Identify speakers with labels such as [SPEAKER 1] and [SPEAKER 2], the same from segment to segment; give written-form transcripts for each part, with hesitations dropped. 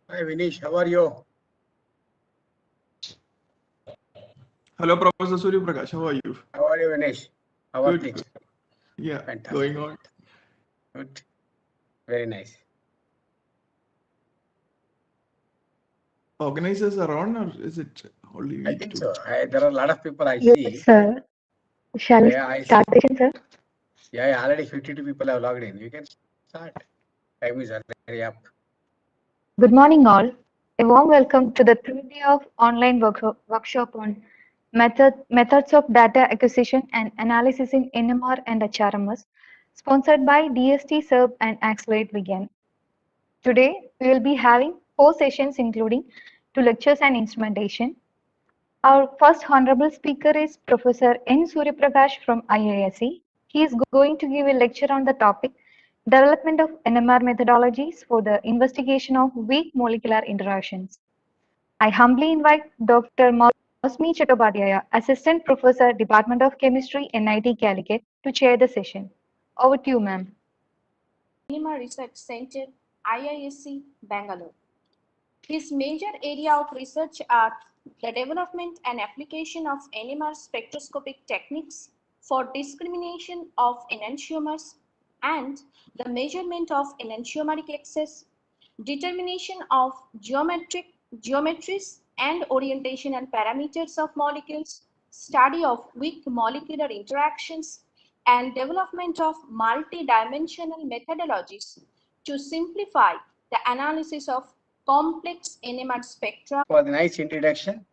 [SPEAKER 1] Hi Vinish, how are you?
[SPEAKER 2] Hello, Professor Surya Prakash. How are you?
[SPEAKER 1] How are you, Vinish? How are
[SPEAKER 2] Good.
[SPEAKER 1] things?
[SPEAKER 2] Yeah,
[SPEAKER 1] Fantastic.
[SPEAKER 2] going on.
[SPEAKER 1] Good. Very nice.
[SPEAKER 2] Organizers are on, or is it only
[SPEAKER 1] I
[SPEAKER 2] we
[SPEAKER 1] think
[SPEAKER 2] two?
[SPEAKER 1] so. There are a lot of people I
[SPEAKER 3] Yes,
[SPEAKER 1] see.
[SPEAKER 3] sir. Shall we
[SPEAKER 1] Yeah, I
[SPEAKER 3] start
[SPEAKER 1] see.
[SPEAKER 3] the session, sir?
[SPEAKER 1] Yeah, already 52 people have logged in. You can start. Time is already up.
[SPEAKER 3] Good morning, all. A warm welcome to the third day of online workshop on methods of data acquisition and analysis in NMR and HRMS, sponsored by DST Serve and Accelerate Begin. Today, we will be having 4 sessions, including 2 lectures and instrumentation. Our first honorable speaker is Professor N. Suryaprakash from IISc. He is going to give a lecture on the topic Development of NMR Methodologies for the Investigation of Weak Molecular Interactions. I humbly invite Dr. Mausmi Chattopadhyaya, Assistant Professor, Department of Chemistry, NIT Calicut, to chair the session. Over to you, ma'am.
[SPEAKER 4] NMR Research Center, IISc, Bangalore. His major area of research are the development and application of NMR spectroscopic techniques for discrimination of enantiomers and the measurement of enantiomeric excess, determination of geometries and orientational parameters of molecules, study of weak molecular interactions, and development of multi-dimensional methodologies to simplify the analysis of complex NMR spectra.
[SPEAKER 1] For the nice introduction,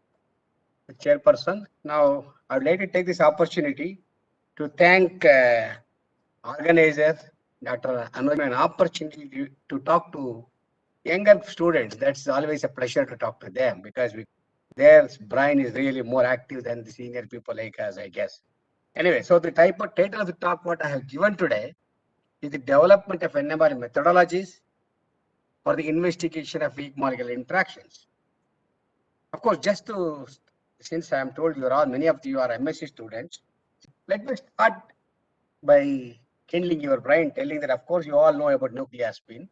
[SPEAKER 1] the chairperson. Now, I would like to take this opportunity to thank organizers, Dr. Anuj, an opportunity to talk to younger students. That's always a pleasure to talk to them because their brain is really more active than the senior people like us, I guess. Anyway, so the title of the talk what I have given today is the development of NMR methodologies for the investigation of weak molecular interactions. Of course, since I am told you are all, many of you are MSc students, let me start by kindling your brain, telling that of course you all know about nuclear spin,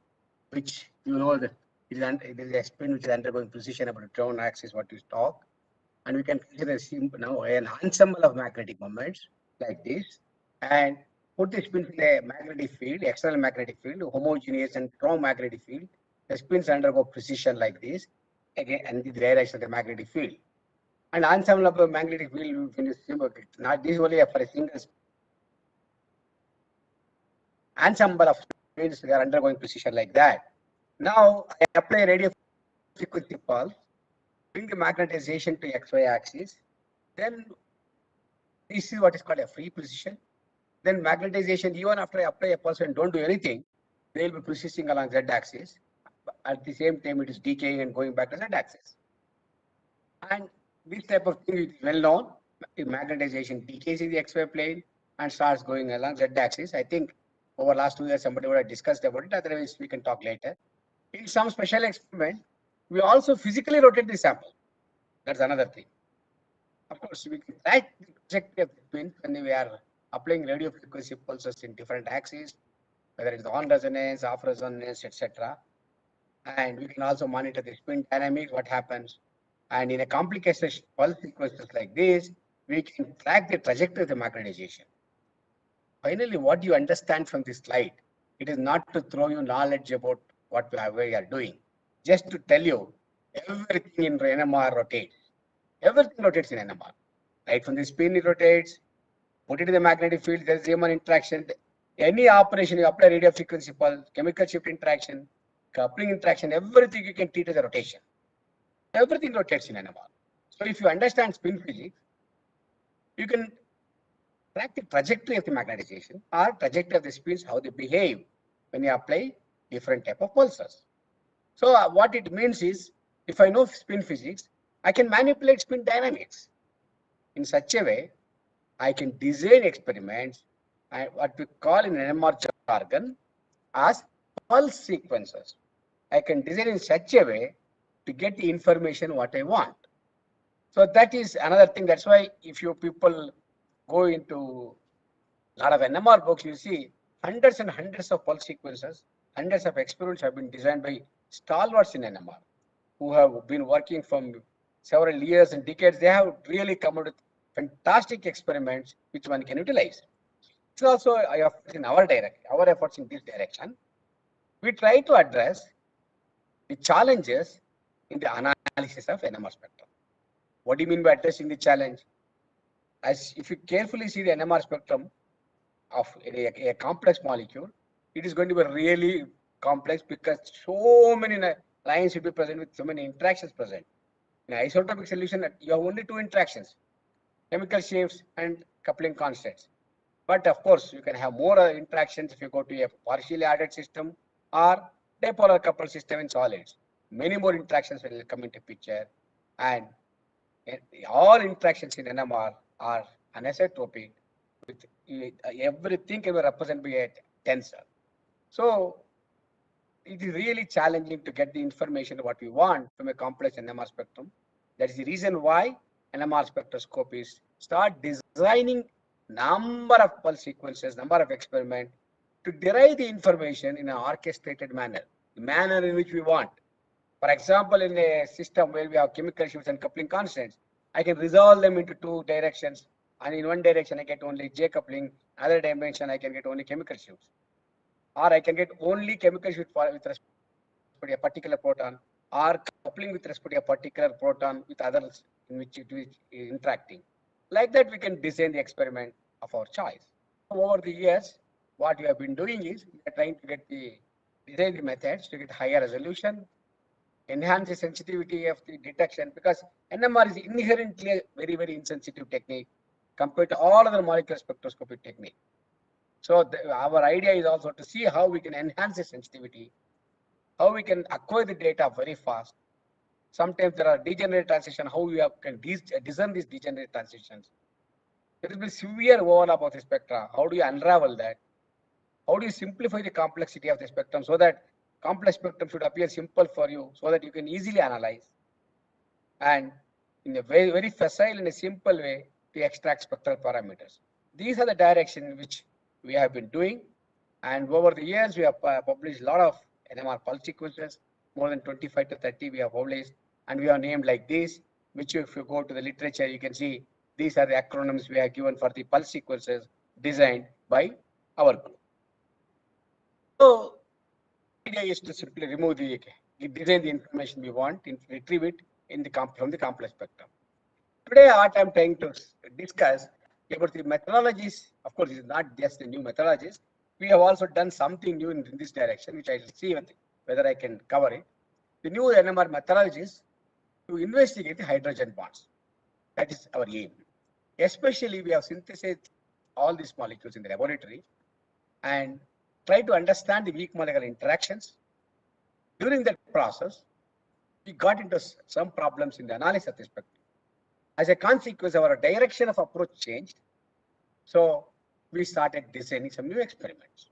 [SPEAKER 1] which you know that it is a spin which is undergoing precision about the ground axis, what you talk. And we can consider now an ensemble of magnetic moments like this, and put the spins in a magnetic field, external magnetic field, homogeneous and strong magnetic field. The spins undergo precision like this, again, and the direction of the magnetic field. And ensemble of the magnetic field, when you see, not this only for a single ensemble of spins, they are undergoing precision like that. Now I apply radio frequency pulse, bring the magnetization to XY axis, then this is what is called a free precision. Then magnetization, even after I apply a pulse and don't do anything, they will be persisting along Z axis. At the same time, it is decaying and going back to Z axis. And this type of thing is well known. The magnetization decays in the XY plane and starts going along Z axis. I think over last 2 years, somebody would have discussed about it. Otherwise, we can talk later. In some special experiment, we also physically rotate the sample. That's another thing. Of course, we can track the trajectory of the spin when we are applying radio frequency pulses in different axes, whether it's on resonance, off resonance, etc. And we can also monitor the spin dynamics, what happens. And in a complicated pulse sequences like this, we can track the trajectory of the magnetization. Finally, what you understand from this slide, it is not to throw you knowledge about what we are doing, just to tell you everything in NMR rotates. Everything rotates in NMR. Right from the spin, it rotates. Put it in the magnetic field, there is human interaction. Any operation you apply radio frequency pulse, chemical shift interaction, coupling interaction, everything you can treat as a rotation. Everything rotates in NMR. So if you understand spin physics, you can track the trajectory of the magnetization or trajectory of the spins, how they behave when you apply different type of pulses. So what it means is, if I know spin physics, I can manipulate spin dynamics in such a way I can design experiments and what we call in NMR jargon as pulse sequences. I can design in such a way to get the information what I want. So that is another thing. That's why if you people go into a lot of NMR books, you see hundreds and hundreds of pulse sequences, hundreds of experiments have been designed by stalwarts in NMR. who have been working from several years and decades, they have really come up with fantastic experiments which one can utilize. It's also our efforts in this direction. We try to address the challenges in the analysis of NMR spectrum. What do you mean by addressing the challenge? As if you carefully see the NMR spectrum of a complex molecule, it is going to be really complex because so many lines will be present with so many interactions present. In an isotopic solution, you have only two interactions, chemical shapes and coupling constants. But of course, you can have more interactions if you go to a partially added system or dipolar coupled system in solids. Many more interactions will come into picture, and all interactions in NMR are anisotropic, with everything can be represented by a tensor. So it is really challenging to get the information what we want from a complex NMR spectrum. That is the reason why NMR spectroscopists start designing number of pulse sequences, number of experiments to derive the information in an orchestrated manner, the manner in which we want. For example, in a system where we have chemical shifts and coupling constants, I can resolve them into two directions. And in one direction, I get only J coupling, other dimension, I can get only chemical shifts. Or I can get only chemical shift with respect to a particular proton, or coupling with respect to a particular proton with others in which it is interacting. Like that, we can design the experiment of our choice. Over the years, what we have been doing is we are trying to get design the methods to get higher resolution, enhance the sensitivity of the detection, because NMR is inherently a very, very insensitive technique compared to all other molecular spectroscopy technique. So our idea is also to see how we can enhance the sensitivity, how we can acquire the data very fast. Sometimes there are degenerate transitions, how we can discern these degenerate transitions. There will be severe overlap of the spectra. How do you unravel that? How do you simplify the complexity of the spectrum so that complex spectrum should appear simple for you so that you can easily analyze and in a very, very facile and a simple way to extract spectral parameters. These are the direction in which we have been doing, and over the years we have published a lot of NMR pulse sequences, more than 25 to 30 we have published, and we have named like this, which if you go to the literature, you can see these are the acronyms we have given for the pulse sequences designed by our group. So the idea is to simply remove design the information we want and retrieve it from the complex spectrum. Today, what I'm trying to discuss about the methodologies. Of course, it's not just the new methodologies. We have also done something new in this direction, which I will see whether I can cover it. The new NMR methodologies to investigate the hydrogen bonds. That is our aim. Especially, we have synthesized all these molecules in the laboratory and try to understand the weak molecular interactions. During that process, we got into some problems in the analysis of the spectrum. As a consequence, our direction of approach changed. So we started designing some new experiments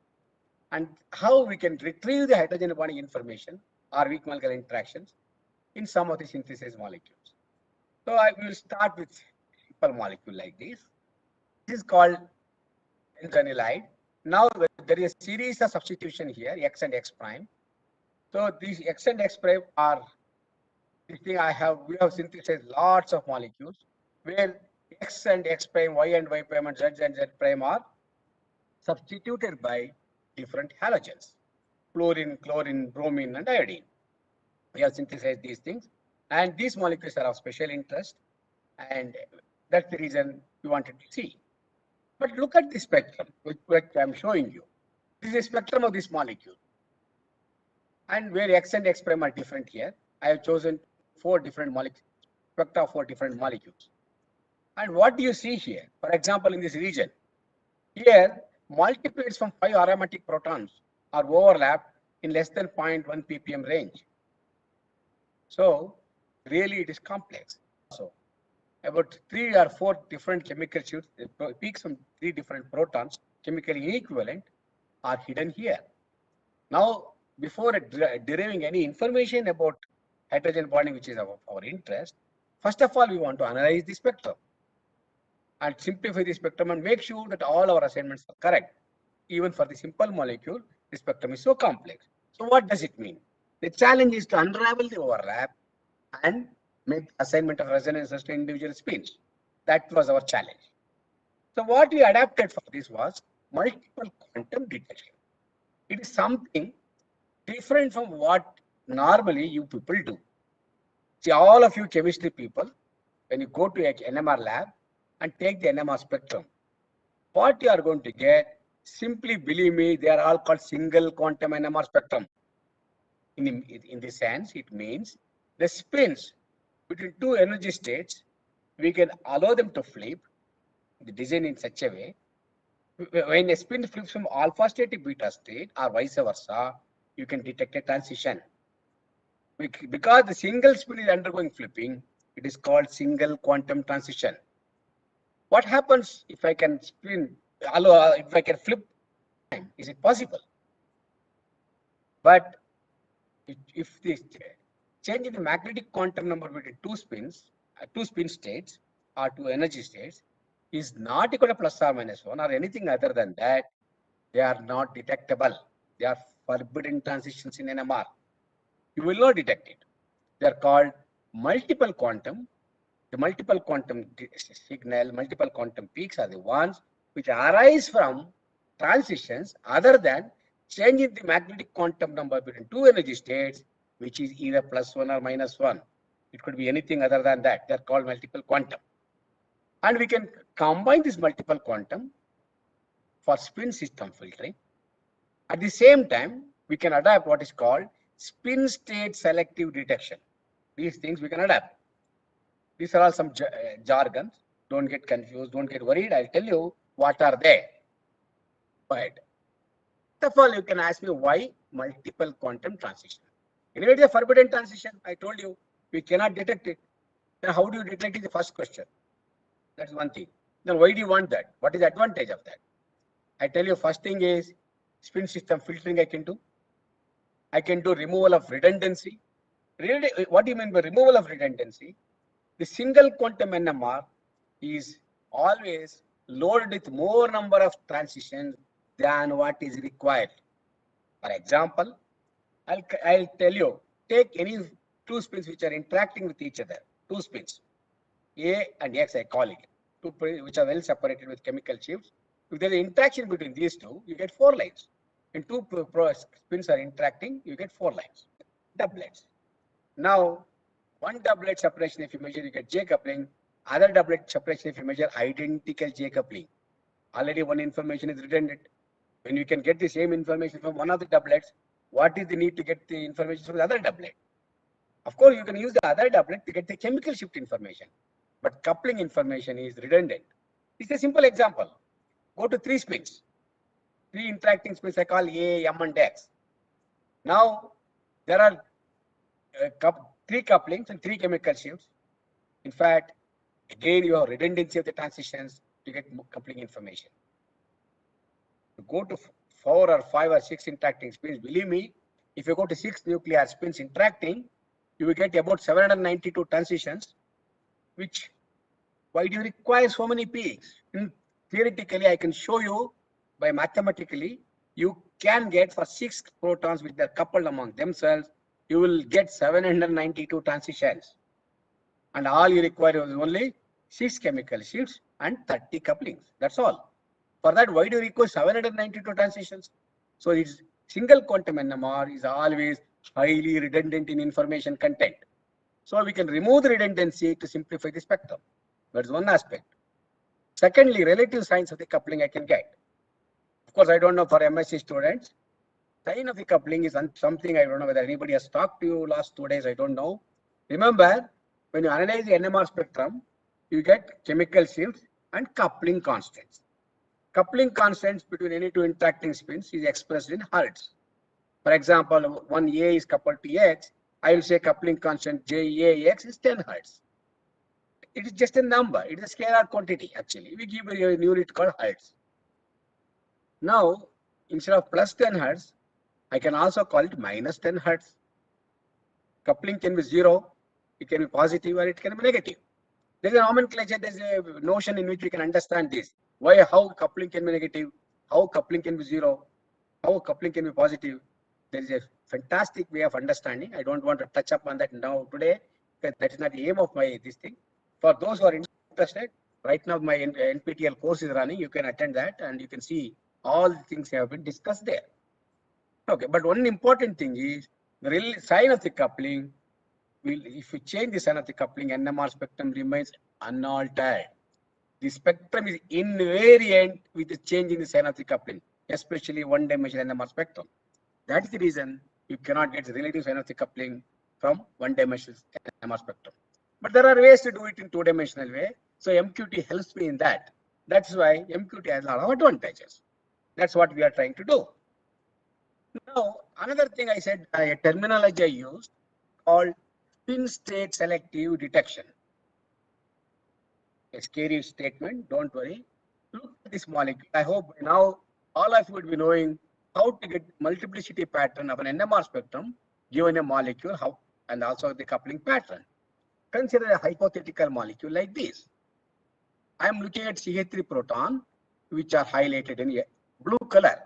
[SPEAKER 1] and how we can retrieve the hydrogen bonding information or weak molecular interactions in some of the synthesized molecules. So I will start with simple molecule like this. This is called benzanilide. Now there is a series of substitution here, X and X prime. So these X and X prime are this thing we have synthesized lots of molecules where X and X prime, Y and Y prime, and Z and Z prime are substituted by different halogens, fluorine, chlorine, bromine, and iodine. We have synthesized these things, and these molecules are of special interest, and that's the reason we wanted to see. But look at the spectrum, which I'm showing you. This is a spectrum of this molecule. And where X and X prime are different here, I have chosen 4 different molecules, spectra of 4 different molecules. And what do you see here? For example, in this region, here, multipliers from 5 aromatic protons are overlapped in less than 0.1 ppm range. So, really it is complex. So, about 3 or 4 different chemical shifts, peaks from 3 different protons, chemically equivalent, are hidden here. Now, before deriving any information about hydrogen bonding, which is of our interest, first of all, we want to analyze the spectrum and simplify the spectrum and make sure that all our assignments are correct. Even for the simple molecule, the spectrum is so complex. So what does it mean? The challenge is to unravel the overlap and make assignment of resonances to individual spins. That was our challenge. So what we adapted for this was multiple quantum detection. It is something different from what normally you people do. See, all of you chemistry people, when you go to an NMR lab and take the NMR spectrum, what you are going to get, simply believe me, they are all called single quantum NMR spectrum. In this sense, it means the spins between two energy states, we can allow them to flip, the design in such a way, when a spin flips from alpha state to beta state or vice versa, you can detect a transition. Because the single spin is undergoing flipping, it is called single quantum transition. What happens if I can spin, if I can flip? Is it possible? But if the change in the magnetic quantum number between two spin states or two energy states is not equal to plus or minus 1 or anything other than that, they are not detectable. They are forbidden transitions in NMR. You will not detect it. They are called multiple quantum. The multiple quantum signal, multiple quantum peaks are the ones which arise from transitions other than changing the magnetic quantum number between two energy states, which is either plus 1 or minus 1. It could be anything other than that. They are called multiple quantum. And we can combine this multiple quantum for spin system filtering. At the same time, we can adapt what is called spin state selective detection. These things we can adapt. These are all some jargons. Don't get confused. Don't get worried. I'll tell you what are they. But first of all, you can ask me why multiple quantum transition. Anyway, it is a forbidden transition. I told you we cannot detect it. Then how do you detect it? The first question. That's one thing. Then why do you want that? What is the advantage of that? I tell you, first thing is spin system filtering I can do. I can do removal of redundancy. Really, what do you mean by removal of redundancy? The single quantum NMR is always loaded with more number of transitions than what is required. For example, I'll tell you, take any two spins which are interacting with each other, two spins, A and X I call it, two which are well separated with chemical shifts. If there is interaction between these two, you get 4 lines. When two spins are interacting, you get 4 lines, doublets. Now, one doublet separation, if you measure, you get J coupling. Other doublet separation, if you measure, identical J coupling. Already one information is redundant. When you can get the same information from one of the doublets, what is the need to get the information from the other doublet? Of course, you can use the other doublet to get the chemical shift information, but coupling information is redundant. It's a simple example. Go to 3 spins, 3 interacting spins I call A, M and X. Now, there are 3 couplings and 3 chemical shifts. In fact, again, you have redundancy of the transitions to get coupling information. To go to 4 or 5 or 6 interacting spins, believe me, if you go to 6 nuclear spins interacting, you will get about 792 transitions, which, why do you require so many peaks? Theoretically, I can show you by mathematically, you can get for 6 protons which are coupled among themselves, you will get 792 transitions. And all you require is only 6 chemical shifts and 30 couplings. That's all. For that, why do you require 792 transitions? So it's single quantum NMR is always highly redundant in information content. So we can remove the redundancy to simplify the spectrum. That's one aspect. Secondly, relative signs of the coupling I can get. Of course, I don't know for MSc students. Sign of the coupling is something I don't know whether anybody has talked to you last 2 days. I don't know. Remember, when you analyze the NMR spectrum, you get chemical shifts and coupling constants. Coupling constants between any two interacting spins is expressed in hertz. For example, one A is coupled to X, I will say coupling constant JAX is 10 hertz. It is just a number. It is a scalar quantity actually. We give a unit called hertz. Now, instead of plus 10 hertz, I can also call it minus 10 hertz. Coupling can be 0, it can be positive or it can be negative. There is a nomenclature, there is a notion in which we can understand this. Why, how coupling can be negative, how coupling can be 0, how coupling can be positive. There is a fantastic way of understanding. I don't want to touch up on that now today. Okay, that is not the aim of my this thing. For those who are interested, right now my NPTEL course is running. You can attend that and you can see all the things have been discussed there. Okay, but one important thing is the real sign of the coupling. If you change the sign of the coupling, NMR spectrum remains unaltered. The spectrum is invariant with the change in the sign of the coupling, especially one-dimensional NMR spectrum. That is the reason you cannot get the relative sign of the coupling from one-dimensional NMR spectrum. But there are ways to do it in two-dimensional way. So MQT helps me in that. That's why MQT has a lot of advantages. That's what we are trying to do. Now, another thing I said, a terminology I used called spin state selective detection. A scary statement, don't worry. Look at this molecule. I hope now all of you would be knowing how to get multiplicity pattern of an NMR spectrum given a molecule, how, and also the coupling pattern. Consider a hypothetical molecule like this. I am looking at CH3 proton, which are highlighted in a blue color.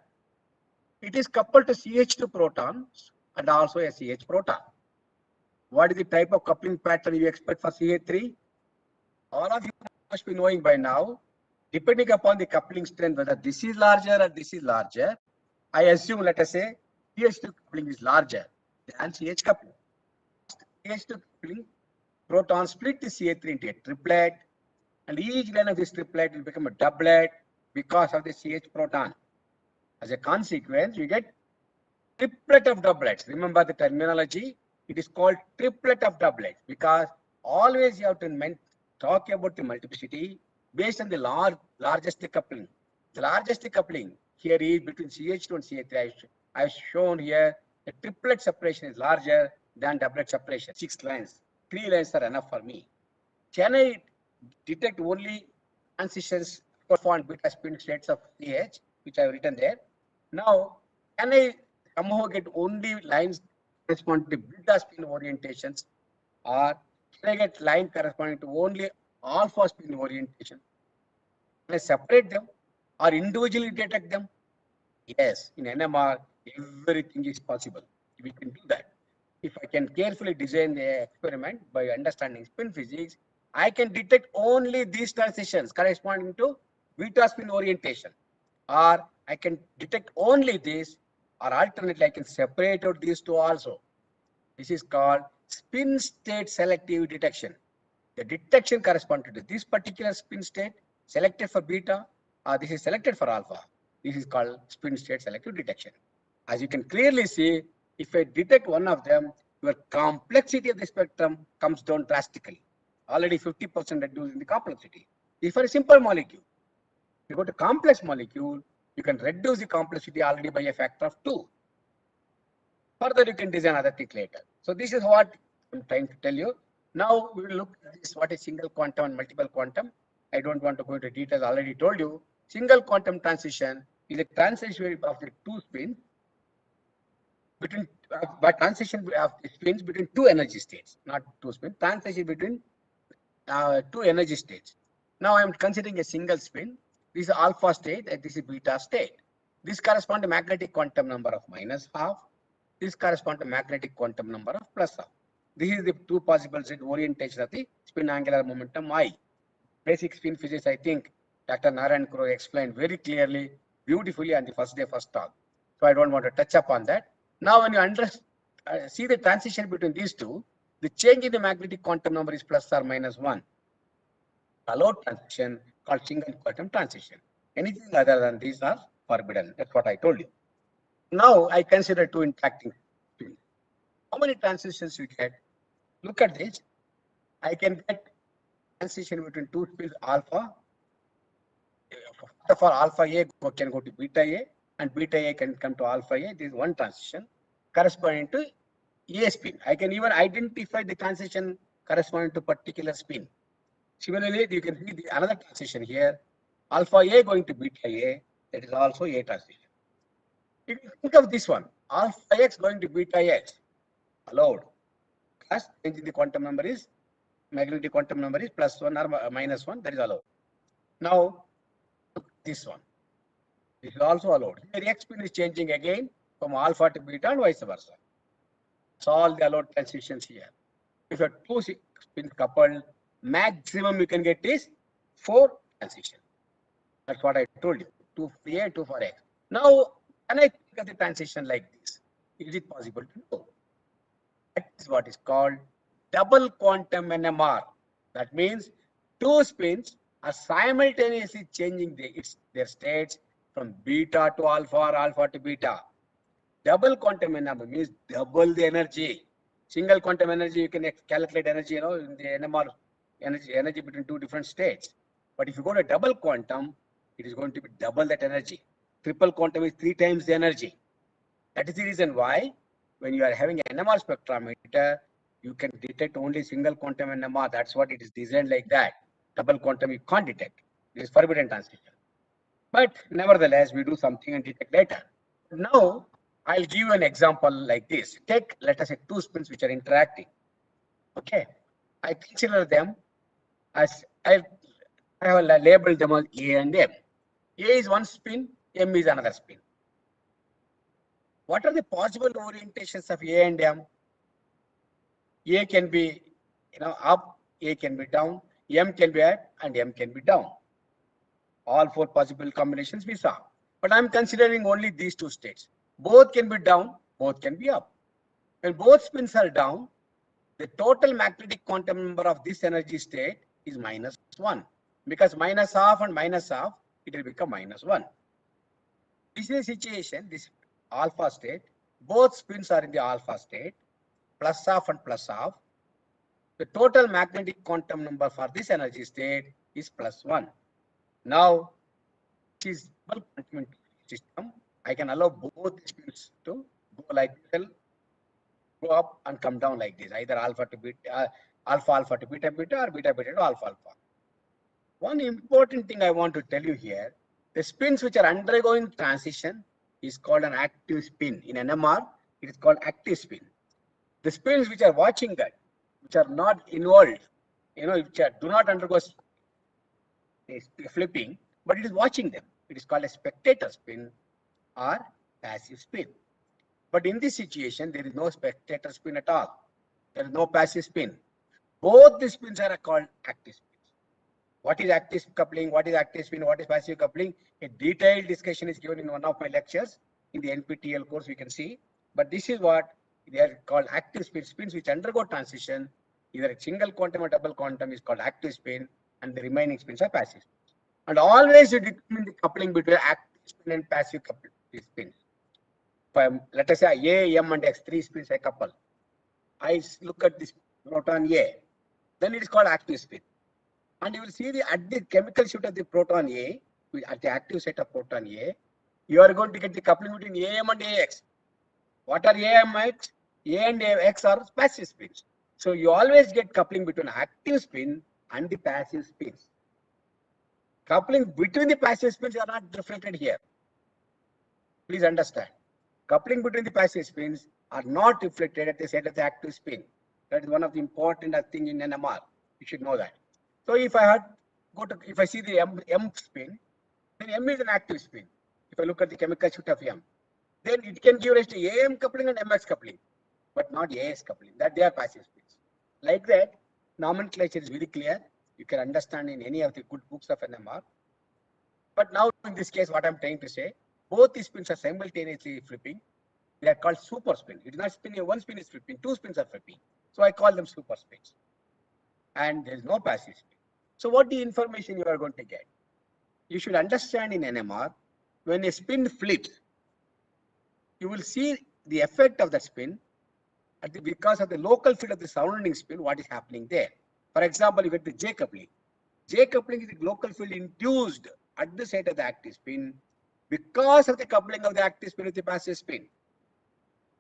[SPEAKER 1] It is coupled to CH2 protons and also a CH proton. What is the type of coupling pattern you expect for CH3? All of you must be knowing by now, depending upon the coupling strength, whether this is larger or this is larger, I assume, let us say, CH2 coupling is larger than CH coupling. CH2 coupling, protons split the CH3 into a triplet, and each line of this triplet will become a doublet because of the CH proton. As a consequence, you get triplet of doublets. Remember the terminology? It is called triplet of doublets because always you have to talk about the multiplicity based on the largest coupling. The largest coupling here is between CH2 and CH3. I have shown here the triplet separation is larger than doublet separation. 6 lines. 3 lines are enough for me. Can I detect only transitions for beta spin states of CH, which I have written there? Now, can I somehow get only lines corresponding to beta spin orientations, or can I get line corresponding to only alpha spin orientation? Can I separate them or individually detect them? Yes, in NMR, everything is possible. We can do that. If I can carefully design the experiment by understanding spin physics, I can detect only these transitions corresponding to beta spin orientation, or I can detect only these, or alternately I can separate out these two also. This is called spin state selective detection. The detection corresponding to this particular spin state selected for beta, or this is selected for alpha. This is called spin state selective detection. As you can clearly see, if I detect one of them, your complexity of the spectrum comes down drastically. Already 50% reduced in the complexity. This is for a simple molecule. If you go to complex molecule, you can reduce the complexity already by a factor of 2. Further, you can design other things later. So this is what I'm trying to tell you. Now we will look at this, what is single quantum and multiple quantum. I don't want to go into details, I already told you. Single quantum transition is a transition of the two spins between, by transition of spins between two energy states, not two spins, transition between two energy states. Now I am considering a single spin. This is alpha state and this is beta state. This corresponds to magnetic quantum number of -12. This corresponds to magnetic quantum number of +12. This is the two possible orientation of the spin angular momentum I. Basic spin physics, I think Dr. Narayan Crow explained very clearly, beautifully on the first day, first talk. So I don't want to touch upon that. Now, when you see the transition between these two, the change in the magnetic quantum number is ±1. Allowed transition called single quantum transition. Anything other than these are forbidden. That's what I told you. Now I consider two interacting spins. How many transitions you get? Look at this. I can get transition between two spins alpha. For alpha A can go to beta A, and beta A can come to alpha A. This is one transition corresponding to A spin. I can even identify the transition corresponding to particular spin. Similarly, you can see another transition here. Alpha A going to beta A, that is also A transition. You can think of this one, alpha X going to beta X, allowed. Because changing the quantum number is, magnetic quantum number is +1 or -1, that is allowed. Now, this one, this is also allowed. Here X spin is changing again from alpha to beta and vice versa. It's all the allowed transitions here. if you have two spins coupled, maximum you can get is 4 transition. That's what I told you. 2 for A, 2 for X. Now, can I think of the transition like this? Is it possible to do? That is what is called double quantum NMR. That means two spins are simultaneously changing their states from beta to alpha or alpha to beta. Double quantum NMR means double the energy. Single quantum energy, you can calculate energy, in the NMR energy between two different states. But if you go to double quantum, it is going to be double that energy. Triple quantum is 3 times the energy. That is the reason why when you are having an NMR spectrometer, you can detect only single quantum NMR. That's what it is designed like that. Double quantum you can't detect. It is forbidden transition. But nevertheless, we do something and detect later. Now, I'll give you an example like this. Take, let us say, two spins which are interacting. Okay. I consider them as, I have labeled them as A and M. A is one spin, M is another spin. What are the possible orientations of A and M? A can be, up, A can be down, M can be up, and M can be down. All 4 possible combinations we saw. But I'm considering only these 2 states. Both can be down, both can be up. When both spins are down, the total magnetic quantum number of this energy state is -1. Because minus half and minus half, it will become -1. This is a situation, this alpha state, both spins are in the alpha state, plus half and plus half. The total magnetic quantum number for this energy state is +1. Now, this is bulk quantum system. I can allow both spins to go like this, go up and come down like this, either alpha to beta, alpha to beta beta, or beta beta to alpha alpha. One important thing I want to tell you here, the spins which are undergoing transition is called an active spin. In NMR, it is called active spin. The spins which are watching that, which are not involved, which do not undergo flipping, but it is watching them. It is called a spectator spin or passive spin. But in this situation, there is no spectator spin at all. There is no passive spin. Both the spins are called active spins. What is active coupling? What is active spin? What is passive coupling? A detailed discussion is given in one of my lectures in the NPTEL course, we can see. But this is what they are called active spin. Spins which undergo transition, either a single quantum or double quantum, is called active spin, and the remaining spins are passive spins. And always you determine the coupling between active spin and passive coupling spins. Let us say A, M, and X, 3 spins I couple. I look at this proton A, then it is called active spin. And you will see at the chemical shift of the proton A, at the active site of proton A, you are going to get the coupling between AM and AX. What are AM and X? A and X are passive spins. So you always get coupling between active spin and the passive spins. Coupling between the passive spins are not reflected here. Please understand. Coupling between the passive spins are not reflected at the site of the active spin. That is one of the important things in NMR. You should know that. So if I if I see the M spin, then M is an active spin. If I look at the chemical shift of M, then it can give rise to AM coupling and MX coupling, but not AS coupling. That they are passive spins. Like that, nomenclature is very clear. You can understand in any of the good books of NMR. But now in this case, what I'm trying to say, both the spins are simultaneously flipping. They are called super spin. It is not spinning, one spin is flipping, 2 spins are flipping. So I call them super spins. And there is no passive spin. So what the information you are going to get? You should understand in NMR, when a spin flips, you will see the effect of the spin because of the local field of the surrounding spin, what is happening there. For example, you get the J coupling. J coupling is the local field induced at the site of the active spin because of the coupling of the active spin with the passive spin.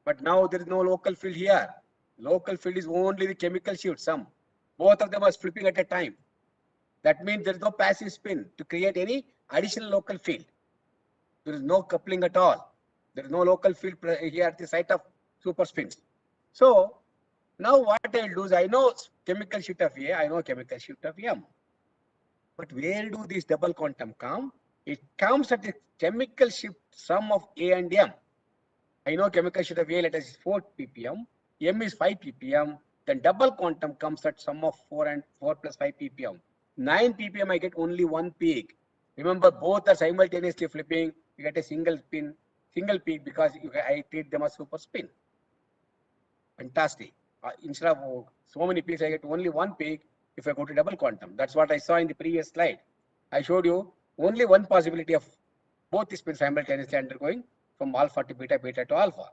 [SPEAKER 1] But now there is no local field here. Local field is only the chemical shift sum. Both of them are flipping at a time. That means there is no passive spin to create any additional local field. There is no coupling at all. There is no local field here at the site of super spins. So now what I will do is I know chemical shift of A, I know chemical shift of M. But where do these double quantum come? It comes at the chemical shift sum of A and M. I know chemical shift of A, let us 4 ppm, M is 5 ppm, Then double quantum comes at sum of 4 and 4 plus 5 ppm. 9 ppm I get only one peak. Remember, both are simultaneously flipping. You get a single peak because I treat them as super spin. Fantastic. Instead of so many peaks, I get only one peak if I go to double quantum. That's what I saw in the previous slide. I showed you only one possibility of both the spins simultaneously undergoing from alpha to beta, beta to alpha.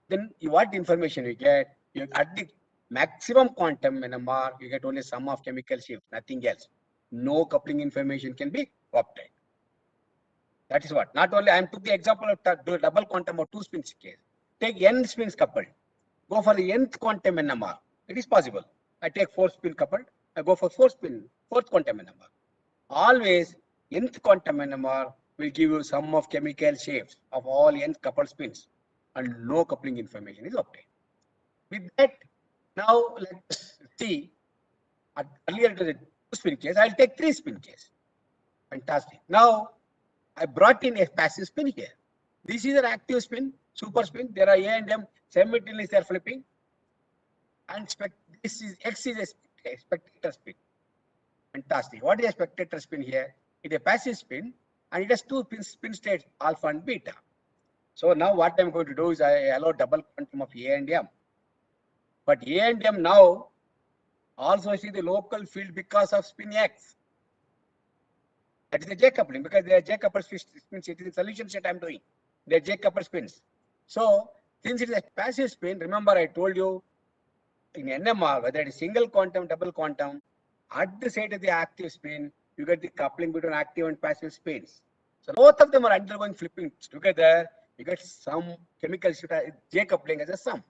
[SPEAKER 1] Then what information you get? You at the maximum quantum NMR, you get only sum of chemical shifts, nothing else. No coupling information can be obtained. That is what. Not only I took the example of double quantum or two spins case. Take n spins coupled. Go for the nth quantum NMR. It is possible. I take 4 spin coupled. I go for 4th quantum NMR. Always nth quantum NMR will give you sum of chemical shapes of all nth coupled spins, and no coupling information is obtained. With that, now let's see. Earlier it was a 2 spin case. I'll take 3 spin case. Fantastic. Now I brought in a passive spin here. This is an active spin, super spin. There are A and M simultaneously they are flipping. And this is X is a spectator spin. Fantastic. What is a spectator spin here? It's a passive spin and it has 2 spin states, alpha and beta. So now what I'm going to do is I allow double quantum of A and M. But A and M now also see the local field because of spin X. That is the J coupling because they are J coupled spins. It is a solution set I'm doing. They are J coupled spins. So since it is a passive spin, remember I told you in NMR, whether it is single quantum, double quantum, at the side of the active spin, you get the coupling between active and passive spins. So both of them are undergoing flipping together. You get some chemical shift, J coupling as a sum.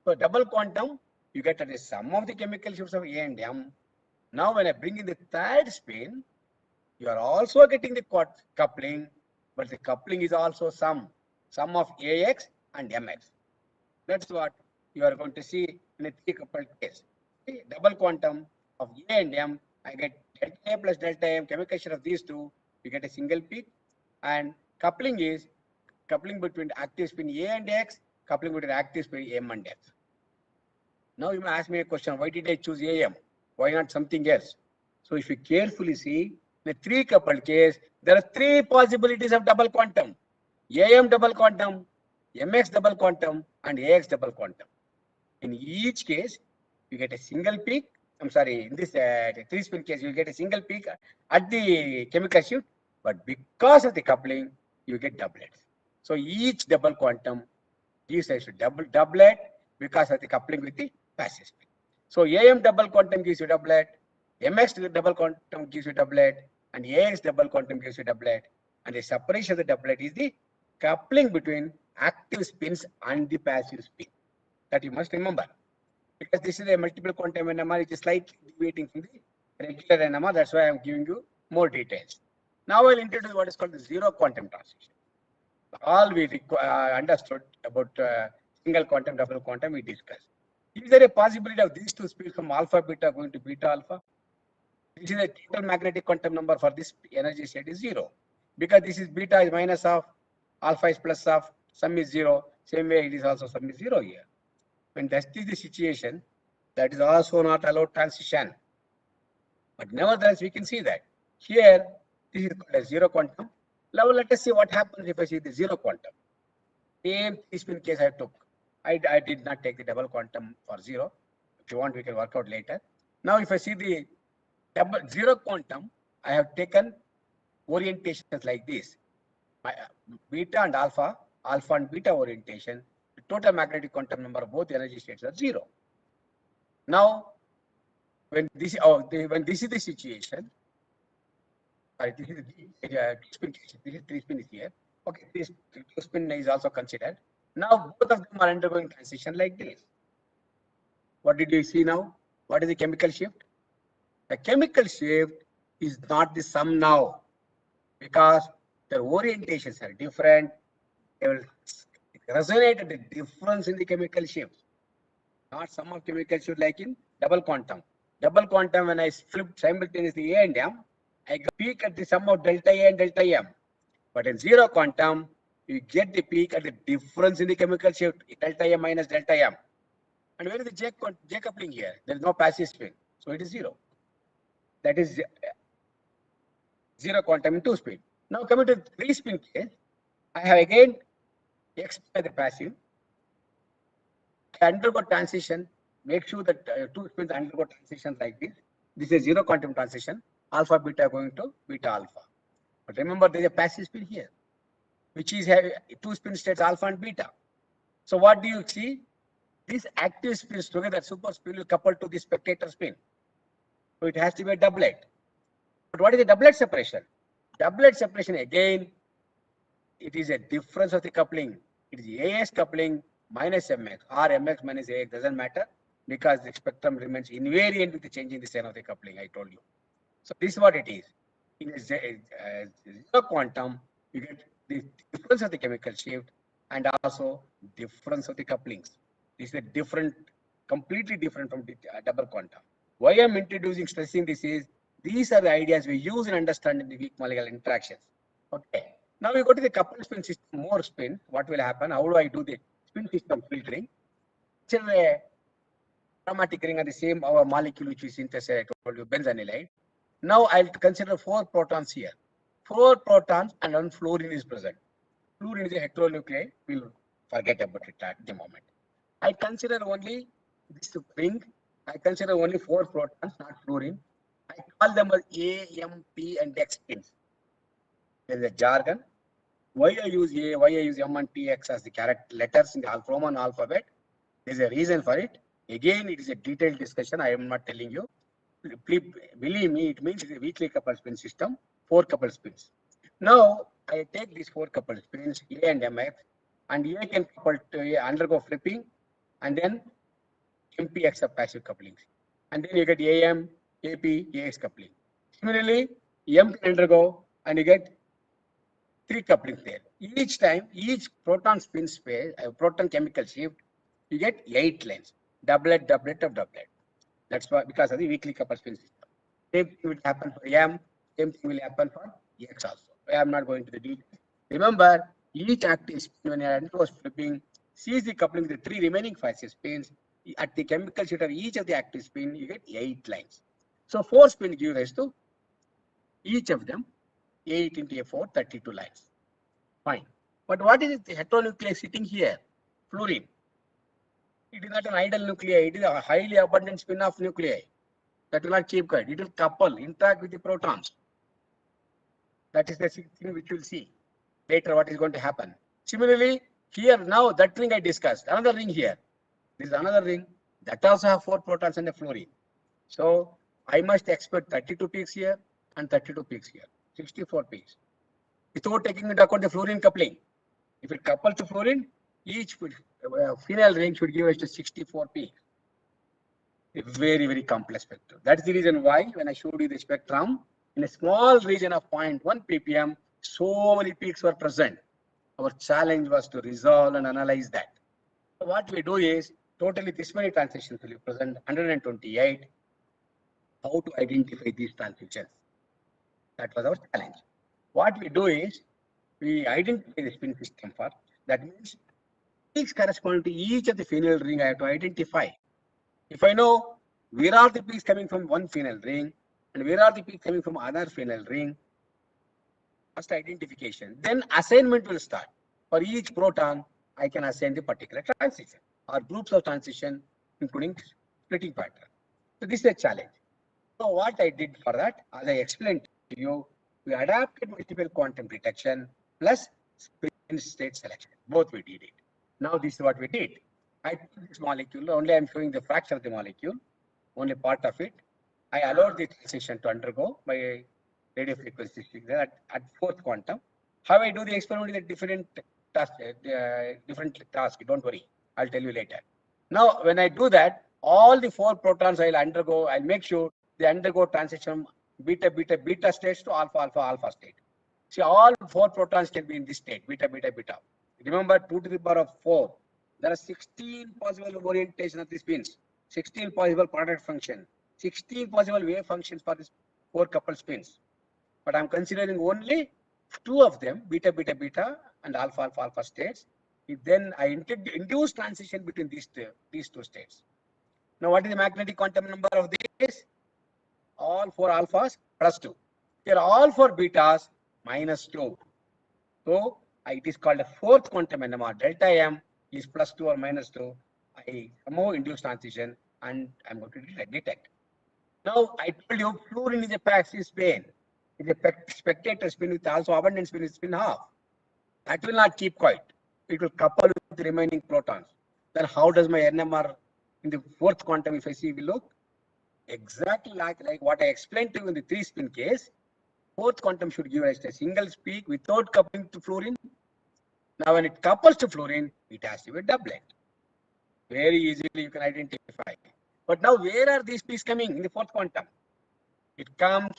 [SPEAKER 1] So double quantum, you get the sum of the chemical shifts of A and M. Now when I bring in the third spin, you are also getting the coupling, but the coupling is also sum of AX and MX. That's what you are going to see in a 3 coupled case. See, double quantum of A and M, I get delta A plus delta M, chemical share of these two, you get a single peak, and coupling is coupling between active spin A and X, coupling between active spin M and X. Now you may ask me a question, why did I choose AM? Why not something else? So if you carefully see, in a 3 coupled case, there are 3 possibilities of double quantum. AM double quantum, MX double quantum, and AX double quantum. In each case, you get a single peak. I'm sorry, in this 3 spin case, you get a single peak at the chemical shift, but because of the coupling, you get doublets. So each double quantum gives us a doublet because of the coupling with the passive spin. So AM double quantum gives you doublet, MX double quantum gives you doublet, and AX double quantum gives you doublet. And the separation of the doublet is the coupling between active spins and the passive spin. That you must remember. Because this is a multiple quantum NMR, it is slightly deviating from the regular NMR. That's why I'm giving you more details. Now I'll introduce what is called the zero quantum transition. All we understood about single quantum, double quantum, we discussed. Is there a possibility of these two spins from alpha beta going to beta alpha? This is a total magnetic quantum number for this energy state is 0. Because this is beta is minus of, alpha is plus of, sum is 0. Same way it is also sum is 0 here. When that is the situation, that is also not allowed transition. But nevertheless, we can see that. Here, this is called a zero quantum. Now let us see what happens if I see the zero quantum. Same 3 spin case I took. I did not take the double quantum for 0. If you want, we can work out later. Now if I see the zero quantum, I have taken orientations like this. Beta and alpha and beta orientation, the total magnetic quantum number of both energy states are 0. Now, when this is the situation, this is the spin case. This is 3 spin is here. Okay, this 2 spin is also considered. Now both of them are undergoing transition like this. What did you see now? What is the chemical shift? The chemical shift is not the sum now because their orientations are different. They will resonate at the difference in the chemical shift. Not sum of chemical shift like in double quantum. Double quantum, when I flip simultaneously A and M, I get peak at the sum of delta A and delta M. But in zero quantum, you get the peak at the difference in the chemical shift, delta M minus delta M. And where is the J coupling here? There is no passive spin. So it is 0. That is 0 quantum in 2 spin. Now coming to 3 spin case, I have again X by the passive. I undergo transition. Make sure that 2 spins undergo transition like this. This is 0 quantum transition. Alpha beta going to beta alpha. But remember, there is a passive spin here, which is having 2 spin states alpha and beta. So what do you see? These active spins together, super spin will couple to the spectator spin. So it has to be a doublet. But what is the doublet separation? Doublet separation again, it is a difference of the coupling. It is AX coupling minus MX or MX minus AX, doesn't matter because the spectrum remains invariant with the change in the sign of the coupling, I told you. So this is what it is. In a zero quantum, you get the difference of the chemical shift and also difference of the couplings. This is a different, completely different from the double quantum. Why I'm stressing this is, these are the ideas we use in understanding the weak molecular interactions. Okay. Now we go to the coupled spin system, more spin. What will happen? How do I do the spin system filtering? Consider a aromatic ring of the same our molecule which we synthesized, I told you, benzanylide. Now I'll consider 4 protons here. 4 protons and 1 fluorine is present. Fluorine is a heteronuclide. We'll forget about it at the moment. I consider only this ring. I consider only 4 protons, not fluorine. I call them as A, M, P, and X spins. There is a jargon. Why I use A, why I use M and P, X as the character letters in the Roman alphabet? There is a reason for it. Again, it is a detailed discussion. I am not telling you. Please believe me, it means it's a weakly coupled spin system, 4 coupled spins. Now, I take these 4 coupled spins, A and MX, and A can couple to A, undergo flipping, and then MPX of passive couplings. And then you get AM, AP, AX coupling. Similarly, M can undergo, and you get 3 couplings there. Each time, each proton spin space, proton chemical shift, you get 8 lines. Doublet, doublet of doublet. That's why, because of the weakly coupled spin system. Same thing will happen for M, same thing will happen for X also. I am not going to the details. Remember, each active spin, when you undergo flipping, sees the coupling with the 3 remaining passive spins. At the chemical sheet of each of the active spin, you get 8 lines. So 4 spin gives rise to each of them 8 into a 4, 32 lines. Fine. But what is the heteronucleus sitting here? Fluorine. It is not an idle nuclei. It is a highly abundant spin of nuclei. That will not keep quiet. It will couple, interact with the protons. That is the thing which we'll see later what is going to happen. Similarly, here now that ring I discussed. Another ring here. This is another ring that also have 4 protons and a fluorine. So I must expect 32 peaks here and 32 peaks here. 64 peaks. Without taking into account the fluorine coupling. If it couples to fluorine, each phenyl ring should give us to 64 peaks. A very, very complex spectrum. That's the reason why when I showed you the spectrum, in a small region of 0.1 ppm, so many peaks were present. Our challenge was to resolve and analyze that. So what we do is, totally this many transitions will be present, 128. How to identify these transitions? That was our challenge. What we do is, we identify the spin system first. That means peaks corresponding to each of the phenyl ring I have to identify. If I know where are the peaks coming from one phenyl ring and where are the peaks coming from other phenyl ring, first identification, then assignment will start. For each proton, I can assign the particular transition or groups of transition, including splitting pattern. So this is a challenge. So what I did for that, as I explained to you, we adapted multiple quantum detection plus spin state selection. Both we did it. Now this is what we did. I took this molecule, only I'm showing the fraction of the molecule, only part of it. I allowed the transition to undergo by radio frequency signal at 4th quantum. How I do the experiment is a different task, don't worry. I'll tell you later. Now, when I do that, all the 4 protons I'll make sure they undergo transition beta, beta, beta states to alpha, alpha, alpha state. See, all 4 protons can be in this state, beta, beta, beta. Remember, 2 to the power of 4. There are 16 possible orientation of the spins, 16 possible product function, 16 possible wave functions for these 4 coupled spins. But I'm considering only 2 of them, beta, beta, beta, and alpha, alpha, alpha states. Then I induce transition between these two states. Now, what is the magnetic quantum number of this? All 4 alphas plus 2. Here, all 4 betas minus 2. So, it is called a fourth quantum NMR. Delta M is plus 2 or minus 2. I somehow induce transition and I'm going to detect. Now, I told you fluorine is a passive spin. It's a spectator spin with also abundant spin is spin half. That will not keep quiet. It will couple with the remaining protons. Then how does my NMR in the fourth quantum, if I see, will look? Exactly like what I explained to you in the 3-spin case. Fourth quantum should give us a single peak without coupling to fluorine. Now, when it couples to fluorine, it has to be a doublet. Very easily you can identify. But now, where are these peaks coming in the fourth quantum? It comes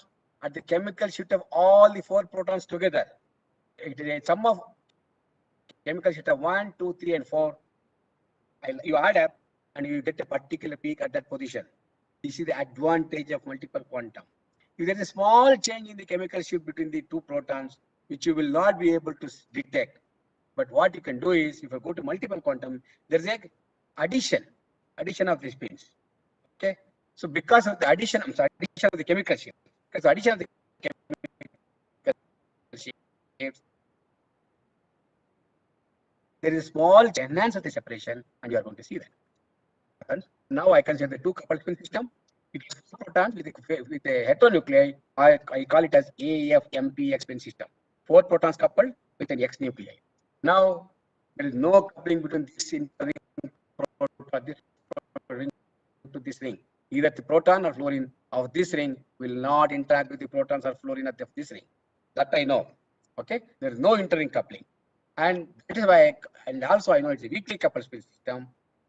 [SPEAKER 1] at the chemical shift of all the 4 protons together. It is a sum of chemical shift of 1, 2, 3, and 4. You add up and you get a particular peak at that position. This is the advantage of multiple quantum. If there is a small change in the chemical shift between the 2 protons, which you will not be able to detect. But what you can do is, if you go to multiple quantum, there is a addition of the spins. Okay. So because of the addition of the chemical shift, because the addition of the chemical shifts, there is a small enhance of the separation, and you are going to see that. Now I consider the 2 coupled spin system. It is 4 protons with a heteronuclei. I call it as AFMPX spin system. 4 protons coupled with an X nuclei. Now there is no coupling between this ring to this ring. Either the proton or fluorine of this ring will not interact with the protons or fluorine of this ring. That I know. Okay, there is no inter-ring coupling, and that is why. And also I know it's a weakly coupled spin system.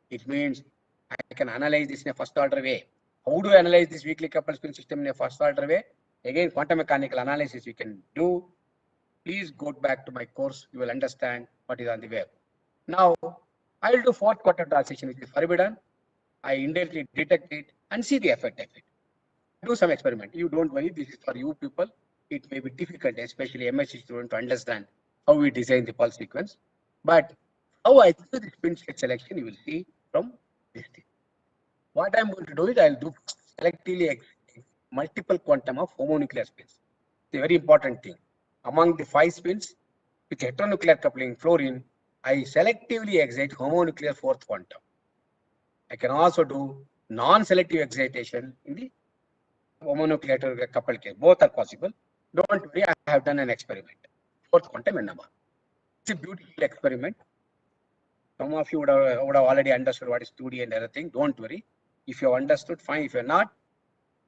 [SPEAKER 1] It means I can analyze this in a first order way. How do I analyze this weakly coupled spin system in a first order way? Again, quantum mechanical analysis we can do. Please go back to my course. You will understand what is on the web. Now, I will do fourth quantum transition, which is forbidden. I indirectly detect it and see the effect of it. Do some experiment. You don't worry. This is for you people. It may be difficult, especially MSc student, to understand how we design the pulse sequence. But how I do the spin state selection, you will see from this thing. What I'm going to do is I'll do selectively multiple quantum of homonuclear spins. It's a very important thing. Among the 5 spins with heteronuclear coupling fluorine, I selectively excite homonuclear fourth quantum. I can also do non-selective excitation in the homonuclear coupled case. Both are possible. Don't worry, I have done an experiment. Fourth quantum NMR. It's a beautiful experiment. Some of you would have already understood what is 2D and everything. Don't worry. If you have understood, fine. If you're not,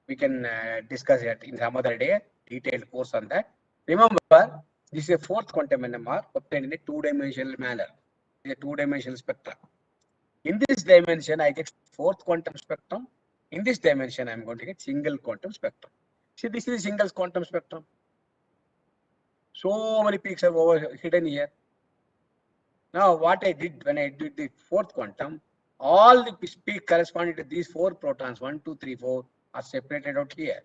[SPEAKER 1] we can discuss it in some other day. Detailed course on that. Remember, this is a fourth quantum NMR obtained in a 2-dimensional manner. It's a 2-dimensional spectrum. In this dimension, I get fourth quantum spectrum. In this dimension, I'm going to get single quantum spectrum. See, this is a single quantum spectrum. So many peaks are hidden here. Now, what I did when I did the fourth quantum, all the peaks corresponding to these 4 protons, 1, 2, 3, 4, are separated out here.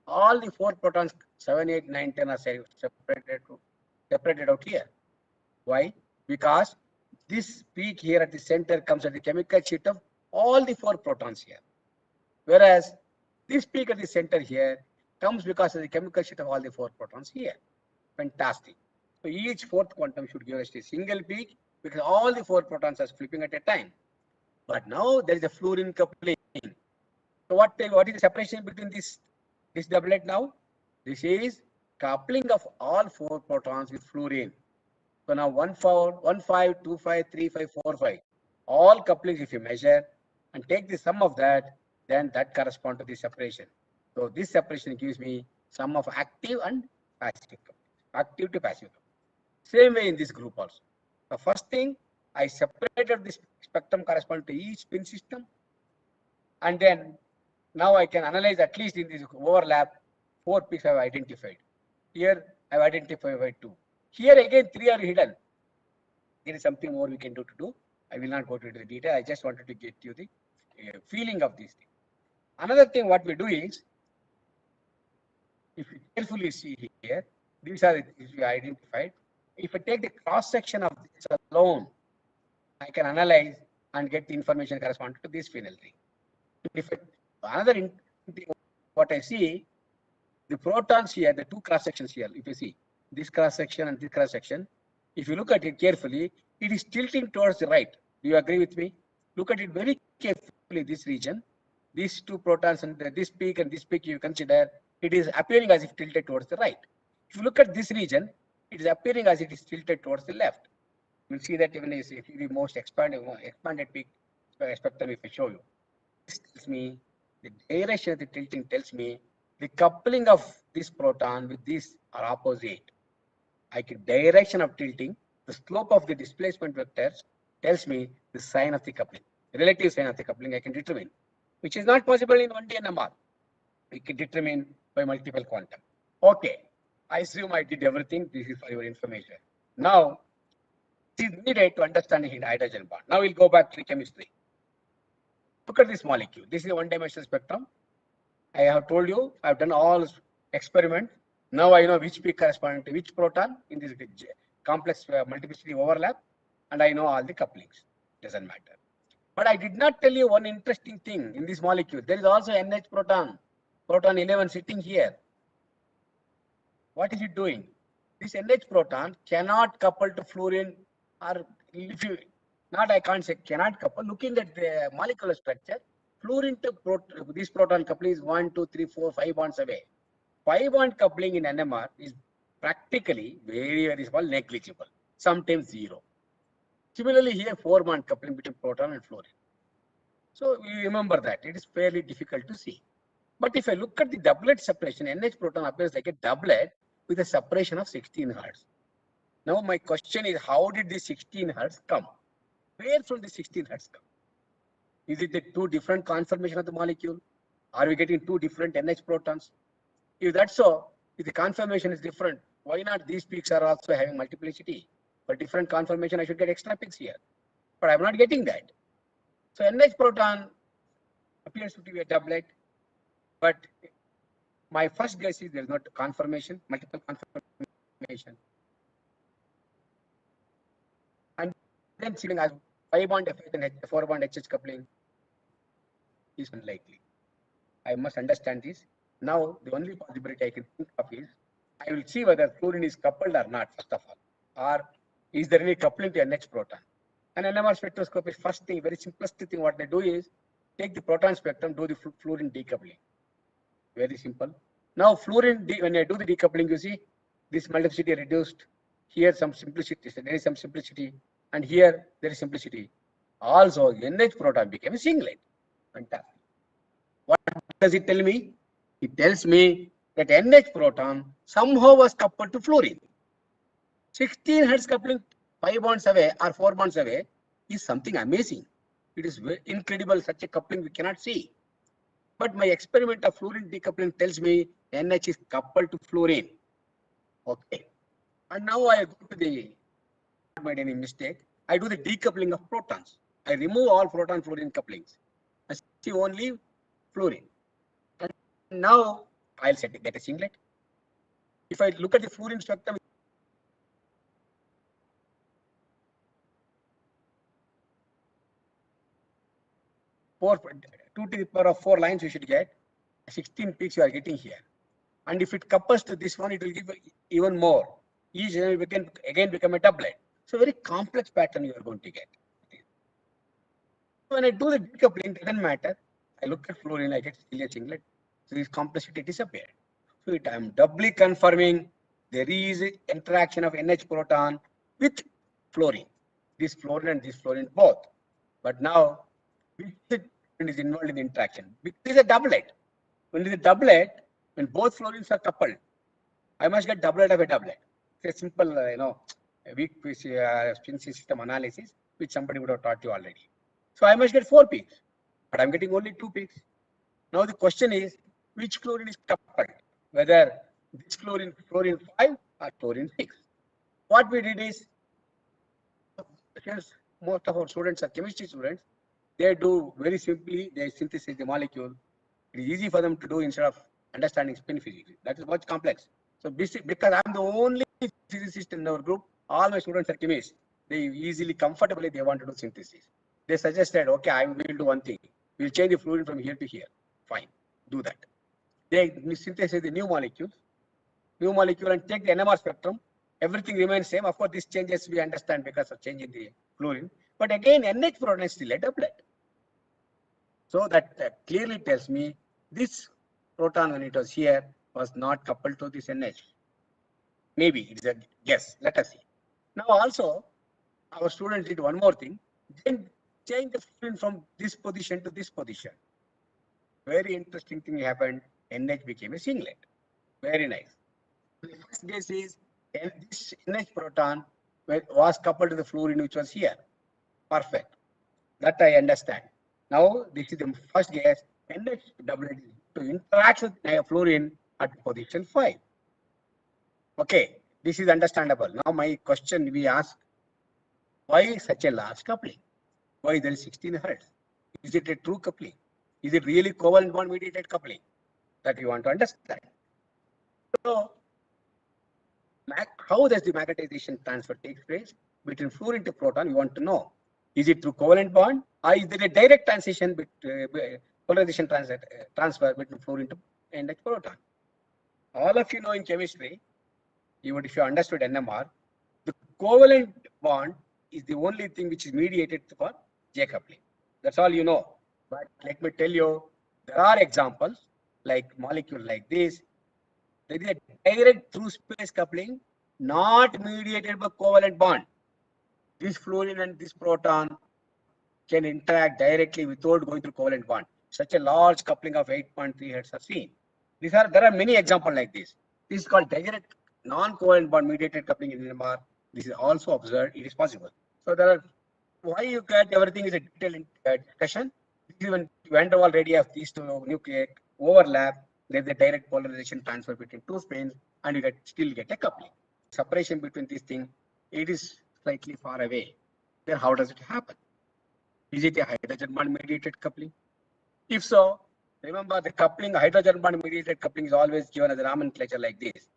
[SPEAKER 1] All the 4 protons, 7, 8, 9, 10 are separated out here. Why? Because this peak here at the center comes at the chemical shift of all the 4 protons here. Whereas this peak at the center here comes because of the chemical shift of all the 4 protons here. Fantastic. So each fourth quantum should give us a single peak because all the 4 protons are flipping at a time. But now there is a fluorine coupling. So what is the separation between this doublet now? This is coupling of all 4 protons with fluorine. So now 1, 4, 1, 5, 2, 5, 3, 5, 4, 5. All couplings, if you measure and take the sum of that, then that corresponds to the separation. So this separation gives me sum of active and passive couplings. Active to passive couplings. Same way in this group also. The first thing, I separated this spectrum corresponding to each spin system. And then now I can analyze at least in this overlap 4 peaks I have identified. Here I have identified 2. Here again 3 are hidden. There is something more we can do to do. I will not go into the detail. I just wanted to get you the feeling of this thing. Another thing what we do is, if you carefully see here, these are the things we identified. If I take the cross section of this alone, I can analyze and get the information corresponding to this phenyl ring. If another thing, what I see, the protons here, the two cross sections here, if you see this cross section and this cross section, if you look at it carefully, it is tilting towards the right. Do you agree with me? Look at it very carefully, this region, these two protons and this peak and this peak, you consider it is appearing as if tilted towards the right. If you look at this region, it is appearing as it is tilted towards the left. You'll see that even if the most expanded peak spectrum, if I show you, this tells me the direction of the tilting tells me the coupling of this proton with this are opposite. I can direction of tilting, the slope of the displacement vectors tells me the sign of the coupling, relative sign of the coupling I can determine, which is not possible in 1D NMR. We can determine by multiple quantum. Okay, I assume I did everything. This is for your information. Now, it is needed to understand the hydrogen bond. Now we'll go back to chemistry. Look at this molecule. This is a one-dimensional spectrum. I have told you, I've done all experiments. Now I know which peak corresponds to which proton in this complex multiplicity overlap, and I know all the couplings. Doesn't matter. But I did not tell you one interesting thing in this molecule. There is also NH proton, proton 11 sitting here. What is it doing? This NH proton cannot couple to fluorine, or if you not, I can't say cannot couple. Looking at the molecular structure, fluorine to this proton coupling is 1, 2, 3, 4, 5 bonds away. 5 bond coupling in NMR is practically very small, negligible, sometimes zero. Similarly, here 4 bond coupling between proton and fluorine. So you remember that it is fairly difficult to see. But if I look at the doublet separation, NH proton appears like a doublet with a separation of 16 Hertz. Now my question is, how did the 16 Hertz come? Where from the 16 Hertz come? Is it the two different conformation of the molecule? Are we getting two different NH protons? If that's so, if the conformation is different, why not these peaks are also having multiplicity? For different conformation, I should get extra peaks here. But I'm not getting that. So NH proton appears to be a doublet, but my first guess is there's not conformation, multiple conformation. And then seeing as 5 bond FH and 4 bond HH coupling is unlikely. I must understand this. Now, the only possibility I can think of is, I will see whether fluorine is coupled or not, first of all, or is there any coupling to NH proton. And NMR spectroscopy, first thing, very simplistic thing, what they do is, take the proton spectrum, do the fluorine decoupling. Very simple. Now, fluorine, when I do the decoupling, you see, this multiplicity reduced. Here, some simplicity, there is some simplicity, and here, there is simplicity. Also, NH proton became a singlet. Fantastic. What does it tell me? It tells me that NH proton somehow was coupled to fluorine. 16 Hertz coupling 5 bonds away or 4 bonds away is something amazing. It is incredible, such a coupling we cannot see. But my experiment of fluorine decoupling tells me NH is coupled to fluorine. Okay. And now I go to the, not made any mistake, I do the decoupling of protons. I remove all proton fluorine couplings. I see only fluorine. And now I'll get a singlet. If I look at the fluorine spectrum, 2 to the power of 4 lines you should get, 16 peaks you are getting here. And if it couples to this one, it will give even more. Each we can again become a doublet. So very complex pattern you are going to get. When I do the decoupling, it doesn't matter. I look at fluorine, I get still a singlet. So this complexity disappeared. So I am doubly confirming there is interaction of NH proton with fluorine. This fluorine and this fluorine both. But now, which is involved in the interaction? Because it is a doublet. When it is a doublet, when both fluorines are coupled, I must get doublet of a doublet. It's a simple, weak spin system analysis, which somebody would have taught you already. So I must get 4 peaks, but I'm getting only 2 peaks. Now the question is, which fluorine is coupled? Whether this fluorine 5 or fluorine 6. What we did is, most of our students are chemistry students. They do very simply, they synthesize the molecule. It is easy for them to do instead of understanding spin physics. That is much complex. So because I'm the only physicist in our group, all my students are chemists. They easily, comfortably, they want to do synthesis. They suggested, okay, I will do one thing. We'll change the fluorine from here to here. Fine, do that. They synthesize the new molecule and take the NMR spectrum. Everything remains same. Of course, these changes we understand because of change in the fluorine. But again, NH proton is still a doublet. So that clearly tells me this proton when it was here was not coupled to this NH. Maybe it's a guess. Let us see. Now also, our students did one more thing. Then change the fluorine from this position to this position. Very interesting thing happened. NH became a singlet. Very nice. The first guess is this NH proton was coupled to the fluorine which was here. Perfect. That I understand. Now this is the first guess. NH doublet to interact with fluorine at position 5. Okay, this is understandable. Now my question we ask, why such a large coupling? Why there is 16 Hertz? Is it a true coupling? Is it really covalent bond mediated coupling? That you want to understand. So how does the magnetization transfer take place between fluorine to proton? You want to know. Is it through covalent bond or is there a direct transition polarization transfer between fluorine to NH proton? All of you know in chemistry, if you understood NMR, the covalent bond is the only thing which is mediated for J coupling. That's all you know. But let me tell you, there are examples like molecule like this. There is a direct through space coupling, not mediated by covalent bond. This fluorine and this proton can interact directly without going through covalent bond. Such a large coupling of 8.3 Hertz are seen. There are many examples like this. This is called direct non-covalent bond mediated coupling in NMR. This is also observed. It is possible. So there are why you get everything is a detailed discussion. Even van der Waals radius of these two nuclei overlap. There is a direct polarization transfer between two spins, and you still get a coupling. Separation between these things, it is slightly far away. Then how does it happen? Is it a hydrogen bond mediated coupling? If so, remember the coupling, hydrogen bond mediated coupling is always given as a nomenclature like this.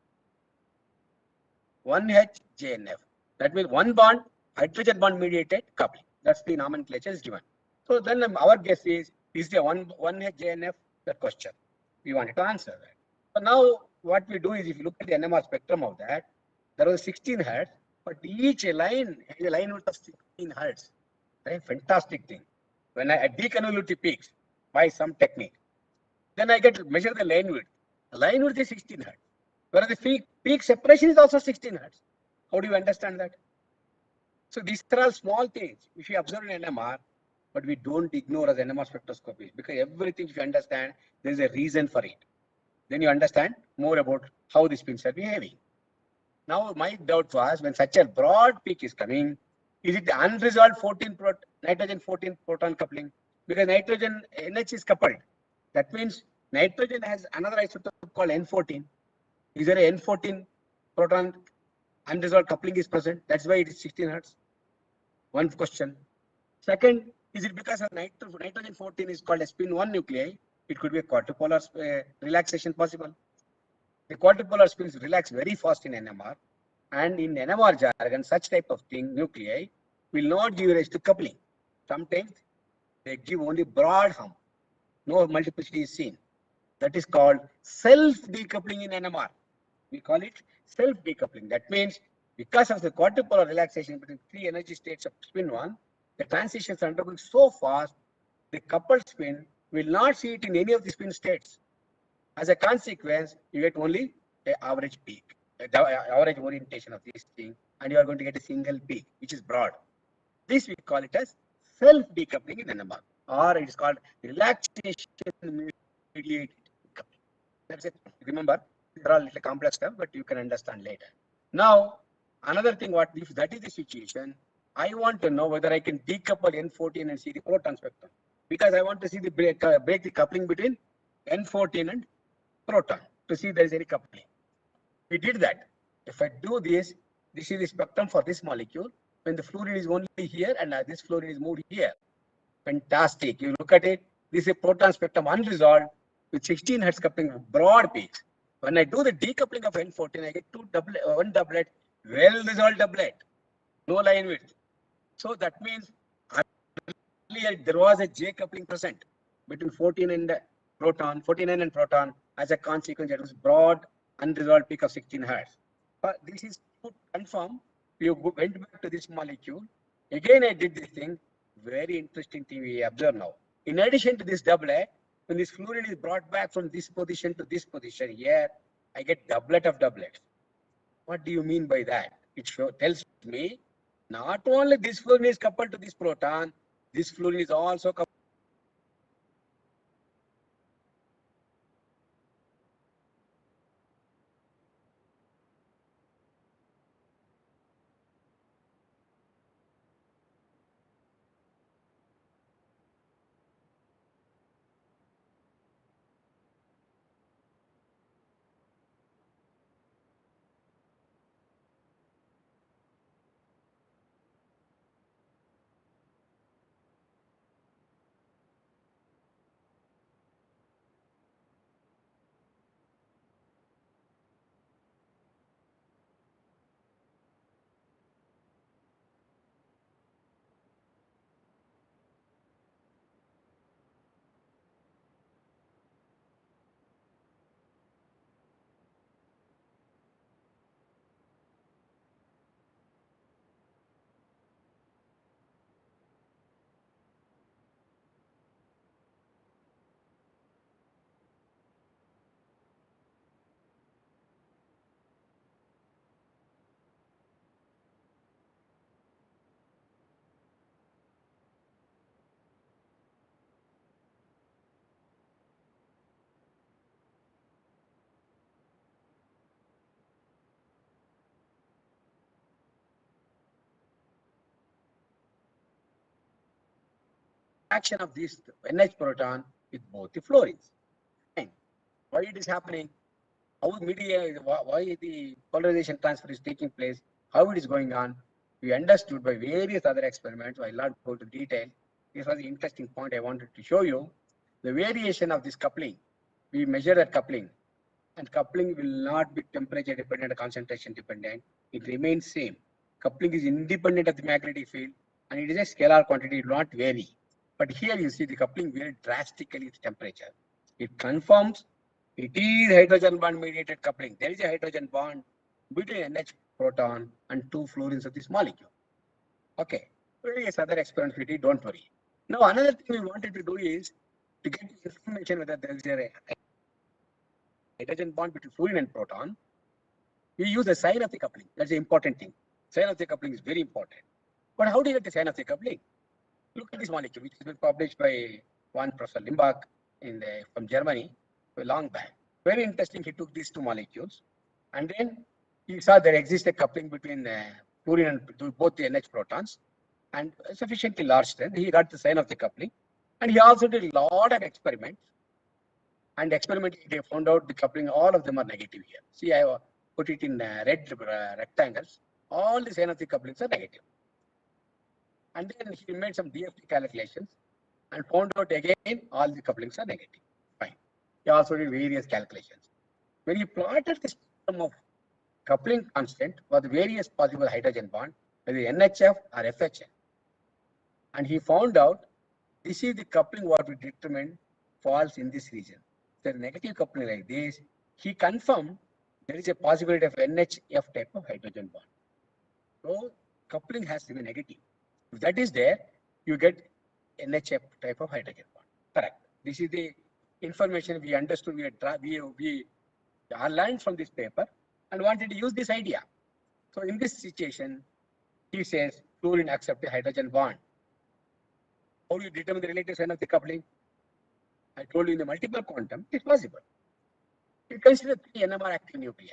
[SPEAKER 1] 1HJNF. That means one bond, hydrogen bond mediated coupling. That's the nomenclature is given. So then our guess is there 1HJNF? The question. We wanted to answer that. So now what we do is if you look at the NMR spectrum of that, there was 16 Hertz, but each line has a line width of 16 Hertz. Right? Fantastic thing. When I deconvolutive peaks by some technique, then I get to measure the line width. The line width is 16 Hertz. Whereas the peak separation is also 16 Hertz. How do you understand that? So these are all small things if you observe in NMR, but we don't ignore as NMR spectroscopy because everything if you understand, there is a reason for it. Then you understand more about how the spins are behaving. Now my doubt was when such a broad peak is coming, is it the unresolved nitrogen 14 proton coupling? Because nitrogen NH is coupled. That means nitrogen has another isotope called N14. Is there a N14 proton unresolved coupling is present? That's why it is 16 Hertz. One question. Second, is it because of nitrogen 14 is called a spin 1 nuclei? It could be a quadrupolar relaxation possible. The quadrupolar spins relax very fast in NMR, and in NMR jargon, such type of thing, nuclei, will not give rise to coupling. Sometimes they give only broad hum. No multiplicity is seen. That is called self-decoupling in NMR. We call it self-decoupling. That means because of the quadrupolar relaxation between three energy states of spin 1, the transitions are undergoing so fast, the coupled spin will not see it in any of the spin states. As a consequence, you get only the average peak, the average orientation of this thing, and you are going to get a single peak, which is broad. This we call it as self-decoupling in NMR, or it is called relaxation mediated decoupling. That's it. Remember, these are all little complex stuff, but you can understand later. Now, another thing, what if that is the situation, I want to know whether I can decouple N14 and see the proton spectrum, because I want to see the break the coupling between N14 and proton to see if there is any coupling. We did that. If I do this, this is the spectrum for this molecule when the fluorine is only here and this fluorine is moved here. Fantastic. You look at it, this is a proton spectrum unresolved with 16 Hertz coupling broad peaks. When I do the decoupling of N14, I get one doublet, well resolved doublet, no line width. So that means earlier there was a J coupling present. between 14 and proton, 49 and proton. As a consequence, it was broad unresolved peak of 16 hertz. But this is to confirm. You went back to this molecule. Again, I did this thing. Very interesting thing we observe now. In addition to this doublet, when this fluorine is brought back from this position to this position here, I get doublet of doublets. What do you mean by that? It tells me not only this fluorine is coupled to this proton, this fluorine is also coupled. Action of this NH proton with both the fluorines. And why it is happening? How media, why the polarization transfer is taking place? How it is going on? We understood by various other experiments. I will not go to detail. This was the interesting point I wanted to show you. The variation of this coupling. We measure that coupling, and coupling will not be temperature dependent or concentration dependent. It remains same. Coupling is independent of the magnetic field, and it is a scalar quantity. It will not vary. But here you see the coupling very drastically with temperature. It confirms it is hydrogen bond mediated coupling. There is a hydrogen bond between NH proton and two fluorines of this molecule. Okay. Various other experiments we did, don't worry. Now another thing we wanted to do is to get information whether there is a hydrogen bond between fluorine and proton. We use the sign of the coupling. That's the important thing. Sign of the coupling is very important. But how do you get the sign of the coupling? Look at this molecule, which has been published by one Professor Limbach from Germany long back. Very interesting. He took these two molecules, and then he saw there exists a coupling between fluorine and both the NH protons, and sufficiently large strength. He got the sign of the coupling, and he also did a lot of experiments. And experimentally, they found out the coupling. All of them are negative here. See, I put it in red rectangles. All the sign of the couplings are negative. And then he made some DFT calculations and found out again all the couplings are negative. Fine. He also did various calculations. When he plotted the spectrum of coupling constant for the various possible hydrogen bond, whether NHF or FHF, and he found out this is the coupling what we determined falls in this region. The negative coupling like this, he confirmed there is a possibility of NHF type of hydrogen bond. So coupling has to be negative. If that is there, you get NHF type of hydrogen bond. Correct. This is the information we understood. We learned from this paper and wanted to use this idea. So in this situation, he says fluorine accepts the hydrogen bond. How do you determine the relative sign of the coupling? I told you in the multiple quantum, it's possible. You consider 3 NMR active nuclei.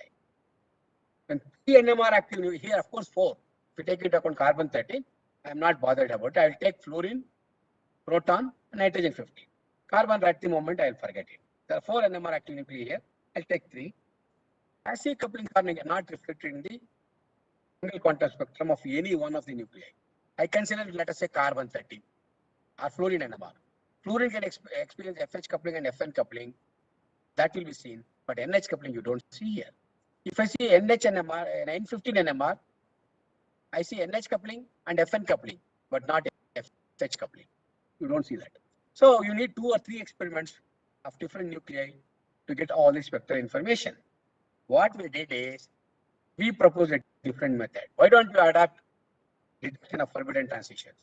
[SPEAKER 1] When 3 NMR active nuclei, here of course 4. If you take into account carbon 13, I am not bothered about it. I will take fluorine, proton, and nitrogen 15. Carbon at the moment I will forget it. There are 4 NMR active nuclei here. I'll take 3. Acid coupling are not reflected in the single quantum spectrum of any one of the nuclei. I consider, let us say, carbon 13 or fluorine NMR. Fluorine can experience FH coupling and FN coupling. That will be seen, but NH coupling you don't see here. If I see NH NMR, 915 NMR, I see NH coupling and FN coupling, but not FH coupling. You don't see that. So you need 2 or 3 experiments of different nuclei to get all the spectral information. What we did is we proposed a different method. Why don't you adapt detection of forbidden transitions?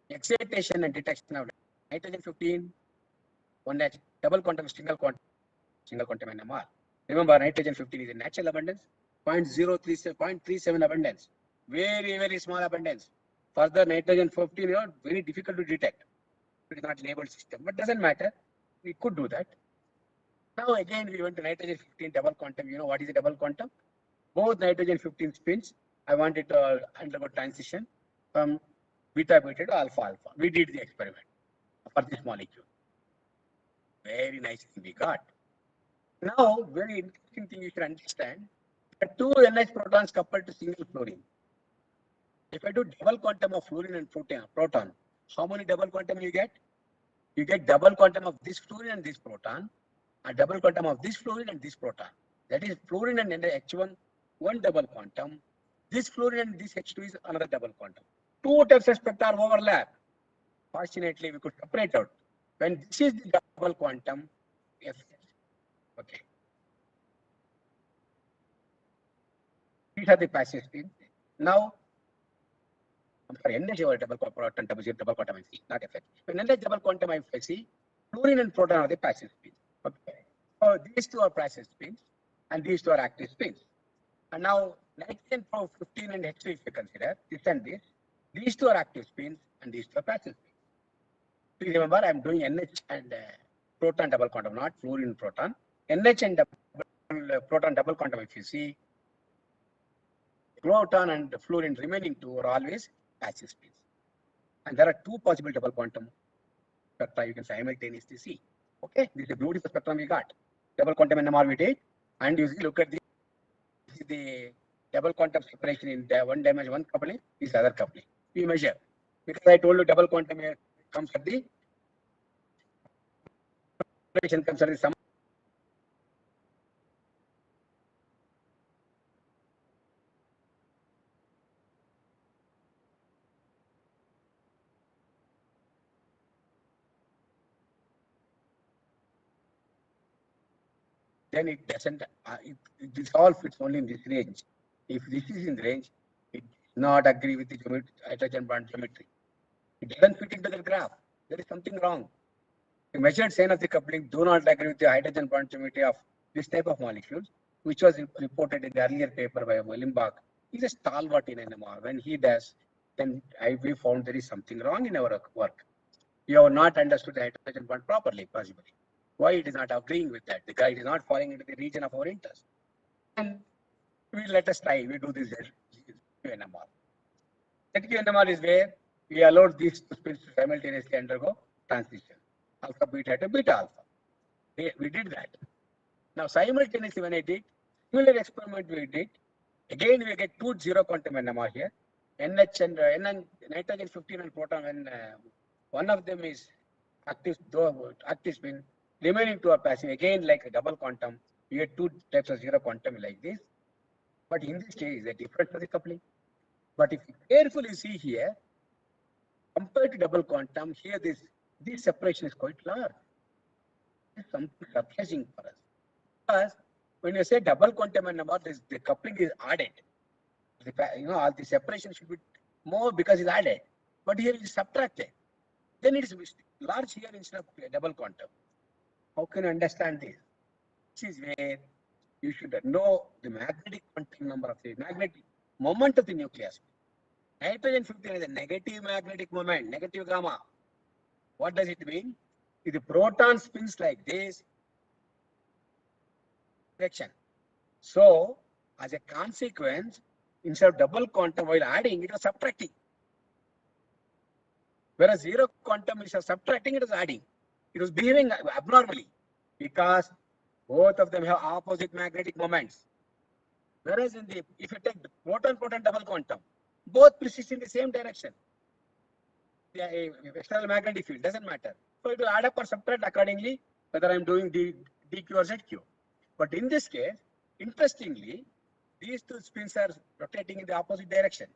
[SPEAKER 1] Excitation and detection of nitrogen 15, 1H, double quantum, single quantum NMR. Remember, nitrogen 15 is a natural abundance, 0.037, 0.37 abundance, very small abundance. Further, nitrogen 15 is very difficult to detect. It is not labeled system, but doesn't matter. We could do that. Now again, we went to nitrogen 15 double quantum. You know what is a double quantum? Both nitrogen 15 spins. I wanted to undergo transition from beta beta to alpha alpha. We did the experiment for this molecule. Very nice thing we got. Now, very interesting thing you should understand. There are 2 NH protons coupled to single fluorine. If I do double quantum of fluorine and proton, how many double quantum you get? You get double quantum of this fluorine and this proton, a double quantum of this fluorine and this proton. That is fluorine and H1, one double quantum. This fluorine and this H2 is another double quantum. 2 types of spectra overlap. Fortunately, we could separate out. When this is the double quantum, yes. Okay. These are the passive spins. Now, for NH over double quantum, double quantum IC, not FH. When NH double quantum IC, fluorine and proton are the passive spins. Okay. So these 2 are passive spins, and these 2 are active spins. And now nitrogen 15 and H2, if you consider this and this, these 2 are active spins, and these 2 are passive spins. Please remember, I am doing NH and proton double quantum, not fluorine proton. NH and proton double quantum, if you see, proton and fluorine remaining 2 are always passive spins. And there are 2 possible double quantum spectra you can simultaneously see. Okay, this is a beautiful spectrum we got. Double quantum NMR we did, and you see, look at this. This is the double quantum separation in the one dimension, one coupling, this other coupling. We measure. Because I told you double quantum here comes at the separation comes at the sum. Then it doesn't, this all fits only in this range. If this is in the range, it does not agree with the geometry, hydrogen bond geometry. It doesn't fit into the graph. There is something wrong. The measured sign of the coupling do not agree with the hydrogen bond geometry of this type of molecules, which was reported in the earlier paper by Limbach. He's a stalwart in NMR. When he does, then we found there is something wrong in our work. You have not understood the hydrogen bond properly, possibly. Why it is not agreeing with that? The guide is not falling into the region of our interest. And we let us try. We do this NMR. NMR is where we allowed these 2 spins to simultaneously undergo transition, alpha beta to beta alpha. We did that. Now simultaneously when I did, similar experiment we did, again we get 2 zero quantum NMR here, NH and nitrogen 15 and proton, when one of them is active spin, remaining 2 are passive, again like a double quantum, you get 2 types of zero quantum like this. But in this case, the difference of the coupling. But if you carefully see here, compared to double quantum, here this separation is quite large. It's something surprising for us. Because when you say double quantum NMR, the coupling is added. All the separation should be more because it's added. But here it is subtracted. Then it is large here instead of double quantum. How can you understand this? This is where you should know the magnetic quantum number of the magnetic moment of the nucleus. Nitrogen 15 is a negative magnetic moment, negative gamma. What does it mean? If the proton spins like this, direction. So, as a consequence, instead of double quantum while adding, it was subtracting. Whereas zero quantum, instead of subtracting, it was adding. It was behaving abnormally because both of them have opposite magnetic moments. Whereas if you take proton-proton double quantum, both persist in the same direction. The external magnetic field doesn't matter. So it will add up or subtract accordingly, whether I'm doing DQ or ZQ. But in this case, interestingly, these 2 spins are rotating in the opposite direction.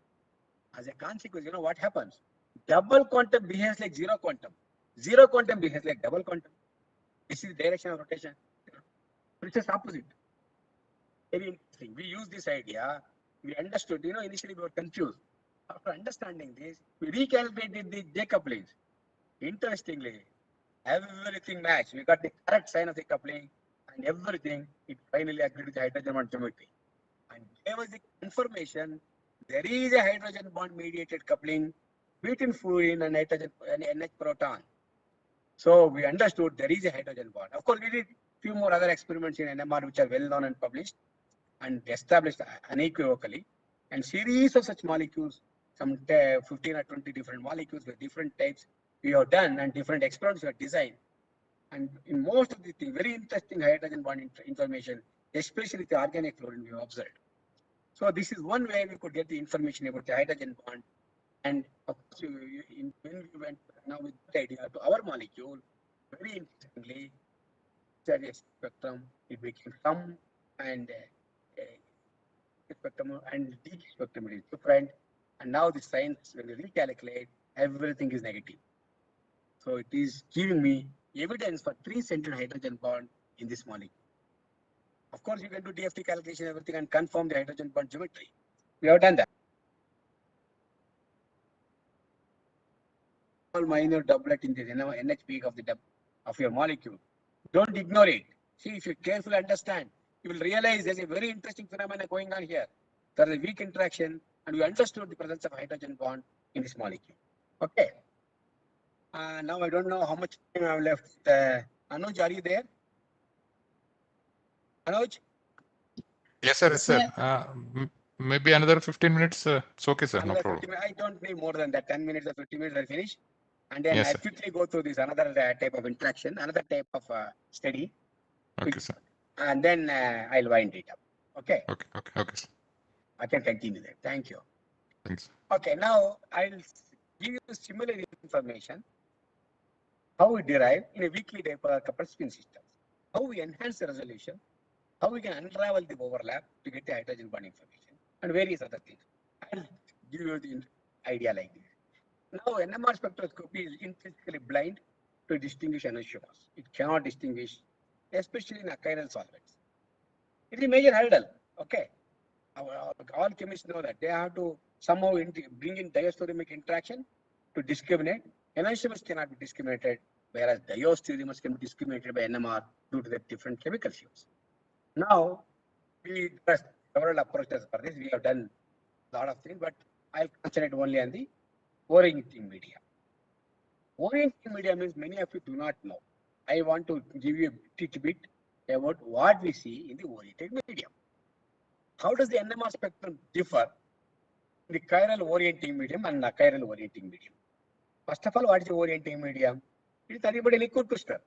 [SPEAKER 1] As a consequence, what happens? Double quantum behaves like zero quantum. Zero quantum behaves like double quantum. This is the direction of rotation. It's just opposite. Very interesting. We use this idea. We understood, initially we were confused. After understanding this, we recalculated the J couplings. Interestingly, everything matched. We got the correct sign of the coupling and everything. It finally agreed with the hydrogen bond geometry. And gave us the confirmation there is a hydrogen bond mediated coupling between fluorine and nitrogen and NH proton. So we understood there is a hydrogen bond. Of course, we did few more other experiments in NMR which are well known and published and established unequivocally. And series of such molecules, some 15 or 20 different molecules with different types we have done and different experiments we have designed. And in most of the things, very interesting hydrogen bond information, especially the organic fluorine we have observed. So this is one way we could get the information about the hydrogen bond. And of course, when we went now with the idea to our molecule, very interestingly, spectrum, it became some and spectrum and D spectrum is different. And now the signs, when we recalculate, everything is negative. So it is giving me evidence for 3-centered hydrogen bond in this molecule. Of course, you can do DFT calculation, everything, and confirm the hydrogen bond geometry. We have done that. Small minor doublet in the NH peak of your molecule. Don't ignore it. See, if you carefully understand, you will realize there's a very interesting phenomena going on here. There is a weak interaction, and we understood the presence of hydrogen bond in this molecule. Okay. Now I don't know how much time I have left. Anuj, are you there? Anuj?
[SPEAKER 5] Yes, sir. Yes, sir. Maybe another 15 minutes. It's okay, sir. No problem.
[SPEAKER 1] I don't need more than that. 10 minutes or 15 minutes, I'll finish. And then
[SPEAKER 5] Yes,
[SPEAKER 1] I'll
[SPEAKER 5] sir.
[SPEAKER 1] quickly go through this another type of interaction, another type of study.
[SPEAKER 5] Okay, sir.
[SPEAKER 1] And then I'll wind it up. Okay.
[SPEAKER 5] Okay, sir.
[SPEAKER 1] I can continue that. Thank you.
[SPEAKER 5] Thanks.
[SPEAKER 1] Okay, now I'll give you similar information. How we derive in a weakly dipolar coupled spin system. How we enhance the resolution. How we can unravel the overlap to get the hydrogen bond information and various other things. I'll give you the idea like this. Now, NMR spectroscopy is intrinsically blind to distinguish enantiomers. It cannot distinguish, especially in achiral solvents. It is a major hurdle. Okay. All chemists know that they have to somehow bring in diastereomic interaction to discriminate. Enantiomers cannot be discriminated, whereas diastereomers can be discriminated by NMR due to the different chemical shields. Now, we have several approaches for this. We have done a lot of things, but I'll concentrate only on the orienting media. Orienting media means many of you do not know. I want to give you a tidbit about what we see in the oriented medium. How does the NMR spectrum differ in the chiral orienting medium and achiral orienting medium? First of all, what is the orienting medium? It is nothing but a liquid crystal.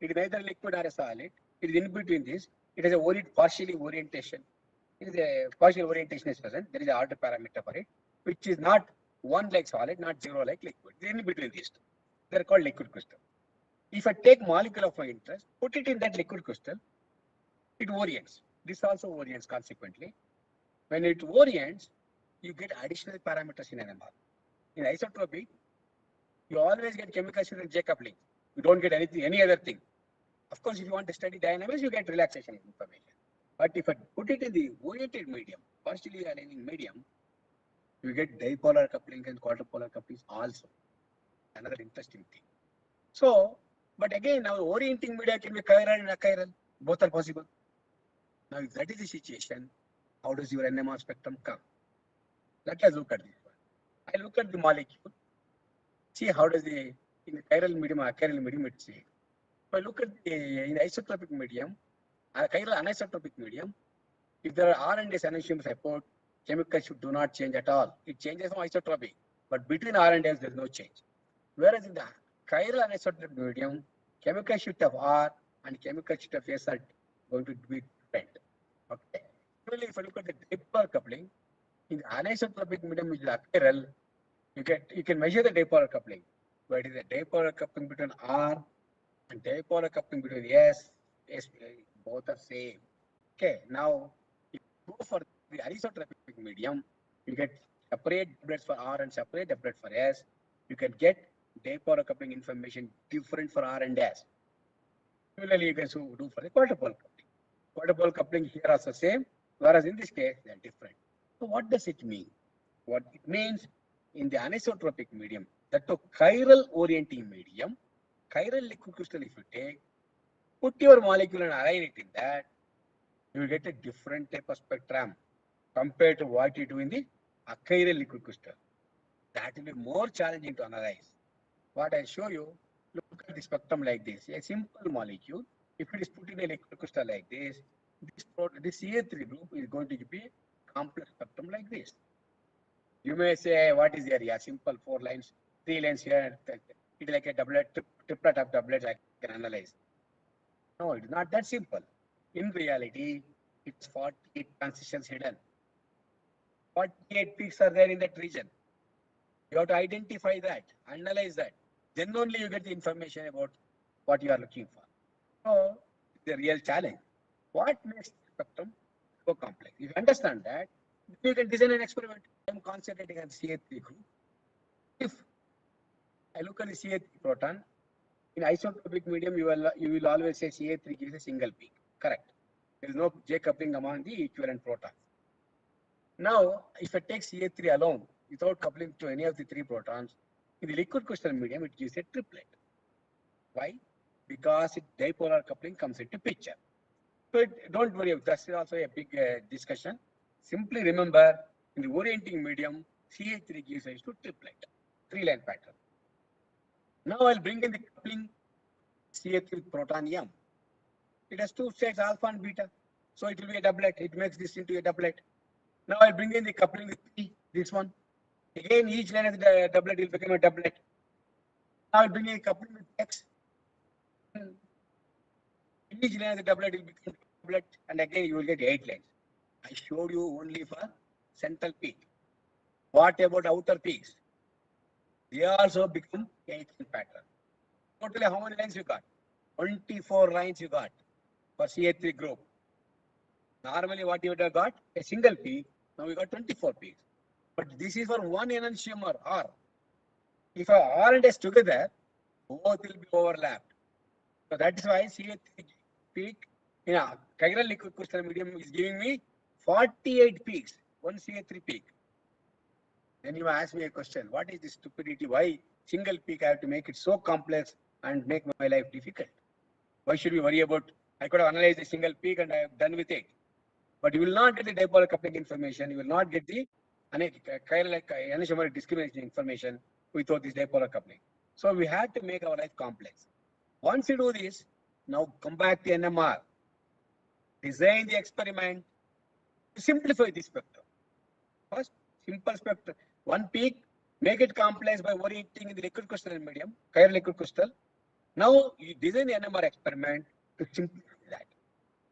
[SPEAKER 1] It is neither liquid nor a solid. It is in between this. It has a partially orientation. It is a partial orientation is present. There is an order parameter for it, which is not 1 like solid, not 0 like liquid. It is in between these two. They are called liquid crystal. If I take molecule of my interest, put it in that liquid crystal, it orients. This also orients consequently. When it orients, you get additional parameters in NMR. In isotropy, you always get chemical shield and J coupling. You don't get any other thing. Of course, if you want to study dynamics, you get relaxation information. But if I put it in the oriented medium, partially aligning medium, you get dipolar coupling and quadrupolar couplings also. Another interesting thing. So, but again, now orienting media can be chiral and achiral. Both are possible. Now, if that is the situation, how does your NMR spectrum come? Let us look at this one. I look at the molecule. See how does in the chiral medium or achiral medium it's say. If I look at in the isotropic medium, chiral anisotropic medium, if there are R and S enantiomers support, chemical shift do not change at all. It changes from isotropic, but between R and S there is no change. Whereas in the chiral anisotropic medium, chemical shift of R and chemical shift of S are going to be different. Okay. Similarly, if I look at the dipolar coupling, in the anisotropic medium which is achiral, you can measure the dipolar coupling. But it is a dipolar coupling between R and dipolar coupling between S, both are same. Okay, now if you go for the anisotropic medium, you get separate doublets for R and separate doublet for S. You can get dipole coupling information different for R and S. Similarly, you can do for the quadrupole coupling. Quadrupole coupling here also same, whereas in this case they are different. So what does it mean? What it means in the anisotropic medium, that to chiral orienting medium, chiral liquid crystal if you take, put your molecule and align it in that, you will get a different type of spectrum compared to what you do in the achiral liquid crystal. That will be more challenging to analyze. What I show you, look at the spectrum like this. A simple molecule, if it is put in a liquid crystal like this CA3 group is going to be complex spectrum like this. You may say, what is there? Yeah, simple 4 lines, 3 lines here. It is like a doublet, triplet of doublets I can analyze. No, it is not that simple. In reality, it's 48 transitions hidden. 48 peaks are there in that region. You have to identify that, analyze that. Then only you get the information about what you are looking for. So, it's a real challenge. What makes the spectrum so complex? If you understand that, you can design an experiment. I am concentrating on CA3 group. If I look at the CA3 proton, in isotropic medium, you will always say CA3 gives a single peak. Correct. There is no J coupling among the equivalent protons. Now, if I take CA3 alone, without coupling to any of the 3 protons, in the liquid crystal medium, it gives a triplet. Why? Because dipolar coupling comes into picture. So don't worry, that's also a big discussion. Simply remember, in the orienting medium, CA3 gives rise to triplet, 3-line pattern. Now I'll bring in the coupling CA3 with proton M. It has 2 states, alpha and beta. So it will be a doublet. It makes this into a doublet. Now I'll bring in the coupling with P, this one. Again, each line of the doublet will become a doublet. Now I'll bring in the coupling with X. Each line of the doublet will become doublet, and again you will get 8 lines. I showed you only for central peak. What about outer peaks? They also become 8-line pattern. Totally, how many lines you got? 24 lines you got for CA3 group. Normally, what you would have got? A single peak. Now we got 24 peaks. But this is for one enantiomer, R. If R and S together, both will be overlapped. So that is why CA3 peak, chiral liquid crystal medium is giving me 48 peaks, one CA3 peak. Then you ask me a question, what is this stupidity? Why single peak I have to make it so complex and make my life difficult? Why should we worry about, I could have analyzed a single peak and I have done with it. But you will not get the dipolar coupling information, you will not get the chiral enantiomer discrimination information without this dipolar coupling. So we had to make our life complex. Once you do this, now come back to NMR. Design the experiment to simplify this spectrum. First, simple spectrum. One peak, make it complex by orienting in the liquid crystal medium, chiral liquid crystal. Now you design the NMR experiment to simplify that.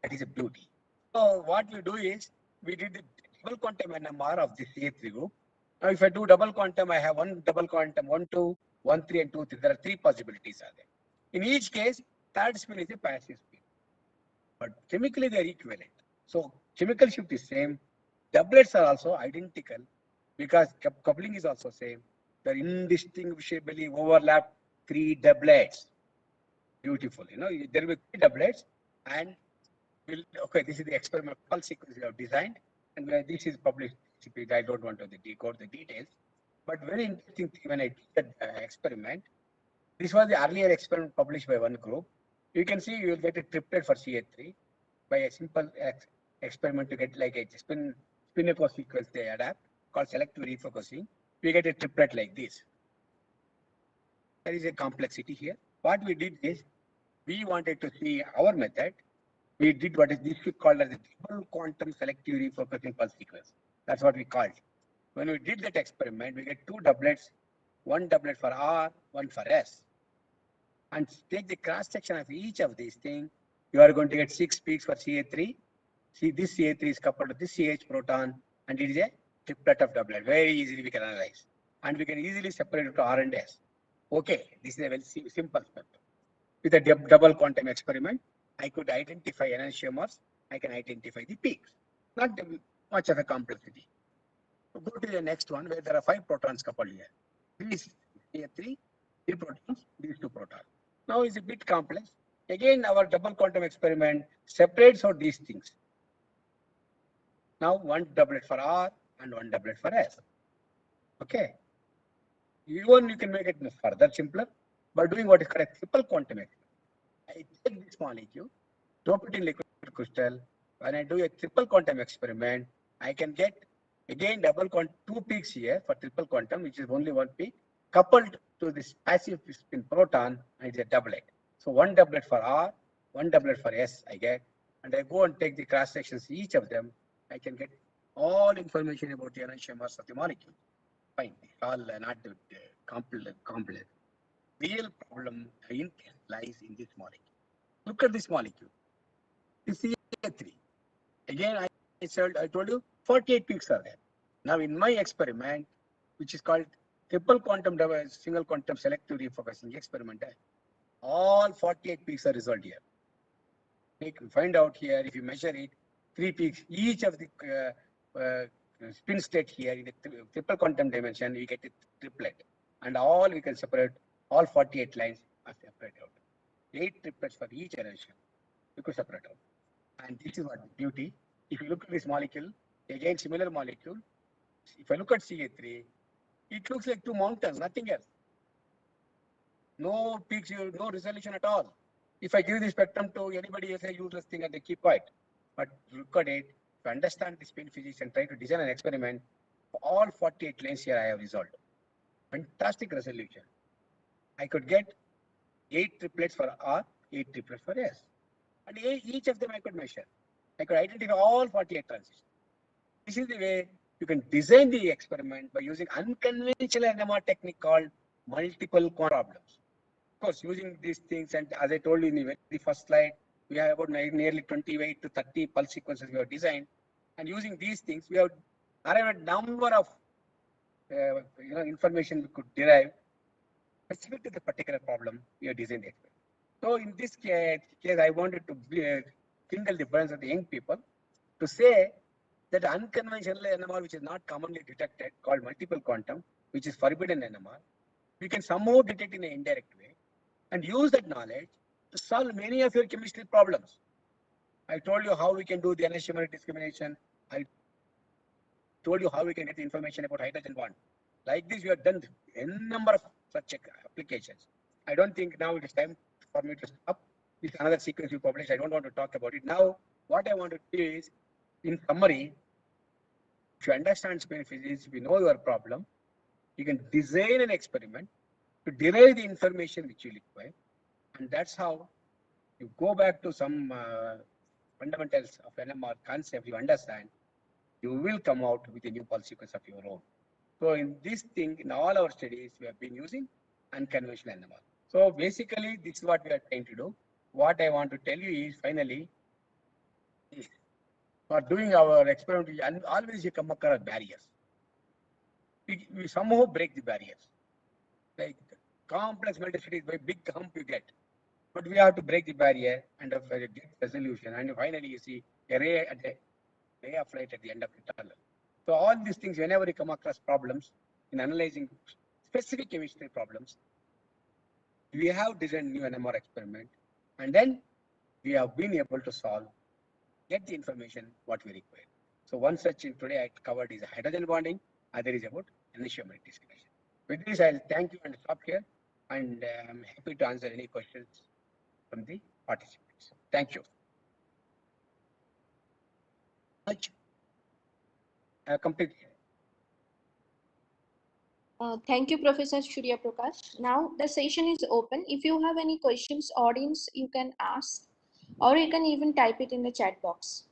[SPEAKER 1] That is a beauty. So what we do is, we did the double quantum NMR of the CA3 group. Now if I do double quantum, I have one double quantum, 1, 2, 1, 3, and 2, 3. There are 3 possibilities are there. In each case, third spin is a passive spin. But chemically they are equivalent. So chemical shift is same. Doublets are also identical because coupling is also same. They are indistinguishably overlapped 3 doublets. Beautiful. There will be 3 doublets, and okay, this is the experimental pulse sequence we have designed, and this is published. I don't want to decode the details, but very interesting thing when I did that experiment. This was the earlier experiment published by one group. You can see you will get a triplet for CA3 by a simple experiment to get like a spin-echo sequence they adapt called selective refocusing. We get a triplet like this. There is a complexity here. What we did is, we wanted to see our method. We did what is this called as a double quantum selective refocusing pulse sequence. That's what we called. When we did that experiment, we get 2 doublets, 1 doublet for R, 1 for S. And take the cross section of each of these things, you are going to get 6 peaks for CA3. See, this CA3 is coupled to this CH proton, and it is a triplet of doublet. Very easily we can analyze. And we can easily separate it to R and S. Okay, this is a very simple spectrum. With a double quantum experiment, I could identify enantiomers, I can identify the peaks. Not much of a complexity. So go to the next one where there are 5 protons coupled here. 3 is CA3, Three protons, these two protons. Now it's a bit complex. Again, our double quantum experiment separates out these things. Now one doublet for R and one doublet for S. Okay. Even you can make it further simpler by doing what is called a triple quantum experiment. I take this molecule, drop it in liquid crystal. When I do a triple quantum experiment, I can get again two peaks here for triple quantum, which is only one peak, coupled to this passive spin proton, and it's a doublet. So one doublet for R, one doublet for S I get, and I go and take the cross sections, each of them, I can get all information about the NMR of the molecule. Fine, all not complex. Real problem lies in this molecule. Look at this molecule. This is CA3. Again, I told you 48 peaks are there. Now, in my experiment, which is called triple quantum single quantum selective refocusing experiment, all 48 peaks are resolved here. You can find out here, if you measure it, 3 peaks, each of the spin state here in the triple quantum dimension, we get a triplet. And all we can separate, all 48 lines are separated out. 8 triplets for each generation, you could separate out. And this is what the beauty. If you look at this molecule, again similar molecule, if I look at CA3, it looks like two mountains, nothing else. No peaks, no resolution at all. If I give the spectrum to anybody else, a useless thing and they keep quiet. But look at it, to understand the spin physics and try to design an experiment, all 48 lanes here I have resolved. Fantastic resolution. I could get 8 triplets for R, 8 triplets for S. And each of them I could measure. I could identify all 48 transitions. This is the way you can design the experiment by using unconventional NMR technique called multiple problems. Of course, using these things, and as I told you in the very first slide, we have about nearly 28 to 30 pulse sequences we have designed. And using these things, we have arrived at a number of information we could derive specific to the particular problem we have designed the experiment. So in this case, I wanted to kindle the burns of the young people to say that unconventional NMR, which is not commonly detected, called multiple quantum, which is forbidden NMR, we can somehow detect in an indirect way and use that knowledge to solve many of your chemistry problems. I told you how we can do the enantiomer discrimination. I told you how we can get the information about hydrogen bond. Like this, we have done a number of such applications. I don't think now it is time for me to stop. This is another sequence we published. I don't want to talk about it. Now, what I want to do is, in summary, if you understand spin physics, if you know your problem, you can design an experiment to derive the information which you require. And that's how you go back to some fundamentals of NMR concept, you understand, you will come out with a new pulse sequence of your own. So in this thing, in all our studies, we have been using unconventional NMR. So basically, this is what we are trying to do. What I want to tell you is, finally, for doing our experiment, and always you come across barriers. We somehow break the barriers. Like complex multi-studies, by big hump you get. But we have to break the barrier and get resolution. And finally, you see a ray of light at the end of the tunnel. So all these things, whenever you come across problems in analyzing specific chemistry problems, we have designed new NMR experiment, and then we have been able to solve, get the information what we require. So one such in today I covered is hydrogen bonding, other is about enantiomer discrimination. With this, I'll thank you and stop here, and I'm happy to answer any questions from the participants. Thank you. Complete.
[SPEAKER 4] Thank you, Professor Surya Prakash. Now the session is open. If you have any questions, audience, you can ask, or you can even type it in the chat box.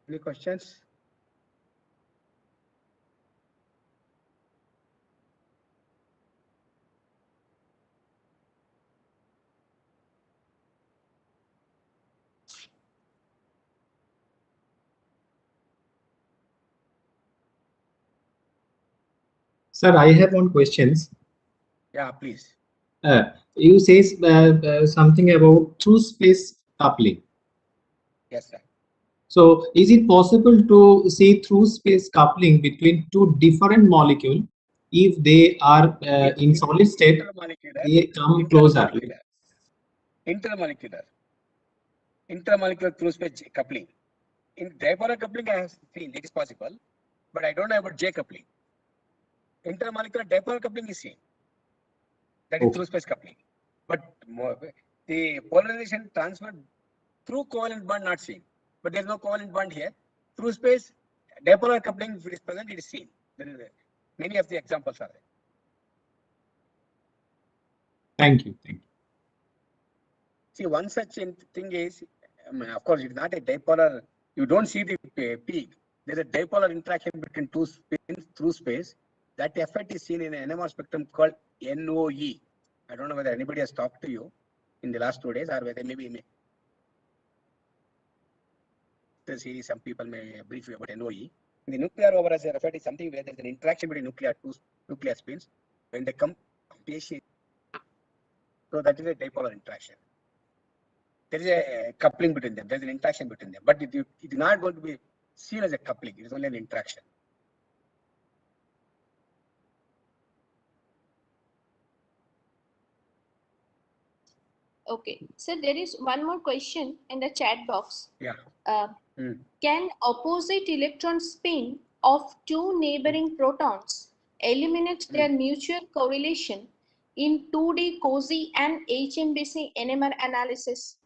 [SPEAKER 1] Any questions?
[SPEAKER 6] Sir, I have one questions.
[SPEAKER 1] Yeah, please.
[SPEAKER 6] You says something about through space coupling.
[SPEAKER 1] Yes, sir.
[SPEAKER 6] So is it possible to see through space coupling between two different molecules if they are in solid state? They come closer.
[SPEAKER 1] Intermolecular through space coupling. In dipolar coupling, I have seen it is possible, but I don't know about J coupling. Intermolecular dipolar coupling is seen. That is through space coupling. But the polarization transfer through covalent bond not seen. But there is no covalent bond here. Through space, dipolar coupling, if it is present, it is seen. There is many of the examples are there.
[SPEAKER 6] Thank you. Thank you.
[SPEAKER 1] See, one such thing is, of course, it's not a dipolar. You don't see the peak. There's a dipolar interaction between two spins through space. That effect is seen in an NMR spectrum called NOE. I don't know whether anybody has talked to you in the last 2 days or whether maybe in the series some people may brief you about NOE. In the nuclear overage effect is something where there's an interaction between nuclear spins when they come patient. So that is a dipolar interaction. There is a coupling between them. There is an interaction between them, but it is not going to be seen as a coupling. It is only an interaction.
[SPEAKER 4] Okay, so there is one more question in the chat box.
[SPEAKER 1] Yeah.
[SPEAKER 4] Can opposite electron spin of two neighboring protons eliminate their mutual correlation in 2D COSY and HMBC NMR analysis?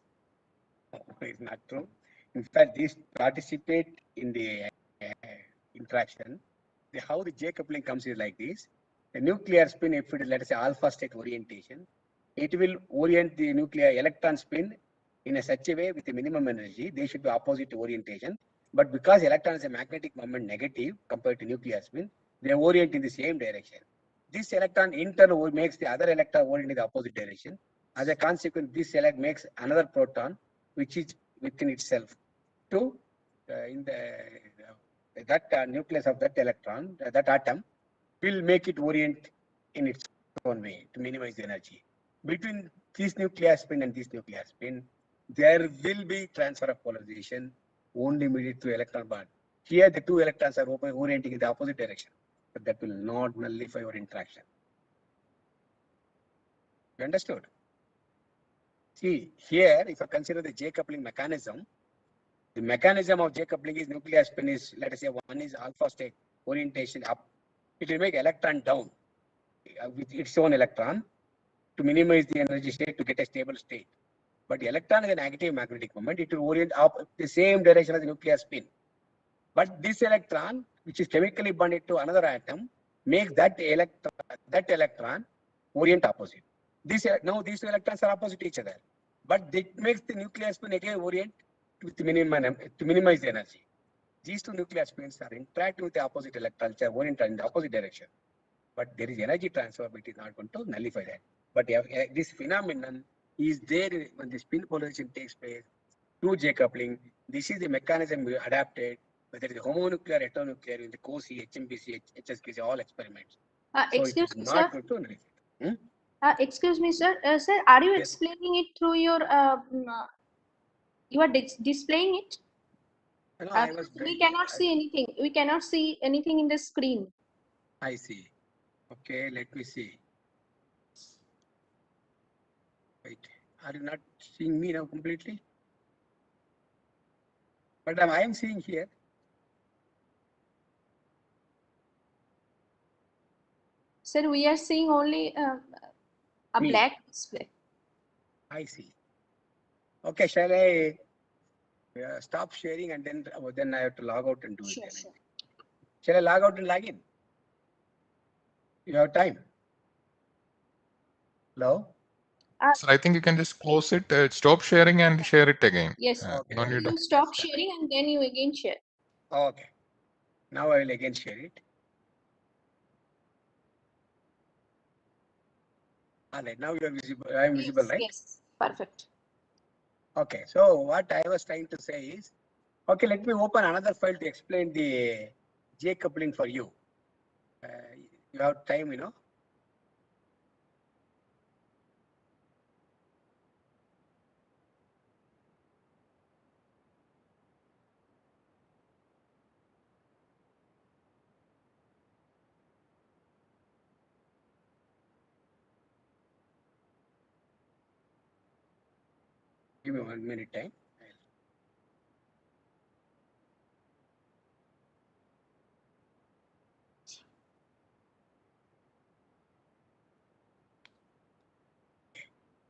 [SPEAKER 1] It's not true. In fact, these participate in the interaction. How the J coupling comes is like this. The nuclear spin, if it is, let us say, alpha state orientation, it will orient the nuclear electron spin in a such a way with the minimum energy. They should be opposite orientation. But because electron is a magnetic moment negative compared to nuclear spin, they orient in the same direction. This electron in turn makes the other electron orient in the opposite direction. As a consequence, this electron makes another proton which is within itself to in the that nucleus of that electron, that atom will make it orient in its own way to minimize the energy. Between this nuclear spin and this nuclear spin, there will be transfer of polarization only mediated through electron bond. Here, the two electrons are orienting in the opposite direction, but that will not nullify your interaction. You understood? See, here, if I consider the J coupling mechanism, the mechanism of J coupling is nuclear spin is, let us say, one is alpha state orientation up. It will make electron down with its own electron to minimize the energy state to get a stable state. But the electron is a negative magnetic moment. It will orient up the same direction as the nuclear spin. But this electron, which is chemically bonded to another atom, makes that electron orient opposite. Now these two electrons are opposite each other, but it makes the nuclear spin again orient with the minimum to minimize the energy. These two nuclear spins are interacting with the opposite electrons, are oriented in the opposite direction. But there is energy transfer, but it is not going to nullify that. But this phenomenon is there when the spin polarization takes place through J coupling. This is the mechanism we adapted, whether it is homonuclear, heteronuclear, in the COSY, HMBC, HSKC, all experiments.
[SPEAKER 4] Excuse me, sir.
[SPEAKER 1] Going to nullify.
[SPEAKER 4] Excuse me, sir. Sir, are you
[SPEAKER 1] Yes.
[SPEAKER 4] explaining it through your? You are displaying it.
[SPEAKER 1] No, I was.
[SPEAKER 4] We cannot see anything. We cannot see anything in the screen.
[SPEAKER 1] I see. Okay, let me see. Wait, are you not seeing me now completely? But I am seeing here.
[SPEAKER 4] Sir, we are seeing only a black display.
[SPEAKER 1] I see. Okay, shall I stop sharing and then I have to log out and do it?
[SPEAKER 4] Sure.
[SPEAKER 1] Shall I log out and log in? You have time? Hello?
[SPEAKER 5] So I think you can just close it, stop sharing and share it again.
[SPEAKER 4] Yes.
[SPEAKER 1] Okay.
[SPEAKER 5] No need
[SPEAKER 4] You stop sharing and then you again share.
[SPEAKER 1] Okay. Now I will again share it. All right. Now you are visible. I am visible, right?
[SPEAKER 4] Yes. Perfect.
[SPEAKER 1] Okay. So what I was trying to say is, okay, let me open another file to explain the J coupling for you. You have time, you know. Give me 1 minute time.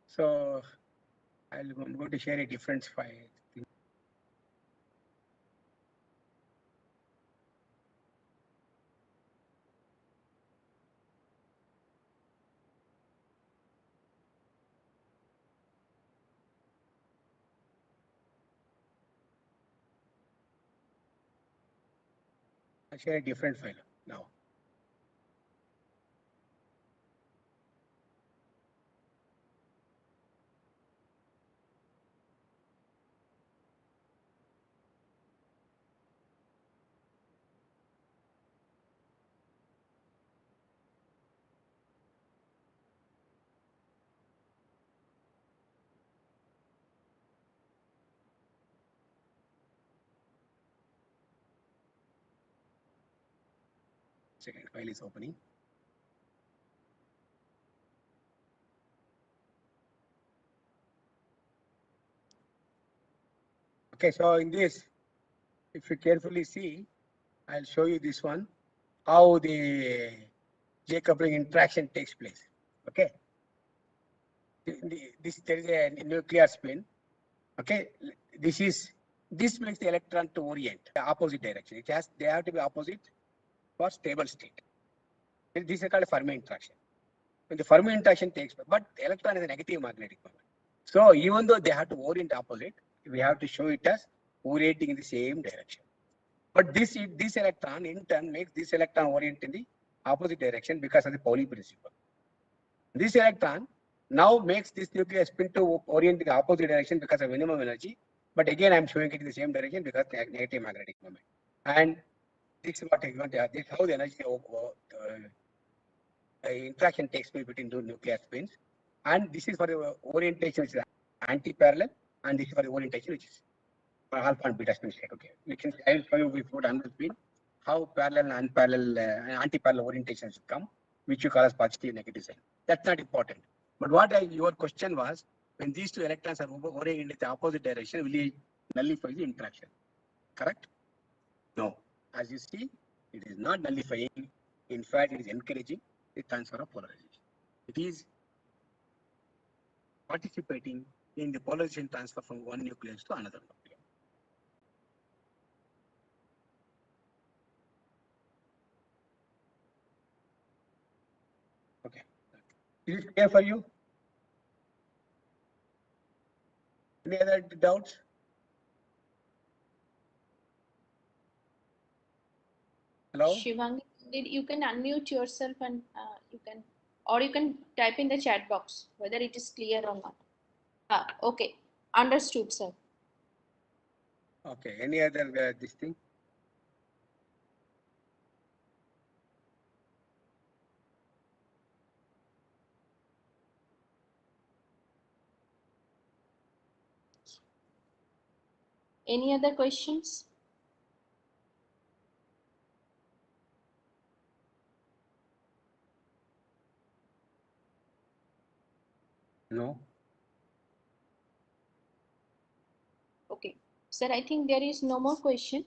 [SPEAKER 1] So I'm going to share a different file. I'll share a different file now. Second file is opening. Okay, so in this, if you carefully see, I'll show you this one, how the J coupling interaction takes place. Okay. There is a nuclear spin. Okay. This makes the electron to orient the opposite direction. They have to be opposite for stable state. This is called a Fermi interaction. When the Fermi interaction takes place, but the electron is a negative magnetic moment. So even though they have to orient opposite, we have to show it as orienting in the same direction. But this electron in turn makes this electron orient in the opposite direction because of the Pauli principle. This electron now makes this nuclear spin to orient in the opposite direction because of minimum energy. But again, I'm showing it in the same direction because of negative magnetic moment. And this is what I want. This is how the energy interaction takes place between two nuclear spins. And this is for the orientation which is anti-parallel, and this is for the orientation which is for alpha and beta spin state. Okay, I will show you before another spin how parallel and unparallel anti-parallel orientations come, which you call as positive negative sign. That's not important. But your question was, when these two electrons are oriented in the opposite direction, will it nullify the interaction? Correct? No. As you see, it is not nullifying. In fact, it is encouraging the transfer of polarization. It is participating in the polarization transfer from one nucleus to another nucleus. Okay. Is it clear for you? Any other doubts? Hello?
[SPEAKER 4] Shivangi, you can unmute yourself and you can type in the chat box whether it is clear or not. Okay, understood, sir.
[SPEAKER 1] Okay. Any other this thing?
[SPEAKER 4] Any other questions?
[SPEAKER 1] No.
[SPEAKER 4] Okay, sir, I think there is no more question.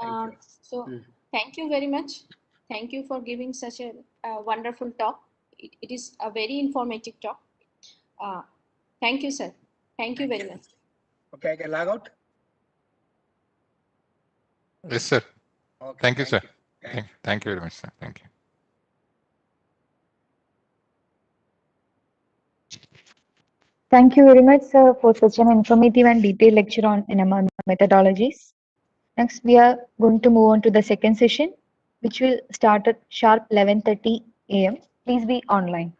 [SPEAKER 1] Thank you.
[SPEAKER 4] So thank you very much. Thank you for giving such a wonderful talk. It is a very informative talk. Thank you, sir. Thank you very much.
[SPEAKER 1] Okay, I can log out.
[SPEAKER 5] Yes, sir.
[SPEAKER 1] Okay.
[SPEAKER 5] Thank you, sir.
[SPEAKER 1] Thank you.
[SPEAKER 5] Thank you very much, sir. Thank you.
[SPEAKER 3] Thank you very much, sir, for such an informative and detailed lecture on NMR methodologies. Next, we are going to move on to the second session, which will start at sharp 11:30 a.m. Please be online.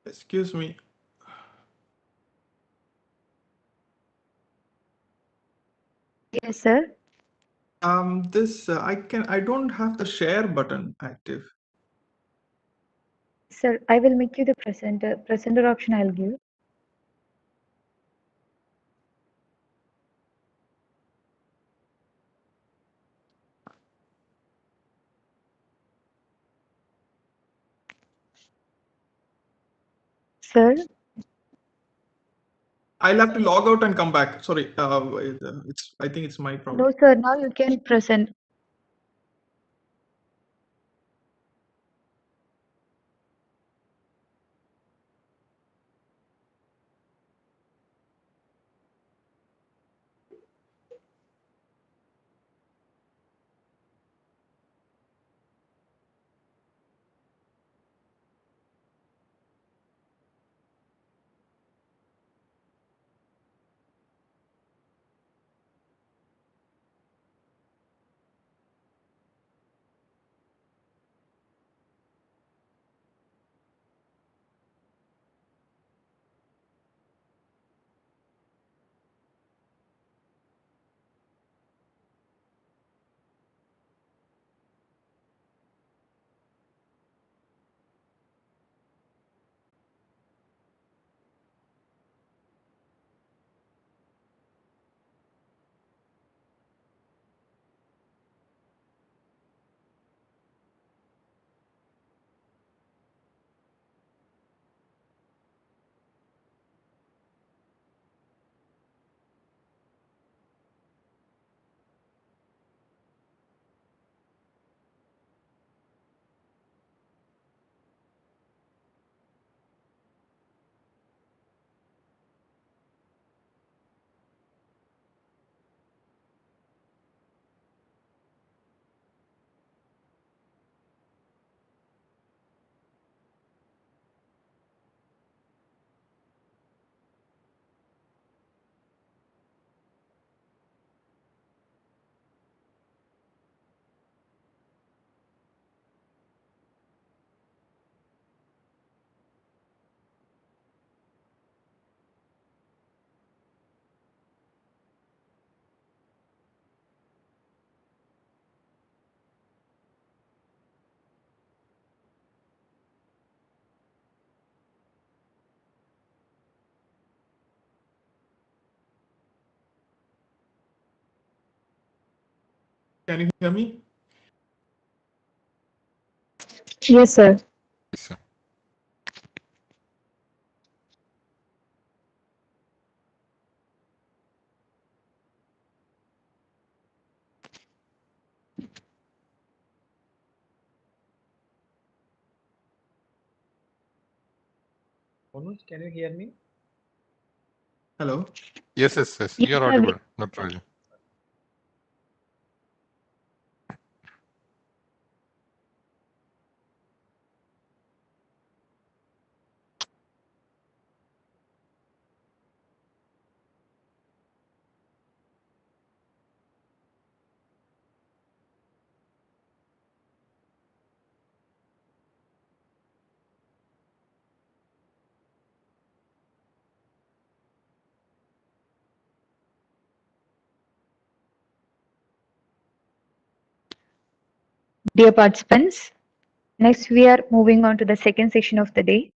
[SPEAKER 2] Excuse me.
[SPEAKER 3] Yes, sir.
[SPEAKER 2] I don't have the share button active.
[SPEAKER 3] Sir, I will make you the presenter. Presenter option I'll give. Sir,
[SPEAKER 2] I'll have to log out and come back. Sorry, I think it's my problem.
[SPEAKER 3] no, sir. Now you can present.
[SPEAKER 2] Can you hear me?
[SPEAKER 3] Yes, sir.
[SPEAKER 5] Yes, sir.
[SPEAKER 6] Anuj, can you hear me?
[SPEAKER 2] Hello.
[SPEAKER 5] Yes, yes, yes.
[SPEAKER 3] Yes,
[SPEAKER 5] You're
[SPEAKER 3] sir.
[SPEAKER 5] audible, Dr. Raju.
[SPEAKER 3] Dear participants, next we are moving on to the second section of the day.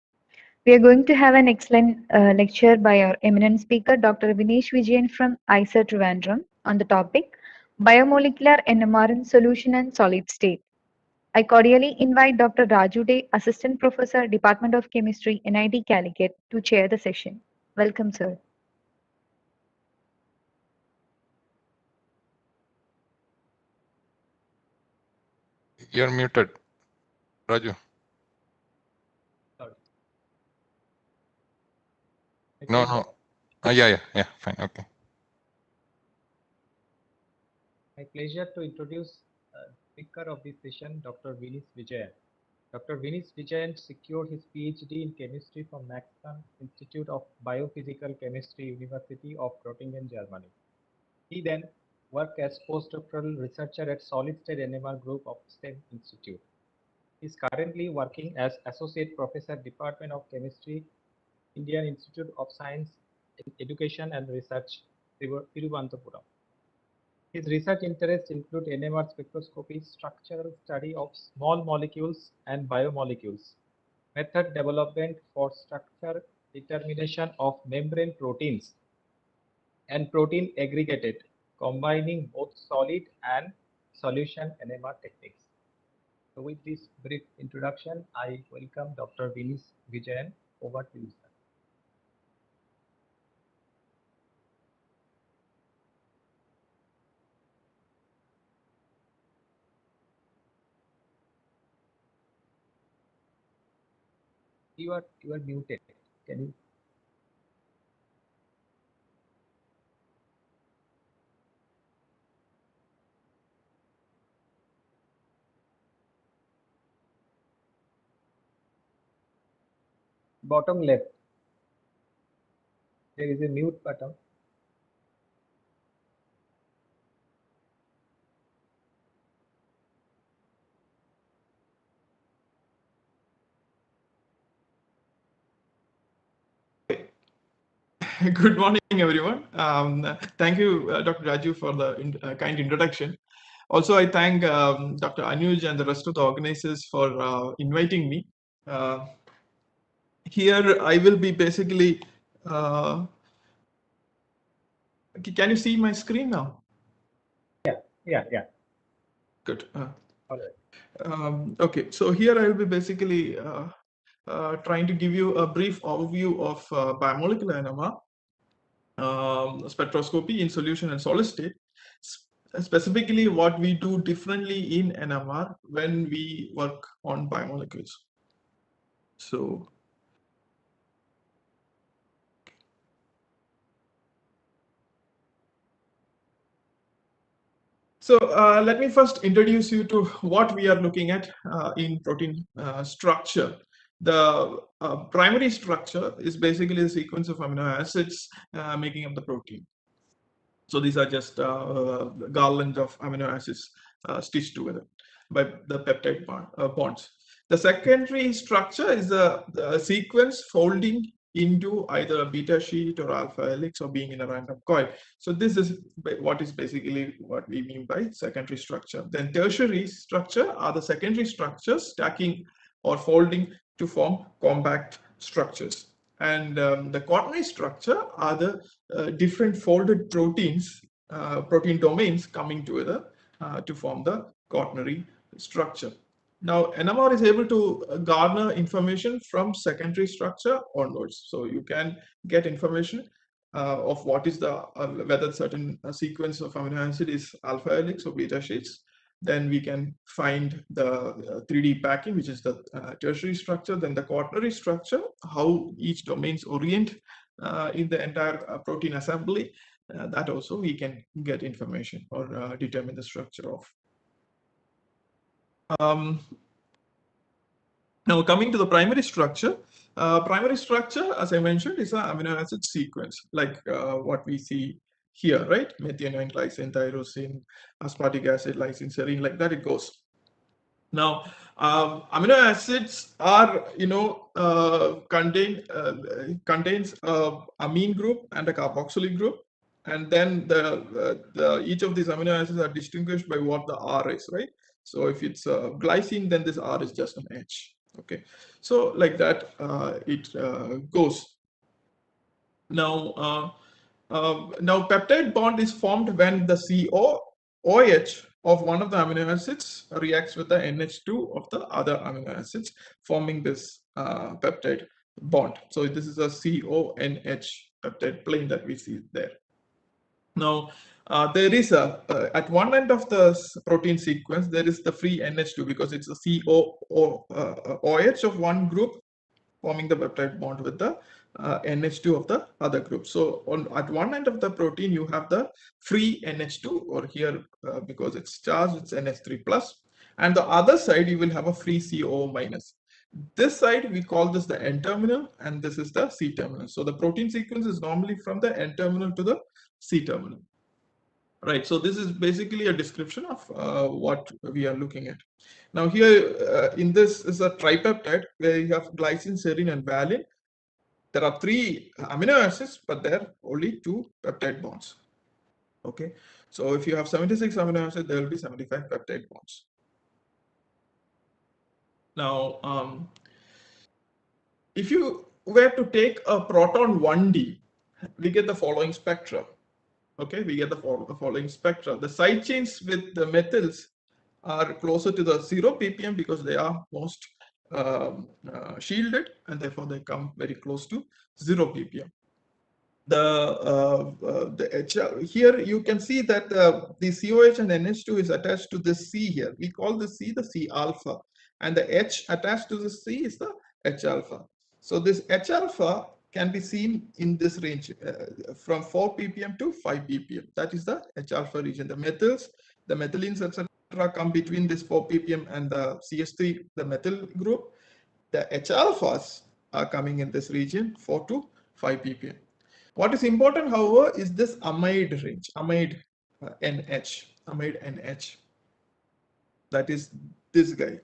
[SPEAKER 3] We are going to have an excellent lecture by our eminent speaker, Dr. Vinesh Vijayan from IISER Trivandrum on the topic Biomolecular NMR in Solution and Solid State. I cordially invite Dr. Raju Day, Assistant Professor, Department of Chemistry, NIT Calicut, to chair the session. Welcome, sir.
[SPEAKER 5] You're muted, Raju.
[SPEAKER 6] Sorry.
[SPEAKER 5] No, no. Yeah, fine, okay.
[SPEAKER 6] My pleasure to introduce speaker of this session, Dr. Vinesh Vijayan. Dr. Vinesh Vijayan secured his PhD in chemistry from Max Planck Institute of Biophysical Chemistry, University of Göttingen, Germany. He then worked as postdoctoral researcher at Solid State NMR Group of same institute. He is currently working as Associate Professor, Department of Chemistry, Indian Institute of Science, Education and Research, Thiruvananthapuram. His research interests include NMR spectroscopy, structural study of small molecules and biomolecules, method development for structure determination of membrane proteins, and protein aggregated, combining both solid and solution NMR techniques. So with this brief introduction, I welcome Dr. Vinis Vijayan. Over to you, sir. You are muted. Can you? Bottom left, there is a mute button.
[SPEAKER 2] Good morning, everyone. Thank you, Dr. Raju, for the kind introduction. Also, I thank Dr. Anuj and the rest of the organizers for inviting me. Here, I will be basically. Can you see my screen now?
[SPEAKER 6] Yeah.
[SPEAKER 2] Good.
[SPEAKER 6] All right.
[SPEAKER 2] Okay, so here I will be basically trying to give you a brief overview of biomolecular NMR. Spectroscopy in solution and solid state, specifically what we do differently in NMR when we work on biomolecules. So let me first introduce you to what we are looking at in protein structure. The primary structure is basically a sequence of amino acids making up the protein. So these are just garlands of amino acids stitched together by the peptide bonds. The secondary structure is the sequence folding into either a beta sheet or alpha helix or being in a random coil. So this is what is basically what we mean by secondary structure. Then tertiary structure are the secondary structures stacking or folding to form compact structures. And the quaternary structure are the different folded proteins, protein domains coming together to form the quaternary structure. Now, NMR is able to garner information from secondary structure onwards. So you can get information of what is the whether certain sequence of amino acid is alpha helix or beta sheets. Then we can find the 3D packing, which is the tertiary structure. Then the quaternary structure, how each domains orient in the entire protein assembly. That also we can get information or determine the structure of. Now coming to the primary structure, as I mentioned, is an amino acid sequence like what we see here, right? Methionine, glycine, tyrosine, aspartic acid, lysine, serine, like that it goes. Now, amino acids are, contains a amine group and a carboxylic group, and then each of these amino acids are distinguished by what the R is, right? So if it's glycine, then this R is just an H. Okay, so like that it goes. Now, peptide bond is formed when the COOH of one of the amino acids reacts with the NH2 of the other amino acids, forming this peptide bond. So this is a CONH peptide plane that we see there. Now, there is at one end of the protein sequence, there is the free NH2 because it's a COOH of one group forming the peptide bond with the NH2 of the other group. So at one end of the protein, you have the free NH2, or here because it's charged, it's NH3 plus. And the other side, you will have a free COO minus. This side, we call this the N-terminal, and this is the C-terminal. So the protein sequence is normally from the N-terminal to the C-terminal. Right, so this is basically a description of what we are looking at. Now here in this is a tripeptide where you have glycine, serine, and valine. There are 3 amino acids, but there are only 2 peptide bonds. Okay, So if you have 76 amino acids, there will be 75 peptide bonds. Now, if you were to take a proton 1D, we get the following spectra. Okay, we get the following spectra. The side chains with the methyls are closer to the 0 ppm because they are most shielded, and therefore they come very close to 0 ppm. The HR, here you can see that the COH and NH2 is attached to this C here. We call the C alpha, and the H attached to the C is the H alpha. So this H alpha can be seen in this range from 4 ppm to 5 ppm. That is the H alpha region. The methyls, the methylenes, etc., come between this 4 ppm and the CH3, the methyl group. The H alphas are coming in this region 4 to 5 ppm. What is important, however, is this amide range, amide NH. That is this guy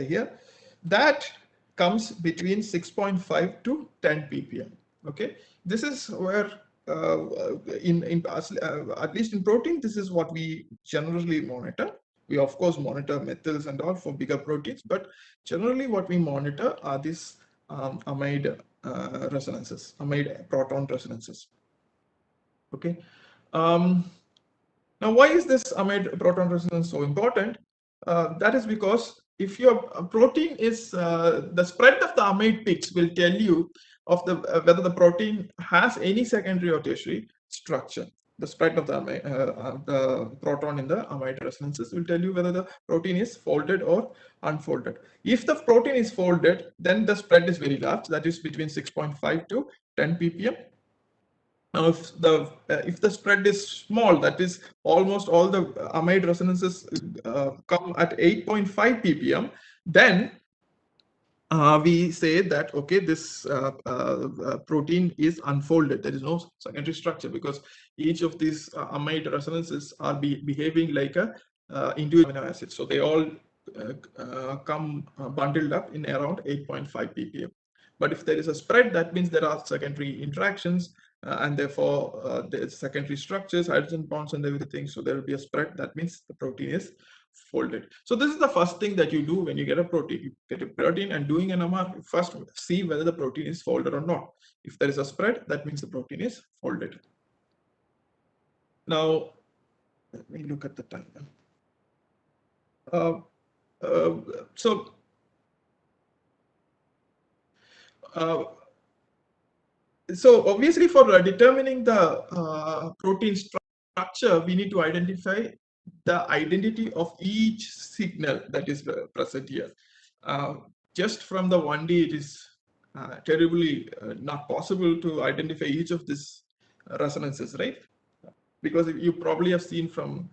[SPEAKER 2] here. That comes between 6.5 to 10 ppm. Okay, this is where at least in protein, this is what we generally monitor. We of course monitor methyls and all for bigger proteins, but generally what we monitor are these amide resonances, amide proton resonances. Okay. Now, why is this amide proton resonance so important? That is because if your protein is the spread of the amide peaks will tell you of the whether the protein has any secondary or tertiary structure. The spread of the proton in the amide resonances will tell you whether the protein is folded or unfolded. If the protein is folded, then the spread is very large, that is between 6.5 to 10 ppm. Now, if the spread is small, that is almost all the amide resonances come at 8.5 ppm, then we say that okay, this protein is unfolded. There is no secondary structure because each of these amide resonances are behaving like a individual amino acid. So they all come bundled up in around 8.5 ppm. But if there is a spread, that means there are secondary interactions and therefore there's secondary structures, hydrogen bonds and everything. So there will be a spread. That means the protein is folded. So this is the first thing that you do when you get a protein. You get a protein and doing NMR, you first see whether the protein is folded or not. If there is a spread, that means the protein is folded. Now, let me look at the time. So obviously for determining the protein structure, we need to identify the identity of each signal that is present here. Just from the 1D, it is terribly not possible to identify each of these resonances, right? Because you probably have seen from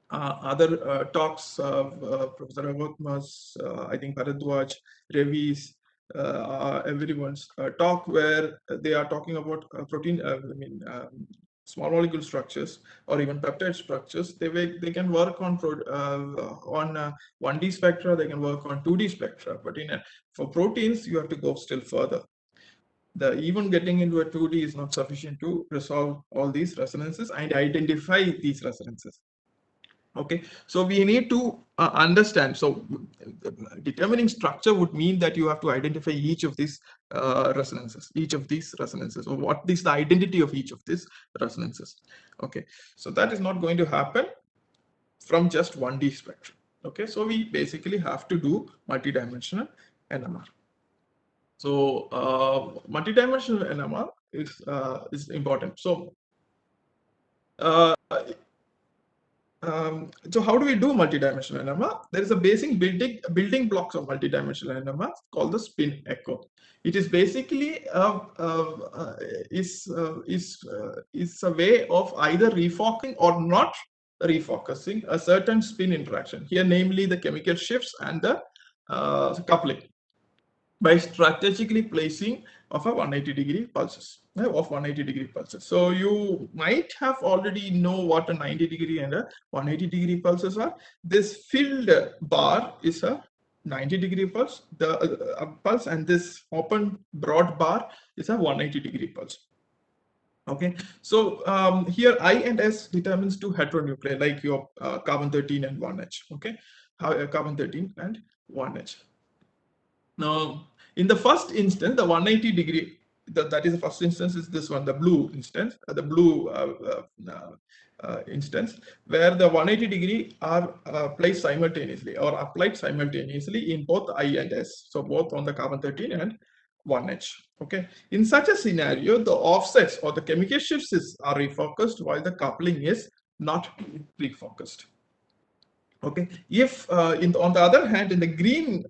[SPEAKER 2] other talks of Professor Avotma's, I think Bharadwaj, Ravi's, everyone's talk where they are talking about protein, small molecule structures or even peptide structures. They can work on 1D spectra, they can work on 2D spectra, but for proteins you have to go still further. Even getting into a 2D is not sufficient to resolve all these resonances and identify these resonances. Okay, so we need to understand. So determining structure would mean that you have to identify each of these resonances, or what is the identity of each of these resonances. Okay, so that is not going to happen from just 1D spectrum. Okay, so we basically have to do multidimensional NMR. So multidimensional NMR is important. So so how do we do multidimensional NMR? There is a basic building blocks of multidimensional NMR called the spin echo. It is basically is a way of either refocusing or not refocusing a certain spin interaction. Here, namely the chemical shifts and the coupling, by strategically placing of a 180-degree pulses, of 180-degree pulses. So you might have already know what a 90-degree and a 180-degree pulses are. This filled bar is a 90-degree pulse, pulse, and this open broad bar is a 180-degree pulse. Okay, so here I and S determines two heteronuclei like your carbon 13 and 1H. Okay, carbon 13 and 1H. Now, in the first instance, the 180 degree, that is the first instance is this one, the blue instance, instance, where the 180 degree are placed simultaneously or applied simultaneously in both I and S. So both on the carbon 13 and 1H. Okay. In such a scenario, the offsets or the chemical shifts are refocused while the coupling is not refocused. Okay, if on the other hand, in the green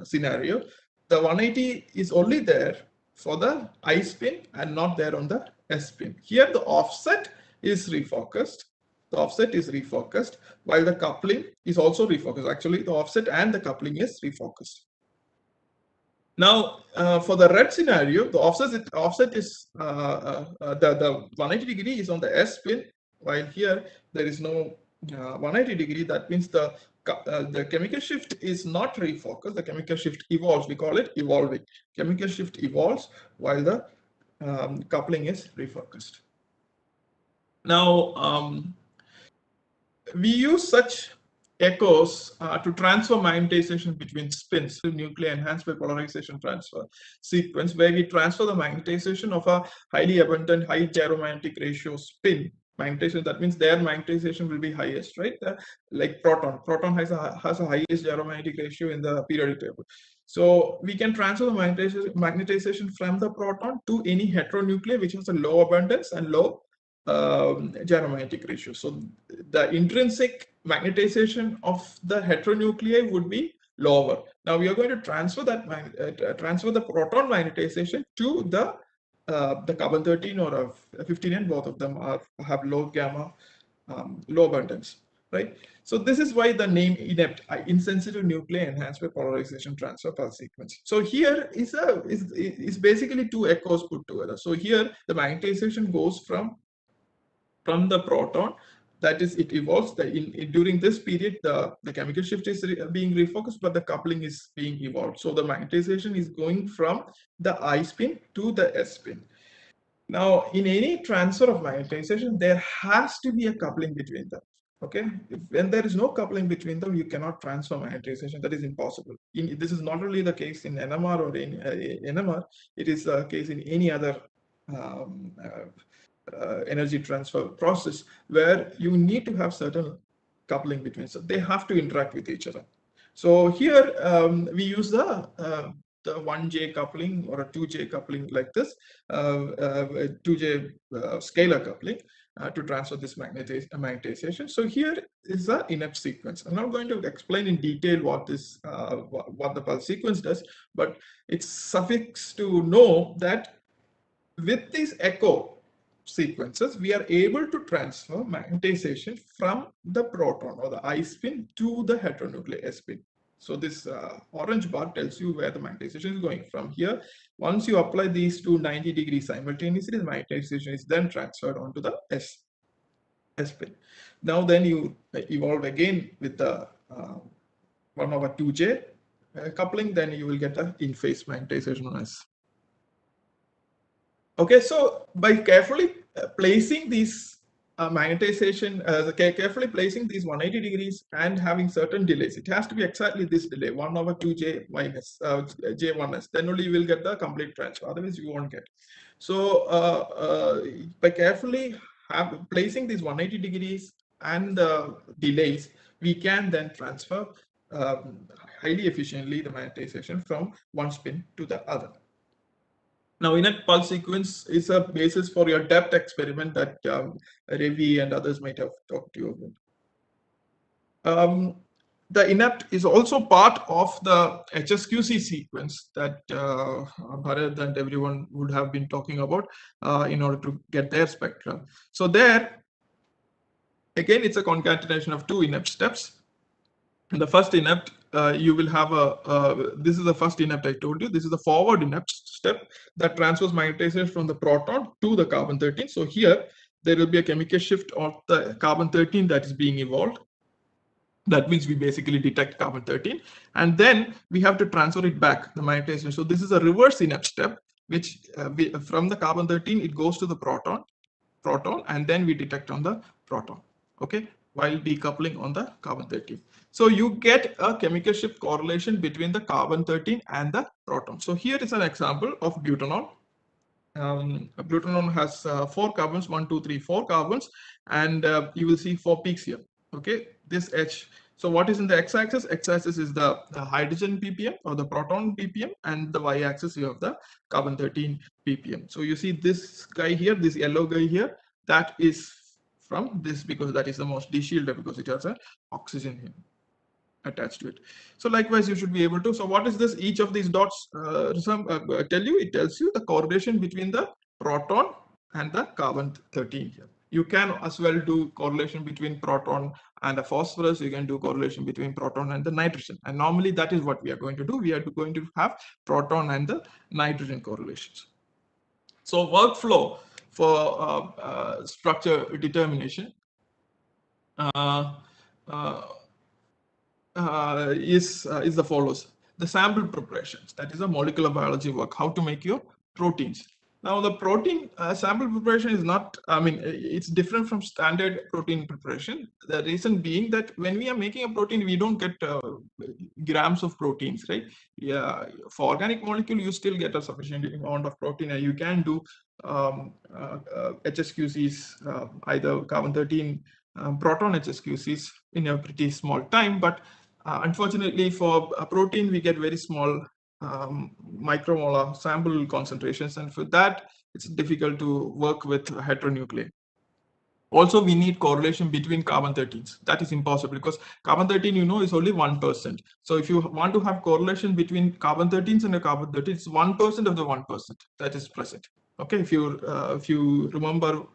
[SPEAKER 2] scenario, the 180 is only there for the I spin and not there on the S spin. Here the offset is refocused. The offset is refocused while the coupling is also refocused. Actually, the offset and the coupling is refocused. Now, for the red scenario, the offset is the 180 degree is on the S spin, while here there is no 180 degree. That means the chemical shift is not refocused. The chemical shift evolves. We call it evolving. Chemical shift evolves while the coupling is refocused. Now, we use such echoes to transfer magnetization between spins to nuclei enhanced by polarization transfer sequence, where we transfer the magnetization of a highly abundant high gyromagnetic ratio spin magnetization. That means their magnetization will be highest, right? Like proton has a highest gyromagnetic ratio in the periodic table. So we can transfer the magnetization from the proton to any heteronuclei which has a low abundance and low gyromagnetic ratio. So the intrinsic magnetization of the heteronuclei would be lower. Now we are going to transfer that transfer the proton magnetization to the carbon 13 or 15, and both of them have low gamma, low abundance, right? So this is why the name inept, insensitive nuclei enhanced by polarization transfer pulse sequence. So here is basically two echoes put together. So here the magnetization goes from the proton, that is, it evolves. During this period, the chemical shift is being refocused, but the coupling is being evolved. So the magnetization is going from the I spin to the S spin. Now, in any transfer of magnetization, there has to be a coupling between them. Okay, when there is no coupling between them, you cannot transfer magnetization. That is impossible. This is not only the case in NMR or in NMR, it is the case in any other energy transfer process where you need to have certain coupling between, so they have to interact with each other. So here we use the 1J coupling or a 2J coupling like this, 2J scalar coupling to transfer this magnetization. So here is the inept sequence. I'm not going to explain in detail what the pulse sequence does, but it's suffice to know that with these echo sequences, we are able to transfer magnetization from the proton or the I spin to the heteronuclear S spin. So this orange bar tells you where the magnetization is going from. Here, once you apply these two 90 degrees simultaneously, the magnetization is then transferred onto the S spin. Now then you evolve again with the 1/2J coupling, then you will get an in-phase magnetization on S. Okay, so by carefully placing these carefully placing these 180 degrees and having certain delays, it has to be exactly this delay, 1/2J minus J1S, then only you will get the complete transfer, otherwise you won't get. So by carefully placing these 180 degrees and the delays, we can then transfer highly efficiently the magnetization from one spin to the other. Now, inept pulse sequence is a basis for your depth experiment that Ravi and others might have talked to you about. The inept is also part of the HSQC sequence that Bharat and everyone would have been talking about in order to get their spectra. So there, again, it's a concatenation of two inept steps. In the first inept, you will have this is the first inept I told you. This is the forward inept step that transfers magnetization from the proton to the carbon 13. So here, there will be a chemical shift of the carbon 13 that is being evolved. That means we basically detect carbon 13. And then we have to transfer it back, the magnetization. So this is a reverse inept step which from the carbon-13 it goes to the proton, and then we detect on the proton, okay, while decoupling on the carbon-13. So you get a chemical shift correlation between the carbon-13 and the proton. So here is an example of butanol. Butanol has 4 carbons, 1, 2, 3, 4 carbons, and you will see 4 peaks here. Okay, this H. So what is in the x-axis? X-axis is the hydrogen ppm or the proton ppm, and the y-axis you have the carbon-13 ppm. So you see this guy here, this yellow guy here, that is from this, because that is the most de-shielded, because it has an oxygen here attached to it. So likewise you should be able to. So what is this? Each of these dots tell you? It tells you the correlation between the proton and the carbon-13 here. You can as well do correlation between proton and a phosphorus. You can do correlation between proton and the nitrogen, and normally that is what we are going to do. We are going to have proton and the nitrogen correlations. So workflow for structure determination is the follows. The sample preparations, that is a molecular biology work, how to make your proteins. Now the protein sample preparation is not, I mean, it's different from standard protein preparation. The reason being that when we are making a protein, we don't get grams of proteins, right? Yeah, for organic molecule, you still get a sufficient amount of protein, and you can do HSQCs, either carbon-13 proton HSQCs in a pretty small time, but unfortunately for a protein, we get very small micromolar sample concentrations, and for that it's difficult to work with heteronuclei. Also, we need correlation between carbon-13s. That is impossible because carbon-13, you know, is only 1%. So if you want to have correlation between carbon-13s and a carbon-13, it's 1% of the 1% that is present. Okay, if you remember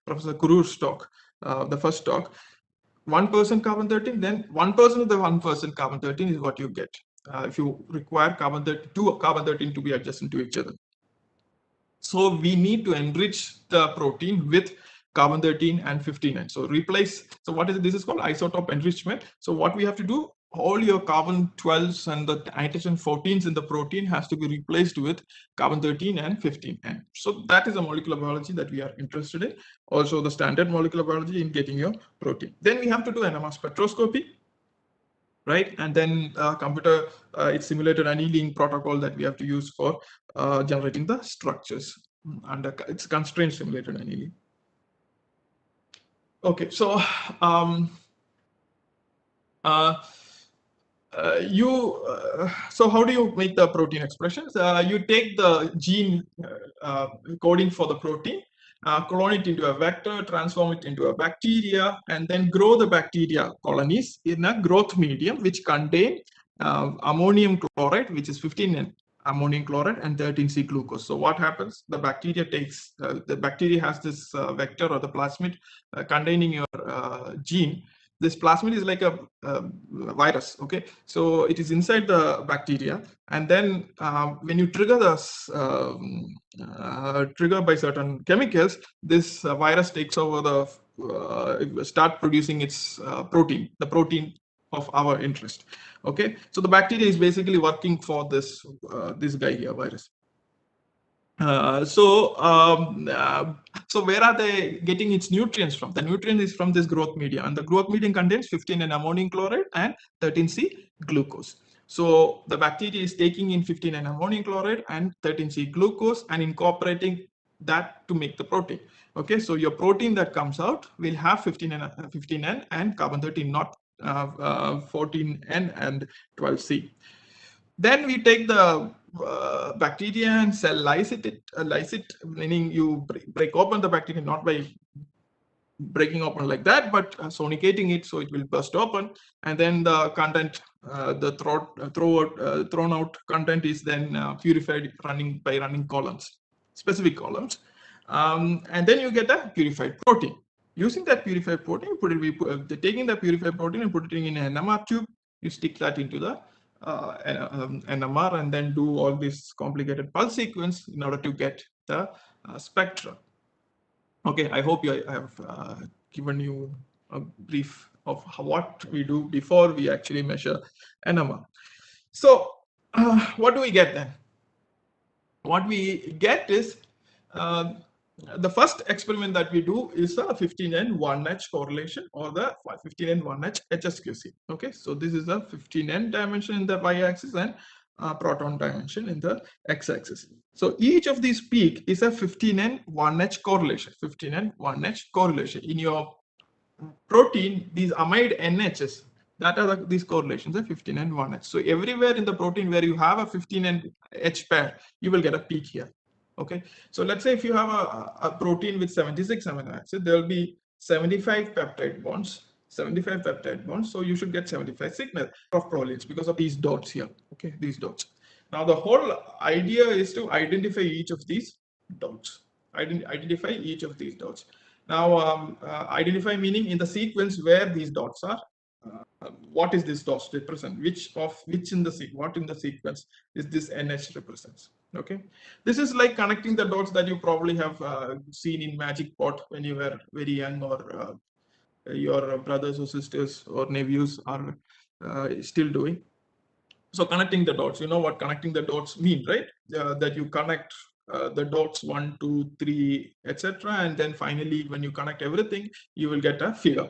[SPEAKER 2] Professor Kuru's talk, the first talk, 1% carbon-13, then 1% of the 1% carbon-13 is what you get. If you require carbon-13, 2 carbon-13 to be adjacent to each other. So we need to enrich the protein with carbon-13 and 59. So replace, so what is this is called isotope enrichment. So what we have to do, all your carbon-12s and the nitrogen-14s in the protein has to be replaced with carbon-13 and 15N. So that is a molecular biology that we are interested in. Also the standard molecular biology in getting your protein. Then we have to do NMR spectroscopy, right? And then computer, it's simulated annealing protocol that we have to use for generating the structures. And it's constraint simulated annealing. Okay, so so how do you make the protein expressions? You take the gene coding for the protein, clone it into a vector, transform it into a bacteria, and then grow the bacteria colonies in a growth medium which contain ammonium chloride, which is 15N ammonium chloride, and 13C glucose. So what happens? The bacteria takes, the bacteria has this vector or the plasmid containing your gene. This plasmid is like a virus, okay? So it is inside the bacteria, and then when you trigger this, trigger by certain chemicals, this virus takes over the, start producing its protein, the protein of our interest, okay? So the bacteria is basically working for this, this guy here, virus. So where are they getting its nutrients from? The nutrient is from this growth medium, and the growth medium contains 15N ammonium chloride and 13C glucose. So the bacteria is taking in 15N ammonium chloride and 13C glucose and incorporating that to make the protein. Okay, so your protein that comes out will have 15N and carbon-13, not 14N and 12C. Then we take the bacteria and cell lyse it, meaning you break open the bacteria, not by breaking open like that, but sonicating it so it will burst open, and then the content, the thrown out content is then purified by running columns, specific columns, and then you get a purified protein. Using that purified protein, taking the purified protein and put it in an NMR tube, you stick that into the NMR and then do all this complicated pulse sequence in order to get the spectra. Okay, I hope I have given you a brief of what we do before we actually measure NMR. So what do we get then? what we get is the first experiment that we do is a 15N1H correlation, or the 15N1H HSQC. Okay, so this is a 15N dimension in the y-axis and proton dimension in the x-axis. So each of these peak is a 15N1H correlation. 15N1H correlation in your protein. These amide NHs, that are these correlations are 15N1H. So everywhere in the protein where you have a 15N-H pair, you will get a peak here. Okay, so let's say if you have a protein with 76 amino acids, there will be 75 peptide bonds. 75 peptide bonds, so you should get 75 signal of prolines because of these dots here. Okay, these dots. Now the whole idea is to identify each of these dots. Identify each of these dots. Now identify meaning in the sequence where these dots are. What is this dots represent? What in the sequence is this NH represents? Okay, this is like connecting the dots that you probably have seen in Magic Pot when you were very young, or your brothers or sisters or nephews are still doing. So connecting the dots, you know what connecting the dots mean, right? That you connect the dots 1, 2, 3, etc., and then finally when you connect everything, you will get a figure,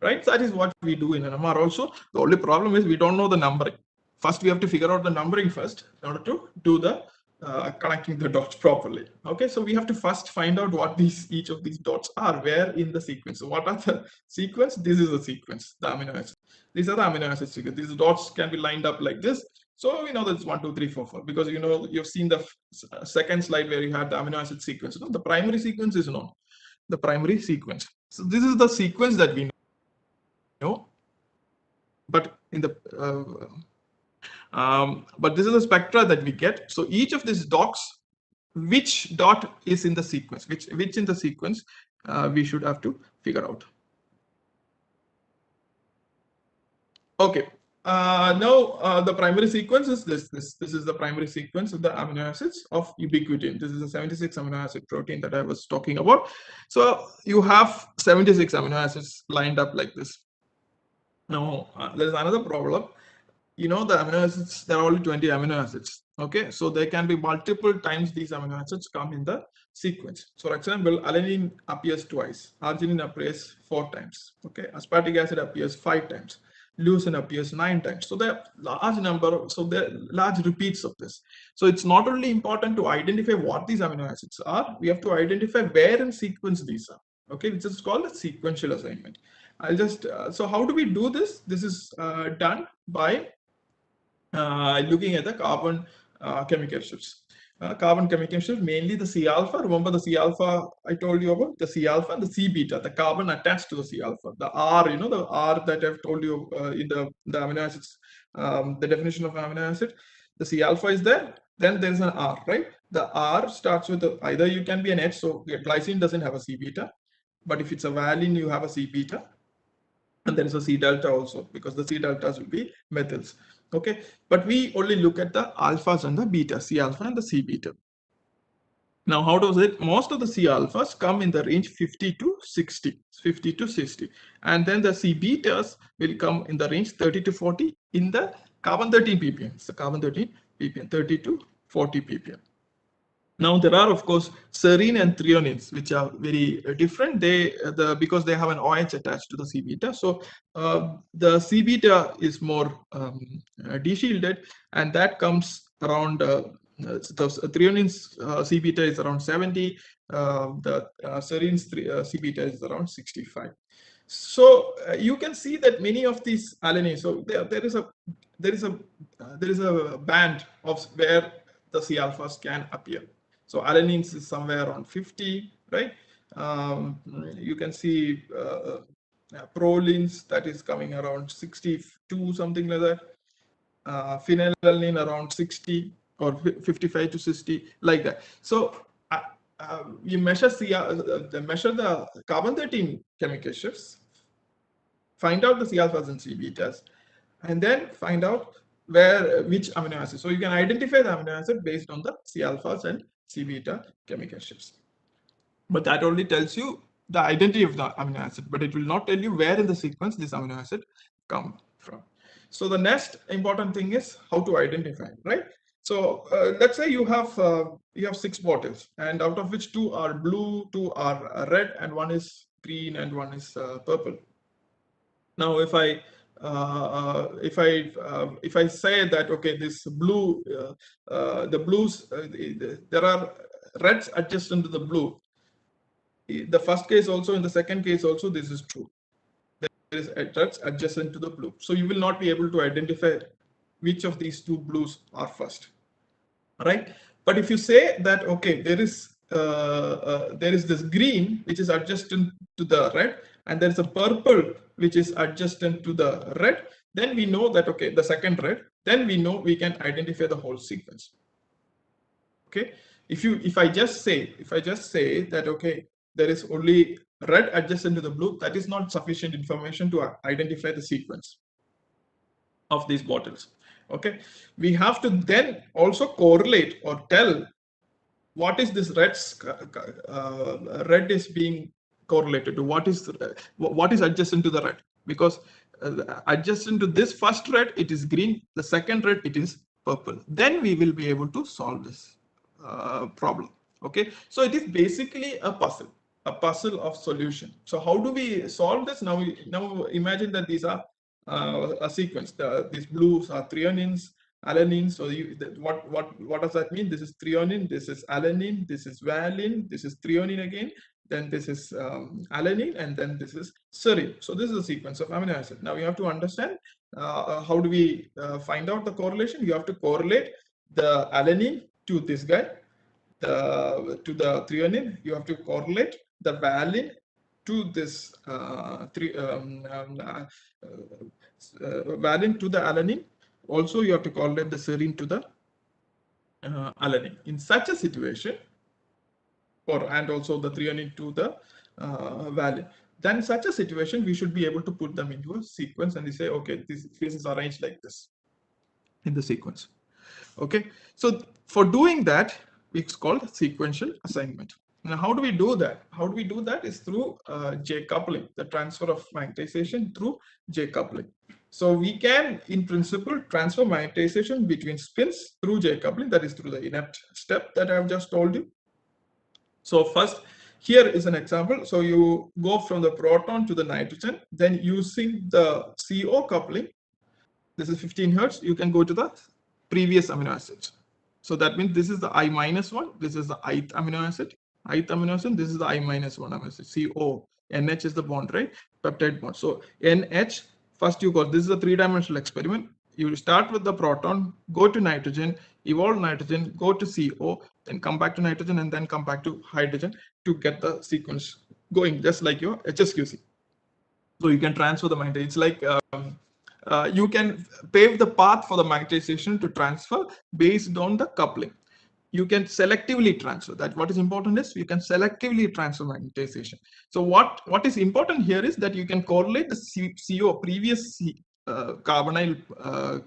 [SPEAKER 2] right? That is what we do in NMR also. The only problem is we don't know the numbering. First we have to figure out the numbering first in order to do the connecting the dots properly. Okay, so we have to first find out what each of these dots are, where in the sequence. So what are the sequence? This is the sequence, the amino acids. These are the amino acid sequence. These dots can be lined up like this. So we know that it's 1, 2, 3, 4, 4, because you know you've seen the second slide where you had the amino acid sequence. The primary sequence is known. The primary sequence. So this is the sequence that we know. But in the but this is the spectra that we get. So each of these dots, which dot is in the sequence, which in the sequence we should have to figure out. Okay. Now the primary sequence is this. This is the primary sequence of the amino acids of ubiquitin. This is a 76 amino acid protein that I was talking about. So you have 76 amino acids lined up like this. Now there is another problem. You know, the amino acids, there are only 20 amino acids. Okay, so there can be multiple times these amino acids come in the sequence. So, for example, alanine appears twice, arginine appears 4 times. Okay, aspartic acid appears 5 times, leucine appears 9 times. So there are large number, so there are large repeats of this. So it's not only important to identify what these amino acids are, we have to identify where in sequence these are. Okay, which is called a sequential assignment. I'll just so how do we do this? This is done by looking at the carbon chemical shifts. Carbon chemical shift, mainly the C alpha. Remember the C alpha I told you about? The C alpha and the C beta, the carbon attached to the C alpha. The R, you know, the R that I've told you in the amino acids, the definition of amino acid. The C alpha is there, then there is an R, right? The R starts with either you can be an H, so glycine doesn't have a C beta, but if it's a valine, you have a C beta. And there is a C delta also, because the C deltas will be methyls. Okay, but we only look at the alphas and the beta, C alpha and the C beta. Now, how does it? Most of the C alphas come in the range 50 to 60, 50 to 60, and then the C betas will come in the range 30 to 40 in the carbon 13 ppm. It's the carbon 13 ppm, 30 to 40 ppm. Now there are of course serine and threonines, which are very different. Because they have an OH attached to the C beta. So the C beta is more deshielded, and that comes around the threonines C beta is around 70. The serines C beta is around 65. So you can see that many of these alanines. So there is a band of where the C alphas can appear. So alanines is somewhere around 50, right? You can see prolines, that is coming around 62, something like that. Phenylalanine around 60 or 55 to 60, like that. So you measure the carbon 13 chemical shifts, find out the C alphas and C betas, and then find out which amino acid. So you can identify the amino acid based on the C alphas and C beta chemical shifts. But that only tells you the identity of the amino acid, but it will not tell you where in the sequence this amino acid come from. So the next important thing is how to identify, right? So let's say you have 6 bottles, and out of which 2 are blue, 2 are red, and 1 is green, and 1 is purple. Now, if I say that, okay, this blue, the blues, there are reds adjacent to the blue. The first case also, in the second case also, this is true. There is reds adjacent to the blue. So you will not be able to identify which of these 2 blues are first, right? But if you say that, okay, there is this green which is adjacent to the red, and there is a purple which is adjacent to the red, then we know that, okay, the second red, then we know we can identify the whole sequence. Okay, if I just say that, okay, there is only red adjacent to the blue, that is not sufficient information to identify the sequence of these bottles. Okay, we have to then also correlate or tell what is this red is being correlated to, what is adjacent to the red, because adjacent to this first red it is green, the second red it is purple. Then we will be able to solve this problem. Okay, so it is basically a puzzle of solution. So how do we solve this? Now imagine that these are a sequence. These blues are threonines, alanine. So what does that mean? This is threonine, this is alanine, this is valine, this is threonine again, then this is alanine, and then this is serine. So this is a sequence of amino acid. Now you have to understand how do we find out the correlation. You have to correlate the alanine to this guy, to the threonine. You have to correlate the valine to this valine to the alanine. Also, you have to correlate the serine to the alanine. In such a situation, and also the threonine to the valine. Then in such a situation, we should be able to put them into a sequence, and we say, okay, this is arranged like this in the sequence. Okay, so for doing that, it's called sequential assignment. Now, how do we do that? How do we do that is through J coupling, the transfer of magnetization through J coupling. So we can, in principle, transfer magnetization between spins through J coupling, that is through the inept step that I have just told you. So first, here is an example. So you go from the proton to the nitrogen, then using the CO coupling, this is 15 Hertz, you can go to the previous amino acids. So that means this is the I minus one, this is the ith amino acid, this is the I minus one amino acid, CO. NH is the bond, right? Peptide bond. So NH, first you go, this is a 3-dimensional experiment. You start with the proton, go to nitrogen, evolve nitrogen, go to CO, then come back to nitrogen, and then come back to hydrogen to get the sequence going, just like your HSQC. So you can transfer the magnetization. It's like you can pave the path for the magnetization to transfer based on the coupling. You can selectively transfer that. What is important is you can selectively transfer magnetization. So what is important here is that you can correlate the CO, previous carbonyl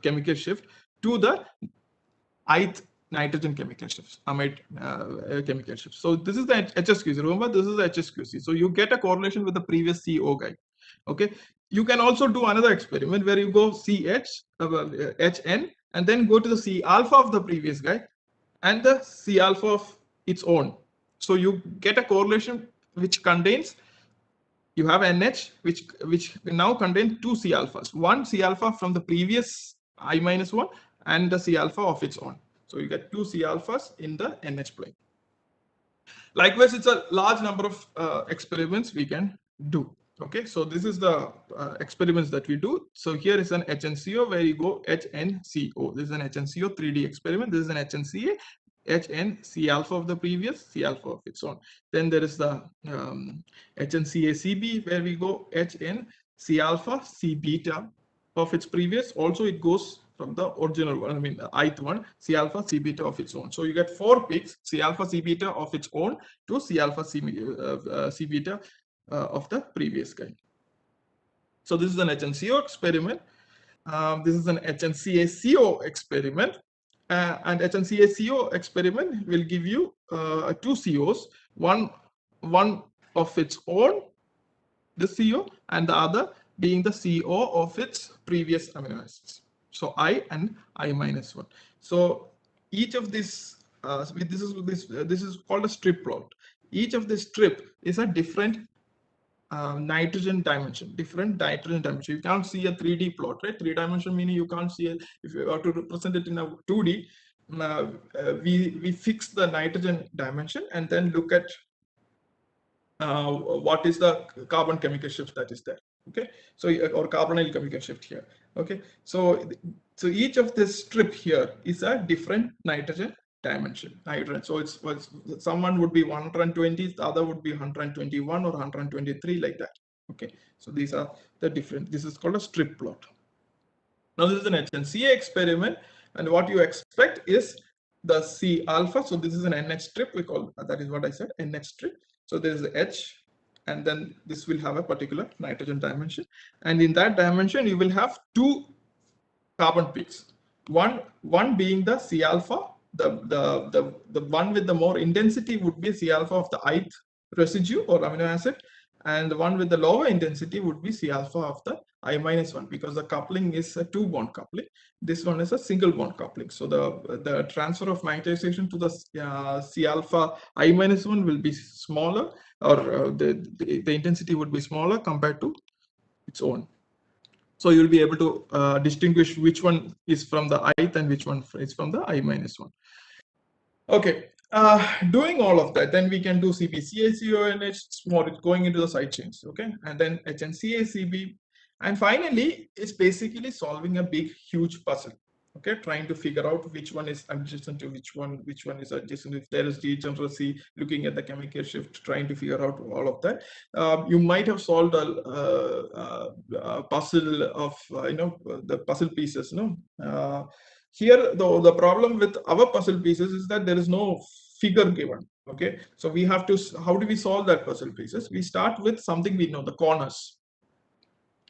[SPEAKER 2] chemical shift, to the ith nitrogen chemical shifts, amide chemical shifts. So this is the HSQC. Remember, this is the HSQC. So you get a correlation with the previous CO guy. Okay. You can also do another experiment where you go CH, HN, and then go to the C alpha of the previous guy and the C alpha of its own. So you get a correlation which contains, you have NH, which now contains 2 C alphas, one C alpha from the previous I minus 1 and the C alpha of its own. So you get 2 C alphas in the NH plane. Likewise, it's a large number of experiments we can do. Okay, so this is the experiments that we do. So here is an HNCO where you go HNCO. This is an HNCO 3D experiment. This is an HNCA, HN C alpha of the previous, C alpha of its own. Then there is the HNCA CB where we go HN C alpha, C beta of its previous. Also, it goes from the original one, I mean the ith one, C alpha, C beta of its own. So you get 4 peaks, C alpha, C beta of its own to C alpha, C beta of the previous guy. So this is an HNCO experiment. This is an HNCA-CO experiment. And HNCA-CO experiment will give you 2 COs, one of its own, the CO, and the other being the CO of its previous amino acids. So I and I minus 1. So each of this this is called a strip plot. Each of this strip is a different nitrogen dimension, You can't see a 3D plot, right? 3-dimensional meaning you can't see it. If you are to represent it in a 2D, we fix the nitrogen dimension and then look at what is the carbon chemical shift that is there. Okay, so or carbonyl chemical shift here. Okay, so each of this strip here is a different nitrogen dimension. So it's someone would be 120, the other would be 121 or 123, like that. Okay, so these are the different. This is called a strip plot. Now this is an HNCA experiment, and what you expect is the C alpha. So this is an NH strip. We call that is what I said, NH strip. So there is the H, and then this will have a particular nitrogen dimension, and in that dimension you will have two carbon peaks. One being the C alpha. The one with the more intensity would be C alpha of the ith residue or amino acid, and the one with the lower intensity would be C alpha of the I-1, because the coupling is a 2-bond coupling. This one is a single bond coupling. So the transfer of magnetization to the C alpha I-1 will be smaller, or the intensity would be smaller compared to its own. So you'll be able to distinguish which one is from the ith and which one is from the I-1. Okay, doing all of that, then we can do CbCaCONH, more going into the side chains. Okay, and then HNCACB, and finally it's basically solving a big huge puzzle. Okay, trying to figure out which one is adjacent to which one is adjacent, if there is degeneracy, looking at the chemical shift, trying to figure out all of that. You might have solved a puzzle of the puzzle pieces. Here the problem with our puzzle pieces is that there is no figure given. Okay, so we have to, how do we solve that puzzle pieces? We start with something we know, the corners.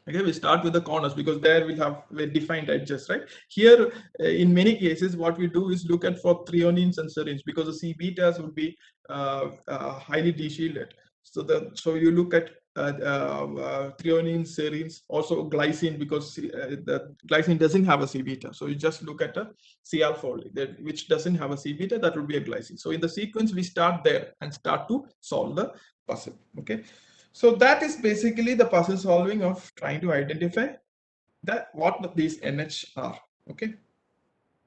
[SPEAKER 2] Okay, we start with the corners because there we'll have defined edges, right? Here, in many cases, what we do is look at for threonines and serines, because the C betas would be highly deshielded. So you look at threonine, serines, also glycine, because the glycine doesn't have a C beta. So you just look at a C alpha only, which doesn't have a C beta, that would be a glycine. So in the sequence, we start there and start to solve the puzzle. Okay. So that is basically the puzzle solving of trying to identify what these NH are. Okay.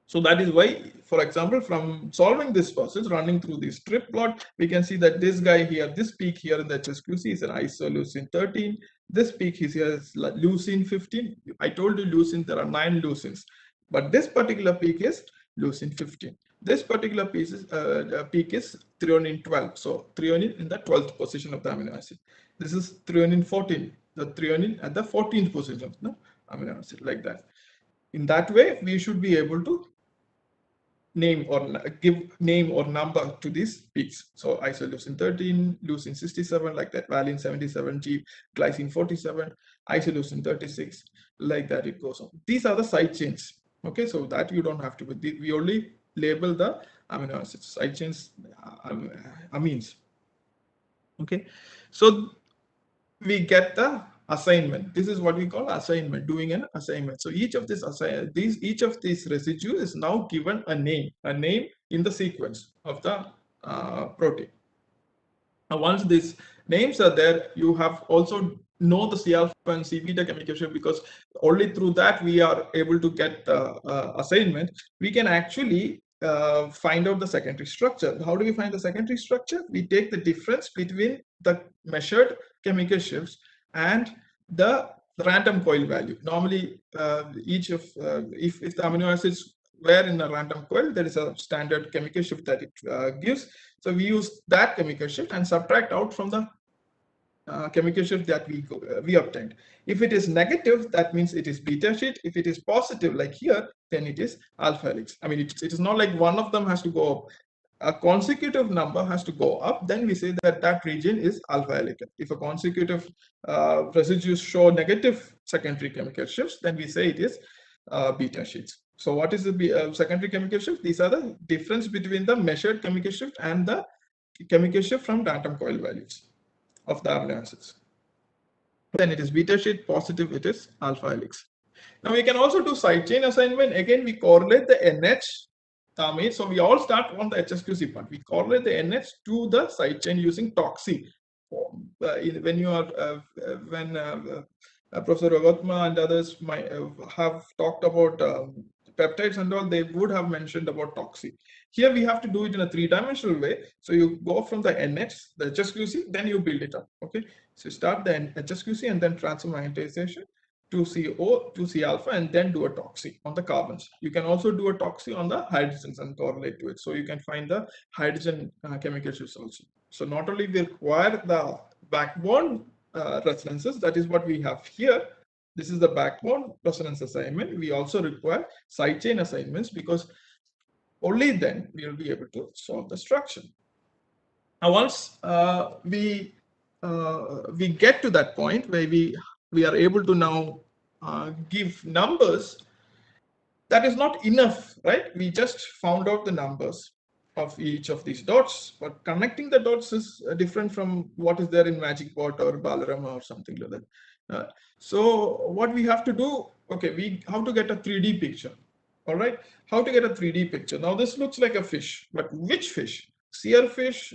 [SPEAKER 2] So that is why, for example, from solving this puzzle, running through this strip plot, we can see that this guy here, this peak here in the HSQC is an isoleucine 13. This peak is here is leucine 15. I told you leucine, there are 9 leucines, but this particular peak is leucine 15. This particular peak is threonine 12. So threonine in the 12th position of the amino acid. This is threonine 14, the threonine at the 14th position of the amino acid, like that. In that way, we should be able to name or give name or number to these peaks. So isoleucine 13, leucine 67, like that, valine 77, glycine 47, isoleucine 36, like that it goes on. These are the side chains. Okay, so that you don't have to, we only label the amino acids, side chains, amines. Okay, so we get the assignment. This is what we call assignment, doing an assignment. So each of these residues is now given a name in the sequence of the protein. Now, once these names are there, you have also know the C alpha and C beta chemical shift, because only through that we are able to get the assignment. We can actually find out the secondary structure. How do we find the secondary structure? We take the difference between the measured chemical shifts and the random coil value. Normally, each of if the amino acids were in a random coil, there is a standard chemical shift that it gives. So we use that chemical shift and subtract out from the chemical shift that we obtained. If it is negative, that means it is beta sheet. If it is positive, like here, then it is alpha helix. I mean, it is not like one of them has to go up. A consecutive number has to go up, then we say that that region is alpha helical. If a consecutive residues show negative secondary chemical shifts, then we say it is beta sheets. So what is the secondary chemical shift? These are the difference between the measured chemical shift and the chemical shift from random coil values of the amino acids. Then it is beta sheet, positive it is alpha helix. Now we can also do side chain assignment. Again, we correlate the NH So we all start from the HSQC part. We correlate the NH to the side chain using TOXI. When you are when Professor Ravatma and others might have talked about peptides and all, they would have mentioned about TOXI. Here we have to do it in a three-dimensional way. So you go from the NH, the HSQC, then you build it up. Okay, so you start the HSQC and then transfer magnetization to CO, to C alpha, and then do a TOXI on the carbons. You can also do a TOXI on the hydrogens and correlate to it. So you can find the hydrogen chemical shifts also. So not only we require the backbone resonances, that is what we have here. This is the backbone resonance assignment. We also require side chain assignments, because only then we will be able to solve the structure. Now, once we get to that point where we are able to now give numbers, that is not enough, right? We just found out the numbers of each of these dots, but connecting the dots is different from what is there in Magic Pot or Balarama or something like that. So what we have to do, okay, we have to get a 3D picture. All right, how to get a 3D picture? Now this looks like a fish, but which fish? Seerfish,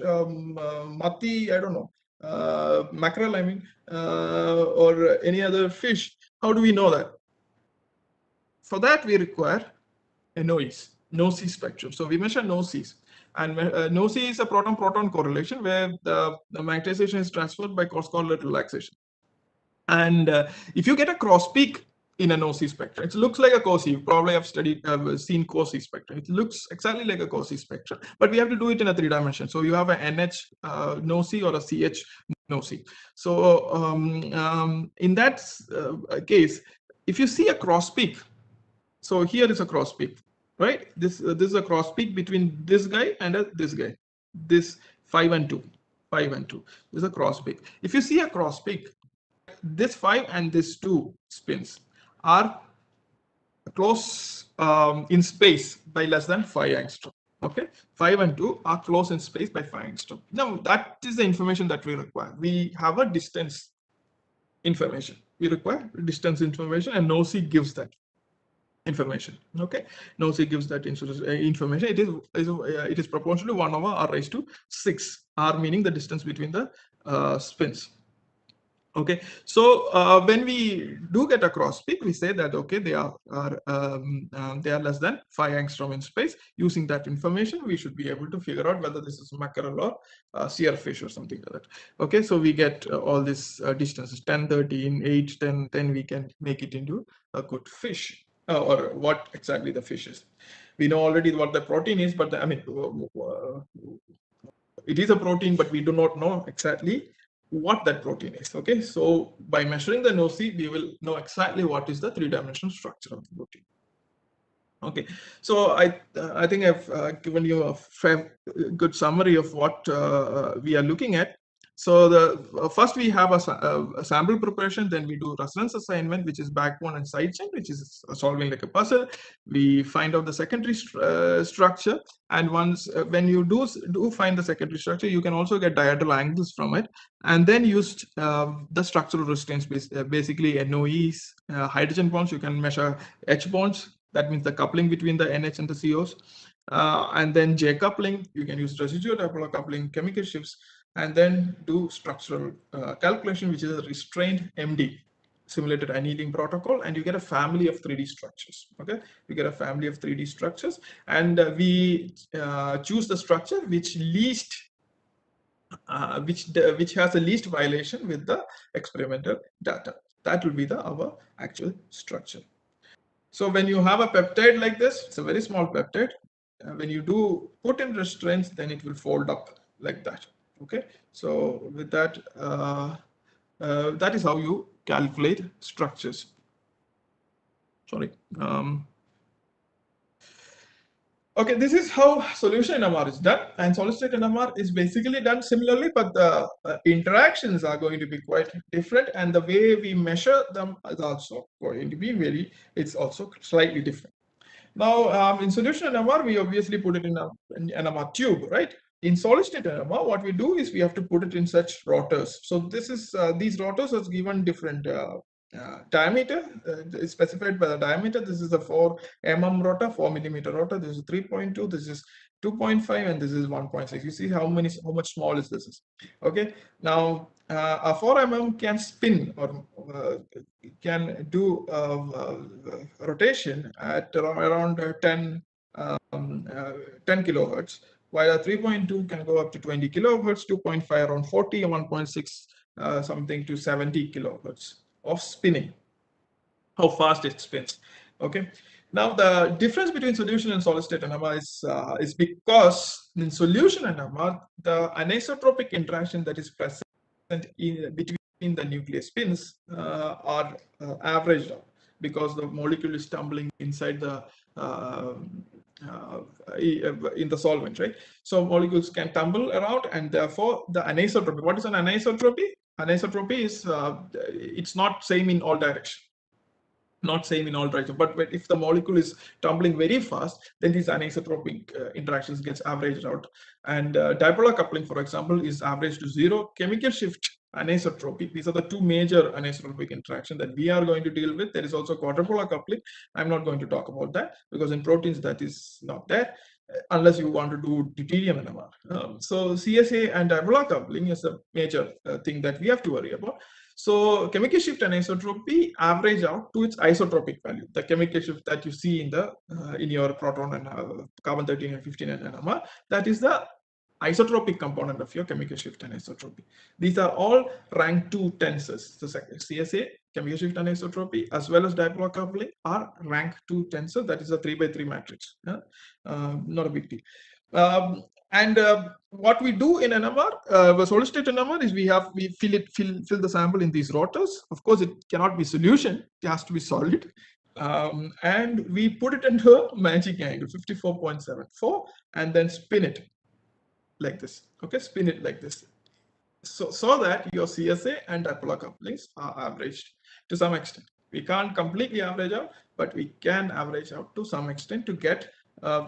[SPEAKER 2] mati, I don't know, mackerel, I mean, or any other fish. How do we know that? For that, we require a NOES spectrum. So we measure NOES. And NOES is a proton-proton correlation where the magnetization is transferred by cross-correlate relaxation. And if you get a cross peak in a NOES spectrum, it looks like a COSY. You probably have seen COSY spectrum. It looks exactly like a COSY spectrum, but we have to do it in a 3-dimension. So you have an NH NOES or a CH NOES. So in that case, if you see a cross peak, so here is a cross peak, right? This is a cross peak between this guy and this guy. This 5 and 2. 5 and 2. This is a cross peak. If you see a cross peak, this 5 and this 2 spins are close in space by less than 5 angstrom. Okay, 5 and 2 are close in space by 5 angstrom. Now that is the information that we require. We have a distance information. We require distance information, and NOES gives that information. Okay, NOES gives that information. It is proportional to 1 over r raised to 6. R meaning the distance between the spins. Okay, so when we do get a cross peak, we say that okay, they are less than 5 angstrom in space. Using that information, we should be able to figure out whether this is mackerel or seerfish or something like that. Okay, so we get all these distances 10, 13, 8, 10, 10. We can make it into a good fish, or what exactly the fish is. We know already what the protein is, but I mean, it is a protein, but we do not know exactly what that protein is. Okay, so by measuring the NOES, we will know exactly what is the 3-dimensional structure of the protein. Okay, so I think I've given you a fair good summary of what we are looking at. So the first we have a sample preparation, then we do resonance assignment, which is backbone and side chain, which is solving like a puzzle. We find out the secondary structure, and once when you do find the secondary structure, you can also get diagonal angles from it, and then use the structural restraints, basically NOEs, hydrogen bonds. You can measure H bonds. That means the coupling between the NH and the COs, and then J coupling. You can use residual dipolar coupling, chemical shifts, and then do structural calculation, which is a restrained MD simulated annealing protocol, and you get a family of 3D structures. Okay, you get a family of 3D structures, and we choose the structure which least which has the least violation with the experimental data. That will be our actual structure. So when you have a peptide like this, it's a very small peptide. When you do put in restraints, then it will fold up like that. Okay, so with that, that is how you calculate structures. Sorry. Okay, this is how solution NMR is done, and solid state NMR is basically done similarly, but the interactions are going to be quite different, and the way we measure them is also going to be it's also slightly different. Now, in solution NMR, we obviously put it in an NMR tube, right? In solid state NMR, what we do is we have to put it in such rotors. So this is these rotors are given different diameter is specified by the diameter. This is a 4 mm rotor, 4 millimeter rotor. This is 3.2. This is 2.5, and this is 1.6. You see how much small is this? Okay. Now a 4 mm can spin or can do rotation at around 10 kilohertz, while a 3.2 can go up to 20 kilohertz, 2.5 around 40, and 1.6 something to 70 kilohertz of spinning, how fast it spins. Okay. Now the difference between solution and solid state NMR is because in solution NMR, the anisotropic interaction that is present between the nucleus spins are averaged out, because the molecule is tumbling inside the in the solvent, right? So molecules can tumble around, and therefore the anisotropy. What is an anisotropy? Anisotropy is it's not same in all directions. Not same in all directions, but if the molecule is tumbling very fast, then these anisotropic interactions gets averaged out. And dipolar coupling, for example, is averaged to 0. Chemical shift anisotropy, these are the two major anisotropic interactions that we are going to deal with. There is also quadrupolar coupling. I'm not going to talk about that, because in proteins that is not there, unless you want to do deuterium NMR. So CSA and dipolar coupling is a major thing that we have to worry about. So chemical shift anisotropy average out to its isotropic value, the chemical shift that you see in the in your proton and carbon 13 and 15 and NMR, that is the isotropic component of your chemical shift anisotropy. These are all rank 2 tensors. So CSA, chemical shift anisotropy, as well as dipolar coupling are rank 2 tensors. That is a 3x3 matrix. Not a big deal. And what we do in NMR, solid state NMR, is we fill the sample in these rotors. Of course, it cannot be solution; it has to be solid. And we put it into a magic angle, 54.74, and then spin it like this. Okay, spin it like this, so that your CSA and dipolar couplings are averaged to some extent. We can't completely average out, but we can average out to some extent to get.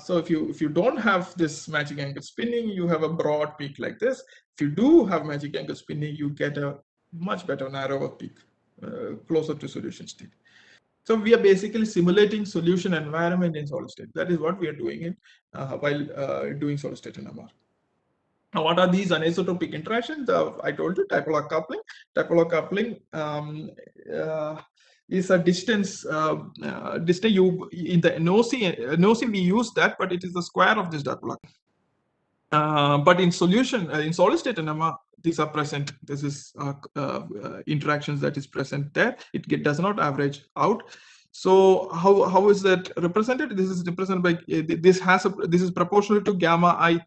[SPEAKER 2] So if you don't have this magic angle spinning, you have a broad peak like this. If you do have magic angle spinning, you get a much better narrower peak, closer to solution state. So we are basically simulating solution environment in solid state. That is what we are doing in while doing solid state NMR. Now, what are these anisotropic interactions? I told you, dipolar coupling. Dipolar coupling is a distance. Distance you in the NOC we use that, but it is the square of this dipolar. But in solution, in solid state NMR, these are present. This is interactions that is present there. It does not average out. So how is that represented? This is represented by this is proportional to gamma I.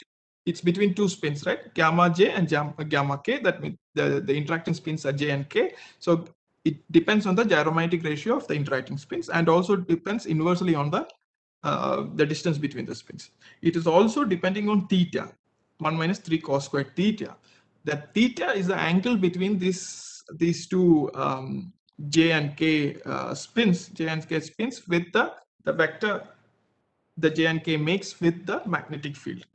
[SPEAKER 2] It's between two spins, right? Gamma J and gamma K. That means the interacting spins are J and K. So it depends on the gyromimetic ratio of the interacting spins, and also depends inversely on the distance between the spins. It is also depending on theta, 1 minus 3 cos squared theta. That theta is the angle between these two J and K spins, J and K spins, with the vector the J and K makes with the magnetic field.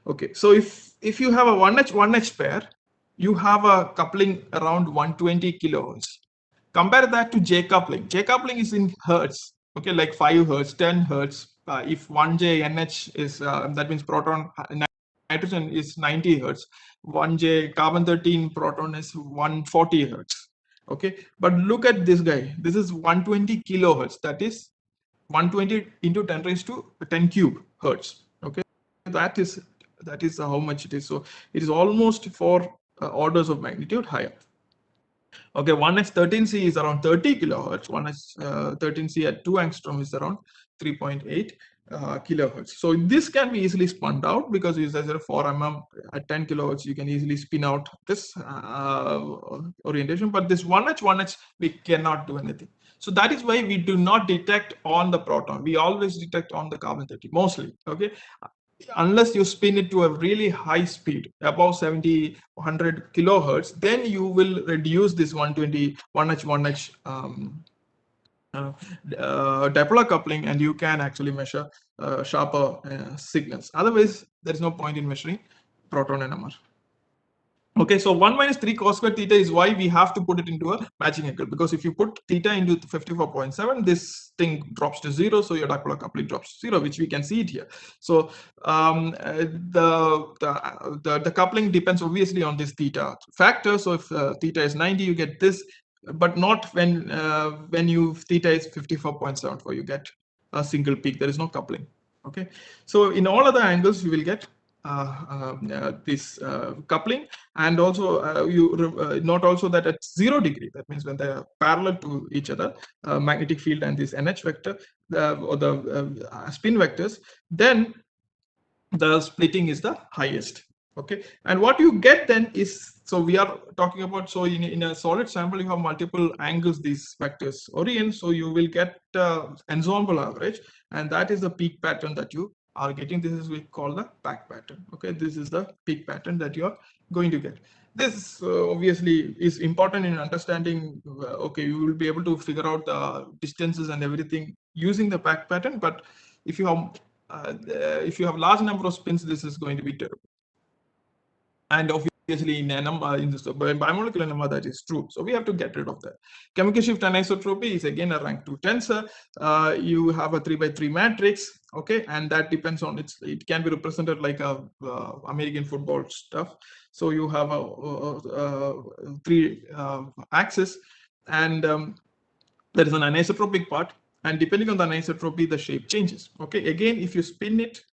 [SPEAKER 2] Okay, so if you have a 1H pair, you have a coupling around 120 kilohertz. Compare that to J coupling. J coupling is in hertz. Okay, like 5 hertz, 10 hertz. If 1J NH is that means proton nitrogen is 90 hertz. 1J carbon 13 proton is 140 hertz. Okay, but look at this guy. This is 120 kilohertz. That is 120 into 10 raised to 10 cube hertz. Okay, that is how much it is. So it is almost 4 orders of magnitude higher. Okay, 1H13C is around 30 kilohertz. 1H13C at 2 angstrom is around 3.8 kilohertz. So this can be easily spun out, because it's as a 4 mm at 10 kilohertz, you can easily spin out this orientation. But this 1H we cannot do anything. So that is why we do not detect on the proton. We always detect on the carbon 13 mostly. Okay, unless you spin it to a really high speed, above 70, 100 kilohertz, then you will reduce this 120 1H dipolar coupling, and you can actually measure sharper signals. Otherwise, there is no point in measuring proton NMR. Okay, so 1 minus 3 cos square theta is why we have to put it into a matching angle, because if you put theta into 54.7, this thing drops to 0, so your dipolar coupling drops to 0, which we can see it here. So the coupling depends obviously on this theta factor. So if theta is 90, you get this, but not when you theta is 54.74, you get a single peak. There is no coupling. Okay, so in all other angles you will get this coupling, and also you note also that at 0 degree, that means when they are parallel to each other, magnetic field and this NH vector or the spin vectors, then the splitting is the highest. Okay, and what you get then is, so we are talking about, so in a solid sample you have multiple angles these vectors orient, so you will get ensemble average, and that is the peak pattern that you are getting. This is we call the back pattern. Okay, this is the peak pattern that you are going to get. This obviously is important in understanding. Okay, you will be able to figure out the distances and everything using the back pattern, but if you have large number of spins, this is going to be terrible. And obviously in NMR, in bimolecular NMR, that is true. So we have to get rid of that. Chemical shift anisotropy is again a rank 2 tensor. You have a 3x3 matrix. Okay, and that depends on it can be represented like a American football stuff. So you have a 3 axis, and there is an anisotropic part, and depending on the anisotropy, the shape changes. Okay, again, if you spin it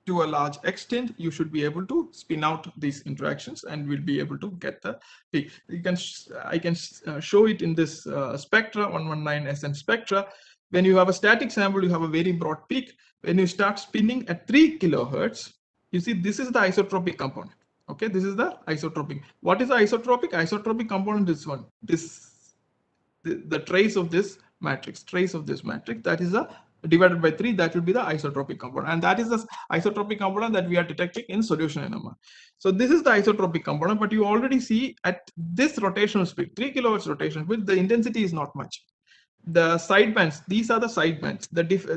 [SPEAKER 2] to a large extent, you should be able to spin out these interactions and will be able to get the peak. I can show it in this spectra, 119 SN spectra. When you have a static sample, you have a very broad peak. When you start spinning at 3 kilohertz, you see this is the isotropic component. Okay, this is the isotropic. What is the isotropic? Isotropic component is one. The trace of this matrix, that is a divided by 3, that will be the isotropic component, and that is the isotropic component that we are detecting in solution NMR. So this is the isotropic component, but you already see at this rotational speed, 3 kilohertz rotational speed, the intensity is not much. The sidebands, these are the sidebands.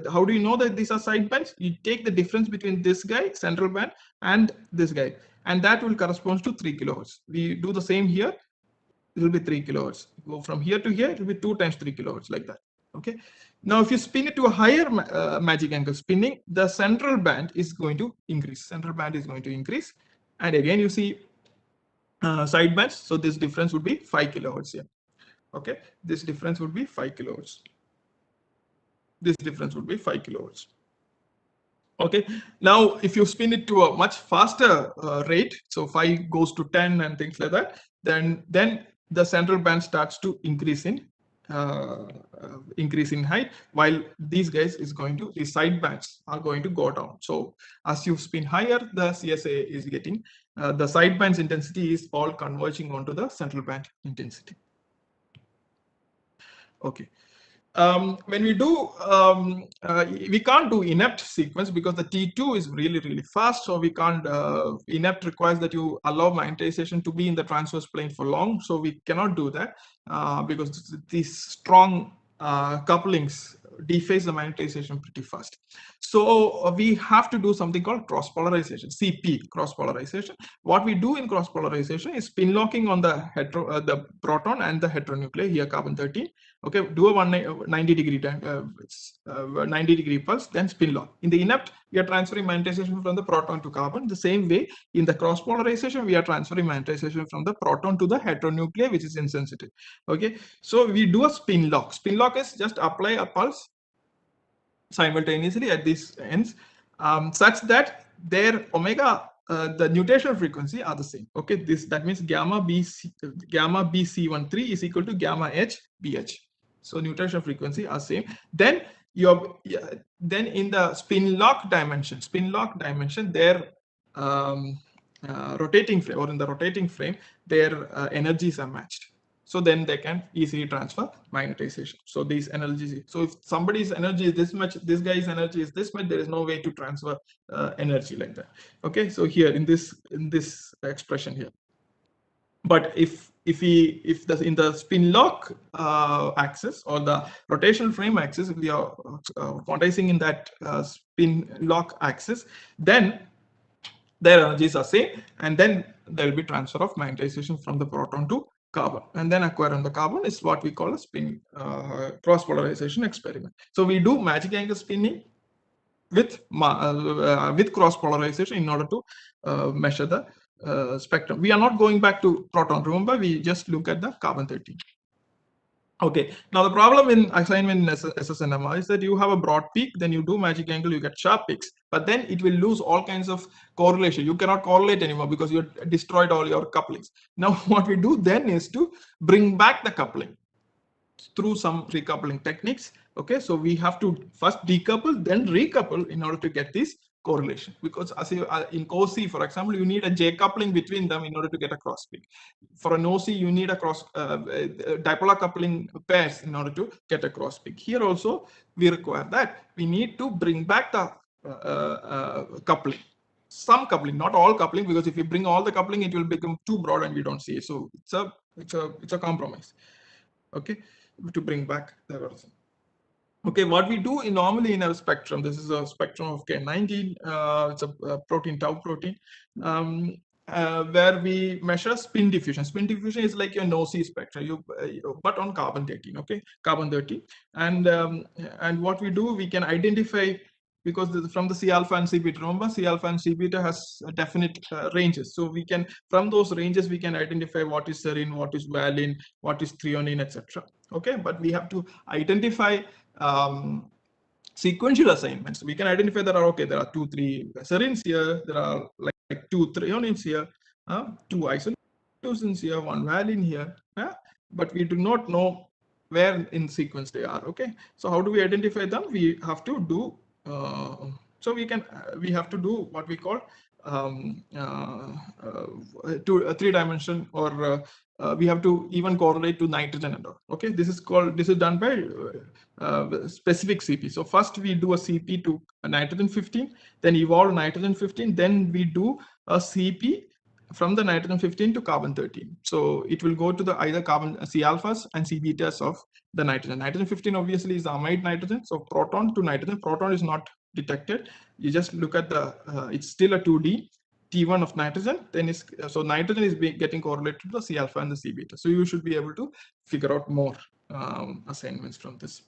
[SPEAKER 2] How do you know that these are sidebands? You take the difference between this guy, central band, and this guy, and that will correspond to 3 kilohertz. We do the same here. It will be 3 kilohertz. Go from here to here, it will be 2 times 3 kilohertz, like that. Okay. Now, if you spin it to a higher magic angle spinning, the central band is going to increase. Central band is going to increase, and again you see side bands. So this difference would be 5 kilohertz here. Okay, this difference would be 5 kilohertz. This difference would be 5 kilohertz. Okay, now if you spin it to a much faster rate, so 5 goes to 10 and things like that, then the central band starts to increase in height, while these guys is going to, the side bands are going to go down. So as you spin higher, the CSA is getting the side bands intensity is all converging onto the central band intensity. Okay. When we do, we can't do inept sequence because the T2 is really fast. So we can't, inept requires that you allow magnetization to be in the transverse plane for long. So we cannot do that because these strong couplings dephase the magnetization pretty fast. So we have to do something called cross polarization, CP, cross polarization. What we do in cross polarization is spin locking on the proton and the heteronuclei, here carbon 13. Okay, do a 90 degree pulse, then spin lock. In the inept, we are transferring magnetization from the proton to carbon. The same way, in the cross polarization, we are transferring magnetization from the proton to the heteronuclei, which is insensitive. Okay, so we do a spin lock. Spin lock is just apply a pulse simultaneously at these ends, such that their omega, the nutational frequency are the same. Okay, that means gamma BC13 is equal to gamma H BH. So nutational frequency are same. Then then in the spin lock dimension, their rotating frame, or in the rotating frame, their energies are matched. So then they can easily transfer magnetization. So these energies, so if somebody's energy is this much, this guy's energy is this much, there is no way to transfer energy like that. Okay, so here in this expression here. But if in the spin lock axis or the rotational frame axis, if we are quantizing in that spin lock axis, then their energies are same, and then there will be transfer of magnetization from the proton to carbon, and then acquire on the carbon is what we call a spin cross polarization experiment. So we do magic angle spinning with cross polarization in order to measure the spectrum. We are not going back to proton. Remember, we just look at the carbon-13. Okay, now the problem in assignment in SSNMR is that you have a broad peak, then you do magic angle, you get sharp peaks, but then it will lose all kinds of correlation. You cannot correlate anymore because you destroyed all your couplings. Now what we do then is to bring back the coupling through some recoupling techniques. Okay, so we have to first decouple, then recouple in order to get this correlation, because as you, in COSI, for example, you need a J coupling between them in order to get a cross peak. For an OC, you need a cross dipolar coupling pairs in order to get a cross peak. Here also we require that. We need to bring back the coupling, some coupling, not all coupling, because if you bring all the coupling, it will become too broad and we don't see it. So it's a compromise. Okay, to bring back the horizon. Okay, what we do normally in our spectrum, this is a spectrum of K19, it's a protein, tau protein, where we measure spin diffusion. Spin diffusion is like your NOC spectrum, but on carbon-13, okay, carbon-13. And what we do, we can identify, because from the C alpha and C beta, remember, C alpha and C beta has definite ranges. So we can, from those ranges, we can identify what is serine, what is valine, what is threonine, etc. Okay, but we have to identify sequential assignments. We can identify that okay, there are 2-3 serines here, there are like 2 threonines here, 2 isoleucines here, 1 valine here, but we do not know where in sequence they are. Okay, so how do we identify them? We have to do we have to do what we call 3-dimension, or we have to even correlate to nitrogen and all. Okay, this is done by specific CP. So first we do a CP to nitrogen 15, then evolve nitrogen 15, then we do a CP from the nitrogen 15 to carbon 13. So it will go to the either carbon C alphas and C betas of the nitrogen. Nitrogen 15 obviously is the amide nitrogen. So proton to nitrogen, proton is not detected. You just look at the, it's still a 2D. T1 of nitrogen, then is, so nitrogen is getting correlated to the C alpha and the C beta. So you should be able to figure out more assignments from this.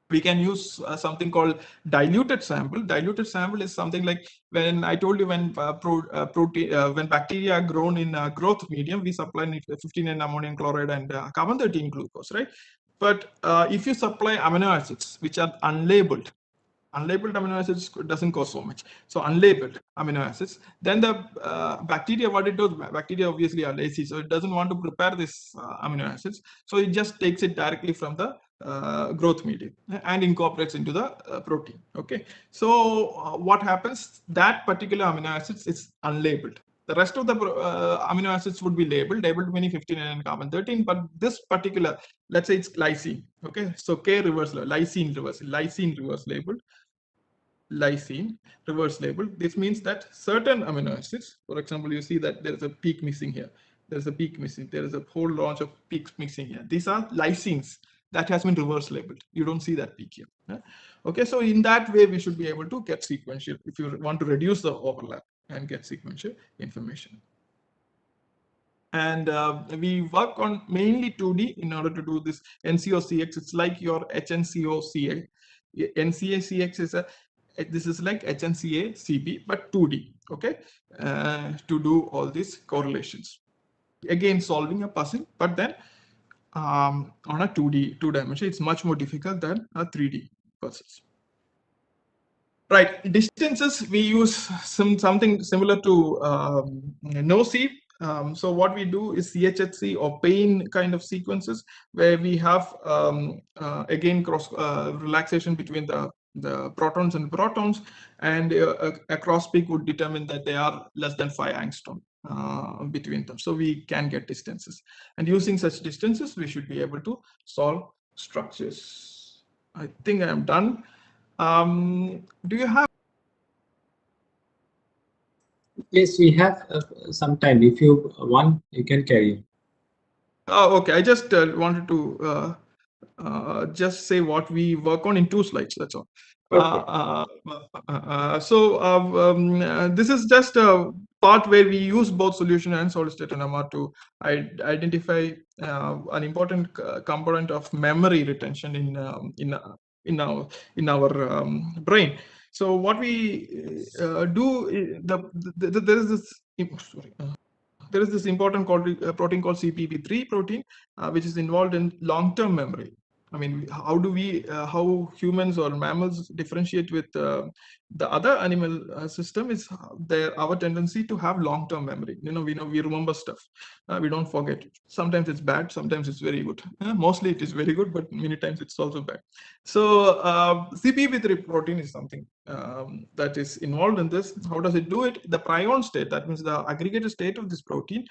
[SPEAKER 2] We can use something called diluted sample. Diluted sample is something like, when I told you when when bacteria are grown in growth medium, we supply 15N ammonium chloride and carbon-13 glucose, right? But if you supply amino acids which are unlabeled amino acids doesn't cost so much. So unlabeled amino acids, then the bacteria, what it does, bacteria obviously are lazy, so it doesn't want to prepare this amino acids. So it just takes it directly from the growth medium and incorporates into the protein. Okay, so what happens, that particular amino acids is unlabeled. The rest of the amino acids would be labeled meaning 15 and carbon-13, but this particular, let's say it's lysine. Okay, so K reverse, lysine reverse labeled, lysine reverse labeled. This means that certain amino acids, for example, you see that there is a peak missing here. There is a peak missing. There is a whole bunch of peaks missing here. These are lysines that has been reverse labeled. You don't see that peak here. Okay, so in that way, we should be able to get sequential if you want to reduce the overlap and get sequential information. And we work on mainly 2D in order to do this NCO-CX. It's like your HNCO-CA. NCA-CX is this is like HNCA-CB, but 2D, okay, to do all these correlations. Again, solving a puzzle, but then on a 2D, 2-dimension, it's much more difficult than a 3D puzzles. Right, distances, we use something similar to NOC. So what we do is CHHC or pain kind of sequences, where we have again cross relaxation between the protons and protons, and a cross peak would determine that they are less than 5 angstrom between them. So we can get distances, and using such distances, we should be able to solve structures. I think I am done. Do you have?
[SPEAKER 6] Yes, we have some time. If you want, you can carry.
[SPEAKER 2] Oh, okay. I just wanted to just say what we work on in 2 slides. That's all. This is just a part where we use both solution and solid state NMR to identify an important component of memory retention in our brain. So what we do, there is this there is this important protein called CPP3 protein, which is involved in long-term memory. I mean, how do we, how humans or mammals differentiate with the other animal system is our tendency to have long-term memory. We remember stuff. We don't forget. Sometimes it's bad, sometimes it's very good. Mostly it is very good, but many times it's also bad. So CPP3 protein is something that is involved in this. How does it do it? The prion state, that means the aggregated state of this protein,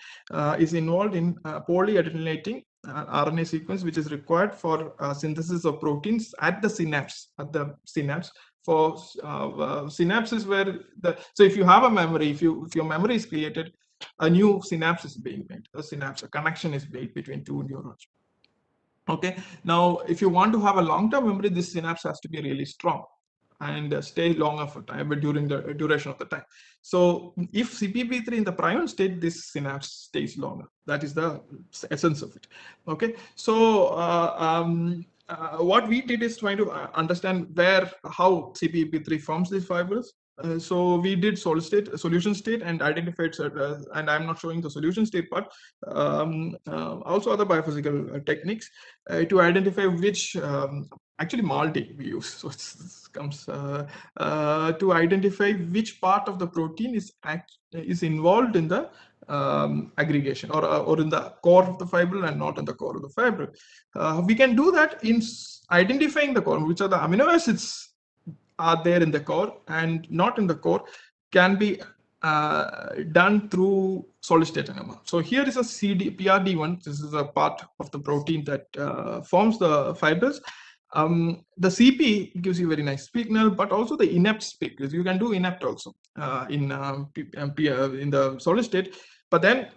[SPEAKER 2] is involved in polyadenylating RNA sequence, which is required for synthesis of proteins at the synapse. For synapses where so if you have a memory, if your memory is created, a new synapse is being made. A connection is made between two neurons. Okay. Now, if you want to have a long-term memory, this synapse has to be really strong and stay longer for time, but during the duration of the time. So if CPP3 in the prion state, this synapse stays longer. That is the essence of it. Okay. So what we did is trying to understand how CPP3 forms these fibers. So we did solution state, and identified, and I'm not showing the solution state part, also other biophysical techniques to identify which, actually MALDI we use. So it comes to identify which part of the protein is involved in the aggregation or in the core of the fibril and not in the core of the fibril. We can do that in identifying the core, which are the amino acids are there in the core and not in the core, can be done through solid state NMR. So here is a PRD1. This is a part of the protein that forms the fibers. The CP gives you very nice signal, but also the inept because you can do inept also in the solid state. But then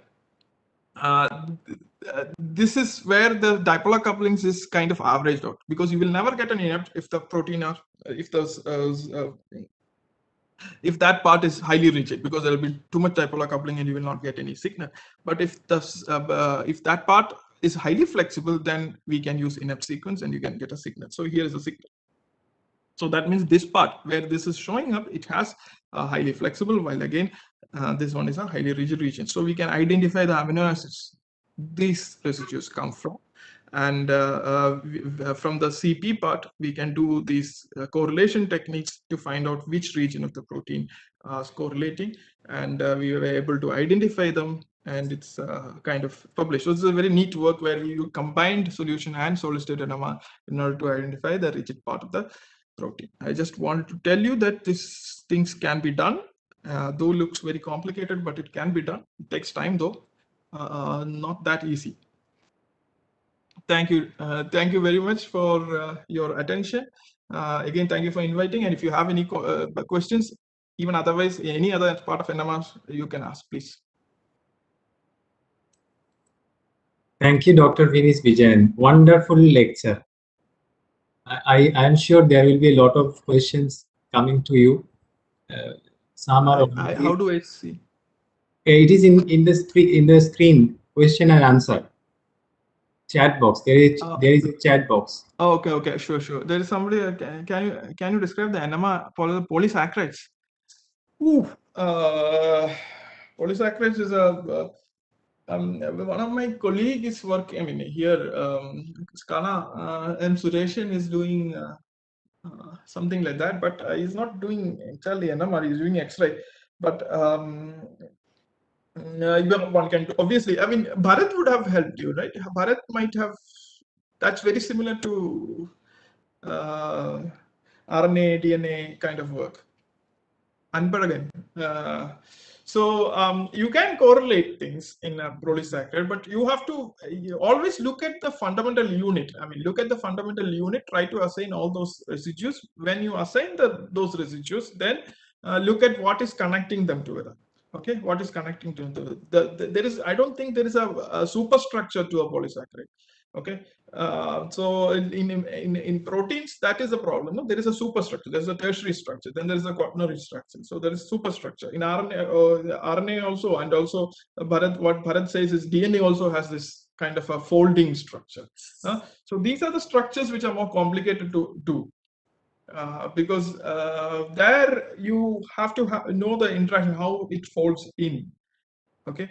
[SPEAKER 2] this is where the dipolar couplings is kind of averaged out, because you will never get an inept if the protein are if that part is highly rigid, because there will be too much dipolar coupling and you will not get any signal. But if that part is highly flexible, then we can use inept sequence and you can get a signal. So here is a signal. So that means this part where this is showing up, it has a highly flexible, while again this one is a highly rigid region. So we can identify the amino acids these residues come from. And from the CP part, we can do these correlation techniques to find out which region of the protein is correlating, and we were able to identify them, and it's kind of published. So it's a very neat work where you combined solution and solid state NMR in order to identify the rigid part of the protein. I just wanted to tell you that these things can be done, though looks very complicated, but it can be done. It takes time though, not that easy. Thank you very much for your attention. Again, thank you for inviting. And if you have any questions, even otherwise, any other part of NMR, you can ask, please.
[SPEAKER 6] Thank you, Dr. Vinesh Vijayan. Wonderful lecture. I am sure there will be a lot of questions coming to you. Some are.
[SPEAKER 2] How do I see?
[SPEAKER 6] It is in the screen. Question and answer. Chat box. There is a chat box.
[SPEAKER 2] Oh, okay, sure. There is somebody. Can you describe the NMR polysaccharides? Polysaccharides is a one of my colleagues is working. I mean, here Skana and Sureshan is doing something like that, but he's not doing entirely NMR. He's doing X-ray, but one can do, obviously. I mean, Bharat would have helped you, right? Bharat might have. That's very similar to RNA, DNA kind of work. Unparagan. So you can correlate things in a polysaccharide, but you have to always look at the fundamental unit. I mean, look at the fundamental unit, try to assign all those residues. When you assign those residues, then look at what is connecting them together. Okay, what is connecting to there is, I don't think there is a superstructure to a polysaccharide. Okay, so in proteins, that is the problem. No? There is a superstructure. There is a tertiary structure. Then there is a quaternary structure. So there is superstructure in RNA also, and also what Bharat says is DNA also has this kind of a folding structure. So these are the structures which are more complicated to do. Because there you have to know the interaction, how it folds in. Okay,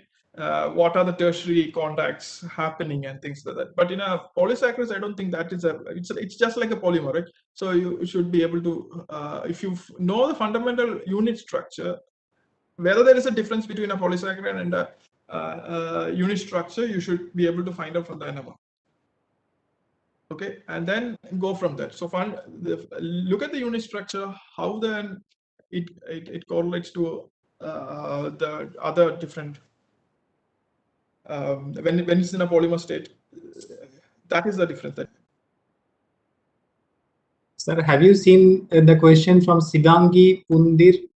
[SPEAKER 2] what are the tertiary contacts happening and things like that. But in a polysaccharides, I don't think that is it's just like a polymer, right? So you should be able to, if you know the fundamental unit structure, whether there is a difference between a polysaccharide and a unit structure, you should be able to find out from the NMR. Okay, and then go from there. So look at the unit structure, how then it correlates to the other different when it's in a polymer state. That is the difference.
[SPEAKER 7] Sir, have you seen the question from Sivangi Pundir?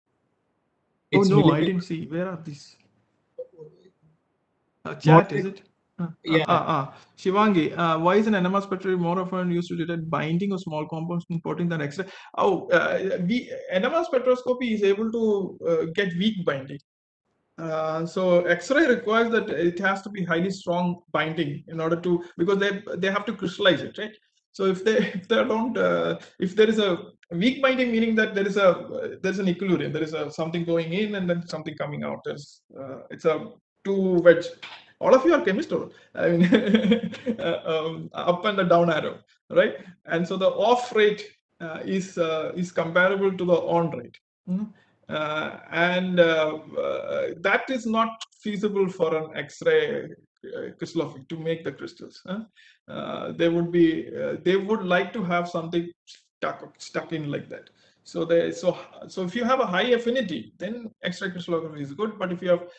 [SPEAKER 2] Oh
[SPEAKER 7] It's
[SPEAKER 2] no, I
[SPEAKER 7] related-
[SPEAKER 2] didn't see. Where are these? Chat, is it?
[SPEAKER 7] Yeah.
[SPEAKER 2] Shivangi, why is an NMR spectrum more often used to detect binding of small compounds in protein than X-ray? NMR spectroscopy is able to get weak binding. So X-ray requires that it has to be highly strong binding in order to, because they have to crystallize it, right? So if they don't, if there is a weak binding, meaning that there's an equilibrium, there is something going in and then something coming out. It's a two wedge. All of you are chemists, I mean, up and the down arrow, right? And so the off rate is comparable to the on rate. That is not feasible for an X-ray crystallography to make the crystals. They would like to have something stuck in like that. So if you have a high affinity, then X-ray crystallography is good. But if you have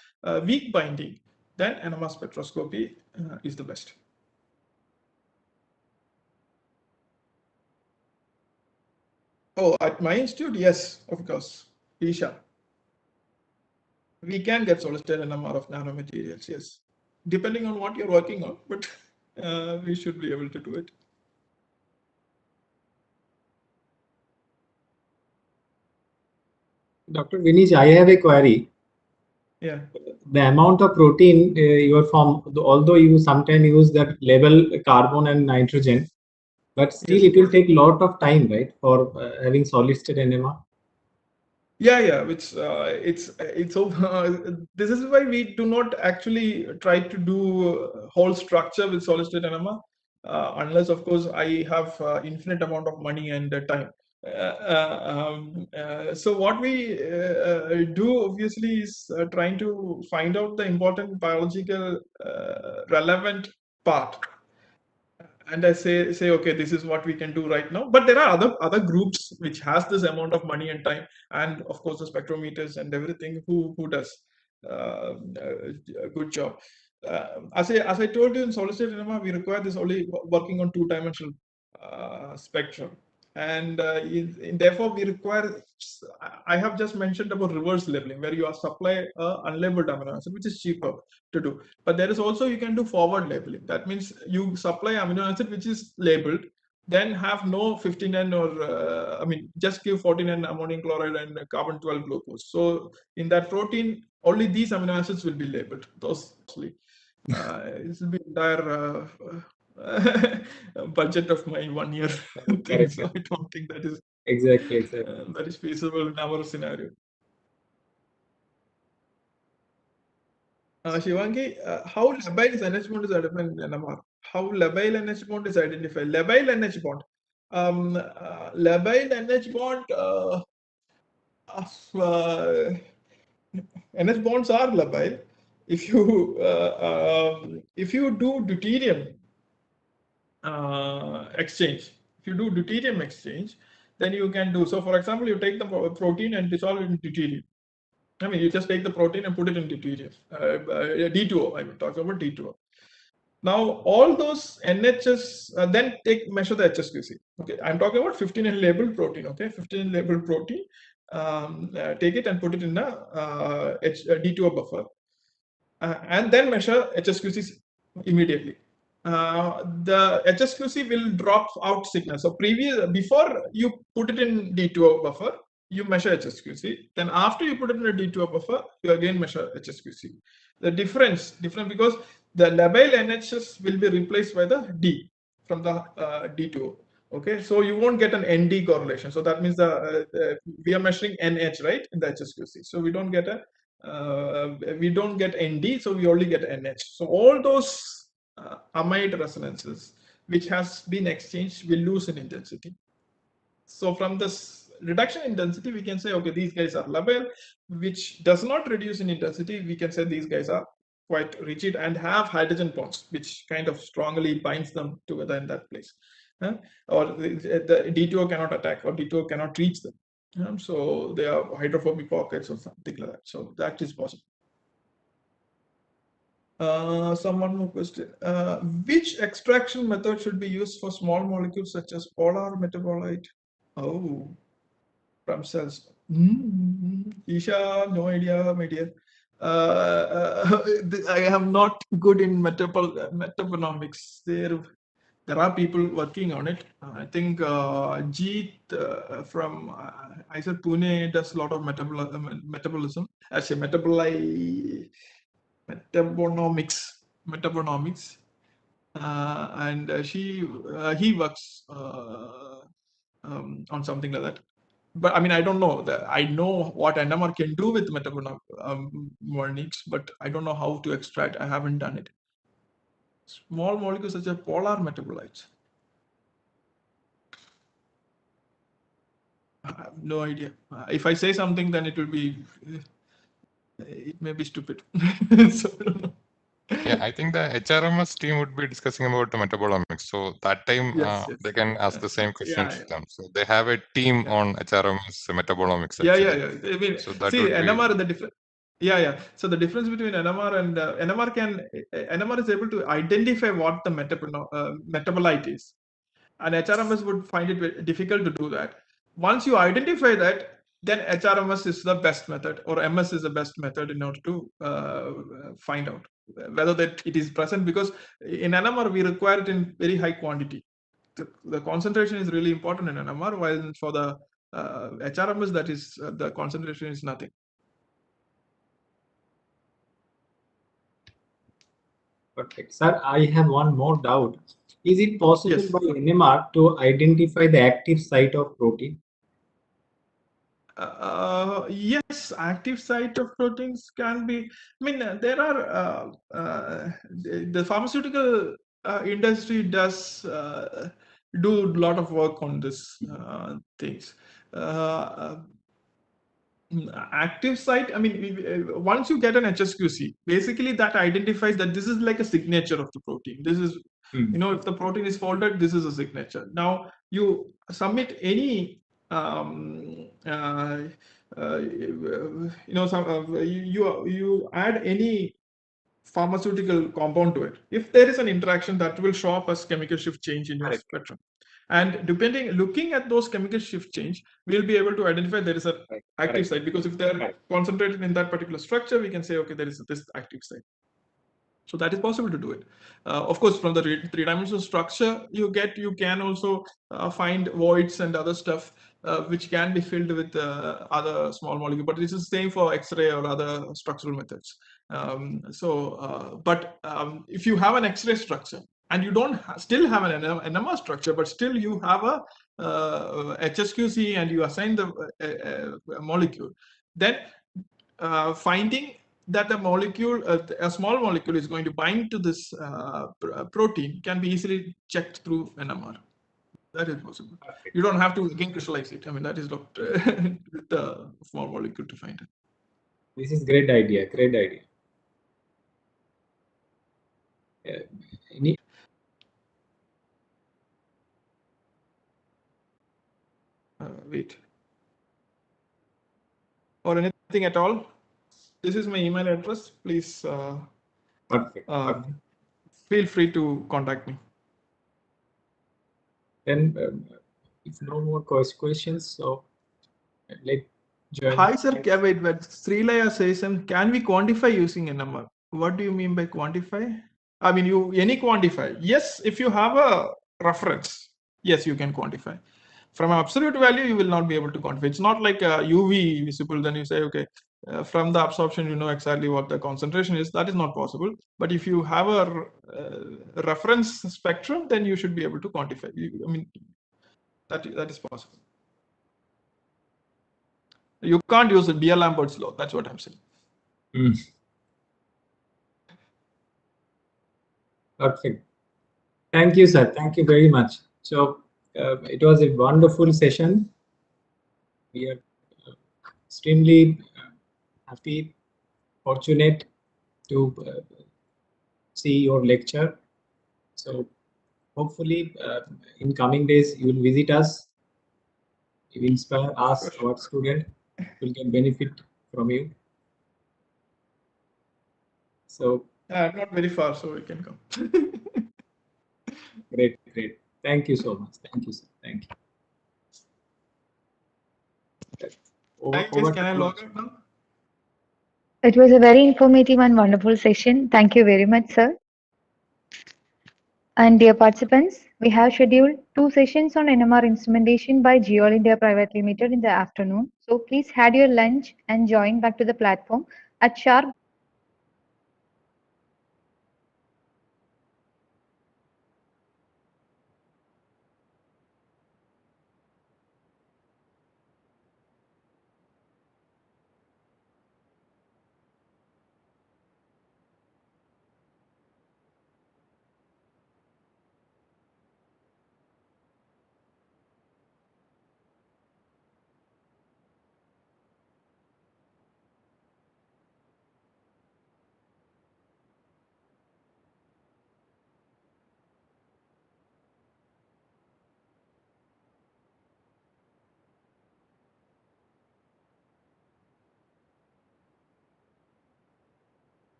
[SPEAKER 2] weak binding, then NMR spectroscopy is the best. Oh, at my institute, yes, of course, Isha. We can get solid-state NMR of nanomaterials, yes, depending on what you're working on, but we should be able to do it.
[SPEAKER 7] Dr. Vinesh, I have a query.
[SPEAKER 2] Yeah.
[SPEAKER 7] The amount of protein you form, although you sometimes use that label carbon and nitrogen, but still
[SPEAKER 2] Yes.
[SPEAKER 7] it will take a lot of time, right, for having solid-state NMR?
[SPEAKER 2] Yeah, it's this is why we do not actually try to do whole structure with solid-state NMR, unless of course I have infinite amount of money and time. So what we do obviously is trying to find out the important biological relevant part, and I say okay, this is what we can do right now. But there are other groups which has this amount of money and time, and of course the spectrometers and everything who does a good job. As I told you, in solid-state NMR we require this only working on two-dimensional spectrum, and therefore we require. I have just mentioned about reverse labeling, where you supply unlabeled amino acid, which is cheaper to do. But there is also, you can do forward labeling. That means you supply amino acid which is labeled, then have no 15N or just give 14N ammonium chloride and carbon 12 glucose. So in that protein, only these amino acids will be labeled. Those it will be entire budget of my 1 year thing. So I don't think that is
[SPEAKER 7] Exactly.
[SPEAKER 2] that is feasible in our scenario. Shivangi, how labile NH bond is identified in NMR? How labile NH bond is identified? Labile NH bond. Labile NH bond. NH bonds are labile. If you do deuterium exchange, then you can do. So, for example, you take the protein and dissolve it in deuterium. I mean, you just take the protein and put it in deuterium, D2O. I'm talking about D2O. Now, all those NHS, then measure the HSQC. Okay, I'm talking about 15N labeled protein. Okay, 15N labeled protein. Take it and put it in a D2O buffer, and then measure HSQC immediately. the HSQC will drop out signal. So before you put it in D2O buffer, you measure HSQC. Then after you put it in a D2O buffer, you again measure HSQC. The different because the labile NHS will be replaced by the D from the D2O. Okay, so you won't get an ND correlation. So that means we are measuring NH, right, in the HSQC. So we don't get ND, so we only get NH. So all those amide resonances which has been exchanged will lose in intensity. So from this reduction in density, we can say, okay, these guys are labile, which does not reduce in intensity. We can say these guys are quite rigid and have hydrogen bonds, which kind of strongly binds them together in that place. Or the D2O cannot attack, or D2O cannot reach them. So they are hydrophobic pockets or something like that. So that is possible. Someone more question. Which extraction method should be used for small molecules such as polar metabolite? Oh, from cells. Isha, no idea, my dear. I am not good in metabonomics. There are people working on it. I think Jeet from I said Pune does a lot of metabolism. Actually, metabonomics, and he works on something like that. But I mean, I don't know. I know what NMR can do with metabonomics, but I don't know how to extract. I haven't done it. Small molecules such as polar metabolites. I have no idea. If I say something, then it will be. It may be stupid. So I don't know.
[SPEAKER 5] Yeah, I think the HRMS team would be discussing about the metabolomics. So that time
[SPEAKER 2] Yes.
[SPEAKER 5] they can ask the same questions
[SPEAKER 2] Yeah.
[SPEAKER 5] to them. So they have a team on HRMS metabolomics.
[SPEAKER 2] Yeah.
[SPEAKER 5] Actually.
[SPEAKER 2] I mean,
[SPEAKER 5] so that
[SPEAKER 2] see,
[SPEAKER 5] would
[SPEAKER 2] NMR
[SPEAKER 5] be...
[SPEAKER 2] the different. Yeah. So the difference between NMR and NMR is able to identify what the metabolite is, and HRMS would find it very difficult to do that. Once you identify that, then HRMS is the best method, or MS is the best method in order to find out whether that it is present, because in NMR we require it in very high quantity. The concentration is really important in NMR, while for the HRMS, that is the concentration is nothing.
[SPEAKER 7] Perfect. Sir, I have one more doubt. Is it possible
[SPEAKER 2] Yes.
[SPEAKER 7] by NMR to identify the active site of protein?
[SPEAKER 2] Yes, active site of proteins can be. I mean, there are the pharmaceutical industry does do a lot of work on this things. Active site, I mean, once you get an HSQC, basically that identifies that this is like a signature of the protein. This is, if the protein is folded, this is a signature. Now you submit any you add any pharmaceutical compound to it. If there is an interaction, that will show up as chemical shift change in your spectrum. And looking at those chemical shift change, we'll be able to identify there is an active site, because if they're concentrated in that particular structure, we can say, okay, there is this active site. So that is possible to do it. Of course, from the three-dimensional structure you can also find voids and other stuff which can be filled with other small molecule. But this is the same for X-ray or other structural methods. But if you have an X-ray structure and you don't still have an NMR structure, but still you have a HSQC and you assign the molecule, then finding that a molecule, a small molecule, is going to bind to this protein can be easily checked through NMR. That is possible. You don't have to again crystallize it. I mean, that is not with the small molecule to find it.
[SPEAKER 7] This is great idea. Great idea.
[SPEAKER 2] Wait. Or anything at all? This is my email address. Please feel free to contact me.
[SPEAKER 7] Then, if no more questions, so let's join.
[SPEAKER 2] Hi, sir. Wait, but Srilaya says, can we quantify using NMR? What do you mean by quantify? I mean, any quantify. Yes, if you have a reference, yes, you can quantify. From an absolute value, you will not be able to quantify. It's not like a UV visible. Then you say, okay, from the absorption, you know exactly what the concentration is. That is not possible. But if you have a reference spectrum, then you should be able to quantify. I mean, that is possible. You can't use the D'Alembert's law. That's what I'm saying.
[SPEAKER 7] Perfect. Thank you, sir. Thank you very much. So it was a wonderful session. We are extremely happy, fortunate to see your lecture. So hopefully in coming days you will visit us. You will inspire us, our student will get benefit from you. So
[SPEAKER 2] Not very far, so we can come.
[SPEAKER 7] great. Thank you so much. Thank you, sir. Thank you.
[SPEAKER 2] Can I log out now?
[SPEAKER 3] It was a very informative and wonderful session. Thank you very much, sir. And dear participants, we have scheduled 2 sessions on NMR instrumentation by Geol India Private Limited in the afternoon. So please had your lunch and join back to the platform at sharp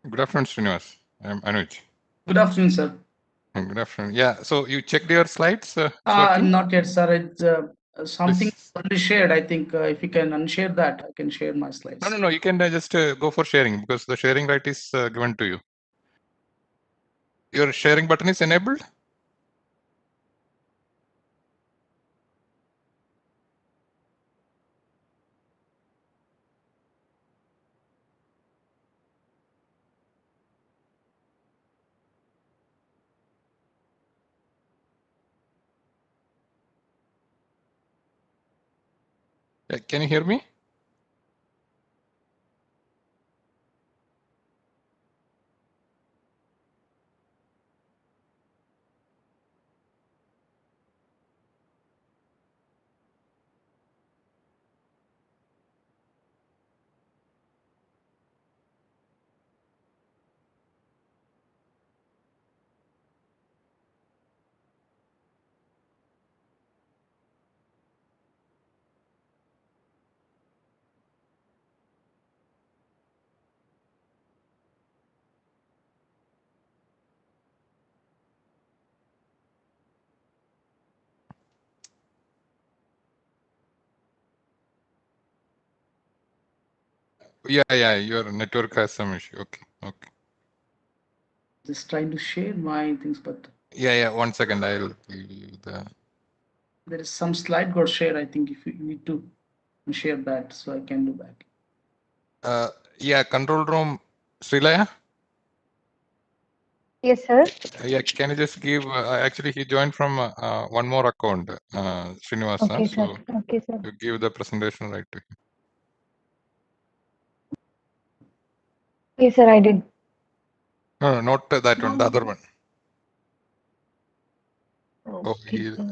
[SPEAKER 5] Good afternoon, Srinivas. I'm Anuj.
[SPEAKER 8] Good afternoon, sir.
[SPEAKER 5] Good afternoon. Yeah, so you checked your slides? It's working?
[SPEAKER 8] Not yet, sir. It's something
[SPEAKER 5] Please.
[SPEAKER 8] already shared. I think if you can unshare that, I can share my slides.
[SPEAKER 5] No. You can just go for sharing because the sharing right is given to you. Your sharing button is enabled? Can you hear me? Yeah. Your network has some issue. Okay.
[SPEAKER 8] Just trying to share my things, but
[SPEAKER 5] Yeah. 1 second. I'll give you the.
[SPEAKER 8] there is some slide got shared. I think if you need to share that, so I can do that.
[SPEAKER 5] Yeah, control room, Srilaya.
[SPEAKER 3] Yes, sir.
[SPEAKER 5] Yeah, can you just give? Actually, he joined from one more account, Srinivasa.
[SPEAKER 3] Okay, sir.
[SPEAKER 5] So
[SPEAKER 3] Okay, sir.
[SPEAKER 5] you give the presentation right to him.
[SPEAKER 3] Yes, sir, I did.
[SPEAKER 5] No, not that one. The other one. Oh,
[SPEAKER 3] Okay, sir.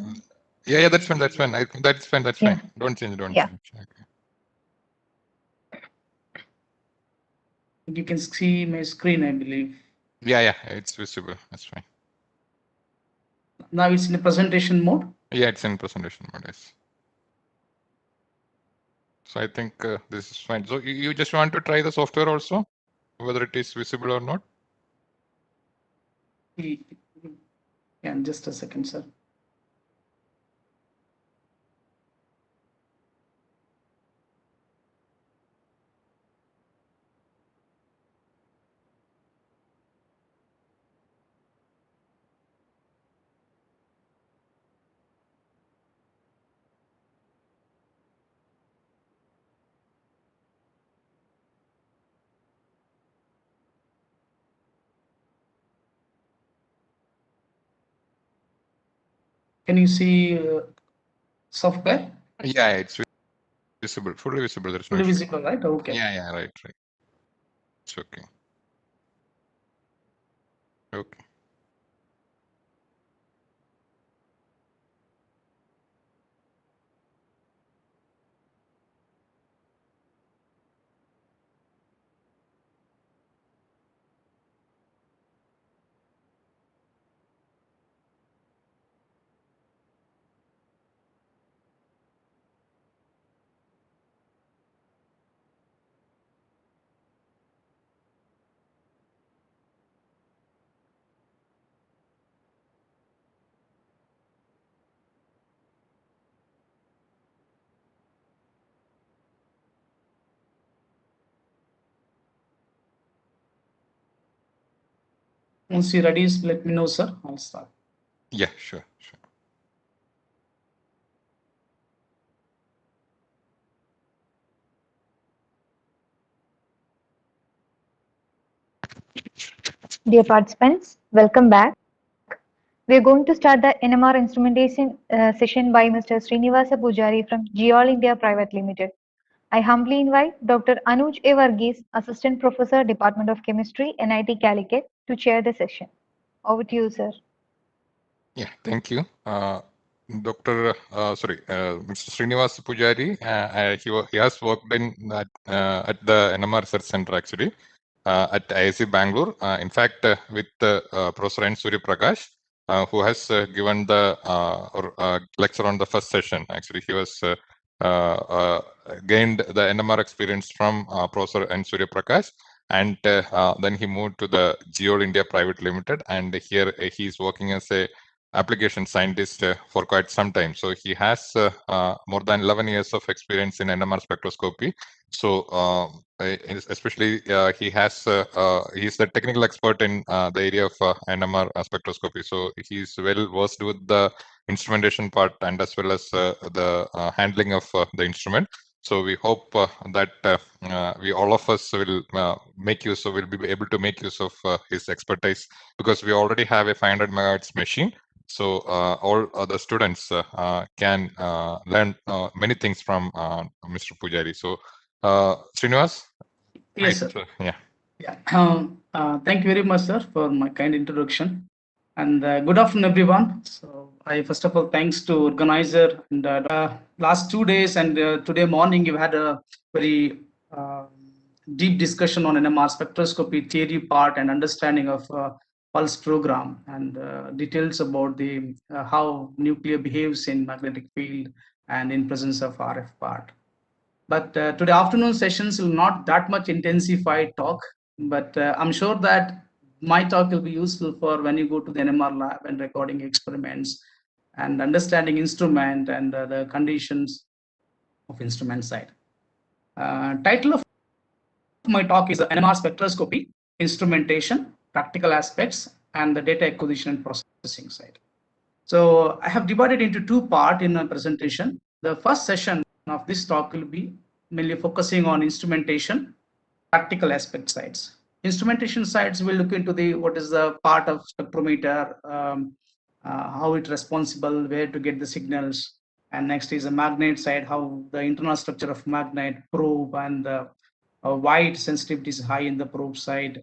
[SPEAKER 5] yeah. That's fine. That's fine. That's fine. That's
[SPEAKER 3] Yeah.
[SPEAKER 5] fine. Don't change. Don't
[SPEAKER 3] Yeah.
[SPEAKER 5] change. Okay.
[SPEAKER 8] You can see my screen, I believe.
[SPEAKER 5] Yeah. It's visible. That's fine.
[SPEAKER 8] Now it's in a presentation mode.
[SPEAKER 5] Yeah, it's in presentation mode. Yes. So I think this is fine. So you just want to try the software also, whether it is visible or not.
[SPEAKER 8] Yeah, just a second, sir. Can you see software?
[SPEAKER 5] Yeah, it's visible, fully visible. There's no
[SPEAKER 8] Fully
[SPEAKER 5] issue.
[SPEAKER 8] visible, right? Okay.
[SPEAKER 5] Yeah, right. It's okay. Okay.
[SPEAKER 8] Once you're ready, let me know, sir. I'll start.
[SPEAKER 5] Yeah, sure.
[SPEAKER 3] Dear participants, welcome back. We are going to start the NMR instrumentation session by Mr. Srinivasa Pujari from Geol India Private Limited. I humbly invite Dr. Anuj A. Varghese, Assistant Professor, Department of Chemistry, NIT Calicut, to chair the session. Over to you, sir.
[SPEAKER 5] Yeah, thank you. Mr. Srinivas Pujari, he has worked at the NMR Research Center actually at IIC Bangalore. In fact, with Professor N. Surya Prakash, who has given the lecture on the first session. Actually, he was gained the NMR experience from Professor N. Surya Prakash, and then he moved to the Geol India Private Limited, and here he's working as a application scientist for quite some time. So he has more than 11 years of experience in NMR spectroscopy. So especially he has he's the technical expert in the area of NMR spectroscopy. So he's well versed with the instrumentation part and as well as the handling of the instrument. So we hope that we all of us will make use of, will be able to make use of his expertise, because we already have a 500 megahertz machine. So all other students can learn many things from Mr. Pujari. So Srinivas?
[SPEAKER 8] Yes, sir.
[SPEAKER 5] Yeah.
[SPEAKER 8] Yeah. Thank you very much, sir, for my kind introduction. And good afternoon, everyone. So I first of all thanks to organizer, and last 2 days and today morning you had a very deep discussion on NMR spectroscopy theory part and understanding of pulse program, and details about the how nuclear behaves in magnetic field and in presence of RF part. But today afternoon sessions will not that much intensified talk, but I'm sure that my talk will be useful for when you go to the NMR lab and recording experiments and understanding instrument and the conditions of instrument side. Title of my talk is NMR spectroscopy, instrumentation, practical aspects, and the data acquisition and processing side. So I have divided into two parts in my presentation. The first session of this talk will be mainly focusing on instrumentation, practical aspect sides. Instrumentation sides will look into the what is the part of spectrometer, how it's responsible, where to get the signals, and next is the magnet side, how the internal structure of magnet, probe, and why its sensitivity is high in the probe side,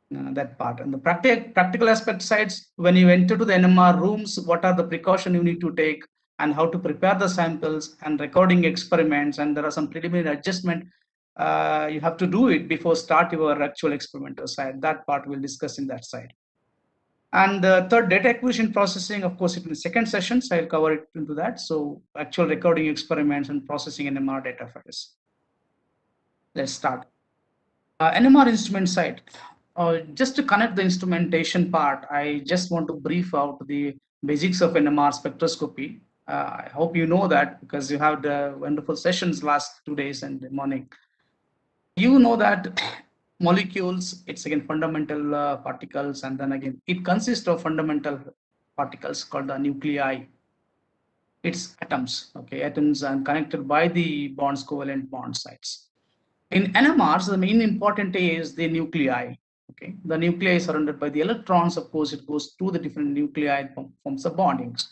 [SPEAKER 8] that part. And the practical aspect sides, when you enter to the NMR rooms, what are the precautions you need to take and how to prepare the samples and recording experiments, and there are some preliminary adjustment you have to do it before start your actual experimental side. That part we'll discuss in that side. And the third, data acquisition processing, of course, in the second session, so I'll cover it into that. So actual recording experiments and processing NMR data files. Let's start. NMR instrument side. Just to connect the instrumentation part, I just want to brief out the basics of NMR spectroscopy. I hope you know that because you have the wonderful sessions last 2 days and the morning. You know that molecules, it's again fundamental particles, and then again it consists of fundamental particles called the nuclei. It's atoms, okay, atoms and connected by the bonds, covalent bond sites. In NMRs, the main important is the nuclei. Okay, the nuclei is surrounded by the electrons. Of course, it goes to the different nuclei, forms the bondings.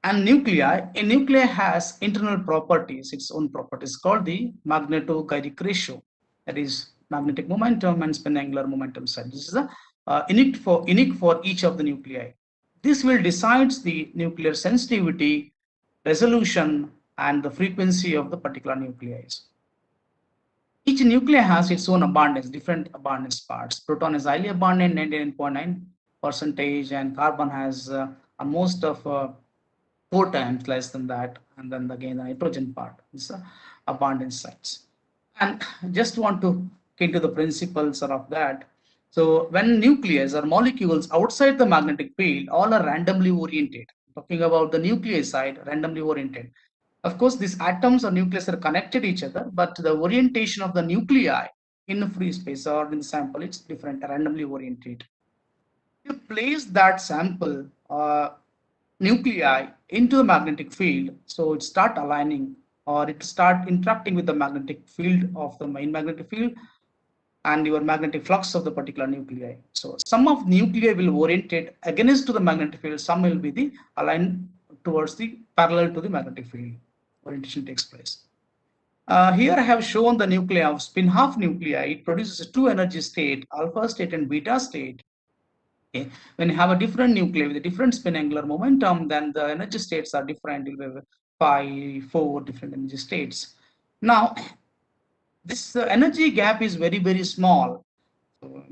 [SPEAKER 8] A nuclei has internal properties, its own properties called the magnetogyric ratio, that is magnetic momentum and spin angular momentum side. This is unique for each of the nuclei. This will decide the nuclear sensitivity, resolution, and the frequency of the particular nuclei. Each nuclei has its own abundance, different abundance parts. Proton is highly abundant, 99.9%, and carbon has almost of 4 times less than that. And then again, the nitrogen part is abundance sites. And just want to get into the principles of that. So when nucleus or molecules outside the magnetic field, all are randomly oriented. Talking about the nuclei side, randomly oriented. Of course, these atoms or nucleus are connected each other, but the orientation of the nuclei in the free space or in the sample, it's different, randomly oriented. You place that sample nuclei into the magnetic field, so it start aligning or it start interacting with the magnetic field of the main magnetic field and your magnetic flux of the particular nuclei. So some of nuclei will orientate against to the magnetic field, some will be the aligned towards the parallel to the magnetic field. Orientation takes place. Here I have shown the nuclei of spin half nuclei. It produces 2 energy state, alpha state and beta state. Okay. When you have a different nuclei with a different spin angular momentum, then the energy states are different. You have 5, 4 different energy states. Now, this energy gap is very, very small. So,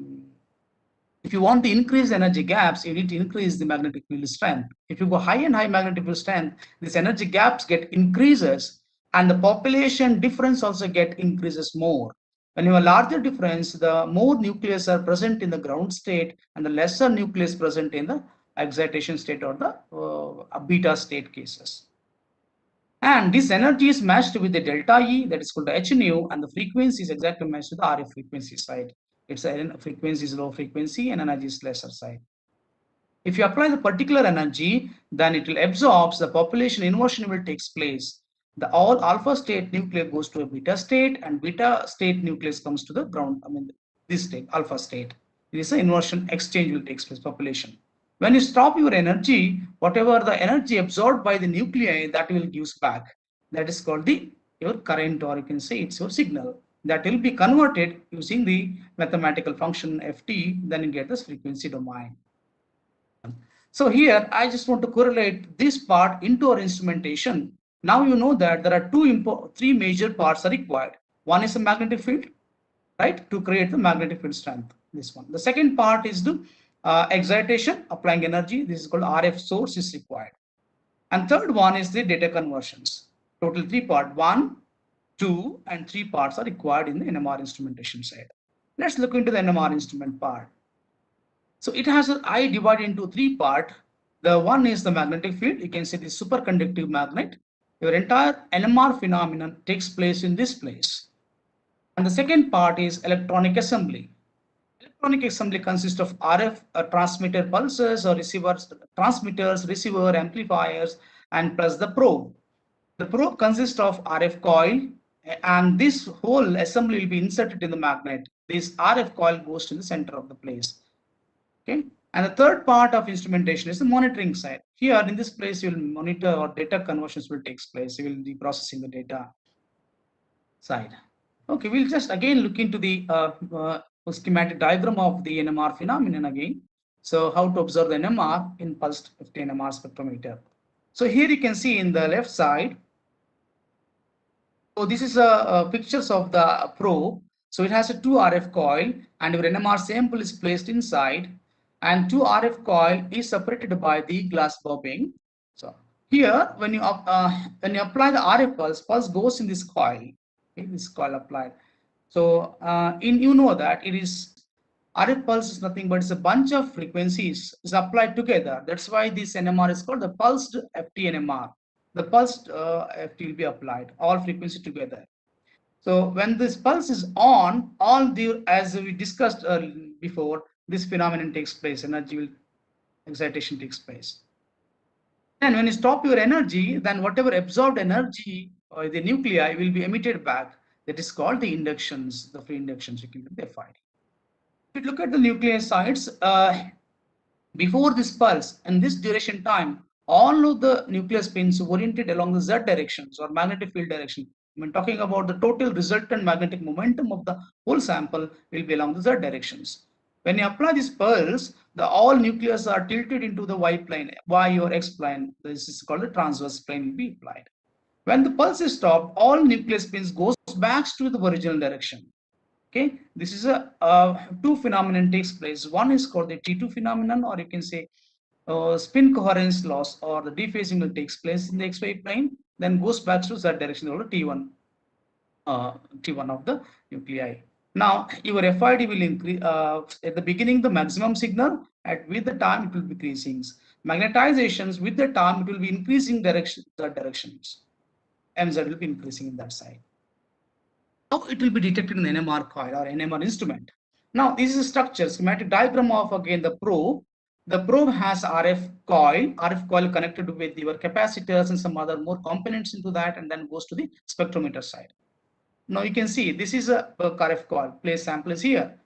[SPEAKER 8] if you want to increase energy gaps, you need to increase the magnetic field strength. If you go high and high magnetic field strength, these energy gaps get increases, and the population difference also get increases more. When you have a larger difference, the more nucleus are present in the ground state and the lesser nucleus present in the excitation state or the beta state cases. And this energy is matched with the delta E, that is called the H nu, and the frequency is exactly matched to the RF frequency side. Its frequency is low frequency and energy is lesser side. If you apply the particular energy, then it will absorb, the population inversion will take place. The all alpha state nucleus goes to a beta state and beta state nucleus comes to the ground, this state, alpha state. It is an inversion exchange will take place, population. When you stop your energy, whatever the energy absorbed by the nuclei, that will gives back. That is called your current, or you can say it's your signal. That will be converted using the mathematical function ft, then you get this frequency domain. So here, I just want to correlate this part into our instrumentation. Now you know that there are three major parts are required. One is a magnetic field, right, to create the magnetic field strength, this one. The second part is the excitation, applying energy. This is called RF source is required. And third one is the data conversions. Total 3 parts, 1, 2, and 3 parts are required in the NMR instrumentation side. Let's look into the NMR instrument part. So it has an eye divided into 3 parts. The one is the magnetic field. You can see the superconductive magnet. Your entire NMR phenomenon takes place in this place. And the second part is electronic assembly. Electronic assembly consists of RF transmitter pulses or receivers, transmitters, receiver, amplifiers, and plus the probe. The probe consists of RF coil, and this whole assembly will be inserted in the magnet. This RF coil goes to the center of the place. Okay. And the third part of instrumentation is the monitoring side. Here in this place, you will monitor or data conversions will take place. You will be processing the data side. Okay, we'll just again look into the schematic diagram of the NMR phenomenon again. So how to observe the NMR in pulsed 50 NMR spectrometer. So here you can see in the left side. So this is pictures of the probe. So it has a 2 RF coil and your NMR sample is placed inside, and 2 RF coil is separated by the glass bobbing. So here when you apply the RF pulse goes in this coil. Okay, this coil applied. So you know that it is RF pulse is nothing but it's a bunch of frequencies is applied together. That's why this NMR is called the pulsed FT NMR. The pulsed FT will be applied, all frequency together. So when this pulse is on, as we discussed before, this phenomenon takes place, excitation takes place. Then when you stop your energy, then whatever absorbed energy or the nuclei will be emitted back. That is called the inductions, the free inductions. You can do the FID. If you look at the nucleosides, before this pulse and this duration time, all of the nucleus spins oriented along the Z directions or magnetic field direction. When talking about the total resultant magnetic momentum of the whole sample will be along the Z directions. When you apply this pulse, all nucleus are tilted into the Y plane, Y or X plane. This is called the transverse plane will be applied. When the pulse is stopped, all nucleus spins goes back to the original direction. Okay, this is a two phenomenon takes place. One is called the T2 phenomenon, or you can say spin coherence loss, or the dephasing will takes place in the XY plane, then goes back to that direction, or T1 of the nuclei. Now your FID will increase at the beginning the maximum signal, with the time it will be increasing. Magnetizations with the time it will be increasing directions. MZ will be increasing in that side. Now it will be detected in the NMR coil or NMR instrument. Now this is a structure, schematic diagram of again the probe. The probe has RF coil connected with your capacitors and some other more components into that, and then goes to the spectrometer side. Now you can see this is a RF coil. Place sample is here.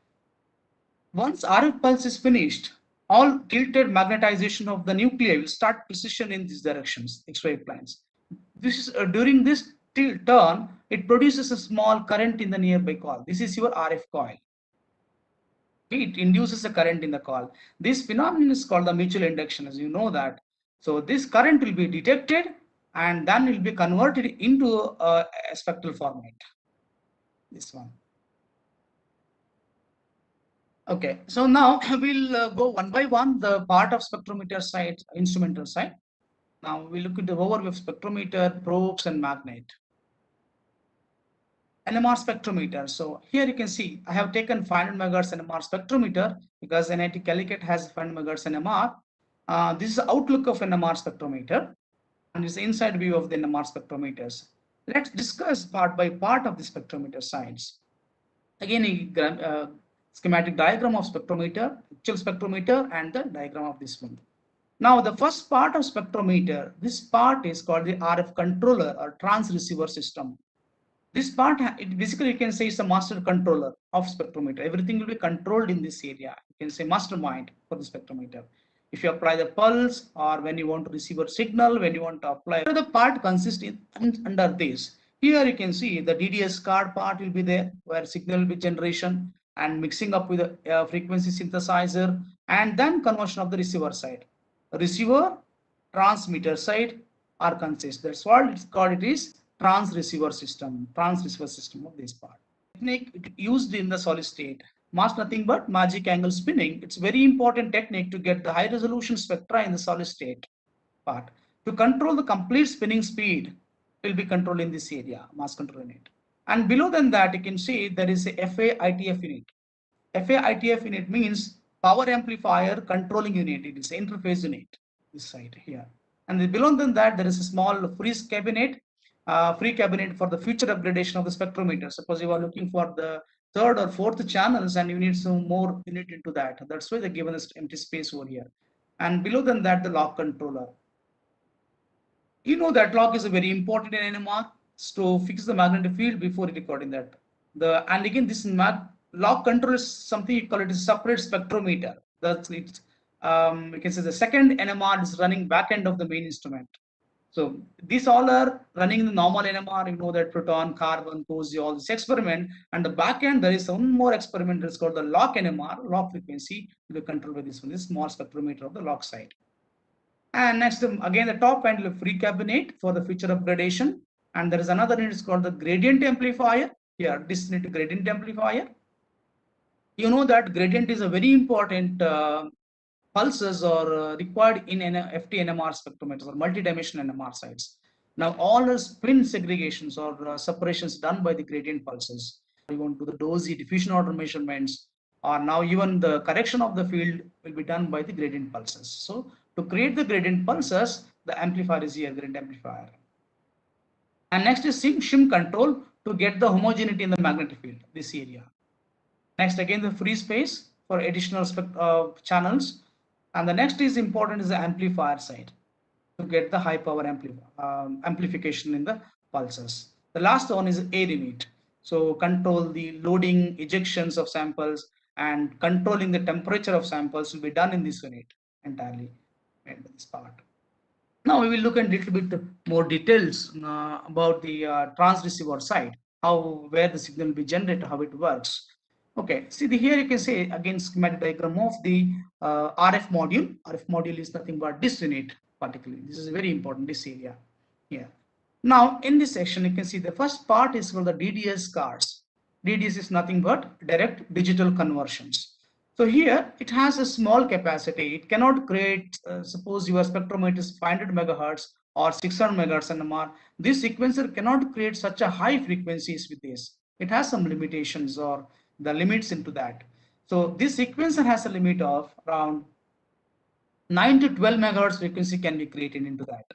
[SPEAKER 8] Once RF pulse is finished, all tilted magnetization of the nuclei will start precision in these directions, X-ray planes. This is during this turn, it produces a small current in the nearby coil. This is your RF coil. It induces a current in the coil. This phenomenon is called the mutual induction, as you know that. So this current will be detected and then will be converted into a spectral format. This one. Okay, so now we'll go one by one the part of spectrometer side, instrumental side. Now we look at the overview of spectrometer, probes, and magnet. NMR spectrometer. So here you can see I have taken 500 megahertz NMR spectrometer because NIT Calicut has 500 megahertz NMR. This is the outlook of NMR spectrometer, and this is the inside view of the NMR spectrometers. Let's discuss part by part of the spectrometer science. Again, a schematic diagram of spectrometer, actual spectrometer, and the diagram of this one. Now, the first part of spectrometer, this part is called the RF controller or transceiver system. This part, basically you can say it's a master controller of spectrometer. Everything will be controlled in this area. You can say mastermind for the spectrometer. If you apply the pulse, or when you want to receive a signal, when you want to apply, the part consists under this. Here you can see the DDS card part will be there, where signal will be generation and mixing up with a frequency synthesizer, and then conversion of the receiver side. Receiver, transmitter side are consist. That's what it's called. It is transceiver system of this part. Technique used in the solid state. Mass nothing but magic angle spinning. It's very important technique to get the high resolution spectra in the solid state part. To control the complete spinning speed will be controlled in this area, mass control unit. And below than that, you can see there is a FA-ITF unit. FA-ITF unit means power amplifier controlling unit. It is interface unit, this side here. And below than that, there is a small free cabinet for the future upgradation of the spectrometer. Suppose you are looking for the third or fourth channels and you need some more unit into that. That's why they're given this empty space over here. And below than that, the lock controller. You know that lock is very important in NMR to fix the magnetic field before recording that. And again, this lock control is something you call it a separate spectrometer. That's it. You can say the second NMR is running back end of the main instrument. So these all are running in the normal NMR. You know that proton, carbon, cozy, all this experiment. And the back end, there is one more experiment that's called the lock NMR, lock frequency, to be controlled by this one, this small spectrometer of the lock side. And next, again, the top end will free cabinet for the future upgradation. And there is another unit called the gradient amplifier. Here, this unit gradient amplifier. You know that gradient is a very important pulses are required in FT NMR spectrometers or multi-dimensional NMR sites. Now, all the spin segregations or separations done by the gradient pulses. You want to do the dosy diffusion order measurements, or now even the correction of the field will be done by the gradient pulses. So, to create the gradient pulses, the amplifier is here, gradient amplifier. And next is shim control to get the homogeneity in the magnetic field, this area. Next, again, the free space for additional channels. And the next is important is the amplifier side to get the high power amplification in the pulses. The last one is air unit. So control the loading, ejections of samples, and controlling the temperature of samples will be done in this unit entirely in this part. Now we will look at a little bit more details about the transceiver side, where the signal will be generated, how it works. Okay, see here you can say again schematic diagram of the RF module. RF module is nothing but this unit particularly. This is very important, this area here. Now in this section you can see the first part is called the DDS cards. DDS is nothing but direct digital conversions. So here it has a small capacity. It cannot create, suppose your spectrometer is 500 megahertz or 600 megahertz NMR. This sequencer cannot create such a high frequencies with this. It has some limitations or the limits into that. So this sequencer has a limit of around 9 to 12 megahertz frequency can be created into that.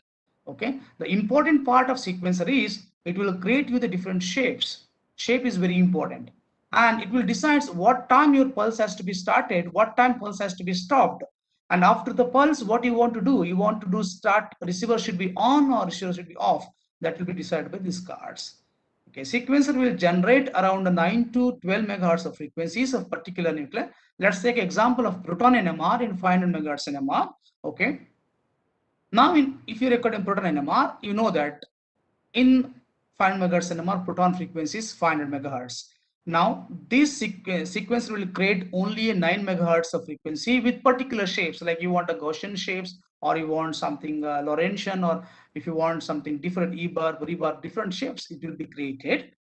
[SPEAKER 8] Okay. The important part of sequencer is it will create you the different shapes. Shape is very important. And it will decide what time your pulse has to be started, what time pulse has to be stopped. And after the pulse, what you want to do? You want to do receiver should be on or receiver should be off. That will be decided by these cards. Okay, sequencer will generate around 9 to 12 megahertz of frequencies of particular nuclei. Let's take example of proton NMR in 500 megahertz NMR. Okay. Now, if you record in proton NMR, you know that in 500 megahertz NMR, proton frequency is 500 megahertz. Now, this sequence will create only a 9 megahertz of frequency with particular shapes, like you want a Gaussian shapes, or you want something Laurentian, or if you want something different, E-bar, rebar, different shapes, it will be created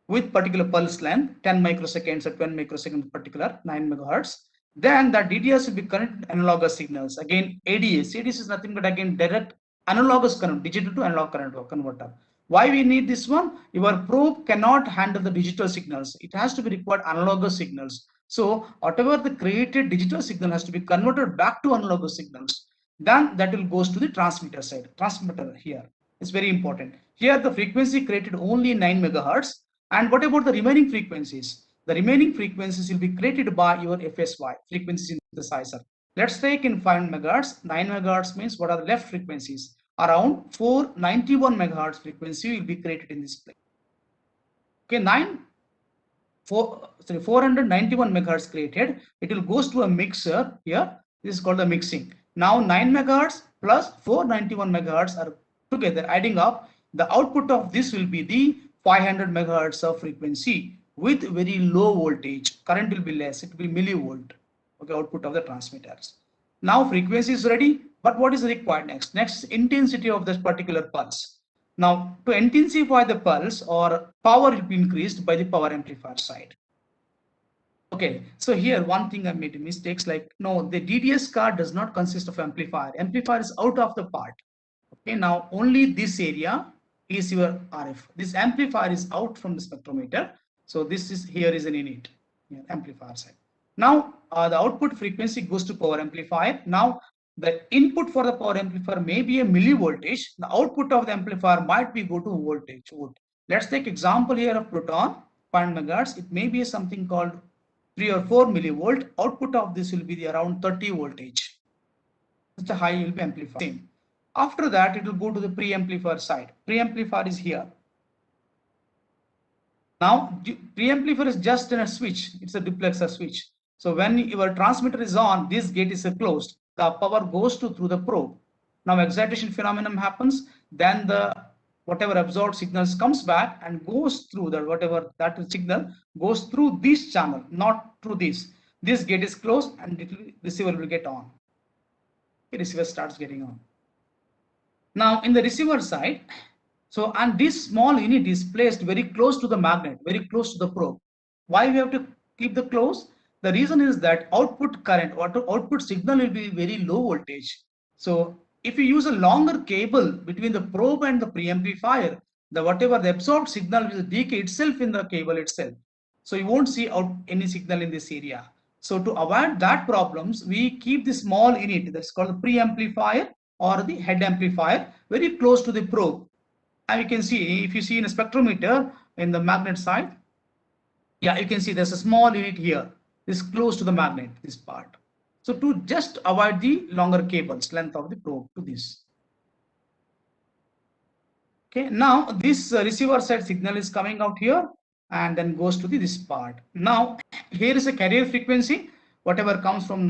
[SPEAKER 8] with particular pulse length, 10 microseconds or 20 microseconds, particular 9 megahertz. Then the DDS will be connected analogous signals. Again, ADS. ADS is nothing but again direct analogous current, digital to analog current converter. Why we need this one? Your probe cannot handle the digital signals. It has to be required analogous signals. So whatever the created digital signal has to be converted back to analogous signals. Then that will goes to the transmitter side. Transmitter here. It's very important. Here the frequency created only 9 megahertz. And what about the remaining frequencies? The remaining frequencies will be created by your FSY, frequency synthesizer. Let's take in 5 megahertz. 9 megahertz means what are the left frequencies? Around 491 megahertz frequency will be created in this place. Okay, 491 megahertz created. It will goes to a mixer here. This is called the mixing. Now 9 megahertz plus 491 megahertz are together adding up. The output of this will be the 500 megahertz of frequency with very low voltage. Current will be less. It will be millivolt. Okay, output of the transmitters. Now frequency is ready, but what is required next? Next, intensity of this particular pulse. Now to intensify the pulse or power will be increased by the power amplifier side. Okay, so here one thing I made mistakes, like no, the DDS card does not consist of amplifier. Amplifier is out of the part. Okay, now only this area is your RF. This amplifier is out from the spectrometer. So this is here is an unit, amplifier side. Now the output frequency goes to power amplifier. Now the input for the power amplifier may be a millivoltage. The output of the amplifier might be go to voltage. Let's take example here of proton, 5 megahertz. It may be something called 3 or 4 millivolt. Output of this will be around 30 voltage. Such a high will be amplified. After that, it will go to the preamplifier side. Preamplifier is here. Now, preamplifier is just in a switch. It's a duplexer switch. So when your transmitter is on, this gate is closed. The power goes through the probe. Now excitation phenomenon happens. Then the whatever absorbed signals comes back and goes through the whatever that signal goes through this channel, not through this. This gate is closed and receiver will get on. The receiver starts getting on. Now in the receiver side, so and this small unit is placed very close to the magnet, very close to the probe. Why we have to keep the close? The reason is that output current or output signal will be very low voltage. So if you use a longer cable between the probe and the preamplifier, the whatever the absorbed signal will decay itself in the cable itself. So you won't see out any signal in this area. So to avoid that problems, we keep the small unit that's called the preamplifier or the head amplifier very close to the probe. And you can see, if you see in a spectrometer in the magnet side, yeah, you can see there's a small unit here. This close to the magnet, this part. So to just avoid the longer cables, length of the probe to this. Okay, now this receiver side signal is coming out here and then goes to this part. Now here is a carrier frequency, whatever comes from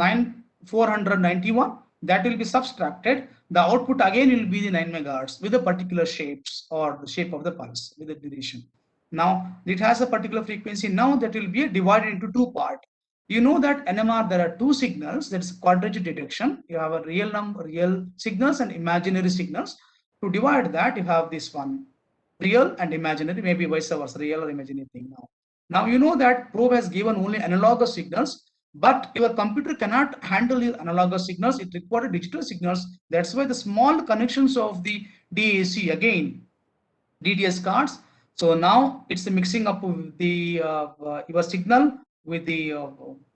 [SPEAKER 8] 491, that will be subtracted. The output again will be the 9 megahertz with the particular shapes or the shape of the pulse with the duration. Now it has a particular frequency. Now that will be divided into two parts. You know that NMR there are two signals. That's quadrature detection. You have a real number, real signals and imaginary signals. To divide that, you have this one, real and imaginary, maybe vice versa, real or imaginary thing. Now you know that probe has given only analogous signals, but your computer cannot handle the analogous signals. It requires digital signals. That's why the small connections of the DAC, again DDS cards. So now it's a mixing up of the your signal with the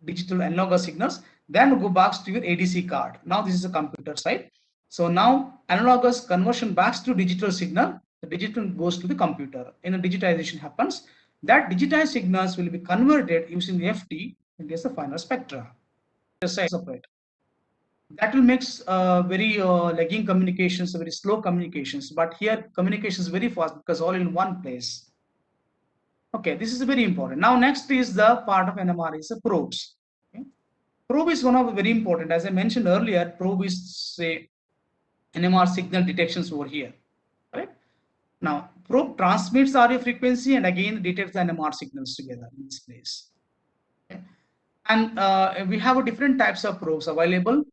[SPEAKER 8] digital analogous signals. Then go back to your ADC card. Now this is a computer side. So now analogous conversion back to digital signal. The digital goes to the computer. And a digitization happens. That digitized signals will be converted using the FT and gets the final spectra. Separate. That will make very lagging communications, very slow communications. But here communication is very fast because all in one place. Okay, this is very important. Now next is the part of NMR is the probes. Okay. Probe is one of the very important. As I mentioned earlier, probe is say NMR signal detections over here. Right? Now probe transmits RF frequency and again detects the NMR signals together in this place. Okay. And we have different types of probes available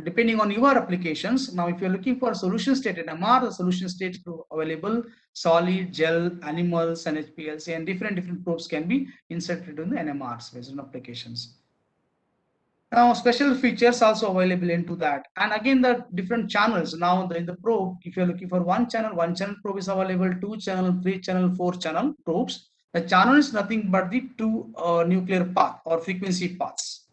[SPEAKER 8] depending on your applications. Now if you're looking for a solution state NMR, the solution state available solid, gel, animals, and HPLC, and different probes can be inserted in the NMRs based on applications. Now, special features also available into that. And again, the different channels. Now, in the probe, if you're looking for one channel probe is available, 2-channel, 3-channel, 4-channel probes. The channel is nothing but the two nuclear path or frequency paths.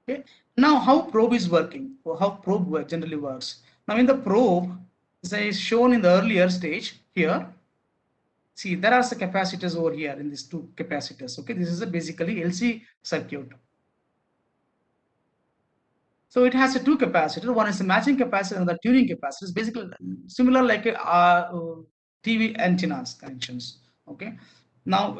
[SPEAKER 8] Okay. Now, how probe is working, or how probe generally works. Now, in the probe, as I shown in the earlier stage here, see, there are some capacitors over here in these two capacitors. Okay, this is basically LC circuit. So it has a two capacitor. One is a matching capacitor and the tuning capacitor. It's basically similar like a TV antennas connections. Okay. Now,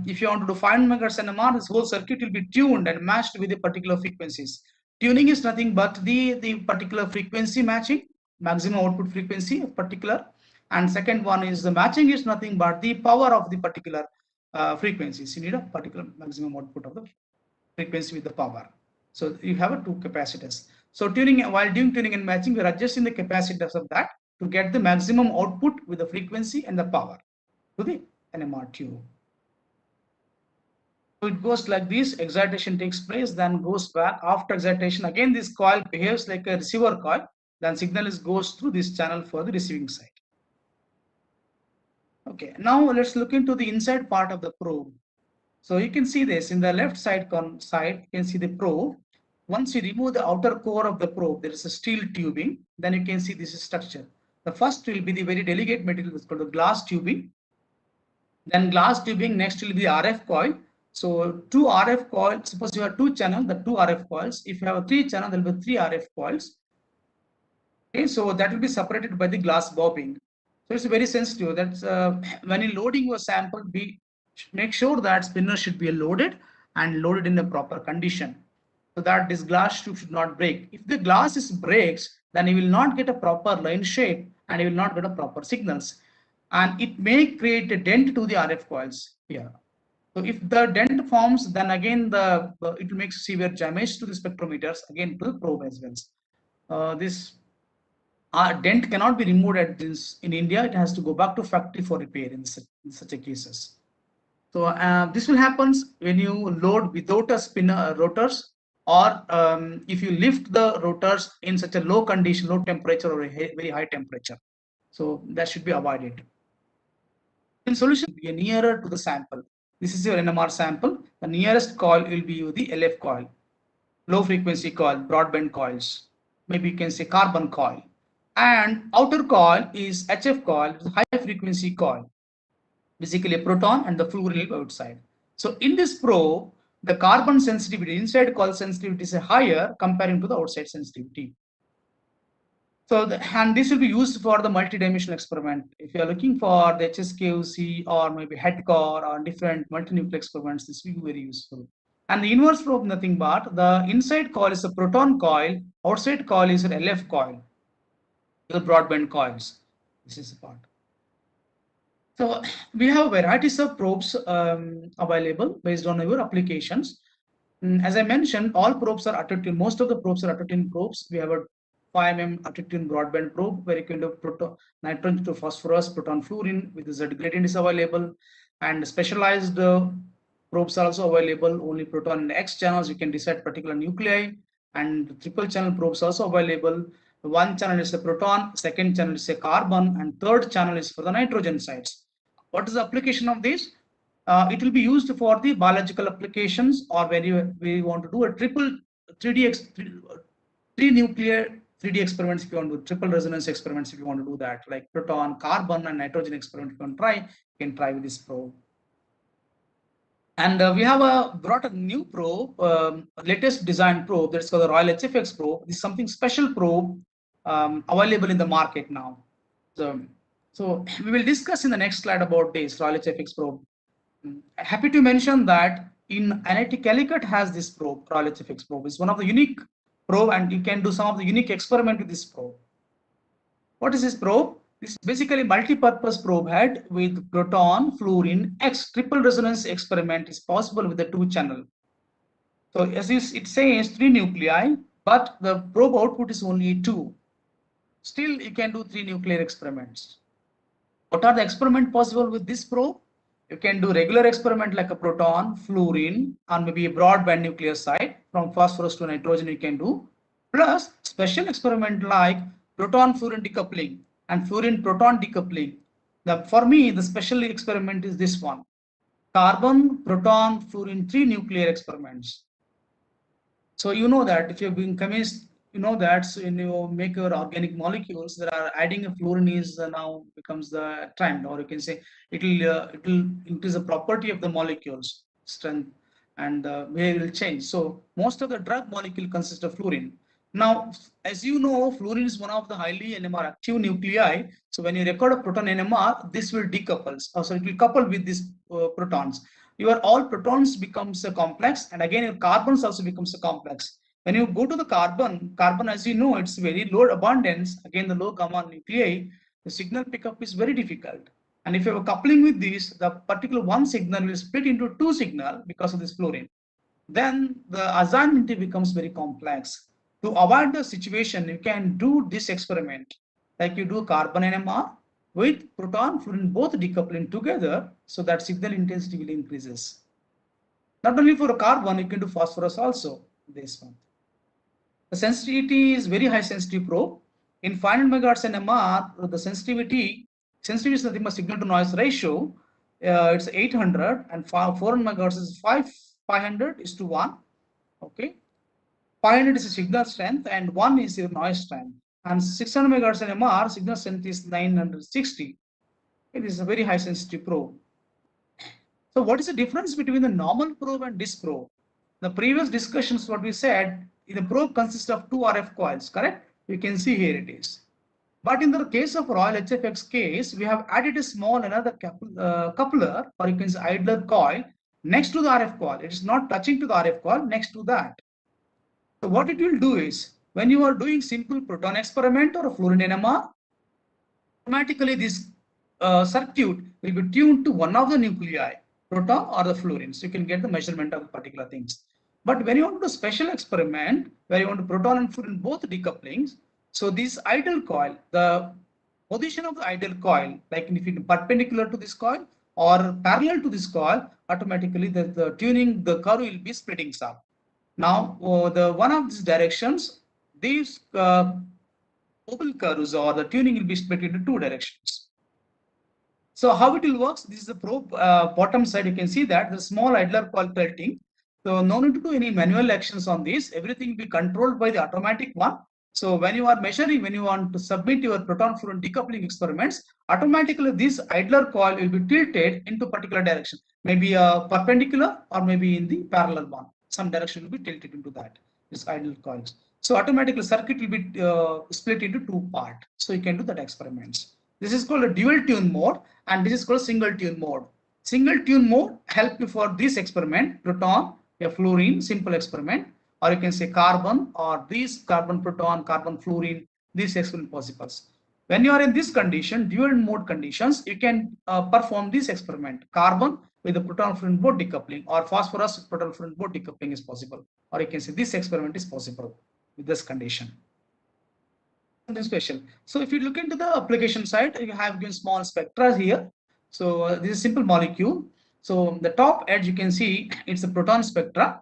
[SPEAKER 8] if you want to do 5 megahertz NMR, this whole circuit will be tuned and matched with the particular frequencies. Tuning is nothing but the particular frequency matching, maximum output frequency of particular. And second one is the matching is nothing but the power of the particular frequencies. You need a particular maximum output of the frequency with the power. So you have a two capacitors. So tuning, while doing tuning and matching, we are adjusting the capacitors of that to get the maximum output with the frequency and the power to the NMR tube. So it goes like this, excitation takes place, then goes back. After excitation, again this coil behaves like a receiver coil, then signal goes through this channel for the receiving side. Okay, now let's look into the inside part of the probe. So you can see this in the left side, you can see the probe. Once you remove the outer core of the probe, there is a steel tubing, then you can see this structure. The first will be the very delicate material, it's called the glass tubing. Then glass tubing, next will be the RF coil. So two RF coils, suppose you have two channels, the two RF coils. If you have a 3 channel, there will be 3 RF coils. Okay, so that will be separated by the glass bobbing. So it's very sensitive. That's when you're loading your sample, make sure that spinner should be loaded and loaded in a proper condition, so that this glass tube should not break. If the glass breaks, then you will not get a proper line shape and you will not get a proper signals, and it may create a dent to the RF coils here. So if the dent forms, then again it will make severe damage to the spectrometers, again to the probe as well. This dent cannot be removed at this in India. It has to go back to factory for repair in such a cases. So this will happen when you load without a spinner rotors, or if you lift the rotors in such a low condition, low temperature or a very high temperature. So that should be avoided. In solution, be nearer to the sample. This is your NMR sample. The nearest coil will be the LF coil, low frequency coil, broadband coils. Maybe you can say carbon coil. And outer coil is HF coil, high frequency coil. Basically a proton and the fluorine outside. So in this probe, the carbon sensitivity, inside coil sensitivity is higher comparing to the outside sensitivity. So and this will be used for the multidimensional experiment. If you are looking for the HSKUC or maybe HEDCOR or different multinuclear experiments, this will be very useful. And the inverse probe, nothing but the inside coil is a proton coil, outside coil is an LF coil, the broadband coils. This is the part. So we have varieties of probes available based on your applications. As I mentioned, all probes are autotune. Most of the probes are autotune probes. We have a 5 mm autotune broadband probe where you can do nitrogen to phosphorus, proton fluorine with the Z gradient is available, and specialized probes are also available. Only proton and X channels you can decide particular nuclei, and triple channel probes also available. One channel is a proton, second channel is a carbon, and third channel is for the nitrogen sites. What is the application of this? It will be used for the biological applications, or when we want to do a triple 3 nuclear 3D experiments. If you want to do triple resonance experiments, if you want to do that, like proton, carbon, and nitrogen experiment, if you can try with this probe. And we have brought a new probe, latest design probe, that's called the Royal HFX probe. This is something special probe available in the market now. So we will discuss in the next slide about this Royal HFX probe. Happy to mention that in NIT Calicut has this probe, Royal HFX probe. It's one of the unique probe, and you can do some of the unique experiment with this probe. What is this probe? This is basically multi-purpose probe head with proton, fluorine, X triple resonance experiment is possible with the 2 channel. So as it says 3 nuclei, but the probe output is only 2. Still, you can do 3 nuclear experiments. What are the experiments possible with this probe? You can do regular experiment like a proton, fluorine, or maybe a broadband nucleoside from phosphorus to nitrogen you can do. Plus special experiment like proton-fluorine decoupling and fluorine-proton decoupling. For me, the special experiment is this one. Carbon, proton, fluorine, 3 nuclear experiments. So you know that if you've been chemist, you know that so when you make your organic molecules, there are adding a fluorine is now becomes the trend, or you can say it will increase the property of the molecules strength and way will change. So most of the drug molecule consists of fluorine. Now, as you know, fluorine is one of the highly NMR active nuclei. So when you record a proton NMR, this will decouple. So it will couple with these protons. Your all protons becomes a complex, and again your carbons also becomes a complex. When you go to the carbon as you know, it's very low abundance, again the low gamma nuclei, the signal pickup is very difficult. And if you have a coupling with this, the particular one signal will split into 2 signal because of this fluorine. Then the assignment becomes very complex. To avoid the situation, you can do this experiment, like you do carbon NMR with proton fluorine both decoupling together, so that signal intensity will increases. Not only for carbon, you can do phosphorus also. This one. The sensitivity is very high sensitive probe. In 500 megahertz NMR, the sensitivity is nothing but signal to noise ratio. It's 800, and 400 megahertz is 500 is to 1. Okay. 500 is a signal strength and 1 is your noise strength. And 600 megahertz NMR signal strength is 960. It is a very high sensitive probe. So what is the difference between the normal probe and this probe? The previous discussions, what we said, the probe consists of 2 RF coils, correct? You can see here it is. But in the case of Royal HFX case, we have added a small another coupler, or you can say idler coil next to the RF coil. It is not touching to the RF coil, next to that. So what it will do is, when you are doing simple proton experiment or a fluorine NMR, automatically this circuit will be tuned to one of the nuclei, proton or the fluorine. So you can get the measurement of particular things. But when you want to do special experiment, where you want to proton and fluorine both decouplings, so this idle coil, the position of the idle coil, like if it is perpendicular to this coil or parallel to this coil, automatically the tuning, the curve will be splitting up. Now, the one of these directions, these oval curves or the tuning will be split into 2 directions. So how it will work? This is the probe bottom side. You can see that the small idler coil tilting. So no need to do any manual actions on this. Everything will be controlled by the automatic one. So when you are measuring, when you want to submit your proton fluorine decoupling experiments, automatically this idler coil will be tilted into particular direction, maybe perpendicular or maybe in the parallel one. Some direction will be tilted into that, this idler coils. So automatically circuit will be split into 2 parts. So you can do that experiments. This is called a dual tune mode, and this is called single tune mode. Single tune mode help you for this experiment, proton, a fluorine, simple experiment, or you can say carbon, or these carbon proton, carbon fluorine, these experiment possibles. When you are in this condition, dual mode conditions, you can perform this experiment, carbon with the proton fluorine both decoupling, or phosphorus with proton fluorine both decoupling is possible, or you can say this experiment is possible with this condition. Something special. So if you look into the application side, you have given small spectra here. So this is simple molecule. So the top edge you can see it's a proton spectra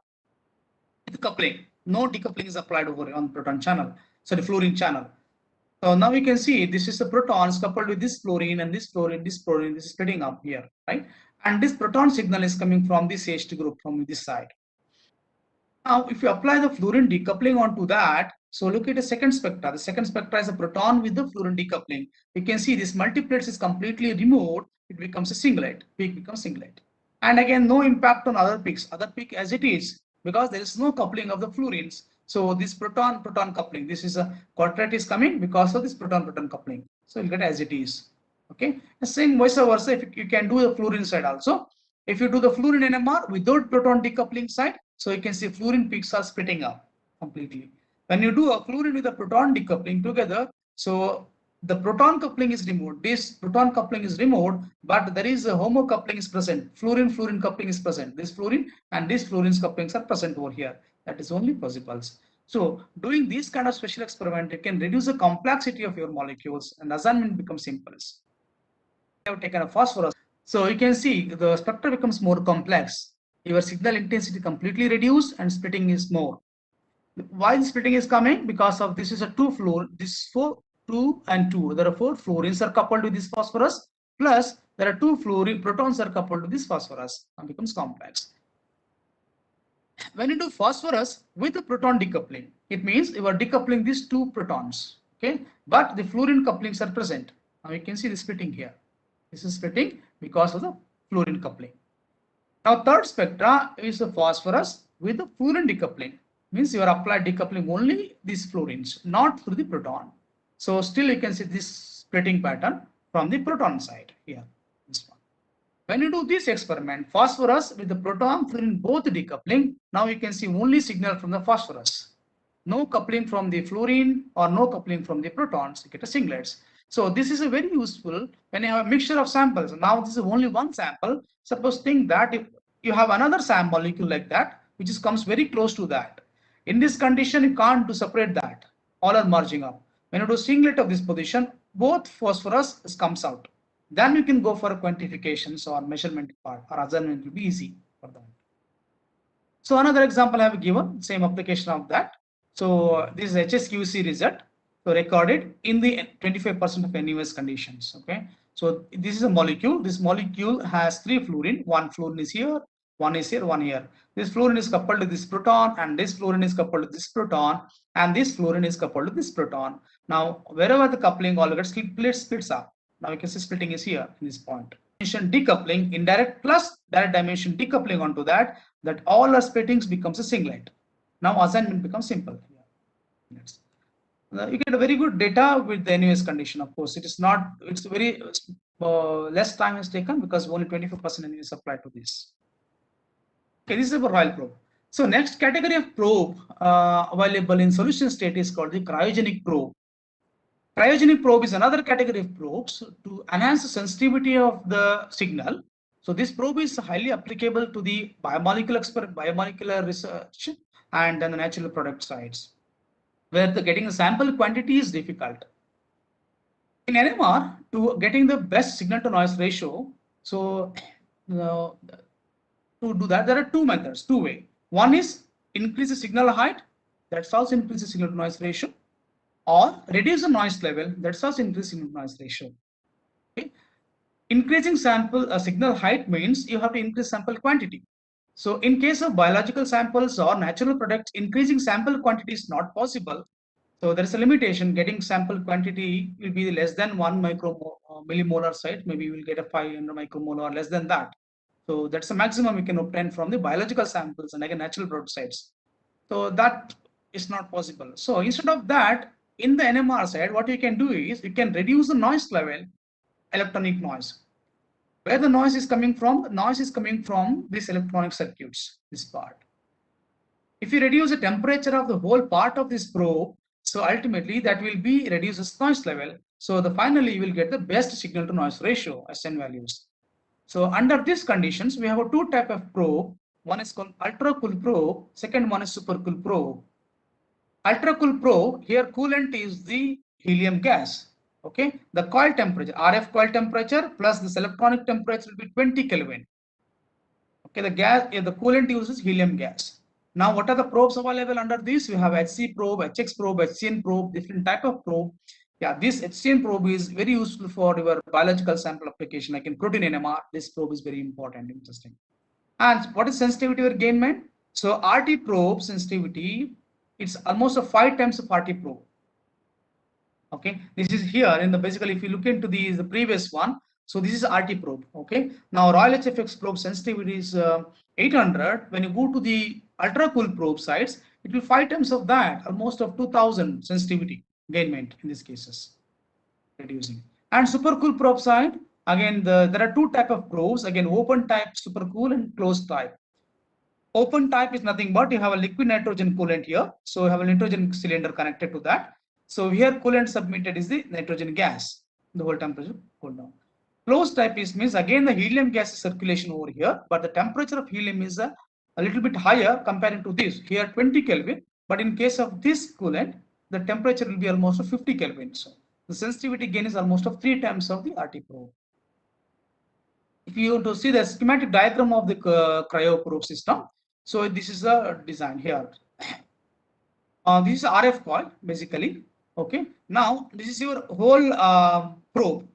[SPEAKER 8] with coupling. No decoupling is applied over on proton channel. So the fluorine channel. So now you can see this is the protons coupled with this fluorine and this fluorine, this fluorine, this is splitting up here, right? And this proton signal is coming from this H2 group from this side. Now, if you apply the fluorine decoupling onto that, so look at the second spectra. The second spectra is a proton with the fluorine decoupling. You can see this multiplets is completely removed. It becomes a singlet. Peak becomes singlet. And again, no impact on other peaks. Other peak as it is, because there is no coupling of the fluorines. So this proton-proton coupling, this is a quadrat is coming because of this proton-proton coupling. So you'll get as it is. Okay. The same vice versa, if you can do the fluorine side also. If you do the fluorine NMR without proton decoupling side, so you can see fluorine peaks are splitting up completely. When you do a fluorine with a proton decoupling together, so the proton coupling is removed. This proton coupling is removed, but there is a homo coupling is present. Fluorine coupling is present. This fluorine and this fluorine couplings are present over here. That is only possible. So doing this kind of special experiment, you can reduce the complexity of your molecules and assignment becomes simple. I have taken a phosphorus. So you can see the spectra becomes more complex. Your signal intensity completely reduced and splitting is more. Why the splitting is coming? Because of this is a 2 fluor, this 4, 2 and 2. There are 4 fluorines are coupled with this phosphorus, plus there are 2 fluorine protons are coupled with this phosphorus, and becomes complex. When you do phosphorus with the proton decoupling, it means you are decoupling these 2 protons, okay? But the fluorine couplings are present. Now you can see the splitting here. This is splitting because of the fluorine coupling. Now third spectra is the phosphorus with the fluorine decoupling. Means you are applied decoupling only these fluorines, not through the proton. So still you can see this splitting pattern from the proton side here. This one. When you do this experiment, phosphorus with the proton fluorine both decoupling, now you can see only signal from the phosphorus. No coupling from the fluorine or no coupling from the protons, you get a singlets. So this is a very useful when you have a mixture of samples. Now this is only one sample. Suppose think that if you have another sample molecule like that, which is comes very close to that. In this condition, you can't do separate that. All are merging up. When you do singlet of this position, both phosphorus comes out. Then you can go for quantifications or measurement part, or assignment will be easy for that. So another example I have given, same application of that. So this is HSQC result. So recorded in the 25% of NUS conditions. Okay. So this is a molecule. This molecule has 3 fluorine. 1 fluorine is here, 1 is here, 1 here. This fluorine is coupled to this proton, and this fluorine is coupled to this proton, and this fluorine is coupled to this proton. Now wherever the coupling all gets splits up. Now you can see splitting is here in this point. Decoupling, indirect plus direct dimension decoupling onto that all our splittings becomes a singlet. Now assignment becomes simple. You get a very good data with the NUS condition. Of course, it is not. It's very less time is taken because only 24% NUS applied to this. Okay, this is about Royal probe. So next category of probe available in solution state is called the cryogenic probe. Cryogenic probe is another category of probes to enhance the sensitivity of the signal. So this probe is highly applicable to the biomolecular research and then the natural product sides, where the getting a sample quantity is difficult. In NMR, to getting the best signal to noise ratio, so to do that, there are 2 methods, 2 ways. One is increase the signal height, that's also increases signal to noise ratio, or reduce the noise level, that's also increasing noise ratio. Okay. Increasing sample signal height means you have to increase sample quantity. So in case of biological samples or natural products, increasing sample quantity is not possible. So there is a limitation. Getting sample quantity will be less than 1 millimolar size. Maybe you will get a 500 micromolar or less than that. So that's the maximum we can obtain from the biological samples and again natural product sites. So that is not possible. So instead of that, in the NMR side, what you can do is you can reduce the noise level, electronic noise. Where the noise is coming from? The noise is coming from these electronic circuits, this part. If you reduce the temperature of the whole part of this probe, so ultimately that will be reduces noise level. So finally you will get the best signal to noise ratio, SN values. So under these conditions, we have a 2 type of probe. One is called ultra cool probe. Second one is super cool probe. Ultra cool probe, here coolant is the helium gas. Okay, the coil temperature, RF coil temperature plus this electronic temperature will be 20 Kelvin. Okay, the coolant uses helium gas. Now, what are the probes available under this? We have HC probe, HX probe, HCN probe, different type of probe. Yeah, this HCN probe is very useful for your biological sample application, like in protein NMR. This probe is very important, interesting. And what is sensitivity or gain meant? So RT probe sensitivity, it's almost a 5 times of RT probe. Okay, this is here in the basically if you look into the previous one, so this is RT probe. Okay, now Royal HFX probe sensitivity is 800. When you go to the ultra cool probe sites, it will 5 times of that, almost of 2000 sensitivity gainment in these cases, reducing. And super cool probe side, again there are 2 type of probes, again open type super cool and closed type. Open type is nothing but you have a liquid nitrogen coolant here, so you have a nitrogen cylinder connected to that. So here coolant submitted is the nitrogen gas, the whole temperature cooled down. Closed type is means again the helium gas circulation over here, but the temperature of helium is a little bit higher compared to this. Here 20 Kelvin, but in case of this coolant, the temperature will be almost 50 Kelvin. So the sensitivity gain is almost of 3 times of the RT probe. if you want to see the schematic diagram of the cryoprobe system, so this is the design here. This is RF coil basically. Okay, now this is your whole probe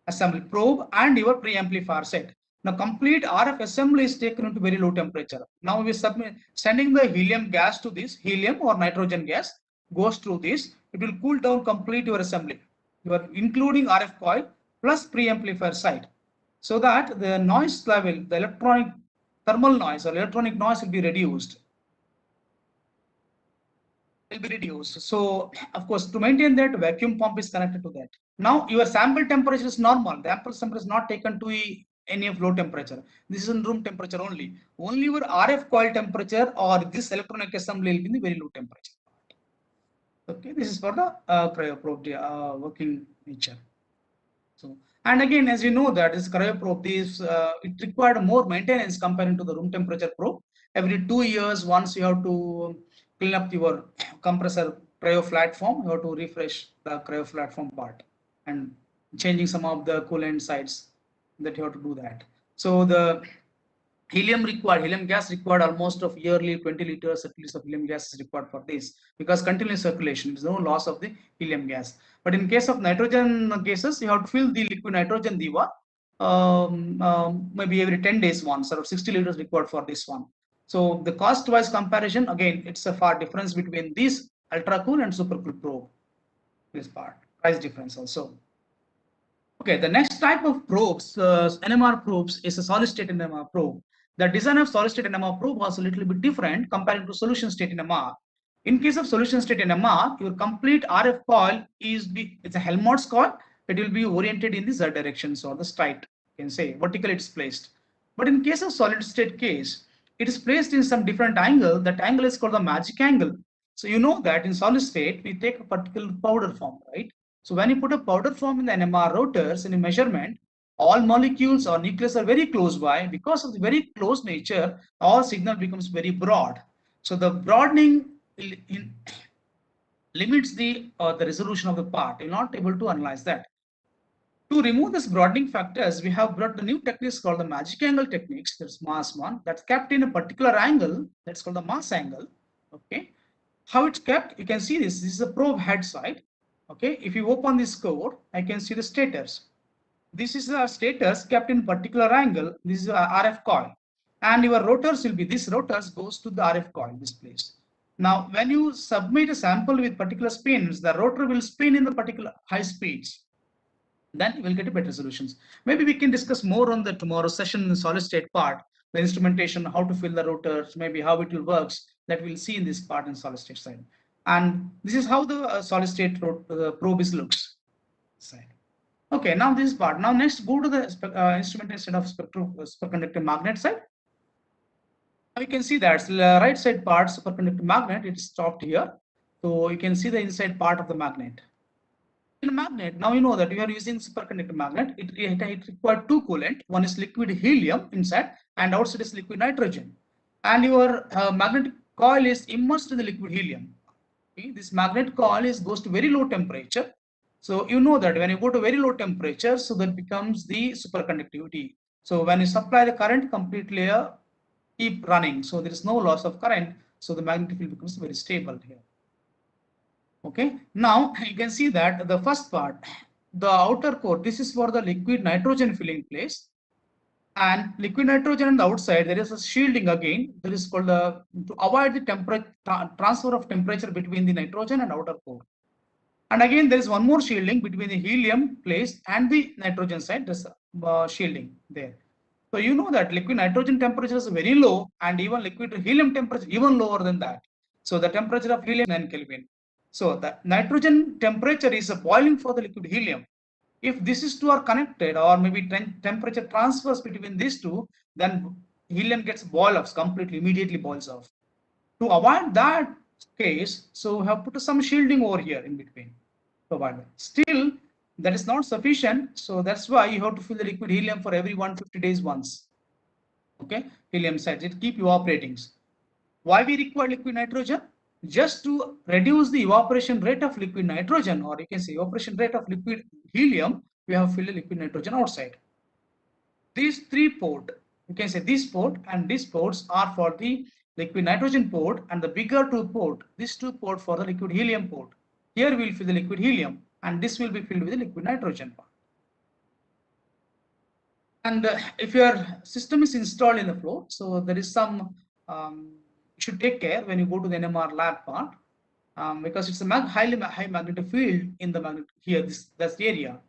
[SPEAKER 8] assembly probe and your preamplifier set. Now complete RF assembly is taken into very low temperature. Now we sending the helium gas to this, helium or nitrogen gas goes through this. It will cool down complete your assembly. You are including RF coil plus preamplifier side, so that the noise level, the electronic thermal noise or electronic noise will be reduced. So of course, to maintain that, vacuum pump is connected to that. Now your sample temperature is normal. The sample temperature is not taken to any of low temperature. This is in room temperature only. Only your RF coil temperature or this electronic assembly will be in the very low temperature. Okay, this is for the cryoprobe working nature. So, and again, as you know that this cryoprobe, it required more maintenance compared to the room temperature probe. Every 2 years, once you have to clean up your compressor cryo platform, you have to refresh the cryo platform part and changing some of the coolant sides, that you have to do that. So the helium gas required almost of yearly 20 liters at least of helium gas is required for this, because continuous circulation, there is no loss of the helium gas. But in case of nitrogen gases, you have to fill the liquid nitrogen diva maybe every 10 days once, or 60 liters required for this one. So the cost wise comparison, again, it's a far difference between this ultra cool and super cool probe. This part, price difference also. Okay, the next type of probes, NMR probes, is a solid state NMR probe. The design of solid state NMR probe was a little bit different compared to solution state NMR. In case of solution state NMR, your complete RF coil it's a Helmholtz coil. It will be oriented in the Z direction, so the straight, you can say vertically it's placed. But in case of solid state case, it is placed in some different angle. That angle is called the magic angle. So you know that in solid state we take a particular powder form, right? So when you put a powder form in the NMR rotors in a measurement, all molecules or nucleus are very close by. Because of the very close nature, all signal becomes very broad. So the broadening limits the resolution of the part. You're not able to analyze that. To remove this broadening factors, we have brought the new techniques called the magic angle techniques. There's mass one that's kept in a particular angle. That's called the mass angle. Okay. How it's kept, you can see this. This is a probe head side. Okay. If you open this code, I can see the stators. This is the stators kept in particular angle. This is a RF coil. And your rotors will be, this rotors goes to the RF coil, this place. Now, when you submit a sample with particular spins, the rotor will spin in the particular high speeds. Then you will get a better solutions. Maybe we can discuss more on the tomorrow's session in the solid state part, the instrumentation, how to fill the rotors, maybe how it will works, that we'll see in this part in solid state side. And this is how the solid state probe looks. Side. Okay, now this part. Now next, go to the instrumentation of superconducting magnet side. Now you can see that the right side part, superconducting magnet, it's stopped here. So you can see the inside part of the magnet. In a magnet, now you know that we are using superconducting magnet. It requires two coolant. One is liquid helium inside, and outside is liquid nitrogen. And your magnetic coil is immersed in the liquid helium. Okay? This magnet coil goes to very low temperature. So you know that when you go to very low temperature, so that becomes the superconductivity. So when you supply the current, complete layer keep running. So there is no loss of current. So the magnetic field becomes very stable here. Okay, now you can see that the first part, the outer core, this is for the liquid nitrogen filling place, and liquid nitrogen on the outside, there is a shielding again. That is called to avoid the temperature transfer of temperature between the nitrogen and outer core. And again, there is one more shielding between the helium place and the nitrogen side. There's shielding there. So you know that liquid nitrogen temperature is very low, and even liquid helium temperature even lower than that. So the temperature of helium is 9 Kelvin. So the nitrogen temperature is boiling for the liquid helium. If these two are connected, or maybe temperature transfers between these two, then helium gets boil off completely, immediately boils off. To avoid that case, so we have put some shielding over here in between. Still, that is not sufficient. So that's why you have to fill the liquid helium for every 150 days once. Okay, helium sites, it keep evaporating. Why we require liquid nitrogen? Just to reduce the evaporation rate of liquid nitrogen, or you can say evaporation rate of liquid helium, we have filled the liquid nitrogen outside. These 3 ports, you can say this port and these ports are for the liquid nitrogen port, and the bigger 2 port, these 2 port for the liquid helium port. Here we will fill the liquid helium, and this will be filled with the liquid nitrogen part. And if your system is installed in the flow, so there is some you should take care when you go to the NMR lab part, because it's a high magnetic field in the magnet here, that's the area.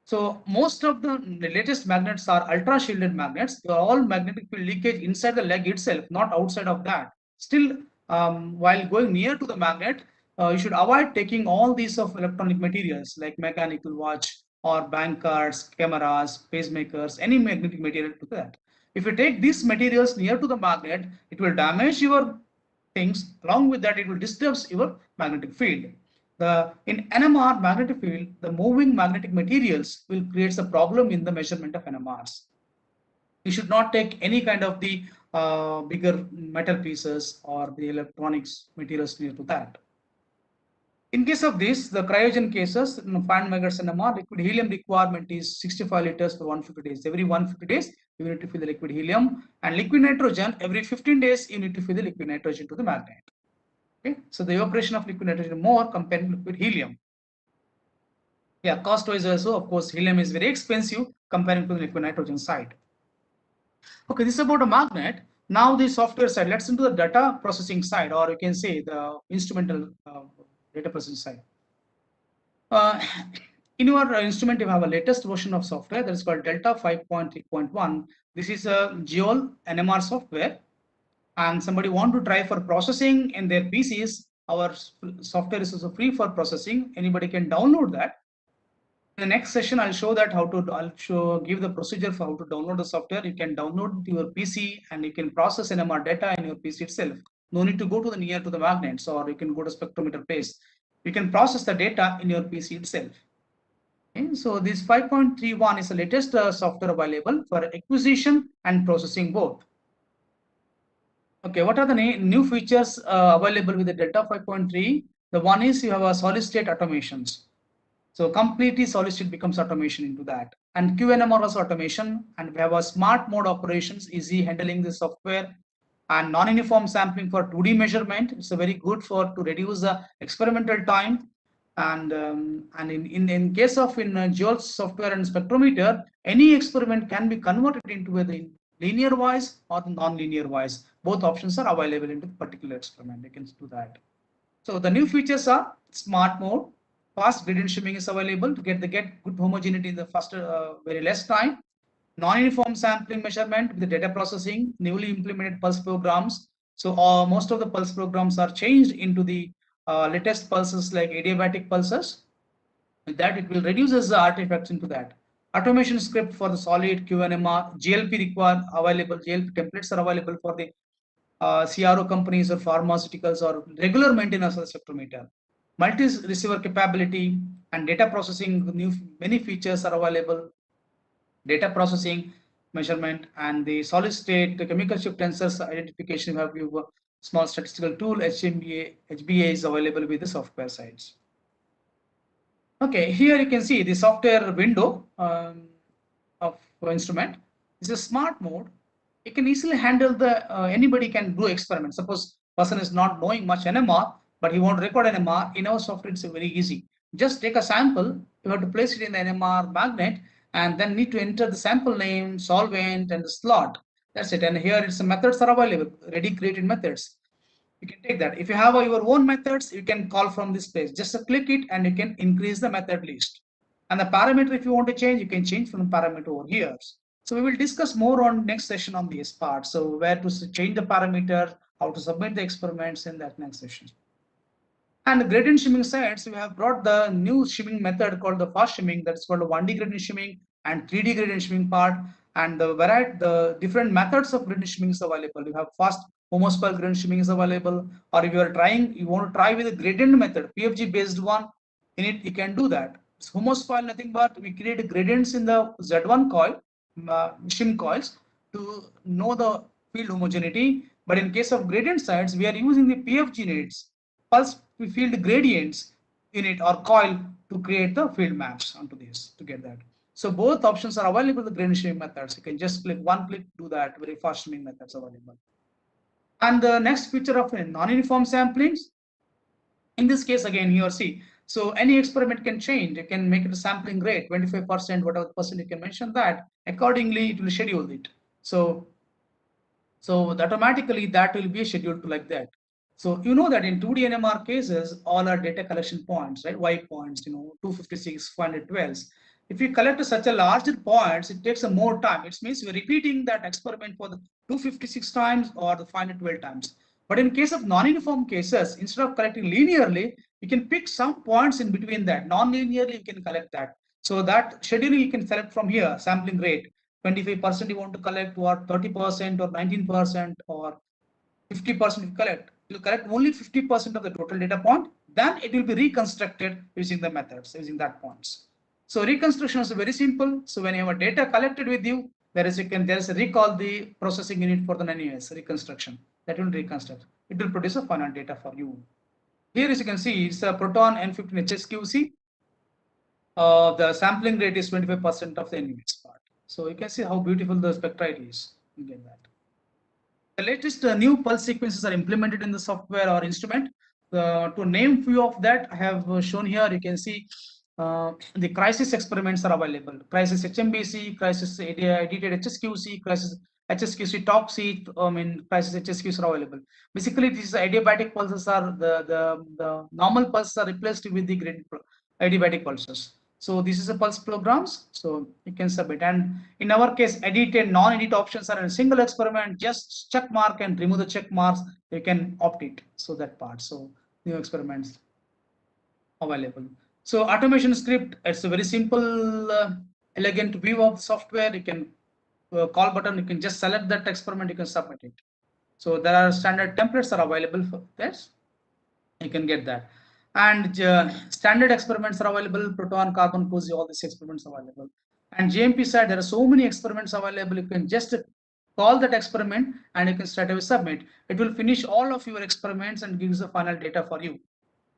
[SPEAKER 8] So most of the latest magnets are ultra shielded magnets. They are all magnetic field leakage inside the leg itself, not outside of that. Still, while going near to the magnet, you should avoid taking all these of electronic materials like mechanical watch or bank cards, cameras, pacemakers, any magnetic material to that. If you take these materials near to the magnet, it will damage your things. Along with that, it will disturb your magnetic field. In NMR magnetic field, the moving magnetic materials will create a problem in the measurement of NMRs. You should not take any kind of the bigger metal pieces or the electronics materials near to that. In case of this, the cryogen cases, 500 megahertz NMR, liquid helium requirement is 65 liters for 150 days. Every 150 days, you need to fill the liquid helium, and liquid nitrogen, every 15 days, you need to fill the liquid nitrogen to the magnet. Okay, so the evaporation of liquid nitrogen more compared to liquid helium. Yeah, cost wise also, of course, helium is very expensive comparing to the liquid nitrogen side. Okay, this is about a magnet. Now the software side, let's into the data processing side, or you can say the instrumental data processing side. In your instrument, you have a latest version of software that is called Delta 5.3.1. This is a Geol NMR software, and somebody want to try for processing in their PCs. Our software is also free for processing. Anybody can download that. In the next session, I'll show that give the procedure for how to download the software. You can download to your PC and you can process NMR data in your PC itself. No need to go to the near to the magnets, or you can go to spectrometer page. You can process the data in your PC itself. Okay, so this 5.31 is the latest software available for acquisition and processing both. Okay, what are the new features available with the Delta 5.3? The one is you have a solid state automations. So completely solid state becomes automation into that. And QNMR also automation, and we have a smart mode operations, easy handling the software, and non-uniform sampling for 2D measurement. It's a very good to reduce the experimental time. And in case of Geol software and spectrometer, any experiment can be converted into a linear wise or non-linear wise. Both options are available in the particular experiment. You can do that. So the new features are smart mode, fast gradient streaming is available to get good homogeneity in the faster, very less time. Non-uniform sampling measurement with the data processing, newly implemented pulse programs. So most of the pulse programs are changed into the latest pulses like adiabatic pulses. With that, it will reduce the artifacts into that. Automation script for the solid QNMR, GLP available, GLP templates are available for the CRO companies or pharmaceuticals or regular maintenance of the spectrometer. Multi-receiver capability and data processing, many features are available. Data processing, measurement, and the solid state, the chemical shift tensors identification, we have a small statistical tool, HBA is available with the software sides. Okay, here you can see the software window of instrument. This is smart mode. You can easily handle the, anybody can do experiments. Suppose person is not knowing much NMR, but he want to record NMR. In our software, it's very easy. Just take a sample, you have to place it in the NMR magnet, and then need to enter the sample name, solvent, and the slot. That's it. And here it's the methods are available, ready created methods. You can take that. If you have your own methods, you can call from this page. Just click it and you can increase the method list. And the parameter, if you want to change, you can change from the parameter over here. So we will discuss more on next session on this part. So where to change the parameter, how to submit the experiments in that next session. And the gradient shimming sites, we have brought the new shimming method called the fast shimming, that is called the 1D gradient shimming and 3D gradient shimming part. And the different methods of gradient shimming is available. You have fast homospile gradient shimming is available, or if you want to try with a gradient method, PFG based one, in it you can do that. It's homospile, nothing but we create gradients in the Z1 coil, shim coils, to know the field homogeneity. But in case of gradient sites, we are using the PFG units, pulse field gradients unit or coil, to create the field maps onto this to get that. So both options are available with the gradient streaming methods. You can just click one click, do that. Very fast streaming methods available. And the next feature of non-uniform samplings, in this case again here see, so any experiment can change. You can make it a sampling rate 25%, whatever percent you can mention that. Accordingly, it will schedule it. So automatically that will be scheduled to like that. So you know that in 2D NMR cases, all are data collection points, right? Y points, 256, 412. If you collect such a larger points, it takes a more time. It means you're repeating that experiment for the 256 times or the 512 times. But in case of non-uniform cases, instead of collecting linearly, you can pick some points in between that. Non-linearly, you can collect that. So that scheduling you can select from here, sampling rate. 25% you want to collect, or 30% or 19% or 50% you collect. You collect only 50% of the total data point, then it will be reconstructed using the methods, using that points. So reconstruction is very simple. So when you have a data collected with you, there is a recall the processing unit for the NUS reconstruction. That will reconstruct. It will produce a final data for you. Here as you can see, it's a proton N15 HSQC. The sampling rate is 25% of the NUS part. So you can see how beautiful the spectra is. You get that. The latest new pulse sequences are implemented in the software or instrument. To name few of that, I have shown here. You can see the crisis experiments are available. Crisis HMBC, crisis edited HSQC, crisis HSQC toxi, crisis HSQs are available. Basically, these adiabatic pulses are the normal pulses are replaced with the adiabatic pulses. So this is a pulse programs. So you can submit. And in our case, edit and non-edit options are in a single experiment. Just check mark and remove the check marks. You can opt it. So that part. So new experiments available. So automation script, it's a very simple, elegant view of the software. You can call button. You can just select that experiment. You can submit it. So there are standard templates are available for this. You can get that. And standard experiments are available, proton, carbon, cozy, all these experiments are available. And GMP side, there are so many experiments available. You can just call that experiment and you can straight away submit. It will finish all of your experiments and gives the final data for you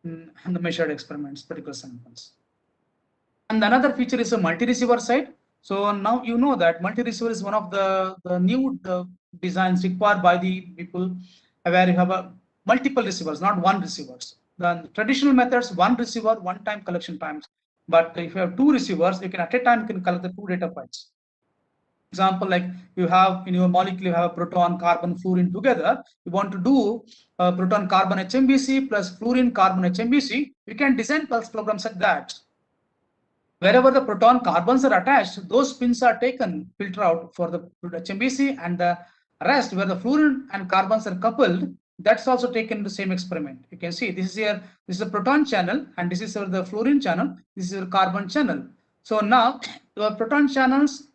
[SPEAKER 8] and the measured experiments, particular samples. And another feature is a multi-receiver side. So now you know that multi-receiver is one of the new designs required by the people where you have multiple receivers, not one receivers. The traditional methods, one receiver, one time collection times. But if you have two receivers, you can at a time you can collect the two data points. Example, like you have in your molecule, you have a proton, carbon, fluorine together. You want to do proton, carbon, HMBC plus fluorine, carbon, HMBC. You can design pulse programs like that. Wherever the proton carbons are attached, those spins are taken, filter out for the HMBC, and the rest where the fluorine and carbons are coupled, that's also taken in the same experiment. You can see this is here, this is a proton channel, and this is the fluorine channel, this is your carbon channel. So now the proton channels,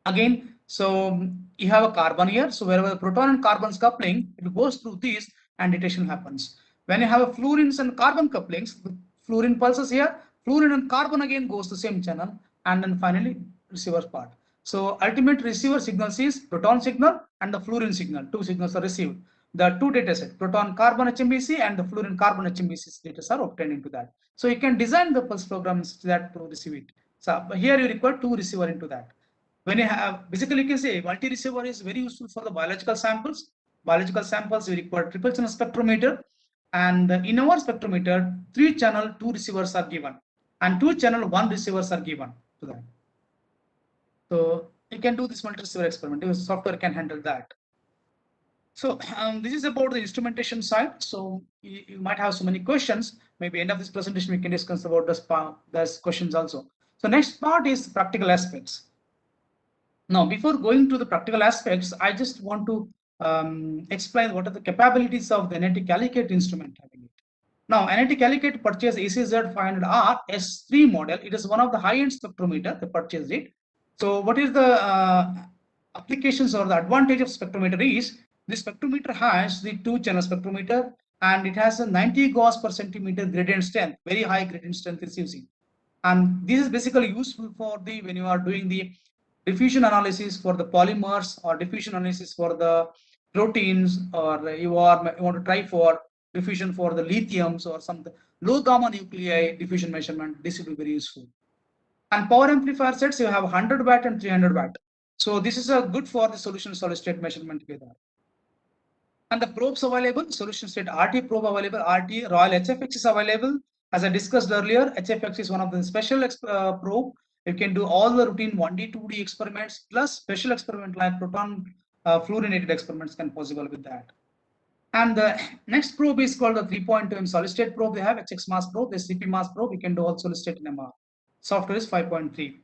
[SPEAKER 8] again, so you have a carbon here. So wherever the proton and carbons coupling, it goes through these and detection happens. When you have a fluorines and carbon couplings, the fluorine pulses here, fluorine and carbon again goes to the same channel, and then finally receiver part. So ultimate receiver signals is proton signal and the fluorine signal. Two signals are received. The two data set, proton carbon HMBC and the fluorine carbon HMBC data are obtained into that. So you can design the pulse programs that to receive it. So here you require two receiver into that. When you have, basically you can say multi-receiver is very useful for the biological samples. Biological samples, you require triple channel spectrometer, and in our spectrometer, 3 channel 2 receivers are given, and 2 channel 1 receivers are given to that. So you can do this multi-receiver experiment. The software can handle that. So this is about the instrumentation side. So you might have so many questions. Maybe end of this presentation we can discuss about those questions also. So next part is practical aspects. Now, before going to the practical aspects, I just want to explain what are the capabilities of the NIT Calicut instrument having it. Now, NIT Calicut purchased ECZ 500R S3 model. It is one of the high-end spectrometer. They purchased it. So, what is the applications or the advantage of spectrometer is this spectrometer has the 2-channel spectrometer, and it has a 90 Gauss per centimeter gradient strength, very high gradient strength is using. And this is basically useful for the when you are doing the diffusion analysis for the polymers or diffusion analysis for the proteins, or you want to try for diffusion for the lithiums or some low gamma nuclei diffusion measurement. This will be very useful. And power amplifier sets, you have 100 watt and 300 watt. So this is a good for the solution solid state measurement together. And the probes available, solution state RT probe available, RT Royal HFX is available. As I discussed earlier, HFX is one of the special probe. You can do all the routine 1D, 2D experiments plus special experiment like proton fluorinated experiments can possible with that. And the next probe is called the 3.2M solid state probe. They have HX mass probe, the CP mass probe. You can do all solid state NMR. Software is 5.3.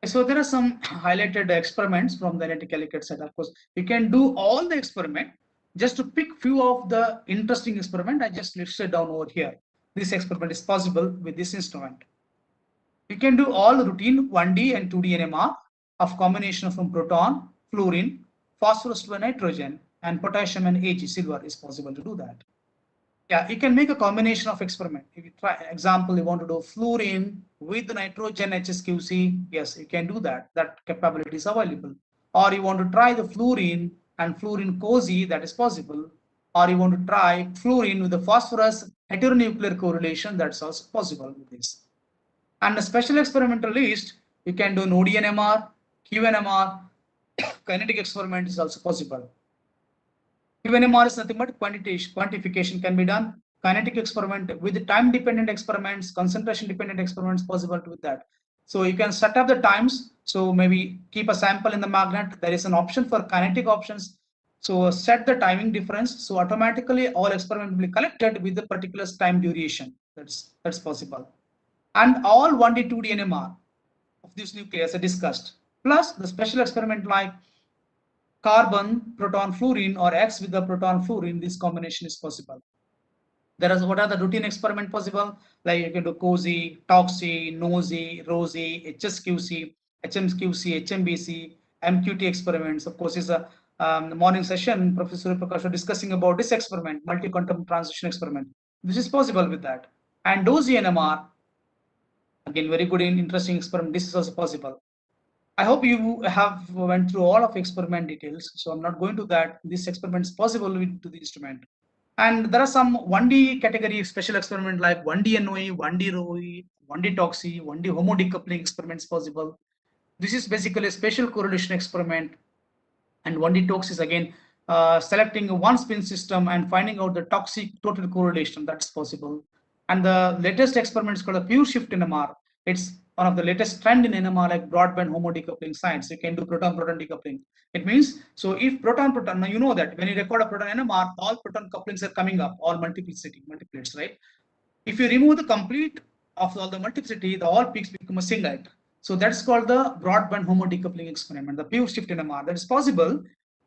[SPEAKER 8] So there are some highlighted experiments from the NIT Calicut set. Of course, you can do all the experiment. Just to pick few of the interesting experiment, I just listed down over here. This experiment is possible with this instrument. You can do all routine 1D and 2D NMR of combination from proton, fluorine, phosphorus to a nitrogen, and potassium and Ag, silver is possible to do that. Yeah, you can make a combination of experiment. If you try, example, you want to do fluorine with nitrogen HSQC, yes, you can do that. That capability is available. Or you want to try the fluorine and fluorine COSY, that is possible. Or you want to try fluorine with the phosphorus heteronuclear correlation, that's also possible with this. And a special experimental list, you can do NOD NMR, QNMR, kinetic experiment is also possible. QNMR is nothing but quantification can be done. Kinetic experiment with time-dependent experiments, concentration-dependent experiments possible with that. So you can set up the times. So maybe keep a sample in the magnet. There is an option for kinetic options. So set the timing difference. So automatically all experiment will be collected with the particular time duration. That's possible. And all 1D, 2D NMR of these nucleus are discussed. Plus the special experiment like carbon, proton, fluorine, or X with the proton, fluorine, this combination is possible. What are the routine experiment possible? Like you can do COSY, TOXY, NOSY, ROSY, HSQC, HMQC, HMBC, MQT experiments. Of course, is a morning session. Professor Prakash was discussing about this experiment, multi-quantum transition experiment. This is possible with that. And DOSY NMR, again, very good and interesting experiment. This is also possible. I hope you have went through all of experiment details. So I'm not going to that. This experiment is possible with the instrument. And there are some 1D category special experiment like 1D NOE, 1D ROE, 1D TOXY, 1D homodecoupling experiments possible. This is basically a spatial correlation experiment. And 1D TOX is again selecting one spin system and finding out the toxic total correlation. That's possible. And the latest experiment is called a pure shift NMR. It's one of the latest trend in NMR like broadband homodecoupling science. You can do proton-proton decoupling. It means, so if proton-proton, now you know that when you record a proton NMR, all proton couplings are coming up, all multiplates, right? If you remove the complete of all the multiplicity, the all peaks become a singlet. So that's called the broadband homodecoupling experiment, the pure shift NMR. That is possible.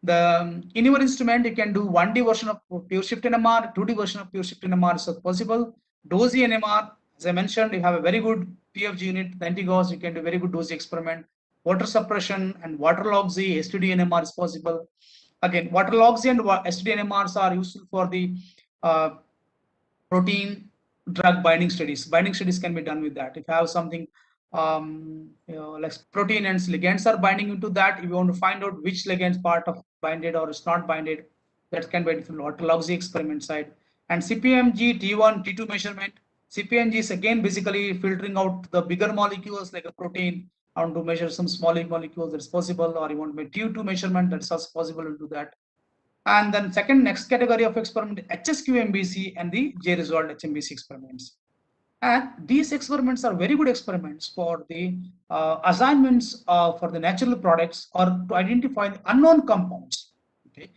[SPEAKER 8] In your instrument, you can do 1D version of pure shift NMR, 2D version of pure shift NMR is possible. DOSY NMR, as I mentioned, you have a very good PFG unit, 90 Gauss, you can do very good DOSY experiment. Water suppression and water logsy, STD NMR is possible. Again, water logsy and STD NMRs are useful for the protein drug binding studies. Binding studies can be done with that. If you have something like protein and ligands are binding into that, if you want to find out which ligands part of binded or is not binded, that can be a different water logsy experiment side. And CPMG T1, T2 measurement. CPMG is again basically filtering out the bigger molecules like a protein. I want to measure some small molecules, that's possible, or you want to make T2 measurement, that's also possible to do that. And then next category of experiment, HSQ-MBC and the J-resolved HMBC experiments. And these experiments are very good experiments for the assignments for the natural products or to identify the unknown compounds. Okay,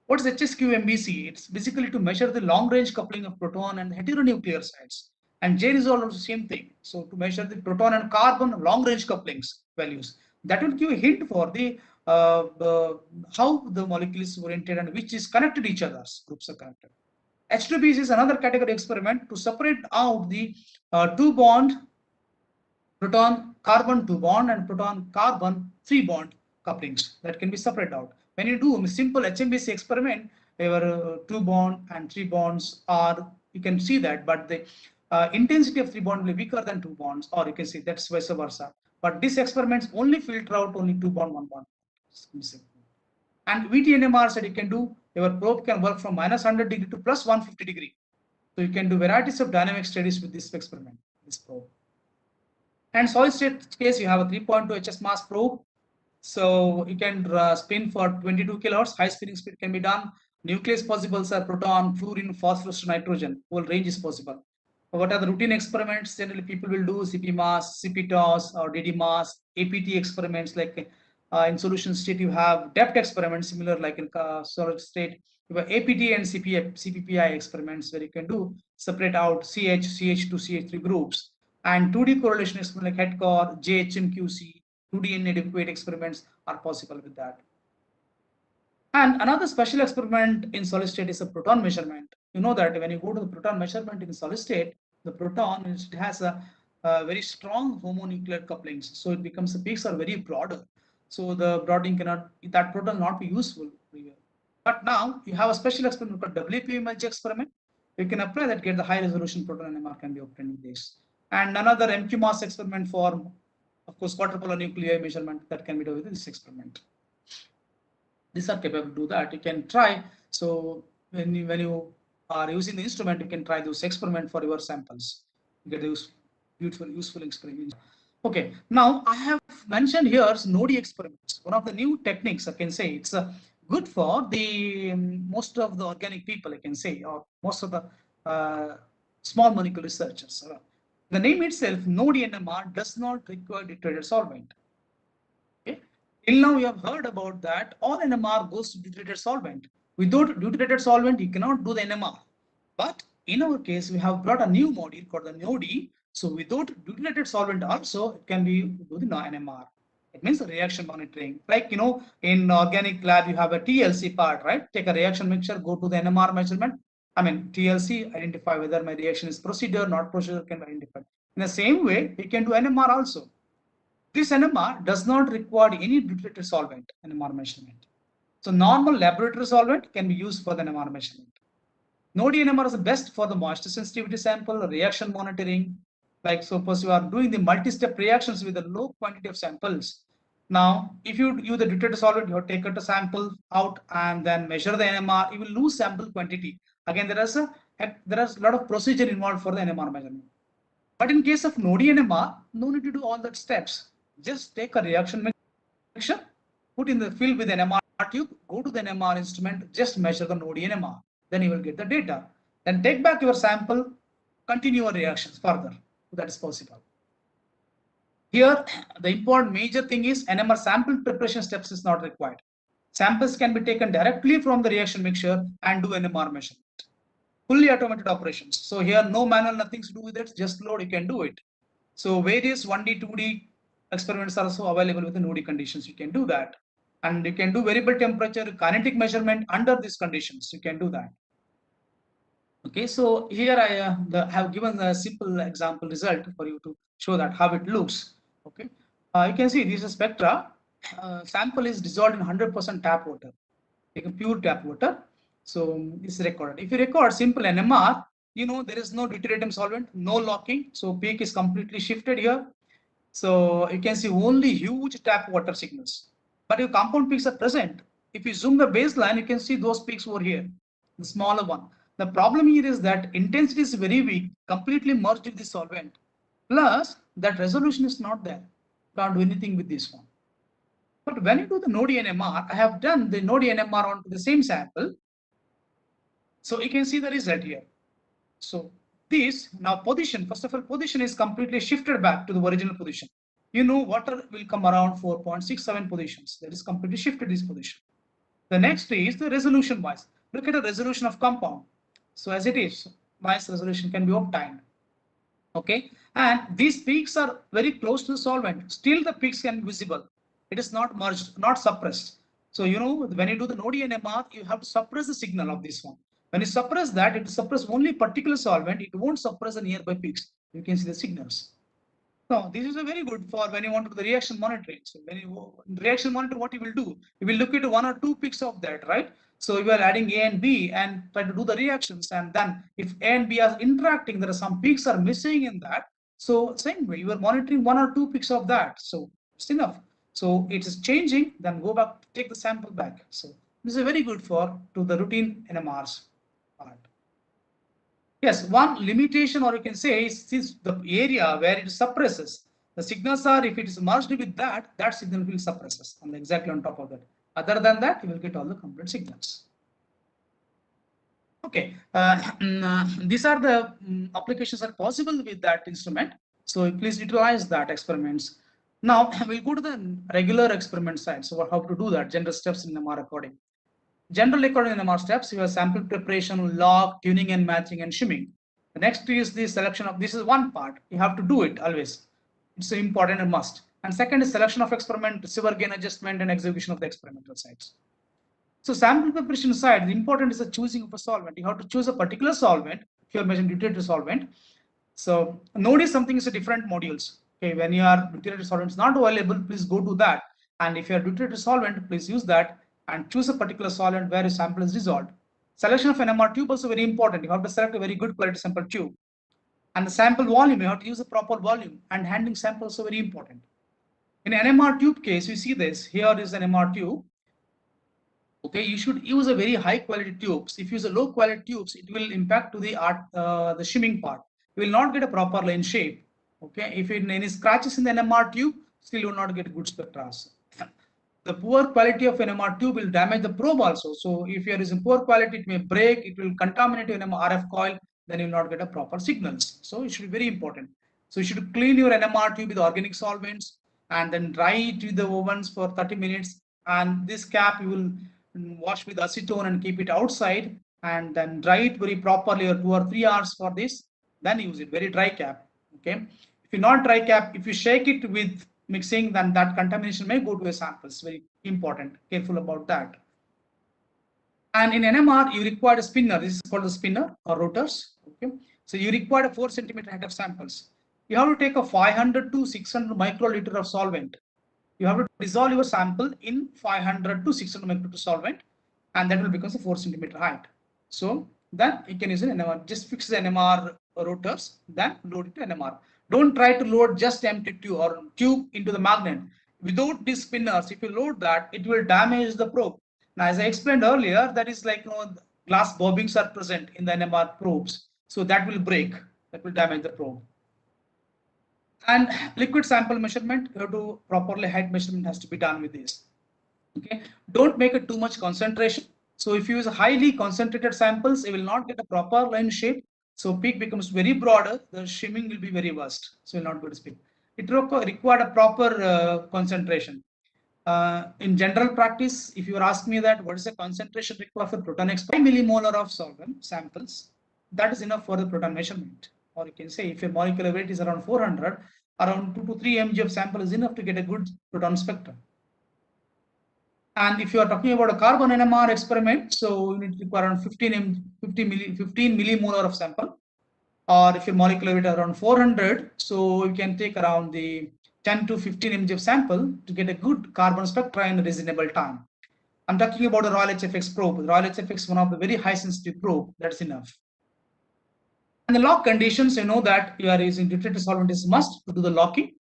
[SPEAKER 8] what is HSQ-MBC? It's basically to measure the long-range coupling of proton and heteronuclear sites. And J-resolved also same thing. So to measure the proton and carbon long-range couplings values, that will give a hint for the how the molecule is oriented and which is connected to each other's groups are connected. H2BC is another category experiment to separate out the two bond proton carbon 2 bond and proton carbon 3 bond couplings that can be separated out. When you do a simple HMBC experiment, where 2 bond and 3 bonds are, you can see that, but the intensity of 3 bond will be weaker than 2 bonds, or you can see that's vice versa. But these experiments only filter out only 2 bond, 1 bond. And VT-NMR said you can do, your probe can work from -100 degree to +150 degree. So you can do varieties of dynamic studies with this experiment, this probe. And solid state case, you have a 3.2 HS mass probe. So you can spin for 22 kilohertz. High spinning speed can be done. Nucleus possibles are proton, fluorine, phosphorus, nitrogen. Whole range is possible. What are the routine experiments? Generally, people will do CP mass, CP toss, or DD mass, APT experiments. Like in solution state, you have depth experiments similar like in solid state. You have APT and CPPI experiments where you can do separate out CH, CH2, CH3 groups. And 2D correlation experiment like HEDCOR, JHMQC, 2D inadequate experiments are possible with that. And another special experiment in solid state is a proton measurement. You know that when you go to the proton measurement in solid state, the proton it has a very strong homonuclear couplings, so it becomes the peaks are very broader. So the broadening cannot that proton not be useful here. But now you have a special experiment called WPMLG experiment. You can apply that, get the high resolution proton NMR can be obtained with this. And another MQ mass experiment for, of course, quadrupolar nuclei measurement that can be done with this experiment. These are capable to do that. You can try. So when you are using the instrument, you can try those experiment for your samples. You get those beautiful, useful experiments. Okay, now I have mentioned here NODI experiments. One of the new techniques I can say it's good for the most of the organic people, I can say, or most of the small molecule researchers. The name itself, NODI NMR, does not require deuterated solvent. Okay. Till now, you have heard about that. All NMR goes to deuterated solvent. Without deuterated solvent, you cannot do the NMR. But in our case, we have brought a new module called the NODI. So without deuterated solvent also, it can be do the NMR. It means the reaction monitoring. Like, in organic lab, you have a TLC part, right? Take a reaction mixture, go to the NMR measurement. I mean, TLC, identify whether my reaction is procedure, not procedure, can be identified. In the same way, we can do NMR also. This NMR does not require any deuterated solvent NMR measurement. So normal laboratory solvent can be used for the NMR measurement. NODI NMR is the best for the moisture sensitivity sample, reaction monitoring. Like suppose you are doing the multi-step reactions with a low quantity of samples. Now, if you use the deuterated solvent, you have to take a sample out and then measure the NMR. You will lose sample quantity. Again, there is a lot of procedure involved for the NMR measurement. But in case of NODI NMR, no need to do all that steps. Just take a reaction mixture, put in the fill with an NMR tube, go to the NMR instrument, just measure the NODI NMR. Then you will get the data. Then take back your sample, continue your reactions further. That is possible. Here, the important major thing is NMR sample preparation steps is not required. Samples can be taken directly from the reaction mixture and do NMR measurement. Fully automated operations. So here, no manual, nothing to do with it, just load, you can do it. So various 1D, 2D experiments are also available with the NODI conditions. You can do that. And you can do variable temperature, kinetic measurement under these conditions. You can do that. Okay, so here I have given a simple example result for you to show that how it looks. Okay, you can see this is spectra. Sample is dissolved in 100% tap water, like a pure tap water. So it's recorded. If you record simple NMR, there is no deuterated solvent, no locking. So peak is completely shifted here. So you can see only huge tap water signals. But your compound peaks are present. If you zoom the baseline, you can see those peaks over here, the smaller one. The problem here is that intensity is very weak, completely merged with the solvent. Plus, that resolution is not there. Can't do anything with this one. But when you do the NODI NMR, I have done the NODI NMR onto the same sample. So you can see the result here. So this now position, first of all, position is completely shifted back to the original position. Water will come around 4.67 positions. That is completely shifted this position. The next is the resolution wise. Look at the resolution of compound. So as it is, nice resolution can be obtained. Okay, and these peaks are very close to the solvent. Still the peaks can be visible. It is not merged, not suppressed. So when you do the NODI NMR, you have to suppress the signal of this one. When you suppress that, it will suppress only particular solvent. It won't suppress the nearby peaks. You can see the signals. So this is a very good for when you want to do the reaction monitoring. So when you reaction monitor, what you will do? You will look at 1 or 2 peaks of that, right? So you are adding A and B and try to do the reactions. And then if A and B are interacting, there are some peaks are missing in that. So same way, you are monitoring 1 or 2 peaks of that. So it's enough. So it is changing, then go back, take the sample back. So this is very good for to the routine NMRs part. Yes, one limitation, or you can say, is the area where it suppresses. The signals are, if it is merged with that, that signal will suppress us and exactly on top of that. Other than that, you will get all the complete signals. Okay, these are the applications are possible with that instrument. So please utilize that experiments. Now we'll go to the regular experiment side. So how to do that? General steps in NMR recording. General recording in NMR steps, you have sample preparation, log, tuning and matching and shimming. The next is the selection of, this is one part. You have to do it always. It's important and must. And second is selection of experiment, receiver gain adjustment and execution of the experimental sites. So sample preparation side, the important is the choosing of a solvent. You have to choose a particular solvent if you are measuring deuterated solvent. So node is something is a different modules. Okay, when you are deuterated solvent is not available, please go to that. And if you are deuterated solvent, please use that and choose a particular solvent where your sample is dissolved. Selection of NMR tube also very important. You have to select a very good quality sample tube. And the sample volume, you have to use a proper volume, and handling samples also very important. In NMR tube case, you see this, here is an NMR tube. Okay, you should use a very high quality tubes. If you use a low quality tubes, it will impact to the shimming part. You will not get a proper line shape. Okay, if it any scratches in the NMR tube, still you will not get good spectra. The poor quality of NMR tube will damage the probe also. So if you are using poor quality, it may break, it will contaminate your RF coil, then you will not get a proper signals. So it should be very important. So you should clean your NMR tube with organic solvents and then dry it with the ovens for 30 minutes. And this cap you will wash with acetone and keep it outside and then dry it very properly or 2 or 3 hours for this. Then use it, very dry cap. Okay. If you not dry cap, if you shake it with mixing, then that contamination may go to a sample. It's very important. Careful about that. And in NMR, you require a spinner. This is called the spinner or rotors. Okay. So you require a 4 centimeter height of samples. You have to take a 500 to 600 microliter of solvent. You have to dissolve your sample in 500 to 600 microliter solvent, and that will become a 4 centimeter height. So then you can use an NMR. Just fix the NMR rotors, then load it to NMR. Don't try to load just empty tube or tube into the magnet. Without these spinners, if you load that, it will damage the probe. Now, as I explained earlier, that is like glass bobbings are present in the NMR probes. So that will break, that will damage the probe. And liquid sample measurement, you have to properly height measurement has to be done with this. Okay, don't make it too much concentration. So if you use highly concentrated samples, you will not get a proper line shape. So peak becomes very broader, the shimming will be very vast. So you'll not go to speak. It required a proper concentration. In general practice, if you ask me that what is the concentration required for proton experiment, 5 millimolar of solvent samples, that is enough for the proton measurement. Or you can say if your molecular weight is around 400, around 2 to 3 mg of sample is enough to get a good proton spectrum. And if you are talking about a carbon NMR experiment, so you need to require around 15 millimolar of sample. Or if your molecular weight is around 400, so you can take around the 10 to 15 mg of sample to get a good carbon spectra in a reasonable time. I'm talking about a Royal HFX probe. The Royal HFX is one of the very high sensitive probe. That's enough. And the lock conditions, you know that you are using deuterated solvent is must to do the locking.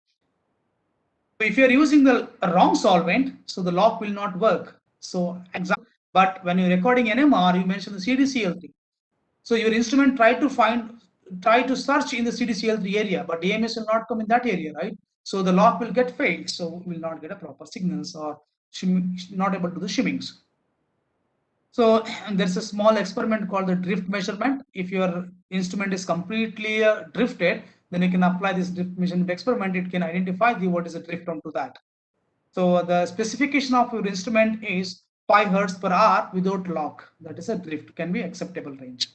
[SPEAKER 8] So if you are using the wrong solvent, so the lock will not work. So but when you're recording NMR, you mentioned the CDCL3. So your instrument try to search in the CDCL3 area, but DMS will not come in that area, right? So the lock will get failed, so we will not get a proper signals or not able to do the shimmings. So there's a small experiment called the drift measurement. If your instrument is completely drifted, then you can apply this drift measurement experiment. It can identify what is the drift onto that. So the specification of your instrument is 5 hertz per hour without lock. That is a drift, can be acceptable range.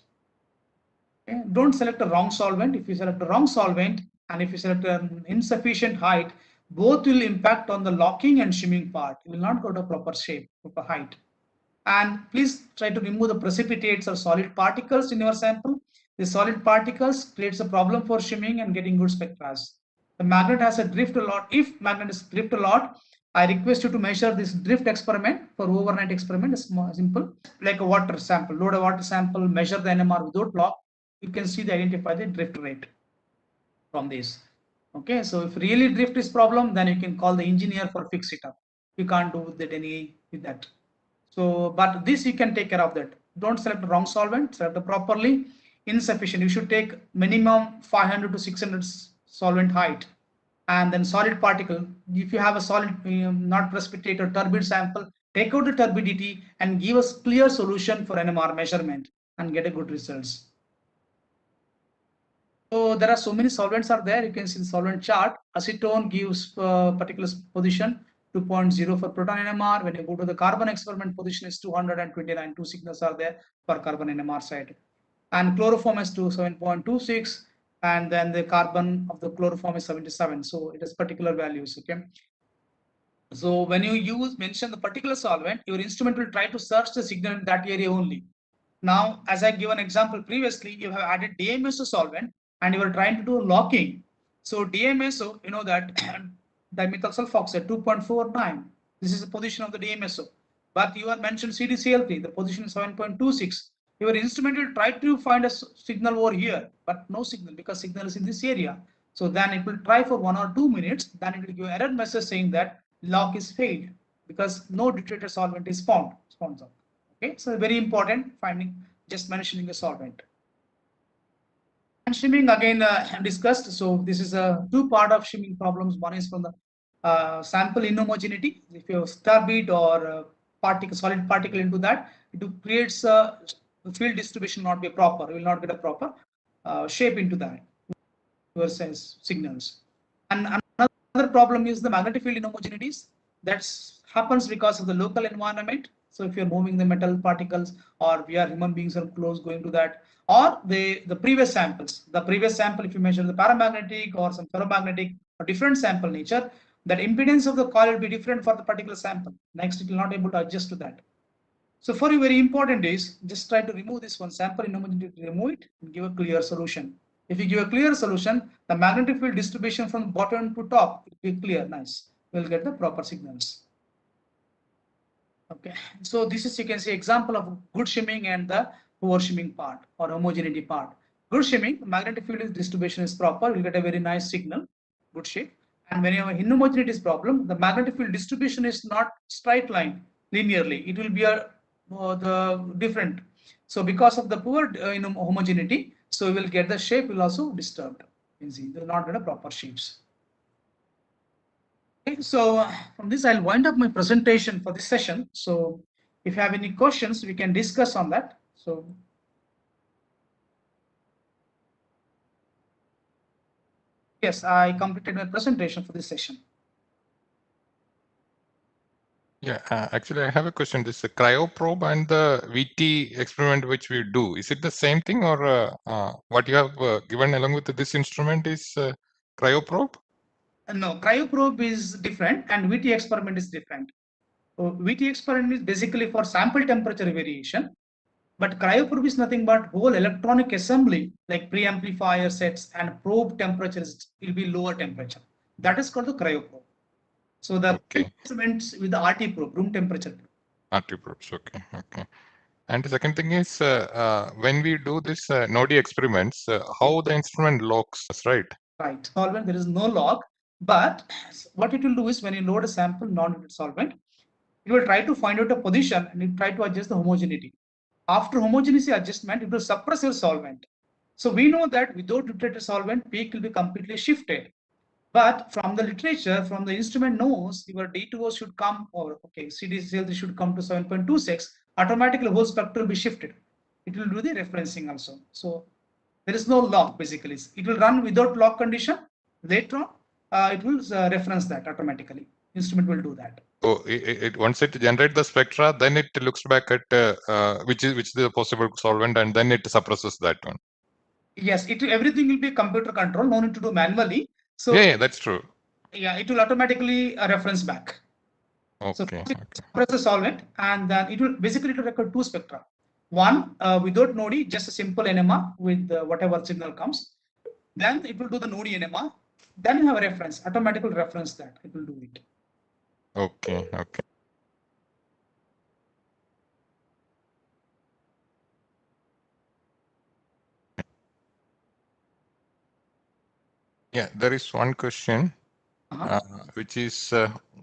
[SPEAKER 8] Okay. Don't select a wrong solvent. If you select a wrong solvent and if you select an insufficient height, both will impact on the locking and shimming part. You will not go to proper shape, proper height. And please try to remove the precipitates or solid particles in your sample. The solid particles creates a problem for shimming and getting good spectra. The magnet has a drift a lot. If magnet is drift a lot, I request you to measure this drift experiment for overnight experiment. It's simple, like a water sample. Load a water sample, measure the NMR without lock. You can see identify the drift rate from this. Okay, so if really drift is problem, then you can call the engineer for fix it up. You can't do with that. So, but this you can take care of that. Don't select the wrong solvent, select the properly. Insufficient, you should take minimum 500 to 600 solvent height and then solid particle. If you have a solid, not precipitate or turbid sample, take out the turbidity and give us clear solution for NMR measurement and get a good results. So there are so many solvents are there. You can see the solvent chart. Acetone gives particular position 2.0 for proton NMR. When you go to the carbon experiment, position is 229. Two signals are there for carbon NMR side. And chloroform is to 7.26, and then the carbon of the chloroform is 77. So it has particular values. Okay. So when you mention the particular solvent, your instrument will try to search the signal in that area only. Now, as I give an example previously, you have added DMSO solvent and you are trying to do locking. So DMSO, you know that dimethyl sulfoxide 2.49. This is the position of the DMSO. But you have mentioned CDCl3, the position is 7.26. Your instrument will try to find a signal over here, but no signal because signal is in this area. So then it will try for 1 or 2 minutes. Then it will give error message saying that lock is failed because no deuterated solvent is found. Okay, so very important finding, just mentioning the solvent. And shimming again discussed. So this is a two part of shimming problems. One is from the sample inhomogeneity. If you have turbid or particle, solid particle into that, it creates the field distribution not be proper. You will not get a proper shape into that your sense signals. And another problem is the magnetic field inhomogeneities. That happens because of the local environment. So if you're moving the metal particles, or we are human beings are close going to that, or the previous samples, the previous sample, if you measure the paramagnetic or some ferromagnetic or different sample nature, that impedance of the coil will be different for the particular sample. Next, it will not able to adjust to that. So for you, very important is just try to remove this one sample inhomogeneity, remove it and give a clear solution. If you give a clear solution, the magnetic field distribution from bottom to top will be clear, nice. We'll get the proper signals. Okay, so this is, you can see example of good shimming and the poor shimming part or homogeneity part. Good shimming, magnetic field distribution is proper, you'll get a very nice signal, good shape. And when you have inhomogeneity is problem, the magnetic field distribution is not straight line linearly. It will be the different. So because of the poor homogeneity, so you will get the shape will also disturbed. You can see they will not get a proper shapes. Okay, so from this I'll wind up my presentation for this session. So if you have any questions, we can discuss on that. So yes, I completed my presentation for this session.
[SPEAKER 5] Yeah, actually, I have a question. This cryoprobe and the VT experiment which we do, is it the same thing, or what you have given along with this instrument is cryoprobe?
[SPEAKER 8] No, cryoprobe is different and VT experiment is different. So VT experiment is basically for sample temperature variation, but cryoprobe is nothing but whole electronic assembly like preamplifier sets and probe temperatures will be lower temperature. That is called the cryoprobe. So the instruments with the RT probe, room temperature probe.
[SPEAKER 5] RT probes, okay. And the second thing is when we do this NODI experiments, how the instrument locks, right?
[SPEAKER 8] Right, solvent, there is no lock, but what it will do is when you load a sample non-weighted solvent, it will try to find out a position and it try to adjust the homogeneity. After homogeneity adjustment, it will suppress your solvent. So we know that without deuterated solvent, peak will be completely shifted. But from the literature, from the instrument knows your D2O should come, or okay, CDCl3 should come to 7.26, automatically whole spectrum will be shifted. It will do the referencing also. So there is no lock basically. It will run without lock condition. Later on, it will reference that automatically. Instrument will do that.
[SPEAKER 5] So once it generates the spectra, then it looks back at which is the possible solvent, and then it suppresses that one.
[SPEAKER 8] Yes, everything will be computer control. No need to do manually. So
[SPEAKER 5] yeah, that's true.
[SPEAKER 8] Yeah, it will automatically reference back.
[SPEAKER 5] Okay.
[SPEAKER 8] So press the solvent, and then it will basically record two spectra. One without NODI, just a simple NMR with whatever signal comes. Then it will do the NODI NMR. Then you have a reference, automatically reference that it will do it.
[SPEAKER 5] Okay. Yeah, there is one question, which is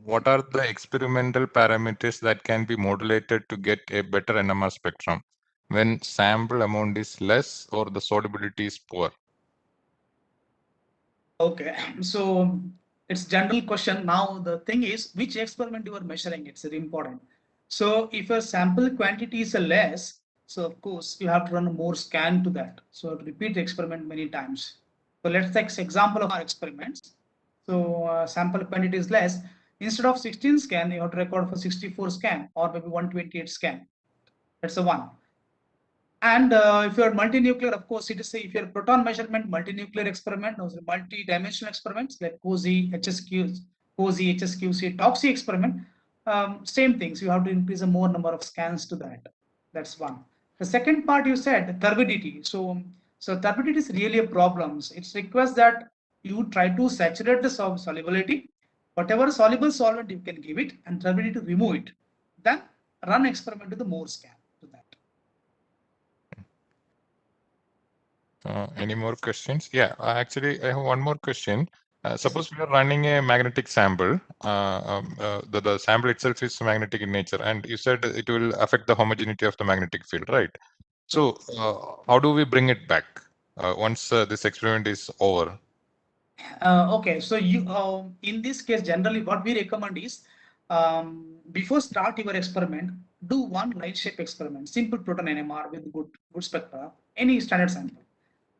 [SPEAKER 5] what are the experimental parameters that can be modulated to get a better NMR spectrum when sample amount is less or the solubility is poor?
[SPEAKER 8] Okay, so it's general question. Now the thing is, which experiment you are measuring? It's very important. So if your sample quantity is less, so of course you have to run more scan to that. So repeat the experiment many times. So let's take example of our experiments. So sample quantity is less. Instead of 16 scan, you have to record for 64 scan or maybe 128 scan. That's the one. And if you're multinuclear, of course, it is if you're proton measurement multinuclear experiment, those are multi-dimensional experiments like COSY, HSQC, TOXI experiment. Same things. You have to increase a more number of scans to that. That's one. The second part you said turbidity. So turbidity is really a problem. It requires that you try to saturate the solubility. Whatever soluble solvent you can give it, and turbidity to remove it. Then run experiment with the more scan to that.
[SPEAKER 5] Any more questions? Yeah, actually, I have one more question. Suppose we are running a magnetic sample. The sample itself is magnetic in nature, and you said it will affect the homogeneity of the magnetic field, right? So, how do we bring it back once this experiment is over?
[SPEAKER 8] Okay, so you in this case, generally what we recommend is before start your experiment, do one line shape experiment, simple proton NMR with good spectra, any standard sample.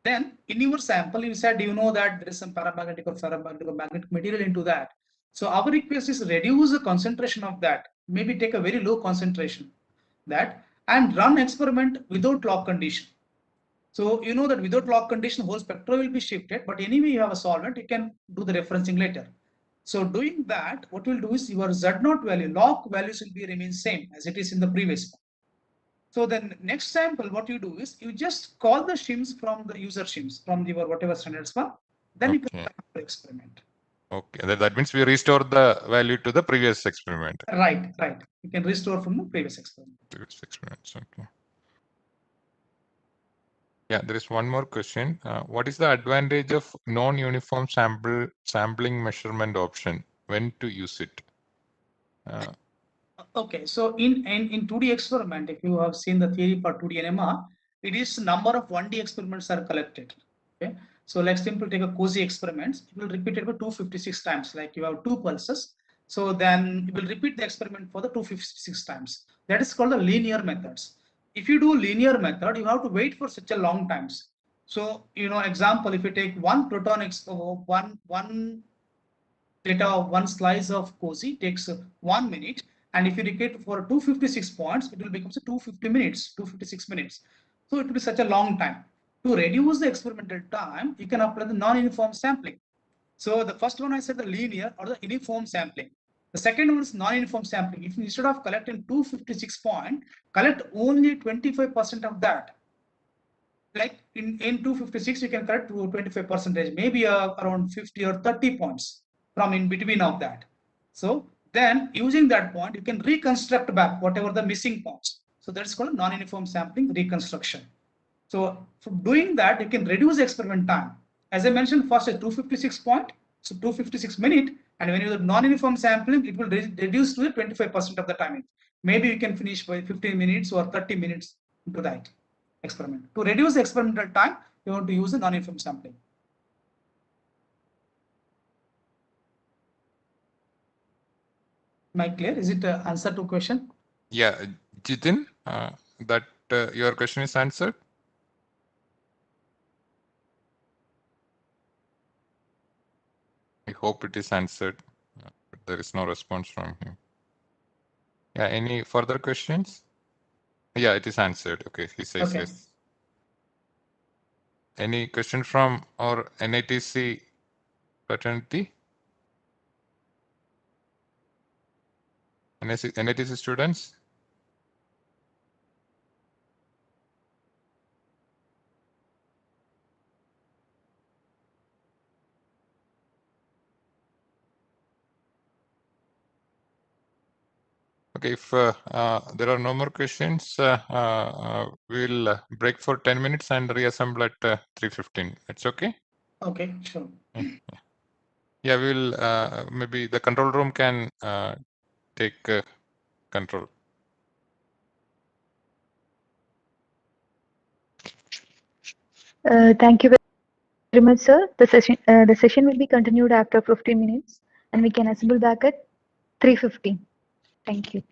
[SPEAKER 8] Then in your sample, you said you know that there is some paramagnetic or ferromagnetic or magnetic material into that. So our request is reduce the concentration of that, maybe take a very low concentration that and run experiment without lock condition. So you know that without lock condition, whole spectra will be shifted, but anyway you have a solvent, you can do the referencing later. So doing that, what we'll do is your Z0 value, lock values will be remain same as it is in the previous one. So then next sample, what you do is you just call the shims from the user shims from your whatever standards one, then you can start the experiment.
[SPEAKER 5] Okay, that means we restore the value to the previous experiment.
[SPEAKER 8] Right. You can restore from the previous experiment.
[SPEAKER 5] Previous experiments, okay. Yeah, there is one more question. What is the advantage of non-uniform sampling measurement option? When to use it?
[SPEAKER 8] Okay, so in 2D experiment, if you have seen the theory for 2D NMR, it is number of 1D experiments are collected. Okay, so let's simply take a COSY experiment. It will repeat it for 256 times. Like you have 2 pulses, so then you will repeat the experiment for the 256 times. That is called the linear methods. If you do linear method, you have to wait for such a long times. So you know, example, if you take one proton one data of one slice of COSY takes 1 minute, and if you repeat for 256 points, it will become 250 minutes, 256 minutes. So it will be such a long time. To reduce the experimental time, you can apply the non-uniform sampling. So the first one I said the linear or the uniform sampling. The second one is non-uniform sampling. If instead of collecting 256 points, collect only 25% of that. Like in 256, you can collect 25%, maybe around 50 or 30 points from in between of that. So then using that point, you can reconstruct back whatever the missing points. So that's called non-uniform sampling reconstruction. So for doing that, you can reduce experiment time. As I mentioned, first is 256 point, so 256 minute, and when you do non-uniform sampling, it will reduce to 25% of the timing. Maybe you can finish by 15 minutes or 30 minutes into that experiment. To reduce the experimental time, you want to use the non-uniform sampling. Am I clear? Is it an answer to question?
[SPEAKER 5] Yeah, Jitin, that your question is answered? I hope it is answered. But there is no response from him. Yeah, any further questions? Yeah, it is answered. Okay, he says
[SPEAKER 8] Okay.
[SPEAKER 5] yes. Any question from our NITC fraternity? NITC students? Okay, if there are no more questions, we'll break for 10 minutes and reassemble at 3:15. It's okay?
[SPEAKER 8] Okay, sure.
[SPEAKER 5] Yeah, we'll maybe the control room can take control.
[SPEAKER 3] Thank you very much, sir. The session will be continued after 15 minutes, and we can assemble back at 3:15. Thank you.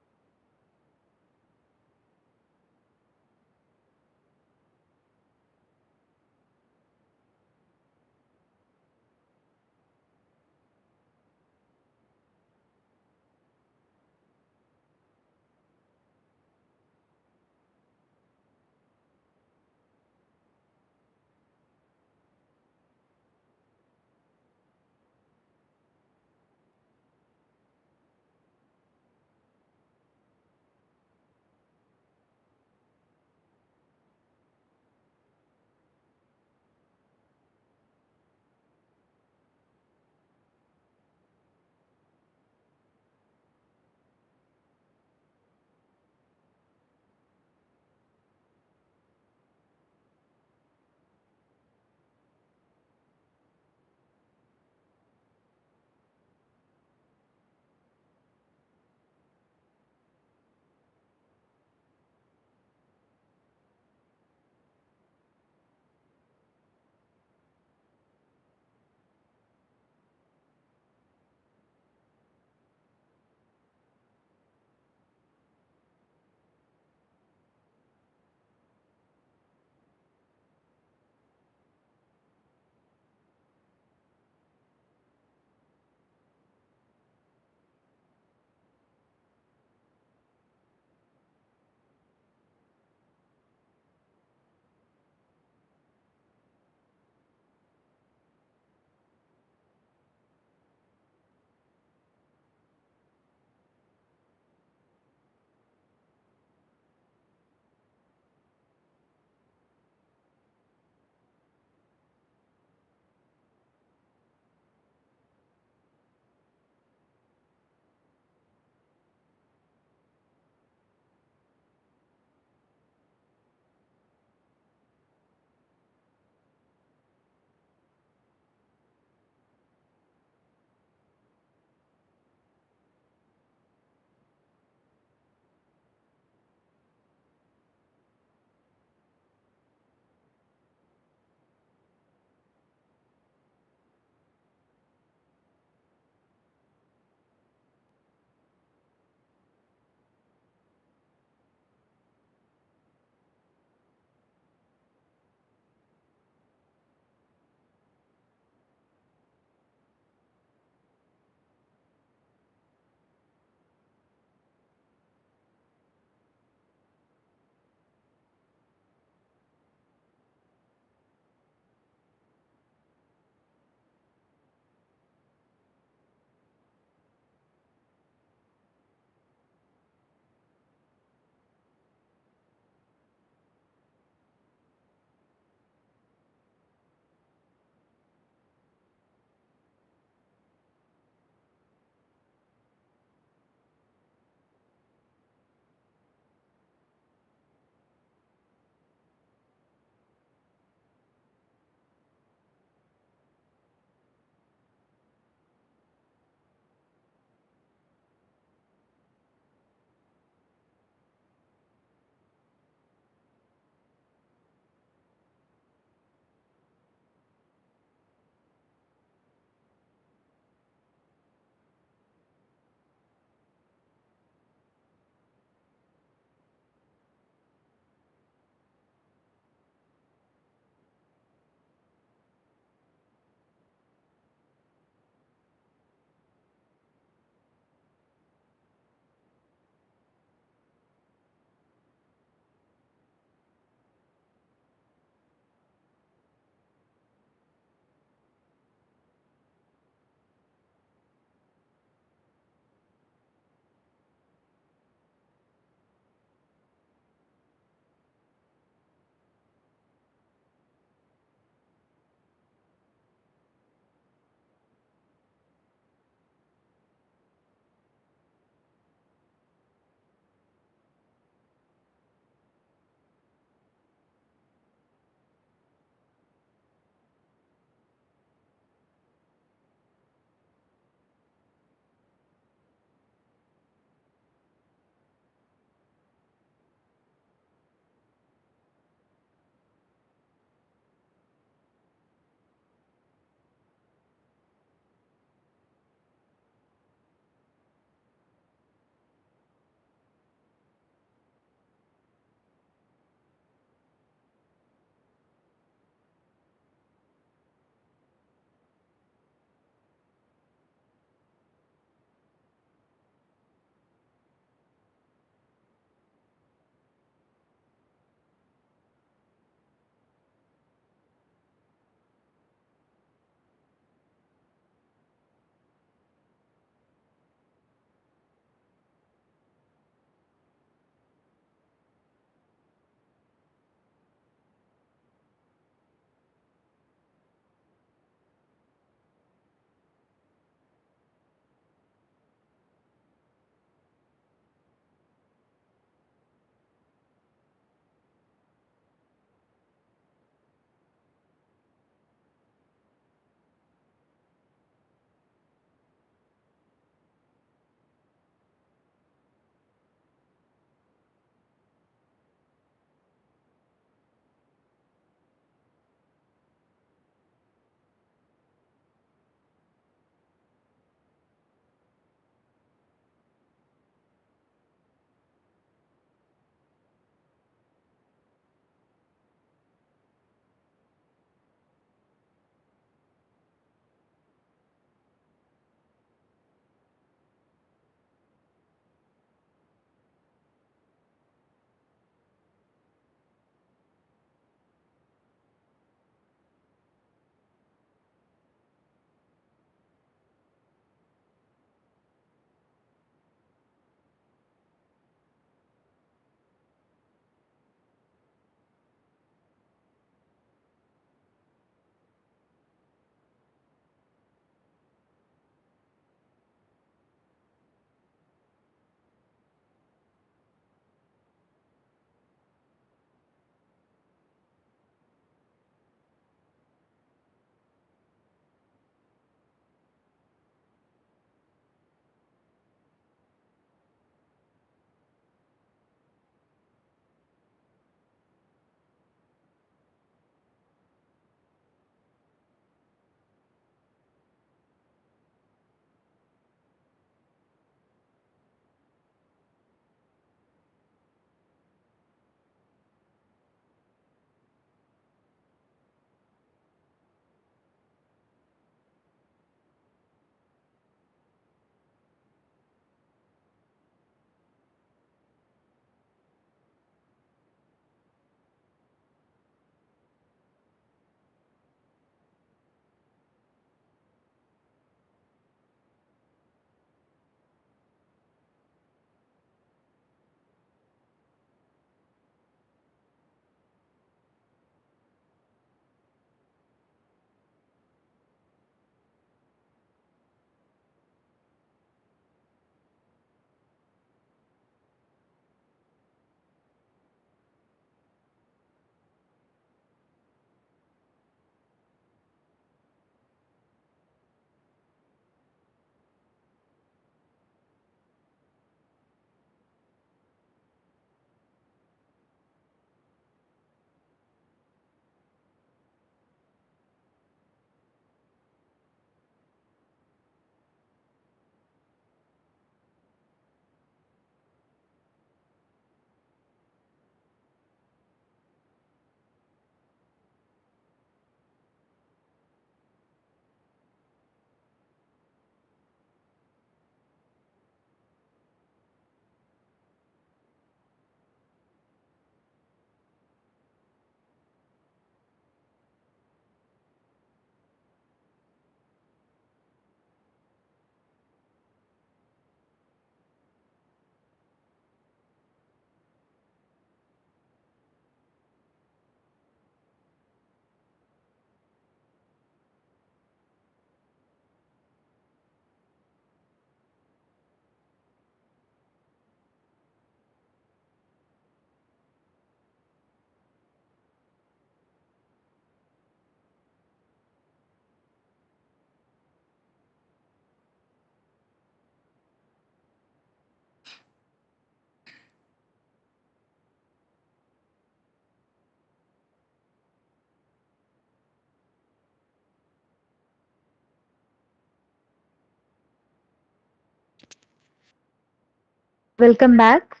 [SPEAKER 3] Welcome back.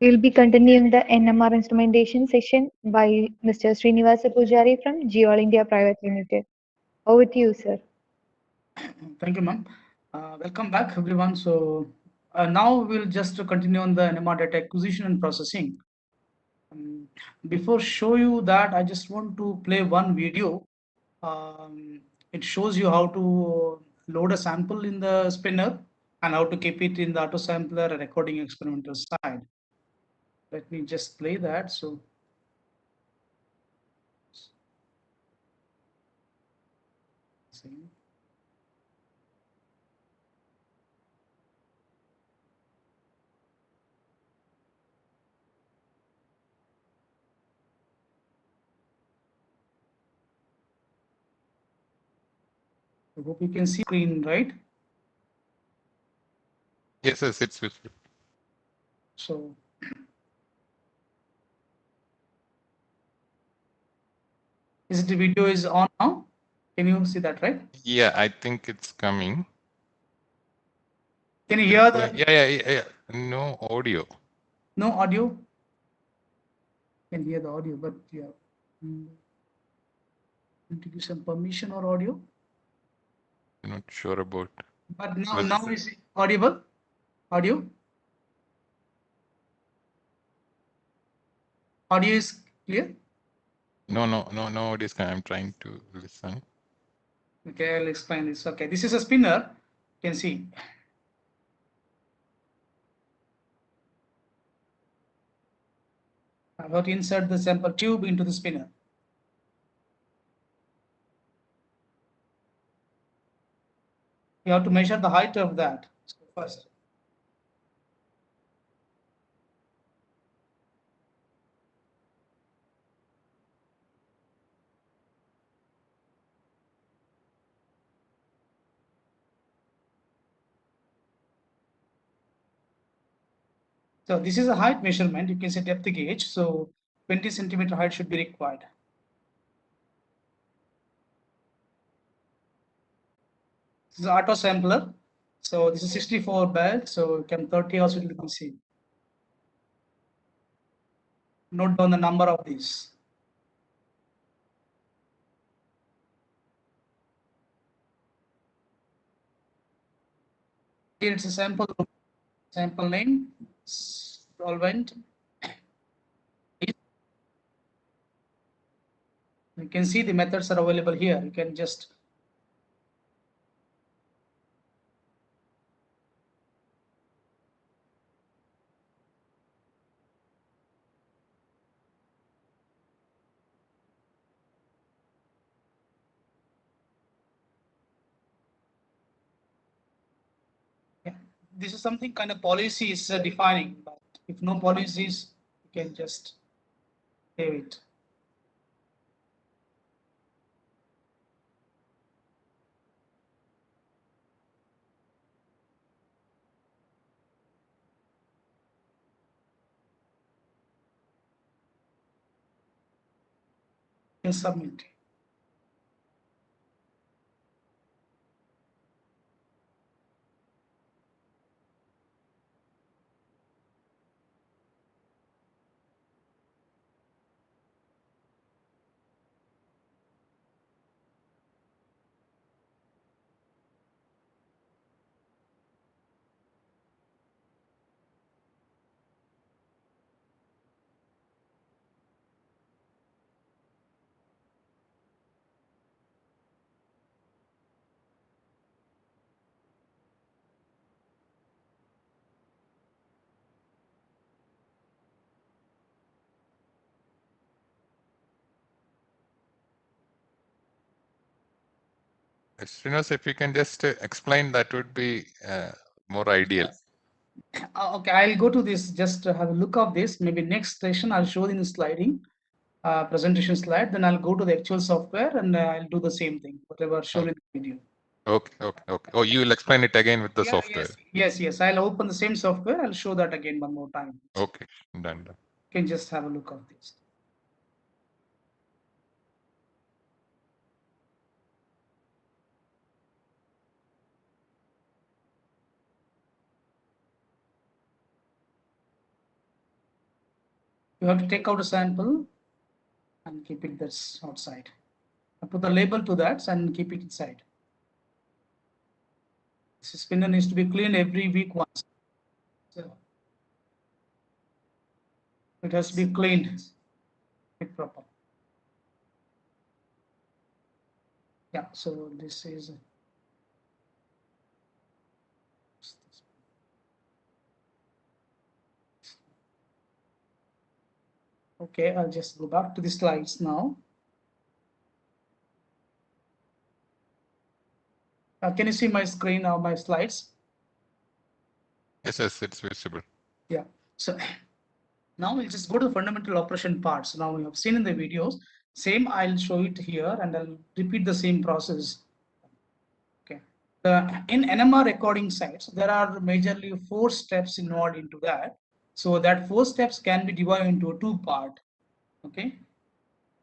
[SPEAKER 3] We'll be continuing the NMR instrumentation session by Mr. Srinivasa Pujari from All India Private Limited. Over to you, sir.
[SPEAKER 8] Thank you, ma'am. Welcome back, everyone. So now we'll just continue on the NMR data acquisition and processing. Before show you that, I just want to play one video. It shows you how to load a sample in the spinner and how to keep it in the auto sampler and recording experimental side. Let me just play that. So I hope you can see screen, right?
[SPEAKER 5] Yes, yes, it's visible.
[SPEAKER 8] So is the video is on now? Can you see that, right?
[SPEAKER 5] Yeah, I think it's coming.
[SPEAKER 8] Can you hear that?
[SPEAKER 5] Yeah. No audio.
[SPEAKER 8] No audio? Can hear the audio, but yeah. Need to give some permission or audio.
[SPEAKER 5] I'm not sure about.
[SPEAKER 8] But now is it audible? Audio? Audio is clear?
[SPEAKER 5] No audio is coming. I'm trying to listen.
[SPEAKER 8] Okay, I'll explain this. Okay, this is a spinner. You can see. I have to insert the sample tube into the spinner. You have to measure the height of that first. So this is a height measurement. You can say depth gauge. So 20 centimeter height should be required. This is auto sampler. So this is 64 bed. So you can 30 also you can see. Note down the number of these. Here it's a sample name, solvent. You can see the methods are available here. You can just this is something kind of policy is defining, but if no policies, you can just save it. You can submit.
[SPEAKER 5] Srinivas, if you can just explain, that would be more ideal.
[SPEAKER 8] Okay, I'll go to this, just to have a look of this. Maybe next session I'll show in the sliding presentation slide. Then I'll go to the actual software and I'll do the same thing, whatever shown in the video.
[SPEAKER 5] Okay. Oh, you will explain it again with the software.
[SPEAKER 8] Yes. I'll open the same software. I'll show that again one more time.
[SPEAKER 5] Okay, done.
[SPEAKER 8] You can just have a look of this. You have to take out a sample and keep it this outside. I put the label to that and keep it inside. This spinner needs to be cleaned every week once. So it has to be cleaned proper. Yeah, so this is okay. I'll just go back to the slides now. Can you see my screen now, my slides?
[SPEAKER 5] Yes, yes, it's visible.
[SPEAKER 8] Yeah. So now we'll just go to the fundamental operation parts. Now we have seen in the videos. Same, I'll show it here and I'll repeat the same process. Okay. In NMR recording sites, there are majorly 4 steps involved into that. So that 4 steps can be divided into a 2 part. Okay.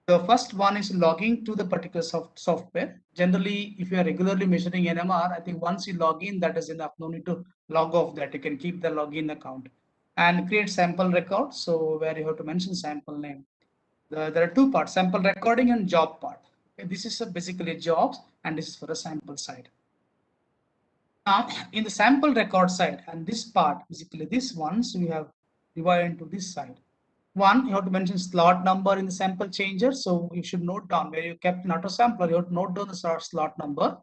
[SPEAKER 8] The first one is logging to the particular software. Generally, if you are regularly measuring NMR, I think once you log in, that is enough. No need to log off that. You can keep the login account and create sample record. So where you have to mention sample name. There are 2 parts, sample recording and job part. Okay, this is basically jobs and this is for a sample side. Now in the sample record side and this part, basically this one, so we have divided into this side. One, you have to mention slot number in the sample changer. So you should note down where you kept an auto sampler, you have to note down the slot number.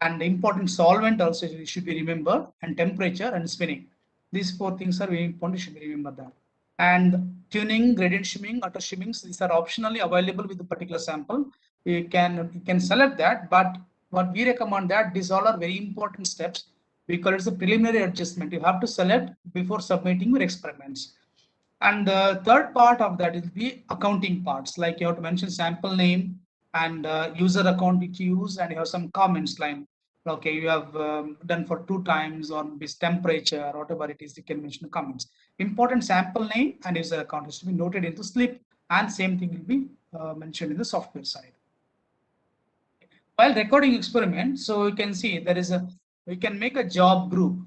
[SPEAKER 8] And the important solvent also should be remembered, and temperature and spinning. These 4 things are very important, you should remember that. And tuning, gradient shimming, auto shimmings, these are optionally available with the particular sample. You can select that, but what we recommend that these all are very important steps because it's a preliminary adjustment. You have to select before submitting your experiments. And the third part of that is the accounting parts, like you have to mention sample name and user account which you use, and you have some comments line. Okay, you have done for 2 times on this temperature, whatever it is, you can mention comments. Important sample name and user account is to be noted into slip, and same thing will be mentioned in the software side. While recording experiment, so you can see there is we can make a job group.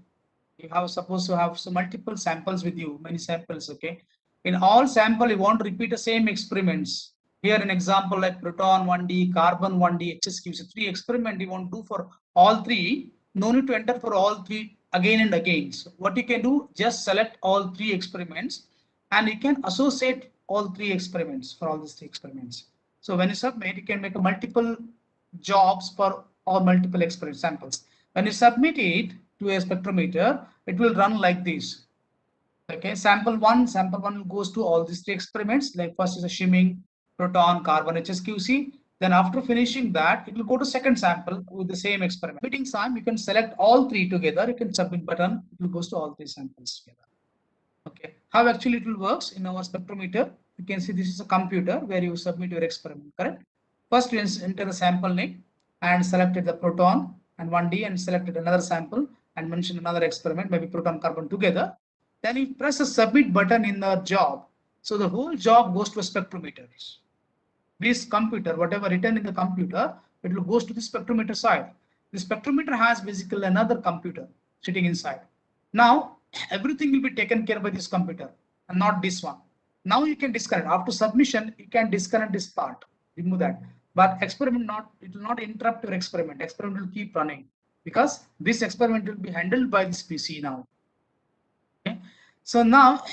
[SPEAKER 8] You have supposed to have some multiple samples with you, many samples. Okay, in all sample you want to repeat the same experiments. Here an example like proton 1D, carbon 1D, HSQC 3 experiment you want to do for all 3. No need to enter for all 3 again and again. So what you can do, just select all 3 experiments and you can associate all 3 experiments for all these 3 experiments. So when you submit, you can make a multiple jobs for all multiple experiment samples. When you submit it to a spectrometer, it will run like this. Okay, sample one goes to all these 3 experiments. Like first is a shimming, proton, carbon, HSQC. Then after finishing that, it will go to second sample with the same experiment. Submitting time, you can select all 3 together. You can submit button. It will goes to all 3 samples together. Okay, how actually it will works in our spectrometer? You can see this is a computer where you submit your experiment. Correct. First, you enter the sample name and selected the proton and 1D and selected another sample and mention another experiment, maybe proton carbon together. Then you press the submit button in the job. So the whole job goes to a spectrometer. This computer, whatever written in the computer, it will goes to the spectrometer side. The spectrometer has basically another computer sitting inside. Now everything will be taken care by this computer and not this one. Now you can disconnect. After submission, you can disconnect this part, remove that. But experiment it will not interrupt your experiment. Experiment will keep running because this experiment will be handled by this PC now. Okay. So now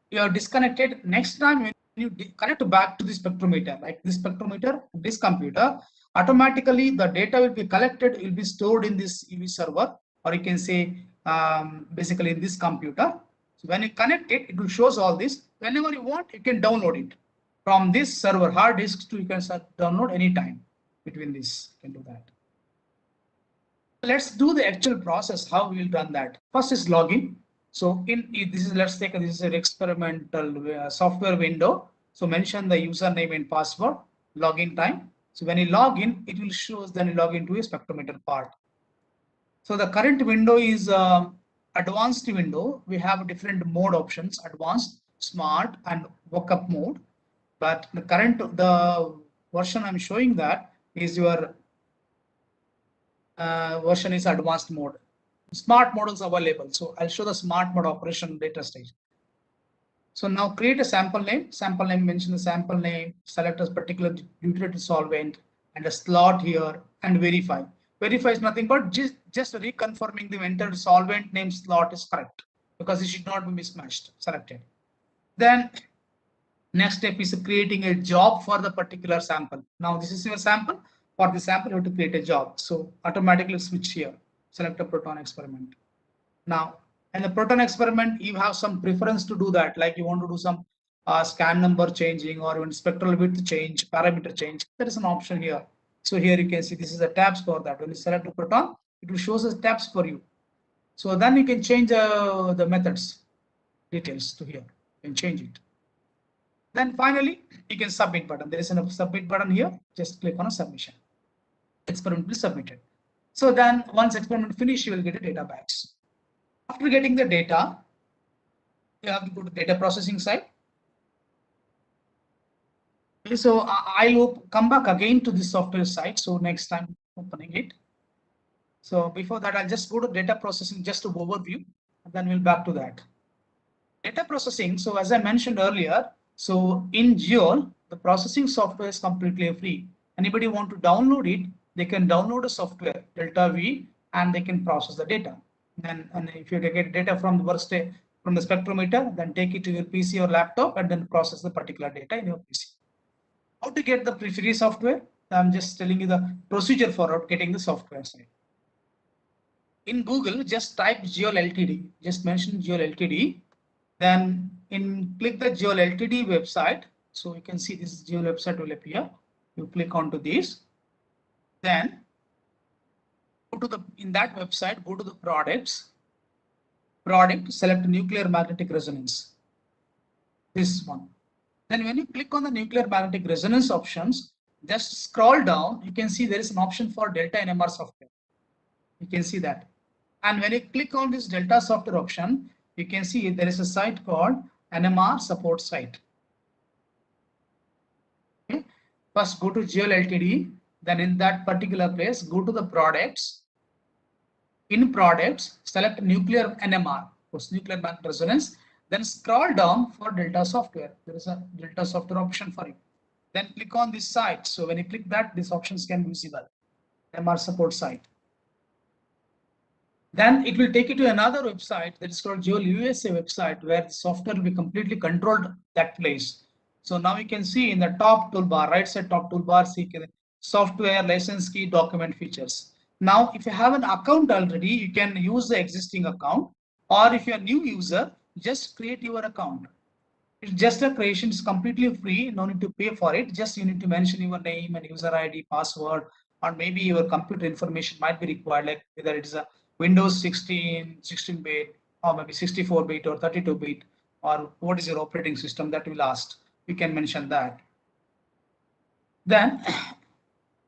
[SPEAKER 8] you are disconnected. Next time when you connect back to the spectrometer, like this spectrometer, this computer, automatically the data will be collected, will be stored in this UV server, or you can say basically in this computer. So when you connect it, it will shows all this. Whenever you want, you can download it from this server hard disk to you can download anytime between this. You can do that. Let's do the actual process. How we will run that. First is login. So this is, let's take this is an experimental software window. So mention the username and password, login time. So when you log in, it will show us then you log into a spectrometer part. So the current window is advanced window. We have different mode options: advanced, smart, and workup mode. But the version I'm showing that is your version is advanced mode. Smart mode is available. So I'll show the smart mode operation data stage. So now create a sample name. Sample name, mention the sample name, select a particular deuterated solvent and a slot here and verify. Verify is nothing but just reconfirming the entered solvent name slot is correct because it should not be mismatched, selected. Then next step is creating a job for the particular sample. Now this is your sample. For the sample, you have to create a job. So automatically switch here, select a proton experiment. Now, in the proton experiment, you have some preference to do that, like you want to do some scan number changing or even spectral width change, parameter change. There is an option here. So here you can see this is the tabs for that. When you select a proton, it will show us tabs for you. So then you can change the methods details to here. You can change it. Then finally, you can submit button. There is a submit button here. Just click on a submission. Experiment will be submitted. So then once experiment finish, you will get a data batch. After getting the data, you have to go to data processing side. Okay, so I'll come back again to the software side. So next time opening it. So before that, I'll just go to data processing just to overview, and then we'll back to that. Data processing. So as I mentioned earlier, so in Geol, the processing software is completely free. Anybody want to download it, they can download a software, Delta V, and they can process the data. And if you get data from the from the spectrometer, then take it to your PC or laptop and then process the particular data in your PC. How to get the free software? I'm just telling you the procedure for getting the software side. In Google, just type Geol Ltd. Just mention Geol Ltd. Then click the Geol Ltd website. So you can see this Geol website will appear. You click onto this. Then go to in that website, go to the product, select nuclear magnetic resonance. This one. Then when you click on the nuclear magnetic resonance options, just scroll down, you can see there is an option for Delta NMR software. You can see that. And when you click on this Delta software option, you can see there is a site called NMR support site. Okay. First go to Geol Ltd. Then in that particular place, go to the products. In products, select nuclear NMR, nuclear magnetic resonance. Then scroll down for Delta software. There is a Delta software option for you. Then click on this site. So when you click that, these options can be visible. NMR support site. Then it will take you to another website that is called Geol USA website, where the software will be completely controlled that place. So now you can see in the top toolbar, right side top toolbar, see software, license key, document features. Now, if you have an account already, you can use the existing account, or if you're a new user, just create your account. It's just a creation, it's completely free, no need to pay for it. Just you need to mention your name and user ID, password, or maybe your computer information might be required, like whether it is a Windows 16-bit, or maybe 64-bit or 32-bit, or what is your operating system, that will ask. You can mention that. Then,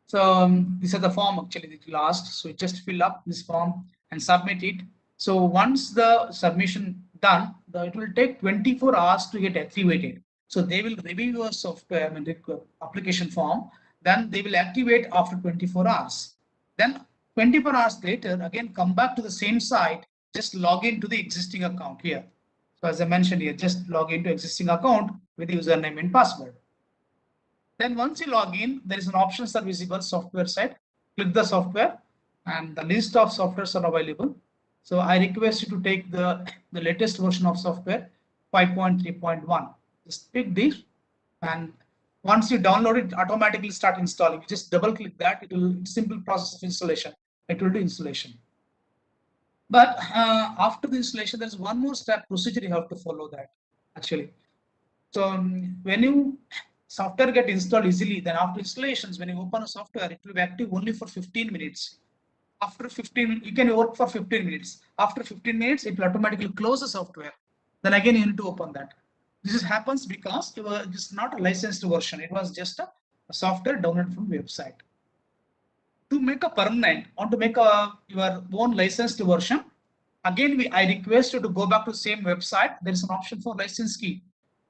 [SPEAKER 8] so this is the form actually that will ask. So you just fill up this form and submit it. So once the submission done, it will take 24 hours to get activated. So they will review your software and application form. Then they will activate after 24 hours. Then 24 hours later, again, come back to the same site, just log into the existing account here. So as I mentioned here, just log into existing account with the username and password. Then once you log in, there is an options that visible software site. Click the software and the list of softwares are available. So I request you to take the latest version of software 5.3.1. Just pick this, and once you download it, automatically start installing. You just double click that, it will simple process of installation. It will do installation. But after the installation, there's one more step procedure you have to follow that actually. So when you software get installed easily, then after installations, when you open a software, it will be active only for 15 minutes. After 15, you can work for 15 minutes. After 15 minutes, it will automatically close the software. Then again, you need to open that. This happens because it was not a licensed version. It was just a software downloaded from website. To make a permanent or to make your own licensed version, again, I request you to go back to the same website. There is an option for license key.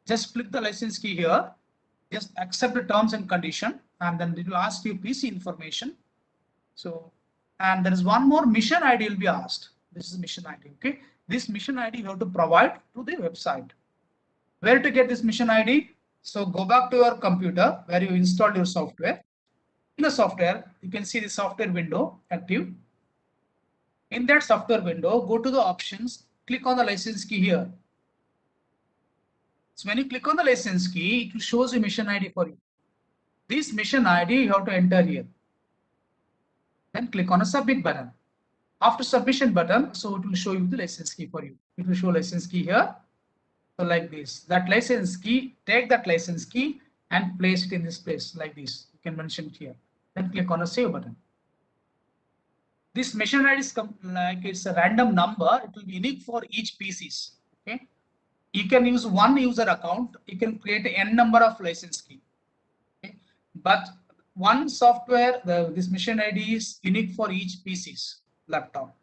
[SPEAKER 8] Just click the license key here. Just accept the terms and condition, and then it will ask you PC information. So, and there is one more mission ID will be asked. This is mission ID. Okay, this mission ID you have to provide to the website. Where to get this mission ID? So go back to your computer where you installed your software. In the software, you can see the software window active. In that software window, go to the options, click on the license key here. So when you click on the license key, it will show you mission ID for you. This mission ID you have to enter here. Then click on a submit button. After submission button, so it will show you the license key for you. It will show license key here. So like this, that license key, take that license key and place it in this place like this. You can mention it here. Then click on a save button. This mission ID is like it's a random number. It will be unique for each PCs. Okay. You can use one user account. You can create n number of license key. Okay. But one software, this mission ID is unique for each PC's laptop.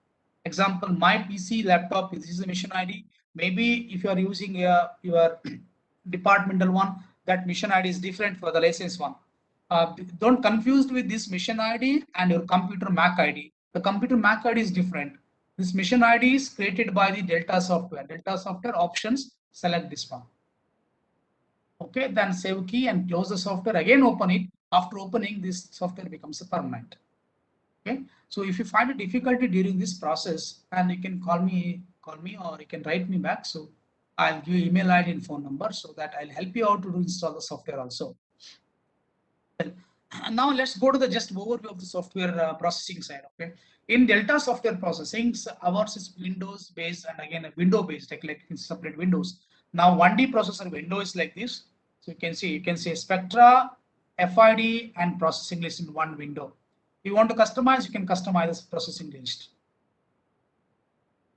[SPEAKER 8] Example, my PC laptop, this is the mission ID. Maybe if you are using your departmental one, that mission ID is different for the license one. Don't confuse with this mission ID and your computer MAC ID. The computer MAC ID is different. This mission ID is created by the Delta software. Delta software options, select this one. Okay, then save key and close the software. Again, open it. After opening, this software becomes a permanent. Okay, so if you find a difficulty during this process, and you can call me or you can write me back. So I'll give you email ID and phone number so that I'll help you out to install the software also. And now let's go to the just overview of the software processing side. Okay, in Delta software processing, ours is Windows based and again a window based, like separate windows. Now 1D processor window is like this. So you can see Spectra, FID, and processing list in one window. If you want to customize, you can customize this processing list.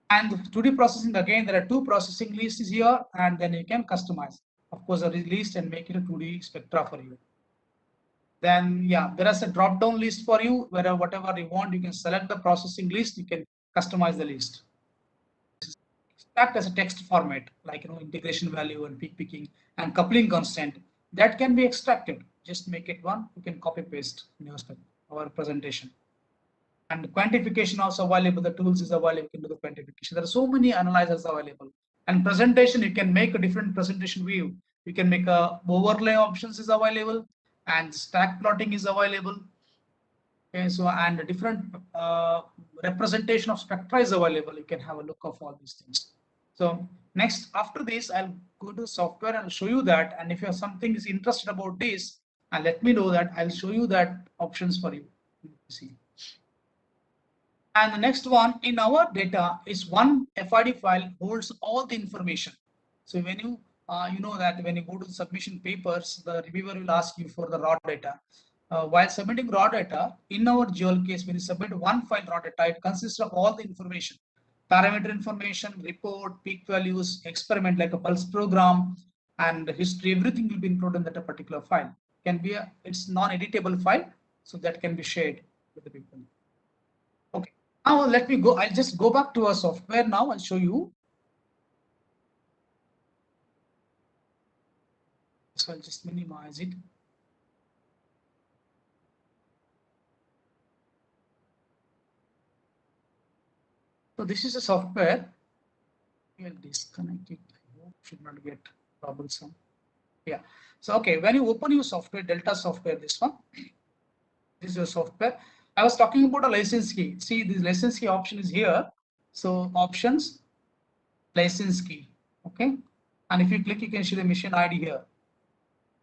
[SPEAKER 8] And 2D processing, again, there are two processing lists here, and then you can customize. Of course, a list and make it a 2D Spectra for you. Then, yeah, there is a drop-down list for you, where whatever you want, you can select the processing list, you can customize the list. Act as a text format, like integration value and peak picking and coupling constant, that can be extracted. Just make it one, you can copy paste in our presentation. And quantification also available, the tools is available, you can do the quantification. There are so many analyzers available. And presentation, you can make a different presentation view. You can make a overlay options is available, and stack plotting is available. Okay, so and a different representation of spectra is available. You can have a look of all these things. So next, after this, I'll go to software and show you that. And if you have something is interested about this, and let me know that, I'll show you that options for you. See. And the next one in our data is one FID file holds all the information. So when you you know that when you go to the submission papers, the reviewer will ask you for the raw data. While submitting raw data, in our dual case, when you submit one file raw data, it consists of all the information, parameter information, report, peak values, experiment like a pulse program, and history. Everything will be included in that particular file. It's non-editable file, so that can be shared with the people. Okay. Now let me go. I'll just go back to our software now and show you. So I'll just minimize it. So this is a software. We'll disconnect it. Should not get troublesome. Yeah. So okay, when you open your software, Delta software, this one. This is your software. I was talking about a license key. See, this license key option is here. So options, license key. Okay. And if you click, you can see the mission ID here.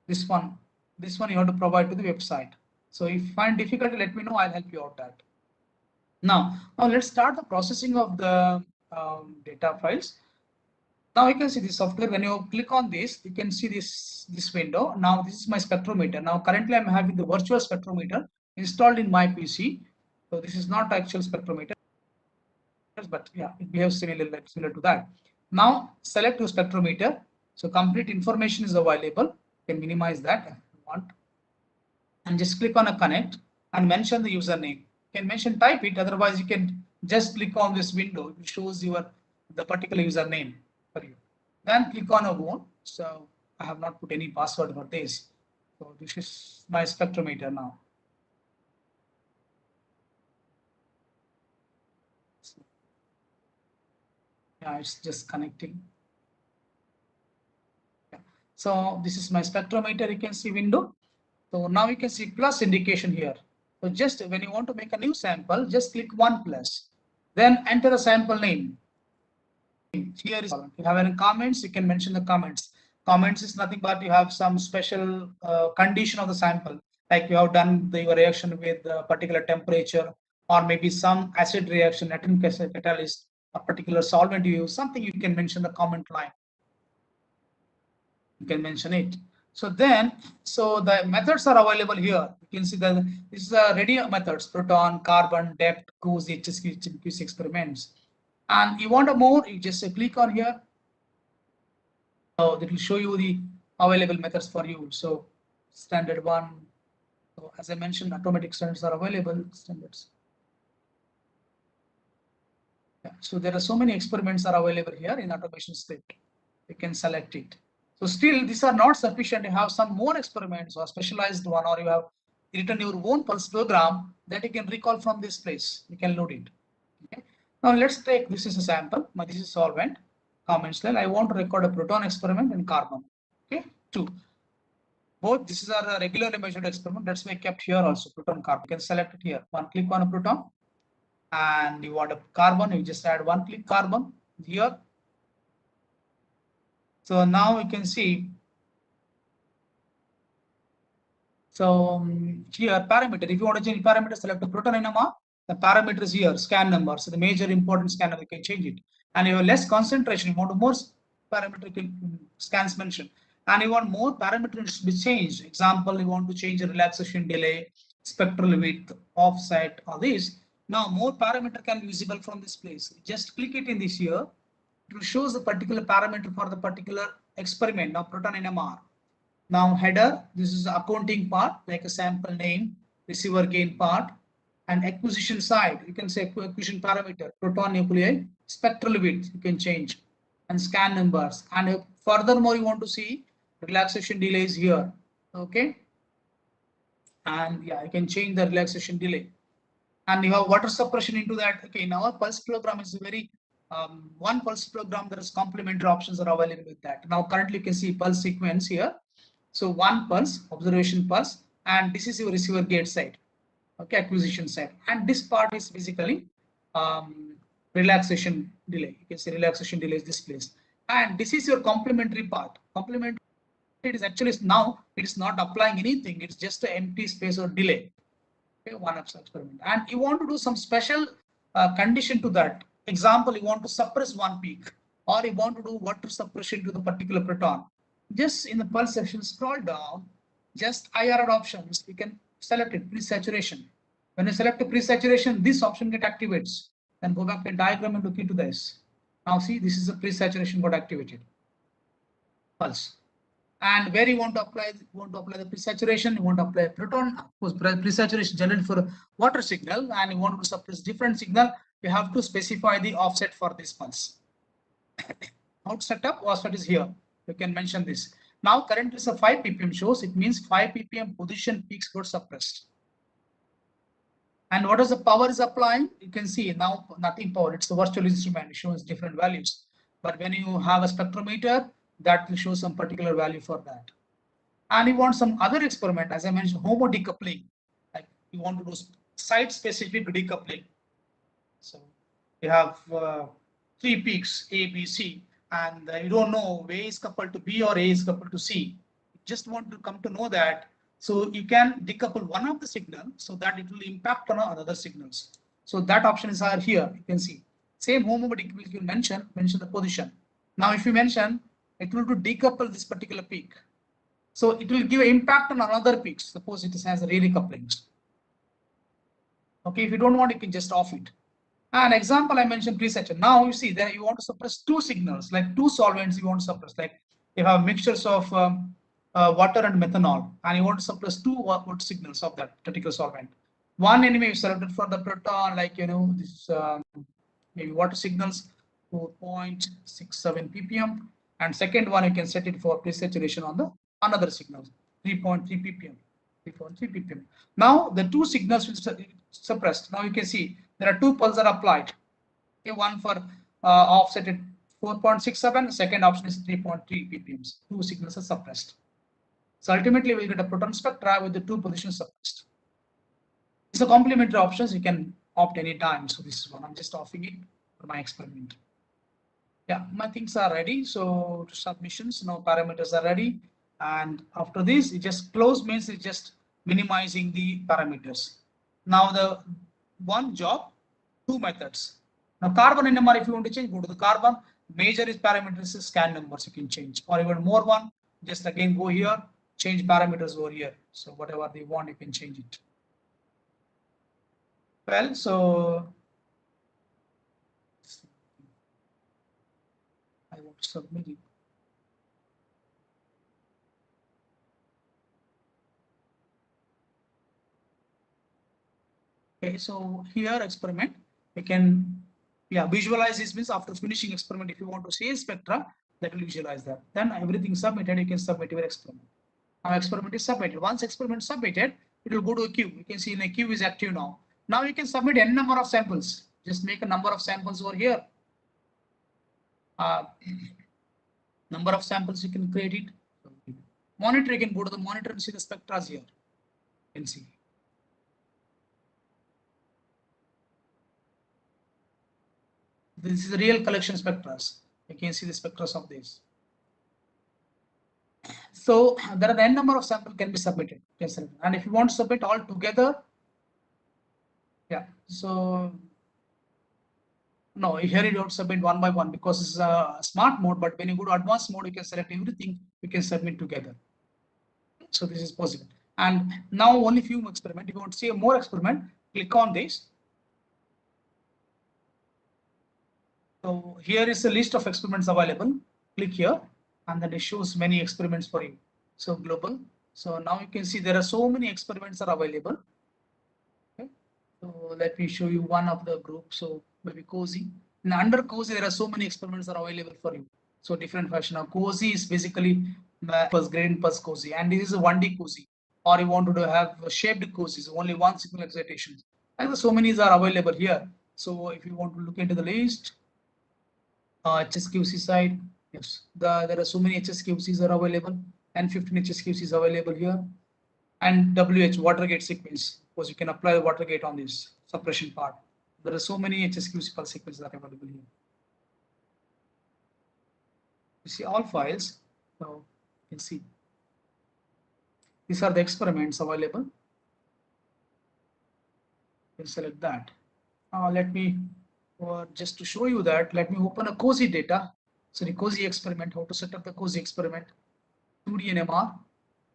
[SPEAKER 8] This one you have to provide to the website. So if you find difficulty, let me know. I'll help you out that. Now let's start the processing of the data files. Now you can see the software. When you click on this, you can see this window. Now this is my spectrometer. Now currently I'm having the virtual spectrometer installed in my PC. So this is not actual spectrometer, but yeah, it behaves similar to that. Now select your spectrometer. So complete information is available. You can minimize that if you want. And just click on a connect and mention the username. You can mention type it, otherwise you can just click on this window. It shows the particular username for you. Then click on a phone. So I have not put any password for this. So this is my spectrometer now. Yeah, it's just connecting. Yeah. So this is my spectrometer, you can see window. So now you can see plus indication here. So just when you want to make a new sample, just click 1 plus. Then enter the sample name. Here is, if you have any comments, you can mention the comments. Comments is nothing but you have some special condition of the sample, like you have done your reaction with a particular temperature, or maybe some acid reaction, natrium catalyst, a particular solvent you use, something you can mention the comment line. You can mention it. So then, so the methods are available here. You can see that this is a ready methods: proton, carbon, depth, goose, HSQ, QC experiments. And you want a more, you just click on here. So it will show you the available methods for you. So standard one. So as I mentioned, automatic standards are available. Standards. Yeah. So there are so many experiments are available here in automation script. You can select it. So still these are not sufficient. You have some more experiments or specialized one, or you have written your own pulse program that you can recall from this place. You can load it. Okay. Now let's take, this is a sample. Now this is solvent. Comments then I want to record a proton experiment and carbon. Okay, 2. Both this is a regularly measured experiment. That's why I kept here also proton carbon. You can select it here. One click on a proton, and you want a carbon. You just add one click carbon here. So now you can see. So here parameter. If you want to change parameter, select the proton NMR. The parameter is here. Scan number. So the major important scan number, you can change it. And you have less concentration. You want more parametric scans mentioned. And you want more parameters to be changed. Example, you want to change the relaxation delay, spectral width, offset, all these. Now more parameter can be visible from this place. Just click it in this here. It will show the particular parameter for the particular experiment. Now proton NMR. Now header, this is the accounting part, like a sample name, receiver gain part, and acquisition side. You can say acquisition parameter, proton nuclei, spectral width, you can change, and scan numbers. And furthermore, you want to see relaxation delays here. Okay. And yeah, you can change the relaxation delay. And you have water suppression into that. Okay, now our pulse program is very one pulse program. There is complementary options are available with that. Now currently you can see pulse sequence here. So one pulse, observation pulse, and this is your receiver gate side, okay, acquisition side, and this part is basically relaxation delay. You can see relaxation delay is this place, and this is your complementary part. Complementary, it is actually now it is not applying anything. It's just an empty space or delay. Okay, one experiment, and you want to do some special condition to that. Example, you want to suppress one peak, or you want to do water suppression to the particular proton. Just in the pulse section, scroll down, just IRR options, you can select it, pre-saturation. When you select a pre-saturation, this option get activates. Then go back to the diagram and look into this. Now see, this is a pre-saturation got activated. Pulse. And where you want to apply the pre-saturation, you want to apply proton. Of course, pre-saturation generally for water signal, and you want to suppress different signal, you have to specify the offset for this pulse. Out setup, offset is here. You can mention this. Now currently is a 5 ppm shows, it means 5 ppm position peaks got suppressed. And what is the power is applying? You can see now nothing power, it's the virtual instrument, it shows different values. But when you have a spectrometer, that will show some particular value for that. And you want some other experiment, as I mentioned, homo decoupling. Like you want to do site specific decoupling. So you have 3 peaks, A, B, C. And you don't know A is coupled to B or A is coupled to C. You just want to come to know that. So you can decouple one of the signal so that it will impact on other signals. So that options are here. You can see same homo decoupling you mention the position. Now if you mention, it will decouple this particular peak. So it will give an impact on another peaks. Suppose it has a re-couplings. Okay, if you don't want, you can just off it. An example I mentioned pre-saturation. Now you see that you want to suppress 2 signals, like 2 solvents you want to suppress. Like you have mixtures of water and methanol, and you want to suppress 2 water signals of that particular solvent. One anyway you selected for the proton, like this maybe water signals 4.67 ppm, and second one you can set it for pre-saturation on the another signal 3.3 ppm. 3.3 ppm. Now the 2 signals will suppressed. Now you can see there are 2 pulses are applied. Okay, one for offset 4.67, second option is 3.3 ppm. Two signals are suppressed. So ultimately we'll get a proton spectra with the two positions suppressed. It's a complementary options, you can opt any time. So this is one, I'm just offering it for my experiment. Yeah, my things are ready. So to submissions, now parameters are ready. And after this, it just close means it's just minimizing the parameters. Now the one job, two methods. Now carbon NMR, if you want to change, go to the carbon. Major is parameters is scan numbers you can change, or even more one, just again go here, change parameters over here. So whatever they want, you can change it. Well, so I want to submit it. Okay, so here experiment, we can visualize this means after finishing experiment, if you want to see spectra, that will visualize that. Then everything submitted, you can submit your experiment. Now experiment is submitted. Once experiment submitted, it will go to a queue. You can see in a queue is active now. Now you can submit n number of samples. Just make a number of samples over here. Number of samples you can create it. Monitor, you can go to the monitor and see the spectra here. You can see. This is the real collection spectra. You can see the spectra of this. So there are n number of samples can be submitted. And if you want to submit all together, so no, here you don't submit one by one because it's a smart mode, but when you go to advanced mode, you can select everything, you can submit together. So this is possible. And now only few experiment. If you want to see a more experiment, click on this. So here is a list of experiments available. Click here, and then it shows many experiments for you. So global. So now you can see there are so many experiments are available. Okay. So let me show you one of the group. So maybe COSY. And under COSY, there are so many experiments are available for you. So different fashion. Now COSY is basically plus gradient plus COSY, and this is a 1D COSY. Or you want to have a shaped COSY, so only one signal excitation. And so many are available here. So if you want to look into the list, HSQC side, yes, there are so many HSQCs are available, and 15 HSQCs available here, and WH Watergate sequence, because you can apply the Watergate on this suppression part. There are so many HSQC pulse sequences that are available here. You see all files, so you can see these are the experiments available. You can select that. Let me, just to show you that, let me open a COSY data. So the COSY experiment, how to set up the COSY experiment. 2D NMR,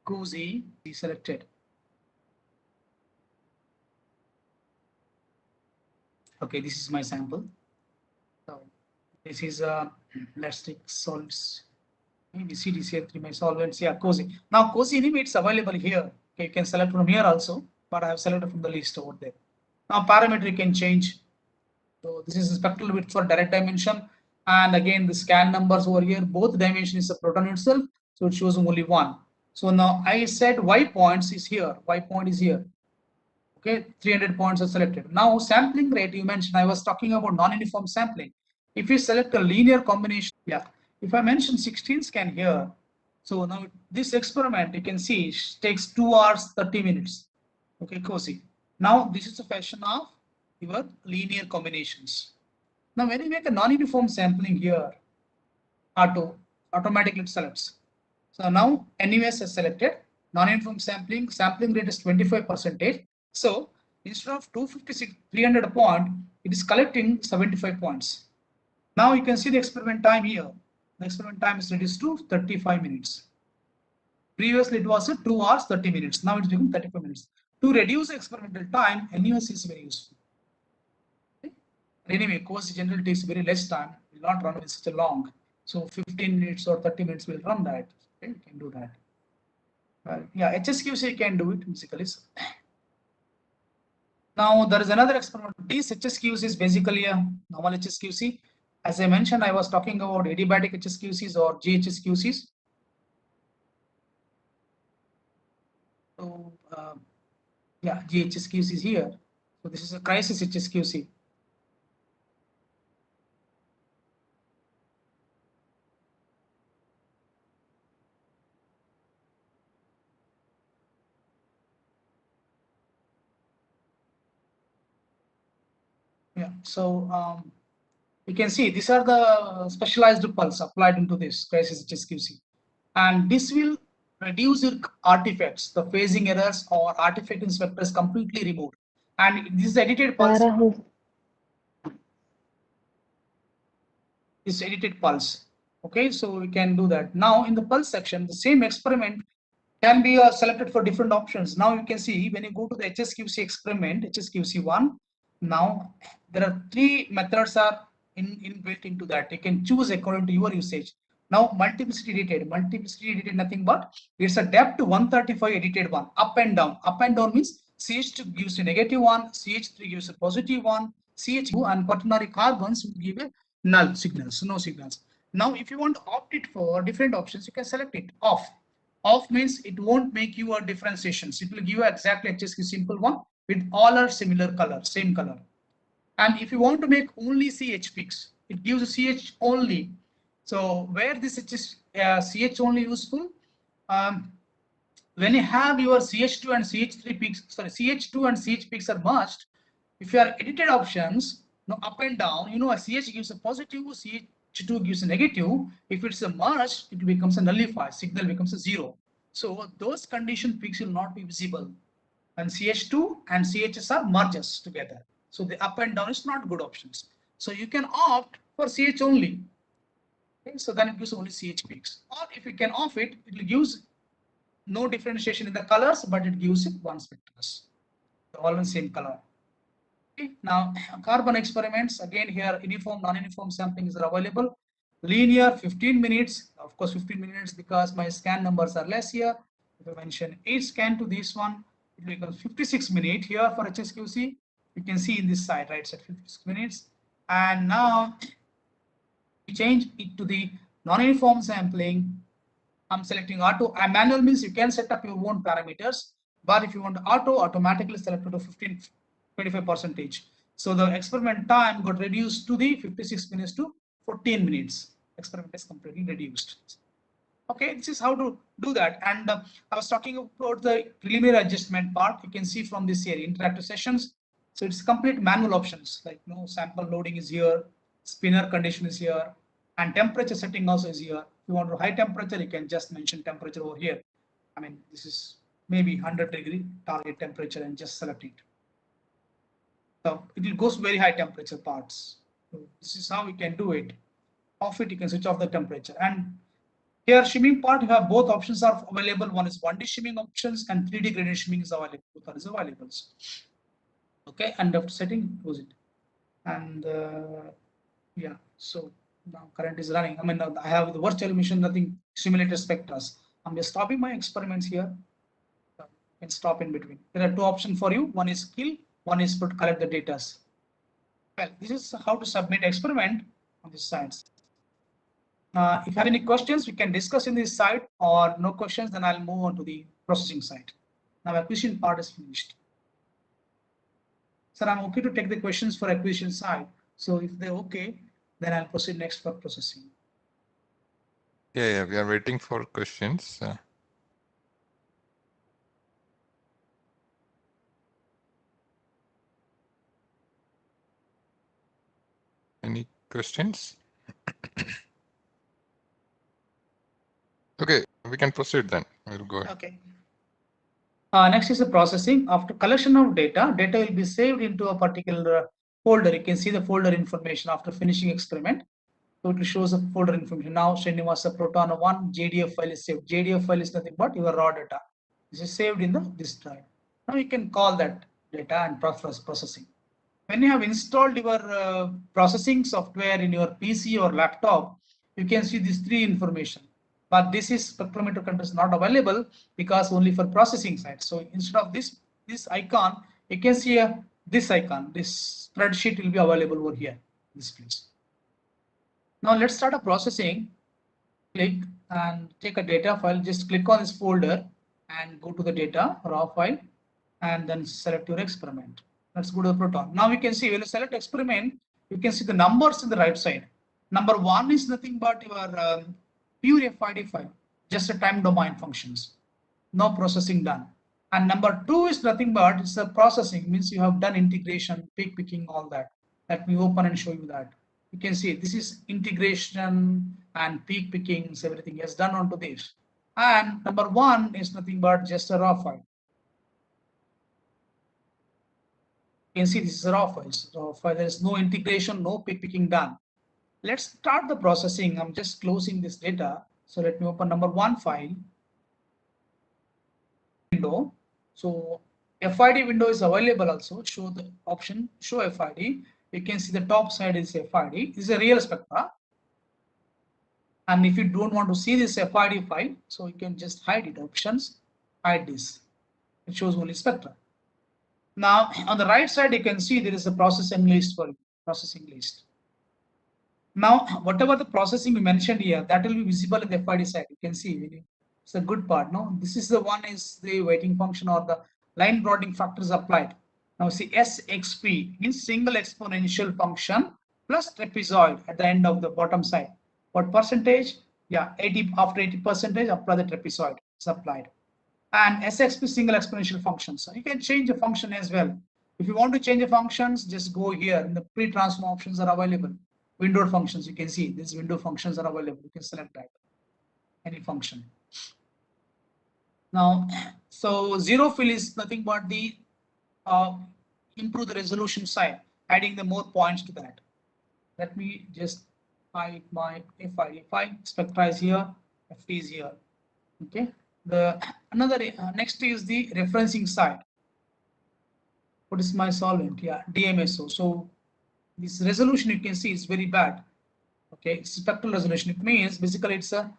[SPEAKER 8] COSY is selected. Okay, this is my sample. So this is let's take solids. Maybe CDCl3, my solvents. Yeah, COSY. Now COSY anyway, it's available here. Okay, you can select from here also, but I have selected from the list over there. Now parameter you can change. So this is the spectral width for direct dimension, and again the scan numbers over here. Both dimension is the proton itself, so it shows only one. So now I said Y points is here. Y point is here. Okay, 300 points are selected. Now sampling rate you mentioned. I was talking about non-uniform sampling. If you select a linear combination, if I mention 16 scan here, so now this experiment you can see takes 2 hours 30 minutes. Okay, COSY. Now this is a fashion of your linear combinations. Now when you make a non-uniform sampling here, automatically it selects. So now NUS is selected. Non-uniform sampling rate is 25%. So instead of 256, 300 point, it is collecting 75 points. Now you can see the experiment time here. The experiment time is reduced to 35 minutes. Previously it was 2 hours 30 minutes. Now it's become 35 minutes. To reduce experimental time, NUS is very useful. Okay. Anyway, course generally takes very less time. It will not run in such a long. So 15 minutes or 30 minutes will run that. Okay, you can do that. Well, yeah, HSQC can do it basically. Now there is another experiment. This HSQC is basically a normal HSQC. As I mentioned, I was talking about adiabatic HSQCs or GHSQCs. So yeah, GHSQC is here. So this is a crisis HSQC. Yeah, so you can see these are the specialized pulse applied into this crisis HSQC, and this will reduce your artifacts, the phasing errors or artifact inspectors completely removed. And this is edited pulse. This edited pulse. Okay, so we can do that. Now in the pulse section, the same experiment can be selected for different options. Now you can see when you go to the HSQC experiment, HSQC1, now there are 3 methods are inbuilt into that. You can choose according to your usage. Now multiplicity edited nothing but it's a depth 135 edited one, up and down. Up and down means CH2 gives a negative one, CH3 gives a positive one, CH2 and quaternary carbons will give a null signals, no signals. Now if you want to opt it for different options, you can select it off. Off means it won't make you a differentiations. It will give you exactly HSQ simple one with all are similar color, same color. And if you want to make only CH peaks, it gives a CH only. So where this is CH only useful, when you have your CH2 and CH3 peaks, sorry, CH2 and CH peaks are merged. If you are edited options, no up and down, you know a CH gives a positive, CH2 gives a negative. If it's a merge, it becomes a nullified, signal becomes a 0. So those condition peaks will not be visible. And CH2 and CHS are merges together. So the up and down is not good options. So you can opt for CH only. Okay, so then it gives only CH peaks. Or if you can off it, it will use no differentiation in the colors, but it gives it one spectrums. All in same color. Okay. Now carbon experiments, again here uniform, non-uniform samplings are available. Linear 15 minutes, of course 15 minutes because my scan numbers are less here. If I mention 8 scan to this one, it becomes 56 minutes here for HSQC. You can see in this side, right, at 56 minutes. And now we change it to the non-uniform sampling. I'm selecting auto. Manual means you can set up your own parameters, but if you want auto, automatically select it to 25%. So the experiment time got reduced to the 56 minutes to 14 minutes. Experiment is completely reduced. Okay, this is how to do that. And I was talking about the preliminary adjustment part. You can see from this here, interactive sessions. So it's complete manual options, like sample loading is here, spinner condition is here, and temperature setting also is here. If you want to high temperature, you can just mention temperature over here. I mean, this is maybe 100-degree target temperature and just select it. So it will go to very high temperature parts. So this is how we can do it. Off it, you can switch off the temperature. And here shimming part, you have both options are available. One is 1D shimming options and 3D gradient shimming is available. Both is available. Okay, and after setting, close it. And yeah, so now current is running. I mean, I have the virtual machine, nothing simulated spectras. I'm just stopping my experiments here. And stop in between. There are 2 options for you. One is kill, one is to collect the data. Well, this is how to submit experiment on this side. If you have any questions, we can discuss in this side, or no questions, then I'll move on to the processing side. Now acquisition part is finished. Sir, I'm okay to take the questions for acquisition side. So if they're okay, then I'll proceed next for processing.
[SPEAKER 5] Yeah, we are waiting for questions. Any questions? Okay, we can proceed then. We'll go ahead.
[SPEAKER 8] Okay. Next is the processing. After collection of data, data will be saved into a particular folder. You can see the folder information after finishing experiment. So it shows the folder information. Now Srinivasa Proton 1 JDF file is saved. JDF file is nothing but your raw data. This is saved in this drive. Now you can call that data and processing. When you have installed your processing software in your PC or laptop, you can see these 3 information. But this is spectrometer control is not available because only for processing side. So instead of this icon, you can see this icon. This spreadsheet will be available over here. This place. Now let's start a processing. Click and take a data file. Just click on this folder and go to the data raw file, and then select your experiment. Let's go to the Proton. Now we can see when you select experiment, you can see the numbers in the right side. Number 1 is nothing but your pure FID file, just a time domain functions, no processing done. And number 2 is nothing but it's a processing, means you have done integration, peak picking, all that. Let me open and show you that. You can see this is integration and peak pickings, everything is done onto this. And number one is nothing but just a raw file. You can see this is a raw file. So there is no integration, no peak picking done. Let's start the processing. I'm just closing this data. So let me open number one file window. So FID window is available also. Show the option, show FID. You can see the top side is FID. This is a real spectra. And if you don't want to see this FID file, so you can just hide it. Options, hide this. It shows only spectra. Now on the right side, you can see there is a processing list for processing list. Now, whatever the processing we mentioned here, that will be visible in the FID side. You can see it's a good part. No, this is the one is the weighting function or the line broadening factor is applied. Now see SXP means single exponential function plus trapezoid at the end of the bottom side. What percentage? Yeah, 80 after 80% apply the trapezoid is applied. And SXP single exponential function. So you can change the function as well. If you want to change the functions, just go here. And the pre-transform options are available. Windowed functions, you can see these window functions are available. You can select that any function. Now, so zero fill is nothing but the improve the resolution side, adding the more points to that. Let me just hide my FID file. Spectra is here, FT is here. Okay. The another next is the referencing side. What is my solvent? Yeah, DMSO. So this resolution you can see is very bad. Okay, spectral resolution. It means basically it's a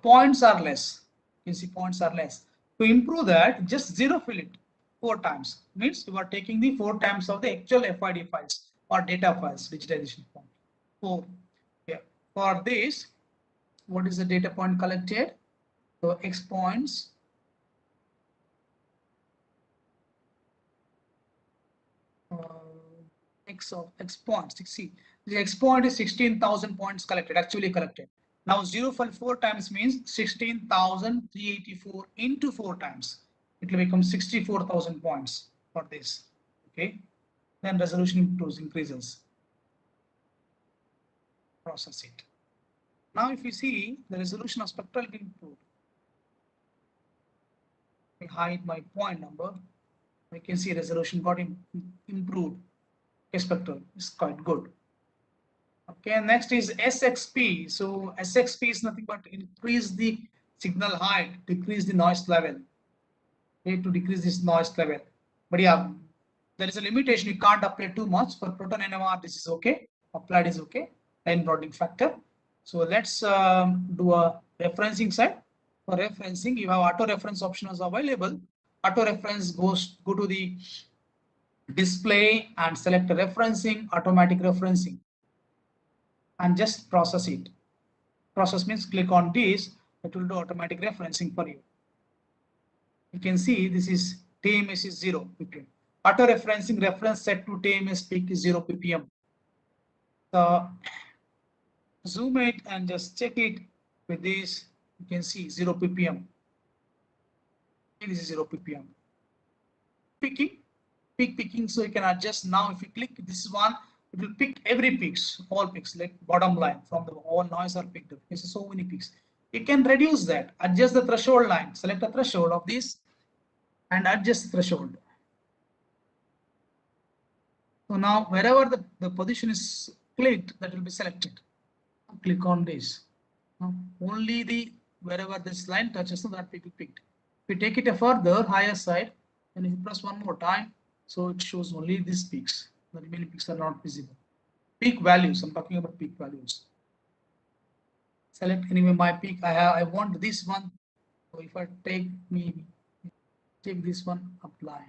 [SPEAKER 8] points are less. You can see points are less. To improve that, just zero fill it 4 times. Means you are taking the 4 times of the actual FID files or data files, digitization form. 4. Yeah. For this, what is the data point collected? So X points. X points. See, the X point is 16,000 points collected, actually collected. Now 0 for 4 times means 16,384 into 4 times. It will become 64,000 points for this. Okay. Then resolution improves, increases. Process it. Now if you see the resolution of spectral will improve. I hide my point number. I can see resolution got improved. Spectral is quite good. Okay, next is SXP. So SXP is nothing but increase the signal height, decrease the noise level. Okay, to decrease this noise level. But yeah, there is a limitation. You can't apply too much. For proton NMR, this is okay. Applied is okay. Line broadening factor. So let's do a referencing side. For referencing, you have auto reference options available. Auto reference go to the display and select referencing, automatic referencing, and just process it. Process means click on this, it will do automatic referencing for you. You can see this is TMS is 0 ppm. Auto referencing reference set to TMS peak is 0 ppm. So zoom it and just check it with this. You can see 0 ppm. This is 0 ppm. Picking. Peak picking, so you can adjust now. If you click this one, it will pick every peaks, all peaks, like bottom line from the all noise are picked up. This is so many peaks. You can reduce that, adjust the threshold line, select a threshold of this and adjust the threshold. So now wherever the position is clicked, that will be selected. Click on this. Now, only the wherever this line touches, so that will be picked. If we take it a further higher side, and if you press one more time, so it shows only these peaks. The remaining peaks are not visible. Peak values, I'm talking about peak values. Select anyway my peak. I want this one. So if I take this one, apply.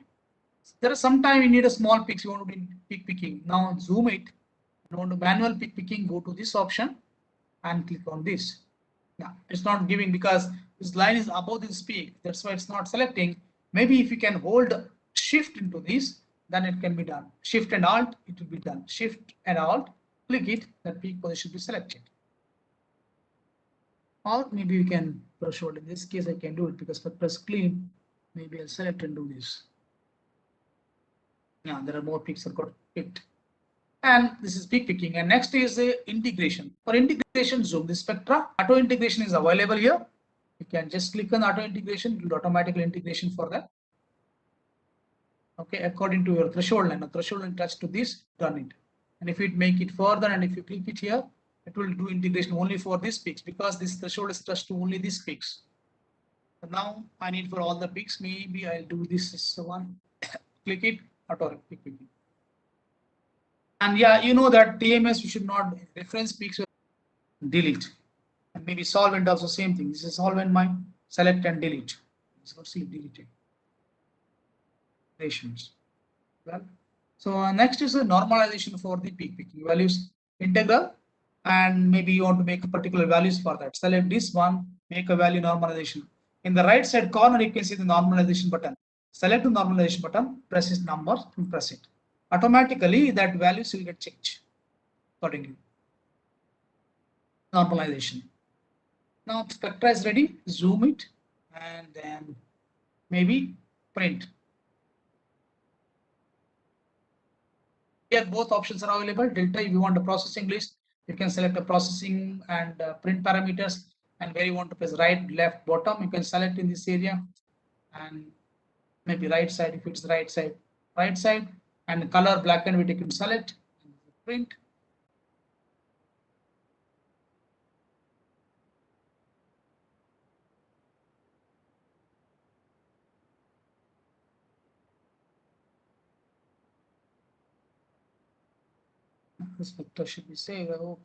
[SPEAKER 8] So there are sometimes you need a small peaks, you want to do peak picking. Now zoom it. You want to manual peak picking, go to this option and click on this. Yeah, it's not giving because this line is above this peak. That's why it's not selecting. Maybe if you can hold shift into this, then it can be done. Shift and alt, it will be done. Shift and alt, click it, that peak position will be selected. Or maybe you can threshold. In this case, I can do it because if I press clean, maybe I'll select and do this. Yeah, there are more peaks that got picked. And this is peak picking. And next is the integration. For integration, zoom the spectra. Auto integration is available here. You can just click on auto integration, it will automatically integration for that. Okay, according to your threshold line, a threshold line touch to this, done it. And if you make it further and if you click it here, it will do integration only for these peaks because this threshold is touched to only these peaks. So now I need for all the peaks, maybe I'll do this one. Click it, auto peak picking. And yeah, you know that TMS you should not reference peaks, delete. And maybe solvent also same thing. This is solvent mine, select and delete. So see deleted. Well, so next is the normalization for the peak picking values integral, and maybe you want to make a particular values for that. Select this one, make a value normalization. In the right side corner, you can see the normalization button. Select the normalization button, press this number and press it. Automatically, that values will get changed accordingly. Normalization. Now spectra is ready. Zoom it and then maybe print. Here both options are available. Delta, if you want a processing list, you can select a processing and print parameters, and where you want to press right, left, bottom, you can select in this area, and maybe right side if it's the right side, and color black and white you can select, print. This vector should be saved. I hope.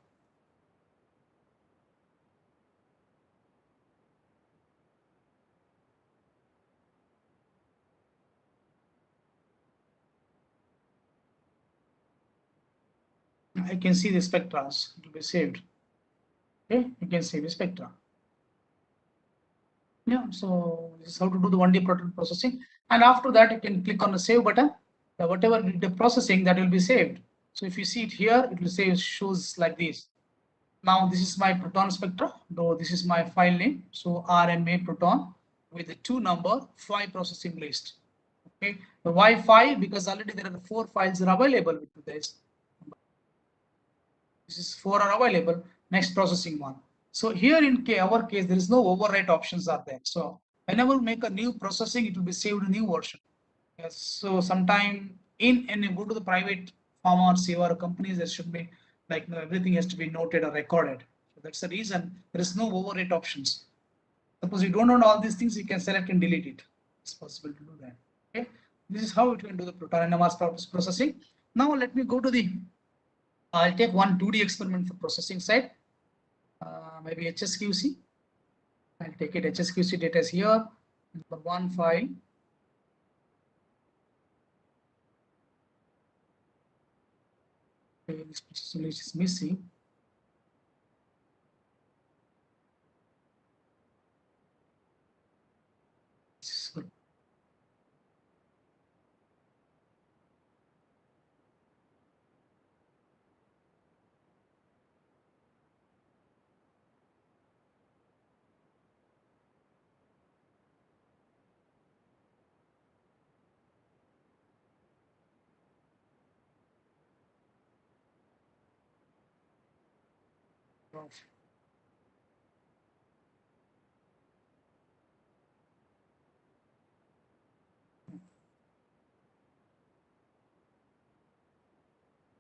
[SPEAKER 8] I can see the spectra. It will be saved. Okay, you can save the spectra. Yeah, so this is how to do the 1D protein processing. And after that, you can click on the save button. Whatever the processing that will be saved. So if you see it here, it will say shows like this. Now this is my proton spectra. Though this is my file name. So RMA proton with the 2 number 5 processing list. Okay. The why 5? Because already there are 4 files are available with this. This is 4 are available. Next processing one. So here in our case, there is no overwrite options are there. So whenever we make a new processing, it will be saved a new version. Yes. So sometime and you go to the private pharma or CR companies, there should be like everything has to be noted or recorded. So that's the reason there is no overwrite options. Suppose you don't know all these things, you can select and delete it. It's possible to do that. Okay. This is how it can do the proton NMR processing. Now let me go to the. I'll take one 2D experiment for processing side. Maybe HSQC. I'll take it. HSQC data is here. For one file. Okay, this processing list is missing.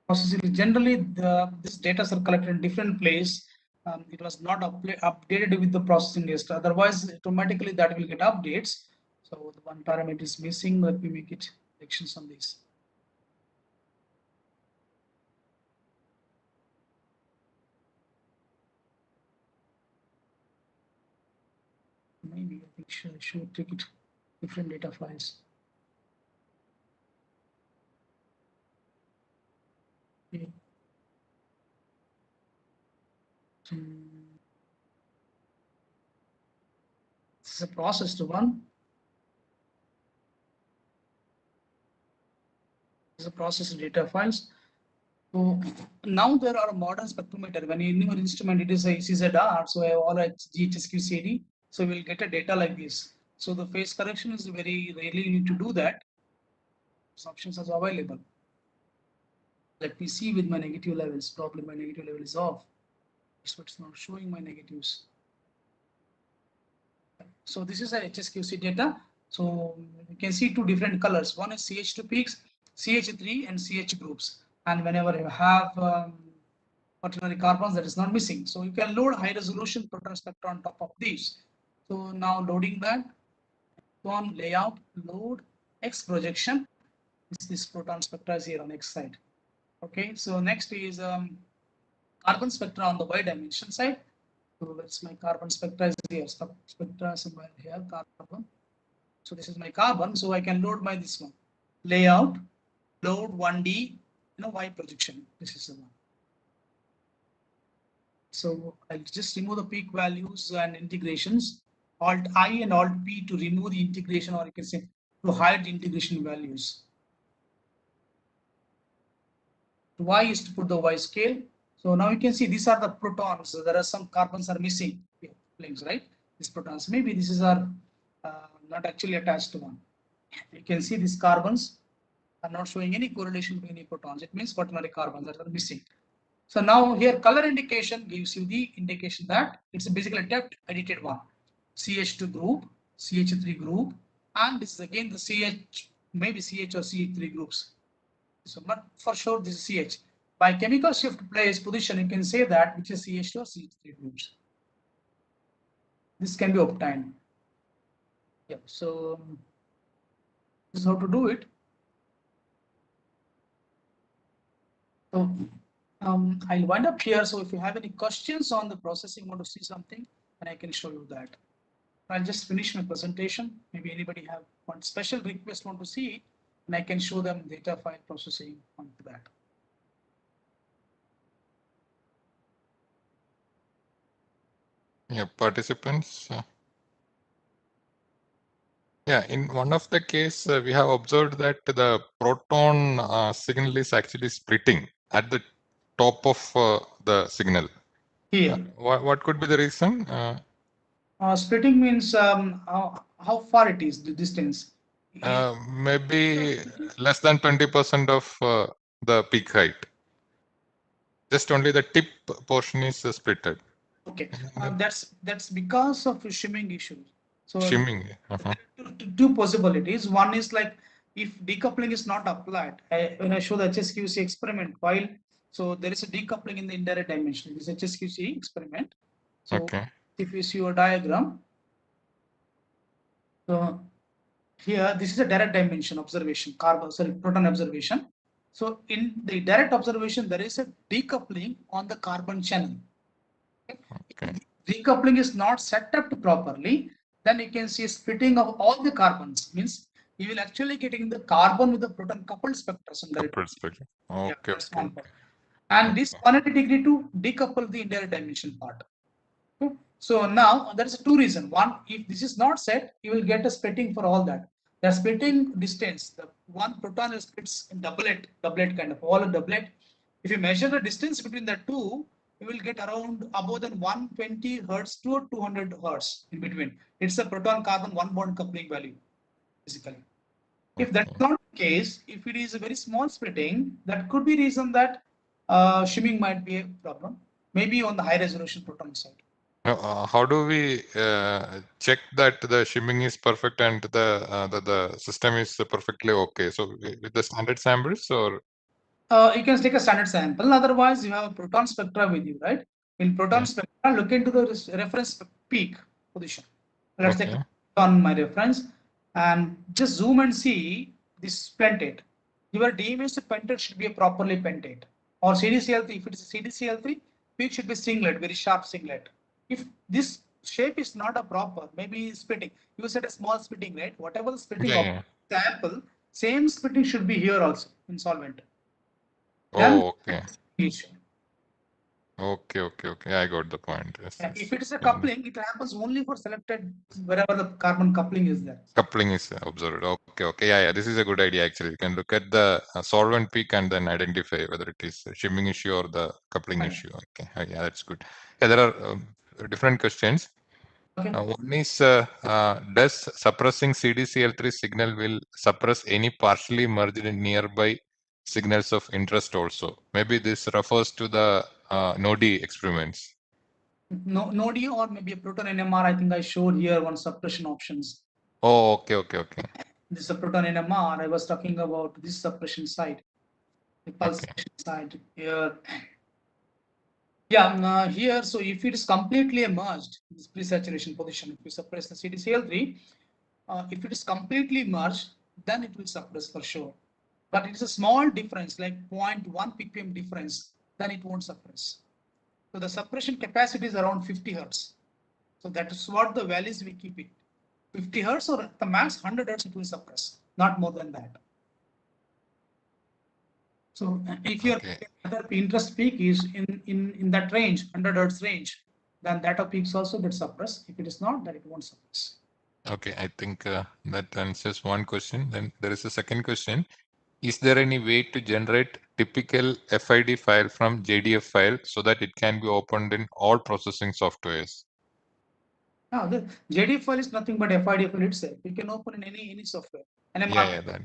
[SPEAKER 8] Processing generally this data are collected in different place. It was not updated with the processing list. Otherwise, automatically that will get updates. So the one parameter is missing. Let me make it actions on this. Maybe I think I should take it different data files. Okay. This is a processed one. This is a processed data files. So now there are modern spectrometer. When you new instrument, it is a CZR. So I have all a GHSQCD. So we'll get a data like this. So the phase correction is very rarely you need to do that. Some options are available. Let me see with my negative levels. Probably my negative level is off. So it's not showing my negatives. So this is a HSQC data. So you can see two different colors. One is CH2 peaks, CH3 and CH groups. And whenever you have quaternary carbons, that is not missing. So you can load high resolution proton spectra on top of these. So now loading that, on layout, load, X projection. This proton spectra is here on X side. Okay, so next is carbon spectra on the Y dimension side. So that's my carbon spectra is here. Spectra somewhere here, carbon. So this is my carbon. So I can load my this one. Layout, load 1D, Y projection. This is the one. So I'll just remove the peak values and integrations. Alt I and Alt P to remove the integration, or you can say to hide the integration values. Y is to put the Y scale. So now you can see these are the protons. So there are some carbons are missing. Links, right? These protons. Maybe this is not actually attached to one. You can see these carbons are not showing any correlation to any protons. It means quaternary carbons that are missing. So now here color indication gives you the indication that it's basically a depth edited one. CH2 group, CH3 group, and this is again the CH, maybe CH or CH3 groups. So not for sure this is CH. By chemical shift place position, you can say that which is CH2 or CH3 groups. This can be obtained. Yeah, so this is how to do it. So I'll wind up here. So if you have any questions on the processing, want to see something, then I can show you that. I'll just finish my presentation. Maybe anybody have one special request want to see it, and I can show them data file processing on that.
[SPEAKER 5] Yeah, participants. Yeah, in one of the case, we have observed that the proton signal is actually splitting at the top of the signal.
[SPEAKER 8] Here.
[SPEAKER 5] What could be the reason?
[SPEAKER 8] Splitting means how far it is, the distance.
[SPEAKER 5] Maybe less than 20% of the peak height. Just only the tip portion is splitted.
[SPEAKER 8] Okay, that's because of shimming issues. So
[SPEAKER 5] shimming.
[SPEAKER 8] Two possibilities. One is like if decoupling is not applied. When I show the HSQC experiment file, so there is a decoupling in the indirect dimension. This HSQC experiment. So
[SPEAKER 5] okay.
[SPEAKER 8] If you see your diagram, so here this is a direct dimension observation, proton observation. So in the direct observation, there is a decoupling on the carbon channel.
[SPEAKER 5] Okay.
[SPEAKER 8] Decoupling is not set up properly, then you can see splitting of all the carbons. Means you will actually getting the carbon with the proton coupled spectra.
[SPEAKER 5] Coupled spectra. Okay.
[SPEAKER 8] Yeah, okay. And this 180 degree to decouple the indirect dimension part. Okay. So now there is two reasons. One, if this is not set, you will get a splitting for all that. The splitting distance, the one proton splits in doublet kind of, all a doublet. If you measure the distance between the two, you will get around above than 120 hertz to 200 hertz in between. It's a proton carbon one bond coupling value, basically. If that's not the case, if it is a very small splitting, that could be reason that shimming might be a problem, maybe on the high resolution proton side.
[SPEAKER 5] How do we check that the shimming is perfect and the system is perfectly okay? So with the standard samples, or
[SPEAKER 8] you can take a standard sample. Otherwise, you have a proton spectra with you, right? In proton spectra, look into the reference peak position. Let's take on my reference and just zoom and see this pentate. Your DMS pentate should be a properly pentate, or CDCl3. If it is a CDCl3, peak should be singlet, very sharp singlet. If this shape is not a proper, maybe splitting. You said a small splitting, right? Whatever the splitting of sample, same splitting should be here also in solvent.
[SPEAKER 5] Oh, okay. Okay. I got the point. Yes,
[SPEAKER 8] if it is a coupling, it happens only for selected wherever the carbon coupling is there.
[SPEAKER 5] Coupling is observed. Okay. Yeah. This is a good idea actually. You can look at the solvent peak and then identify whether it is a shimming issue or the coupling issue. Okay. Yeah, that's good. Yeah, there are different questions.
[SPEAKER 8] Okay.
[SPEAKER 5] One is, does suppressing CDCl3 signal will suppress any partially merged in nearby signals of interest also. Maybe this refers to the NODI experiments.
[SPEAKER 8] NODI or maybe a proton NMR. I think I showed here one suppression options.
[SPEAKER 5] Oh, okay.
[SPEAKER 8] This is a proton NMR. I was talking about this suppression side, the pulse side here. Yeah, here, so if it is completely merged, this pre-saturation position, if you suppress the CDCl3, if it is completely merged, then it will suppress for sure. But it is a small difference, like 0.1 ppm difference, then it won't suppress. So the suppression capacity is around 50 hertz. So that is what the values we keep it. 50 hertz or at the max 100 hertz it will suppress, not more than that. So if your interest peak is in that range, 100 hertz range, then data peaks also get suppressed. If it is not, then it won't suppress.
[SPEAKER 5] Okay, I think that answers one question. Then there is a second question. Is there any way to generate typical FID file from JDF file so that it can be opened in all processing softwares?
[SPEAKER 8] Now, the JDF file is nothing but FID file itself. You can open in any software.
[SPEAKER 5] Yeah, that.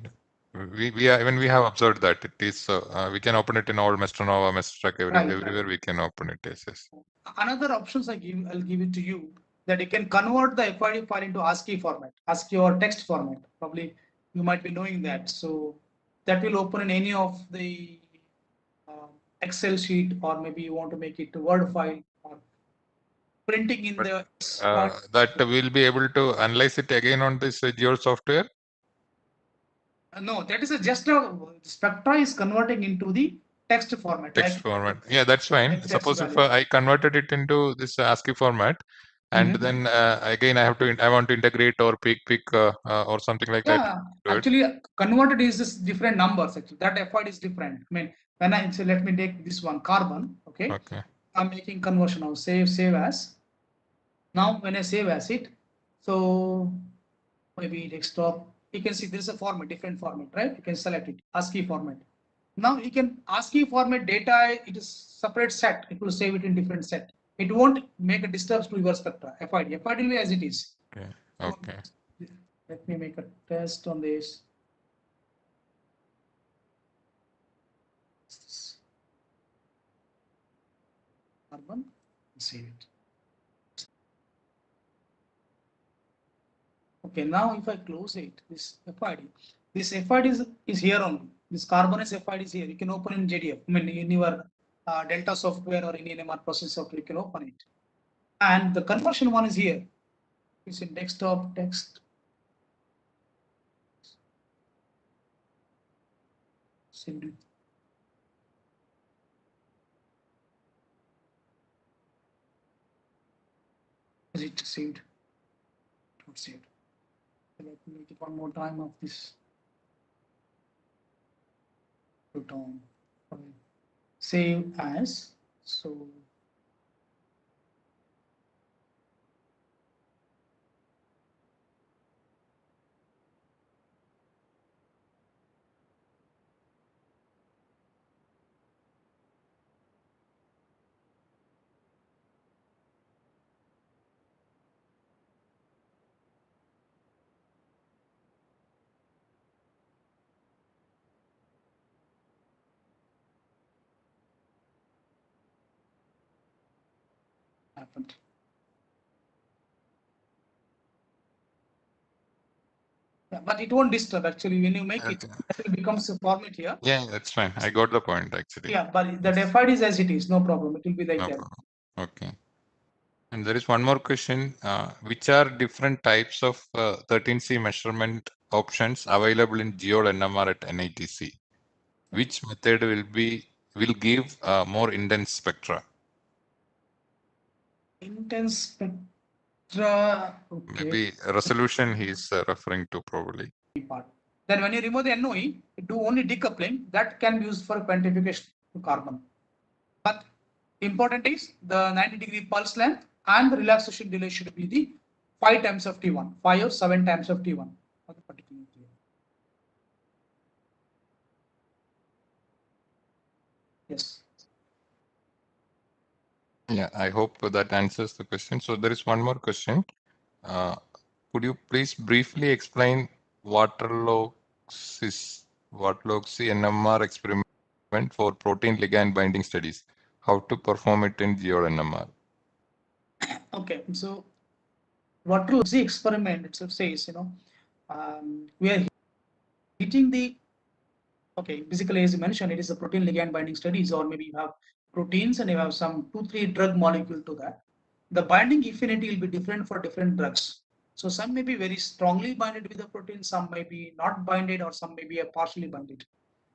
[SPEAKER 5] We have observed that it is we can open it in all Masternova, Mastertrack, everywhere we can open it. Yes.
[SPEAKER 8] Another options I'll give it to you, that you can convert the FID file into ASCII format, ASCII or text format. Probably you might be knowing that. So that will open in any of the Excel sheet, or maybe you want to make it a Word file or printing in the.
[SPEAKER 5] That we'll be able to analyze it again on this Geo software.
[SPEAKER 8] No, that is just a Spectra is converting into the text format.
[SPEAKER 5] Text format. Yeah, that's fine. Suppose if I converted it into this ASCII format, and then again I want to integrate or pick or something like that.
[SPEAKER 8] Actually, converted is this different numbers. Actually, that FID is different. I mean, when I say let me take this one carbon. Okay. I'm making conversion now. Save as. Now when I save as it, so maybe desktop. You can see this is a format, different format, right? You can select it, ASCII format. Now you can ASCII format data, it is separate set. It will save it in different set. It won't make a disturbance to your Spectra. FID will be as it is.
[SPEAKER 5] Okay.
[SPEAKER 8] Let me make a test on this. Carbon, save it. Okay, now if I close it, this FID is here only. This carbon is FID is here. You can open in JDF. I mean, in your Delta software or in NMR process software, you can open it. And the conversion one is here. It's in desktop text. Send it. Is it saved? Not saved. Let me make it one more time of this. Proton. Save as. So happened. Yeah, but it won't disturb actually when you make it becomes a format here.
[SPEAKER 5] Yeah, that's fine. I got the point actually.
[SPEAKER 8] Yeah, but the FID is as it is, no problem. It will be like that.
[SPEAKER 5] Okay. And there is one more question. Which are different types of 13C measurement options available in Geo NMR at NITC? Which method will give more intense spectra?
[SPEAKER 8] Intense spectra. Okay.
[SPEAKER 5] Maybe resolution he is referring to probably.
[SPEAKER 8] Then when you remove the NOE, do only decoupling. That can be used for quantification to carbon. But important is the 90-degree pulse length and the relaxation delay should be the 5 times of T1, 5 or 7 times of T1 for the particular T1. Yes.
[SPEAKER 5] Yeah, I hope that answers the question. So there is one more question. Could you please briefly explain water logs what looks the NMR experiment for protein ligand binding studies. How to perform it in GeoNMR?
[SPEAKER 8] Okay, so what looks the experiment itself says, we are hitting the, okay, basically as you mentioned, it is a protein ligand binding studies, or maybe you have proteins and you have some 2-3 drug molecule to that. The binding affinity will be different for different drugs. So some may be very strongly binded with the protein, some may be not binded, or some may be a partially binded,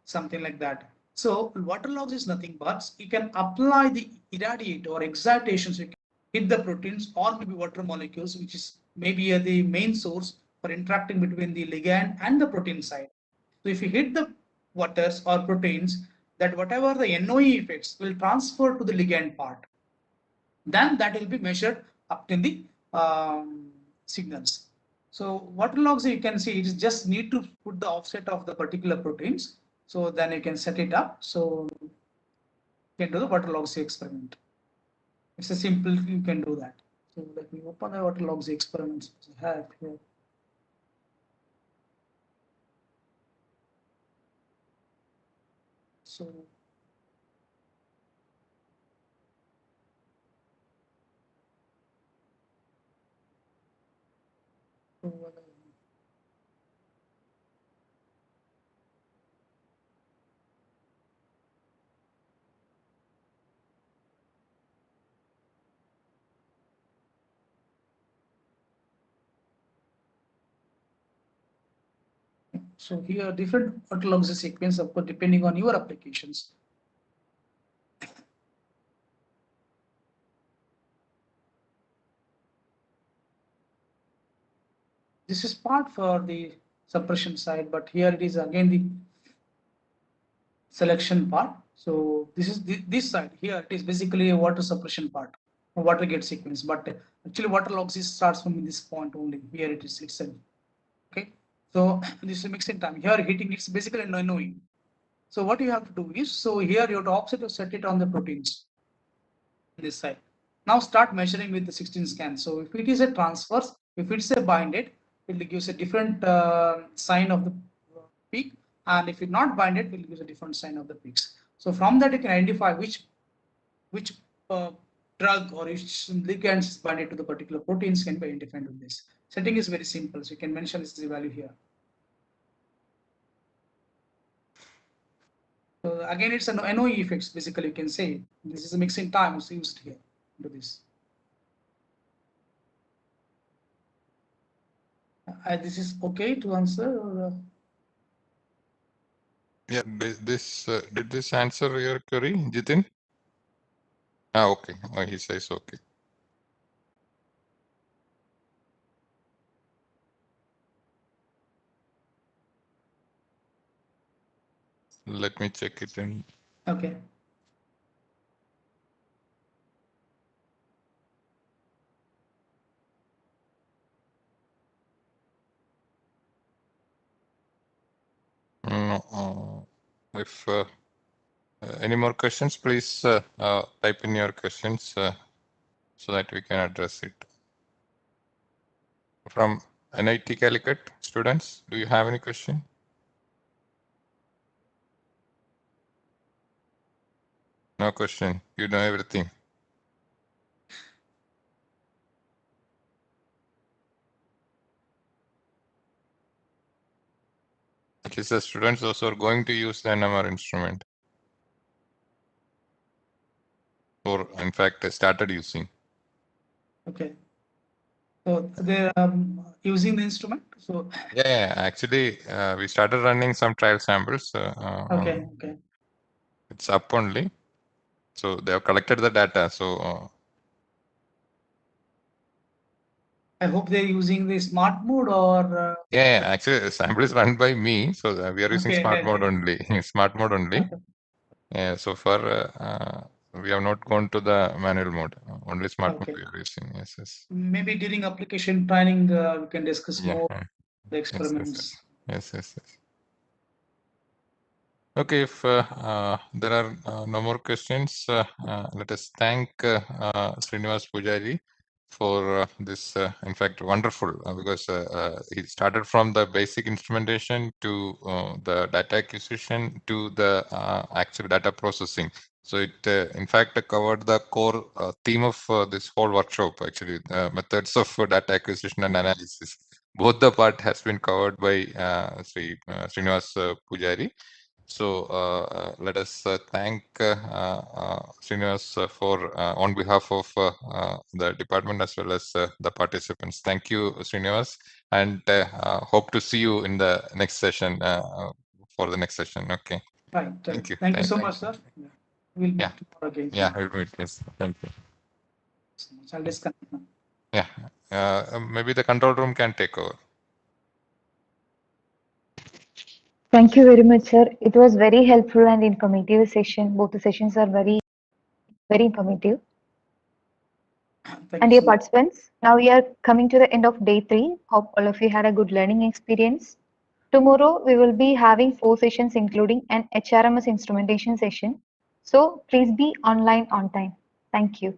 [SPEAKER 8] something like that. So water logs is nothing but you can apply the irradiate or excitation, so you can hit the proteins or maybe water molecules, which is maybe the main source for interacting between the ligand and the protein side. So if you hit the waters or proteins, that whatever the NOE effects will transfer to the ligand part, then that will be measured up in the signals. So water logs, you can see, it is just need to put the offset of the particular proteins. So then you can set it up. So you can do the water logs experiment. It's a simple, you can do that. So let me open the water logs experiments I have here. So so here different water logs sequence, of course, depending on your applications. This is part for the suppression side, but here it is again the selection part. So this is this side here. It is basically a water suppression part, a water gate sequence. But actually, water logs starts from this point only. Here it is itself. Okay. So this is mixing time. Here heating, it's basically a NOE. So what you have to do is, so here you have to offset or set it on the proteins. This side. Now start measuring with the 16 scan. So if it is a transverse, if it's a binded, it gives a different sign of the peak, and if it's not binded, it will give a different sign of the peaks. So from that you can identify which drug or which ligands is binded to the particular proteins can be identified with this. Setting is very simple, so you can mention this is the value here. So again, it's an NOE effects. Basically, you can say this is a mixing time is used here into this. This is okay to answer, or,
[SPEAKER 5] Yeah, this did this answer your query, Jitin? Ah, okay. Oh, he says okay. Let me check it in.
[SPEAKER 8] okay.
[SPEAKER 5] No, if any more questions, please type in your questions so that we can address it. From NIT Calicut students, do you have any question? No question. You know everything. At least the students also are going to use the NMR instrument. Or in fact, started using.
[SPEAKER 8] Okay. So they're using the instrument. So
[SPEAKER 5] Yeah, actually, we started running some trial samples.
[SPEAKER 8] okay.
[SPEAKER 5] It's up only. So they have collected the data. So
[SPEAKER 8] I hope they're using the smart mode or.
[SPEAKER 5] yeah, actually, the sample is run by me. So we are using
[SPEAKER 8] Okay.
[SPEAKER 5] smart mode only. Smart mode only.
[SPEAKER 8] Okay.
[SPEAKER 5] Yeah, so far we have not gone to the manual mode. Only smart mode
[SPEAKER 8] Okay.
[SPEAKER 5] we are using. Yes.
[SPEAKER 8] Maybe during application training, we can discuss
[SPEAKER 5] Yeah.
[SPEAKER 8] more the experiments.
[SPEAKER 5] Yes. Okay, if there are no more questions, let us thank Srinivas Pujari for this, in fact, wonderful, because he started from the basic instrumentation to the data acquisition to the actual data processing. So it, in fact, covered the core theme of this whole workshop, actually, methods of data acquisition and analysis. Both the part has been covered by Srinivas Pujari. So let us thank Srinivas for on behalf of the department as well as the participants. Thank you, Srinivas, and hope to see you in the next session for the next session. Okay.
[SPEAKER 8] Right.
[SPEAKER 5] Thank you.
[SPEAKER 8] Thank you so much, sir. We'll meet tomorrow again.
[SPEAKER 5] Yeah, we'll meet. Yes. Thank you.
[SPEAKER 8] I'll disconnect now.
[SPEAKER 5] Yeah. Maybe the control room can take over.
[SPEAKER 3] Thank you very much, sir. It was very helpful and informative session. Both the sessions are very informative.
[SPEAKER 8] Thank
[SPEAKER 3] And
[SPEAKER 8] you
[SPEAKER 3] dear
[SPEAKER 8] so much.
[SPEAKER 3] participants, now we are coming to the end of day 3. Hope all of you had a good learning experience. Tomorrow we will be having 4 sessions including an HRMS instrumentation session. So please be online on time. Thank you.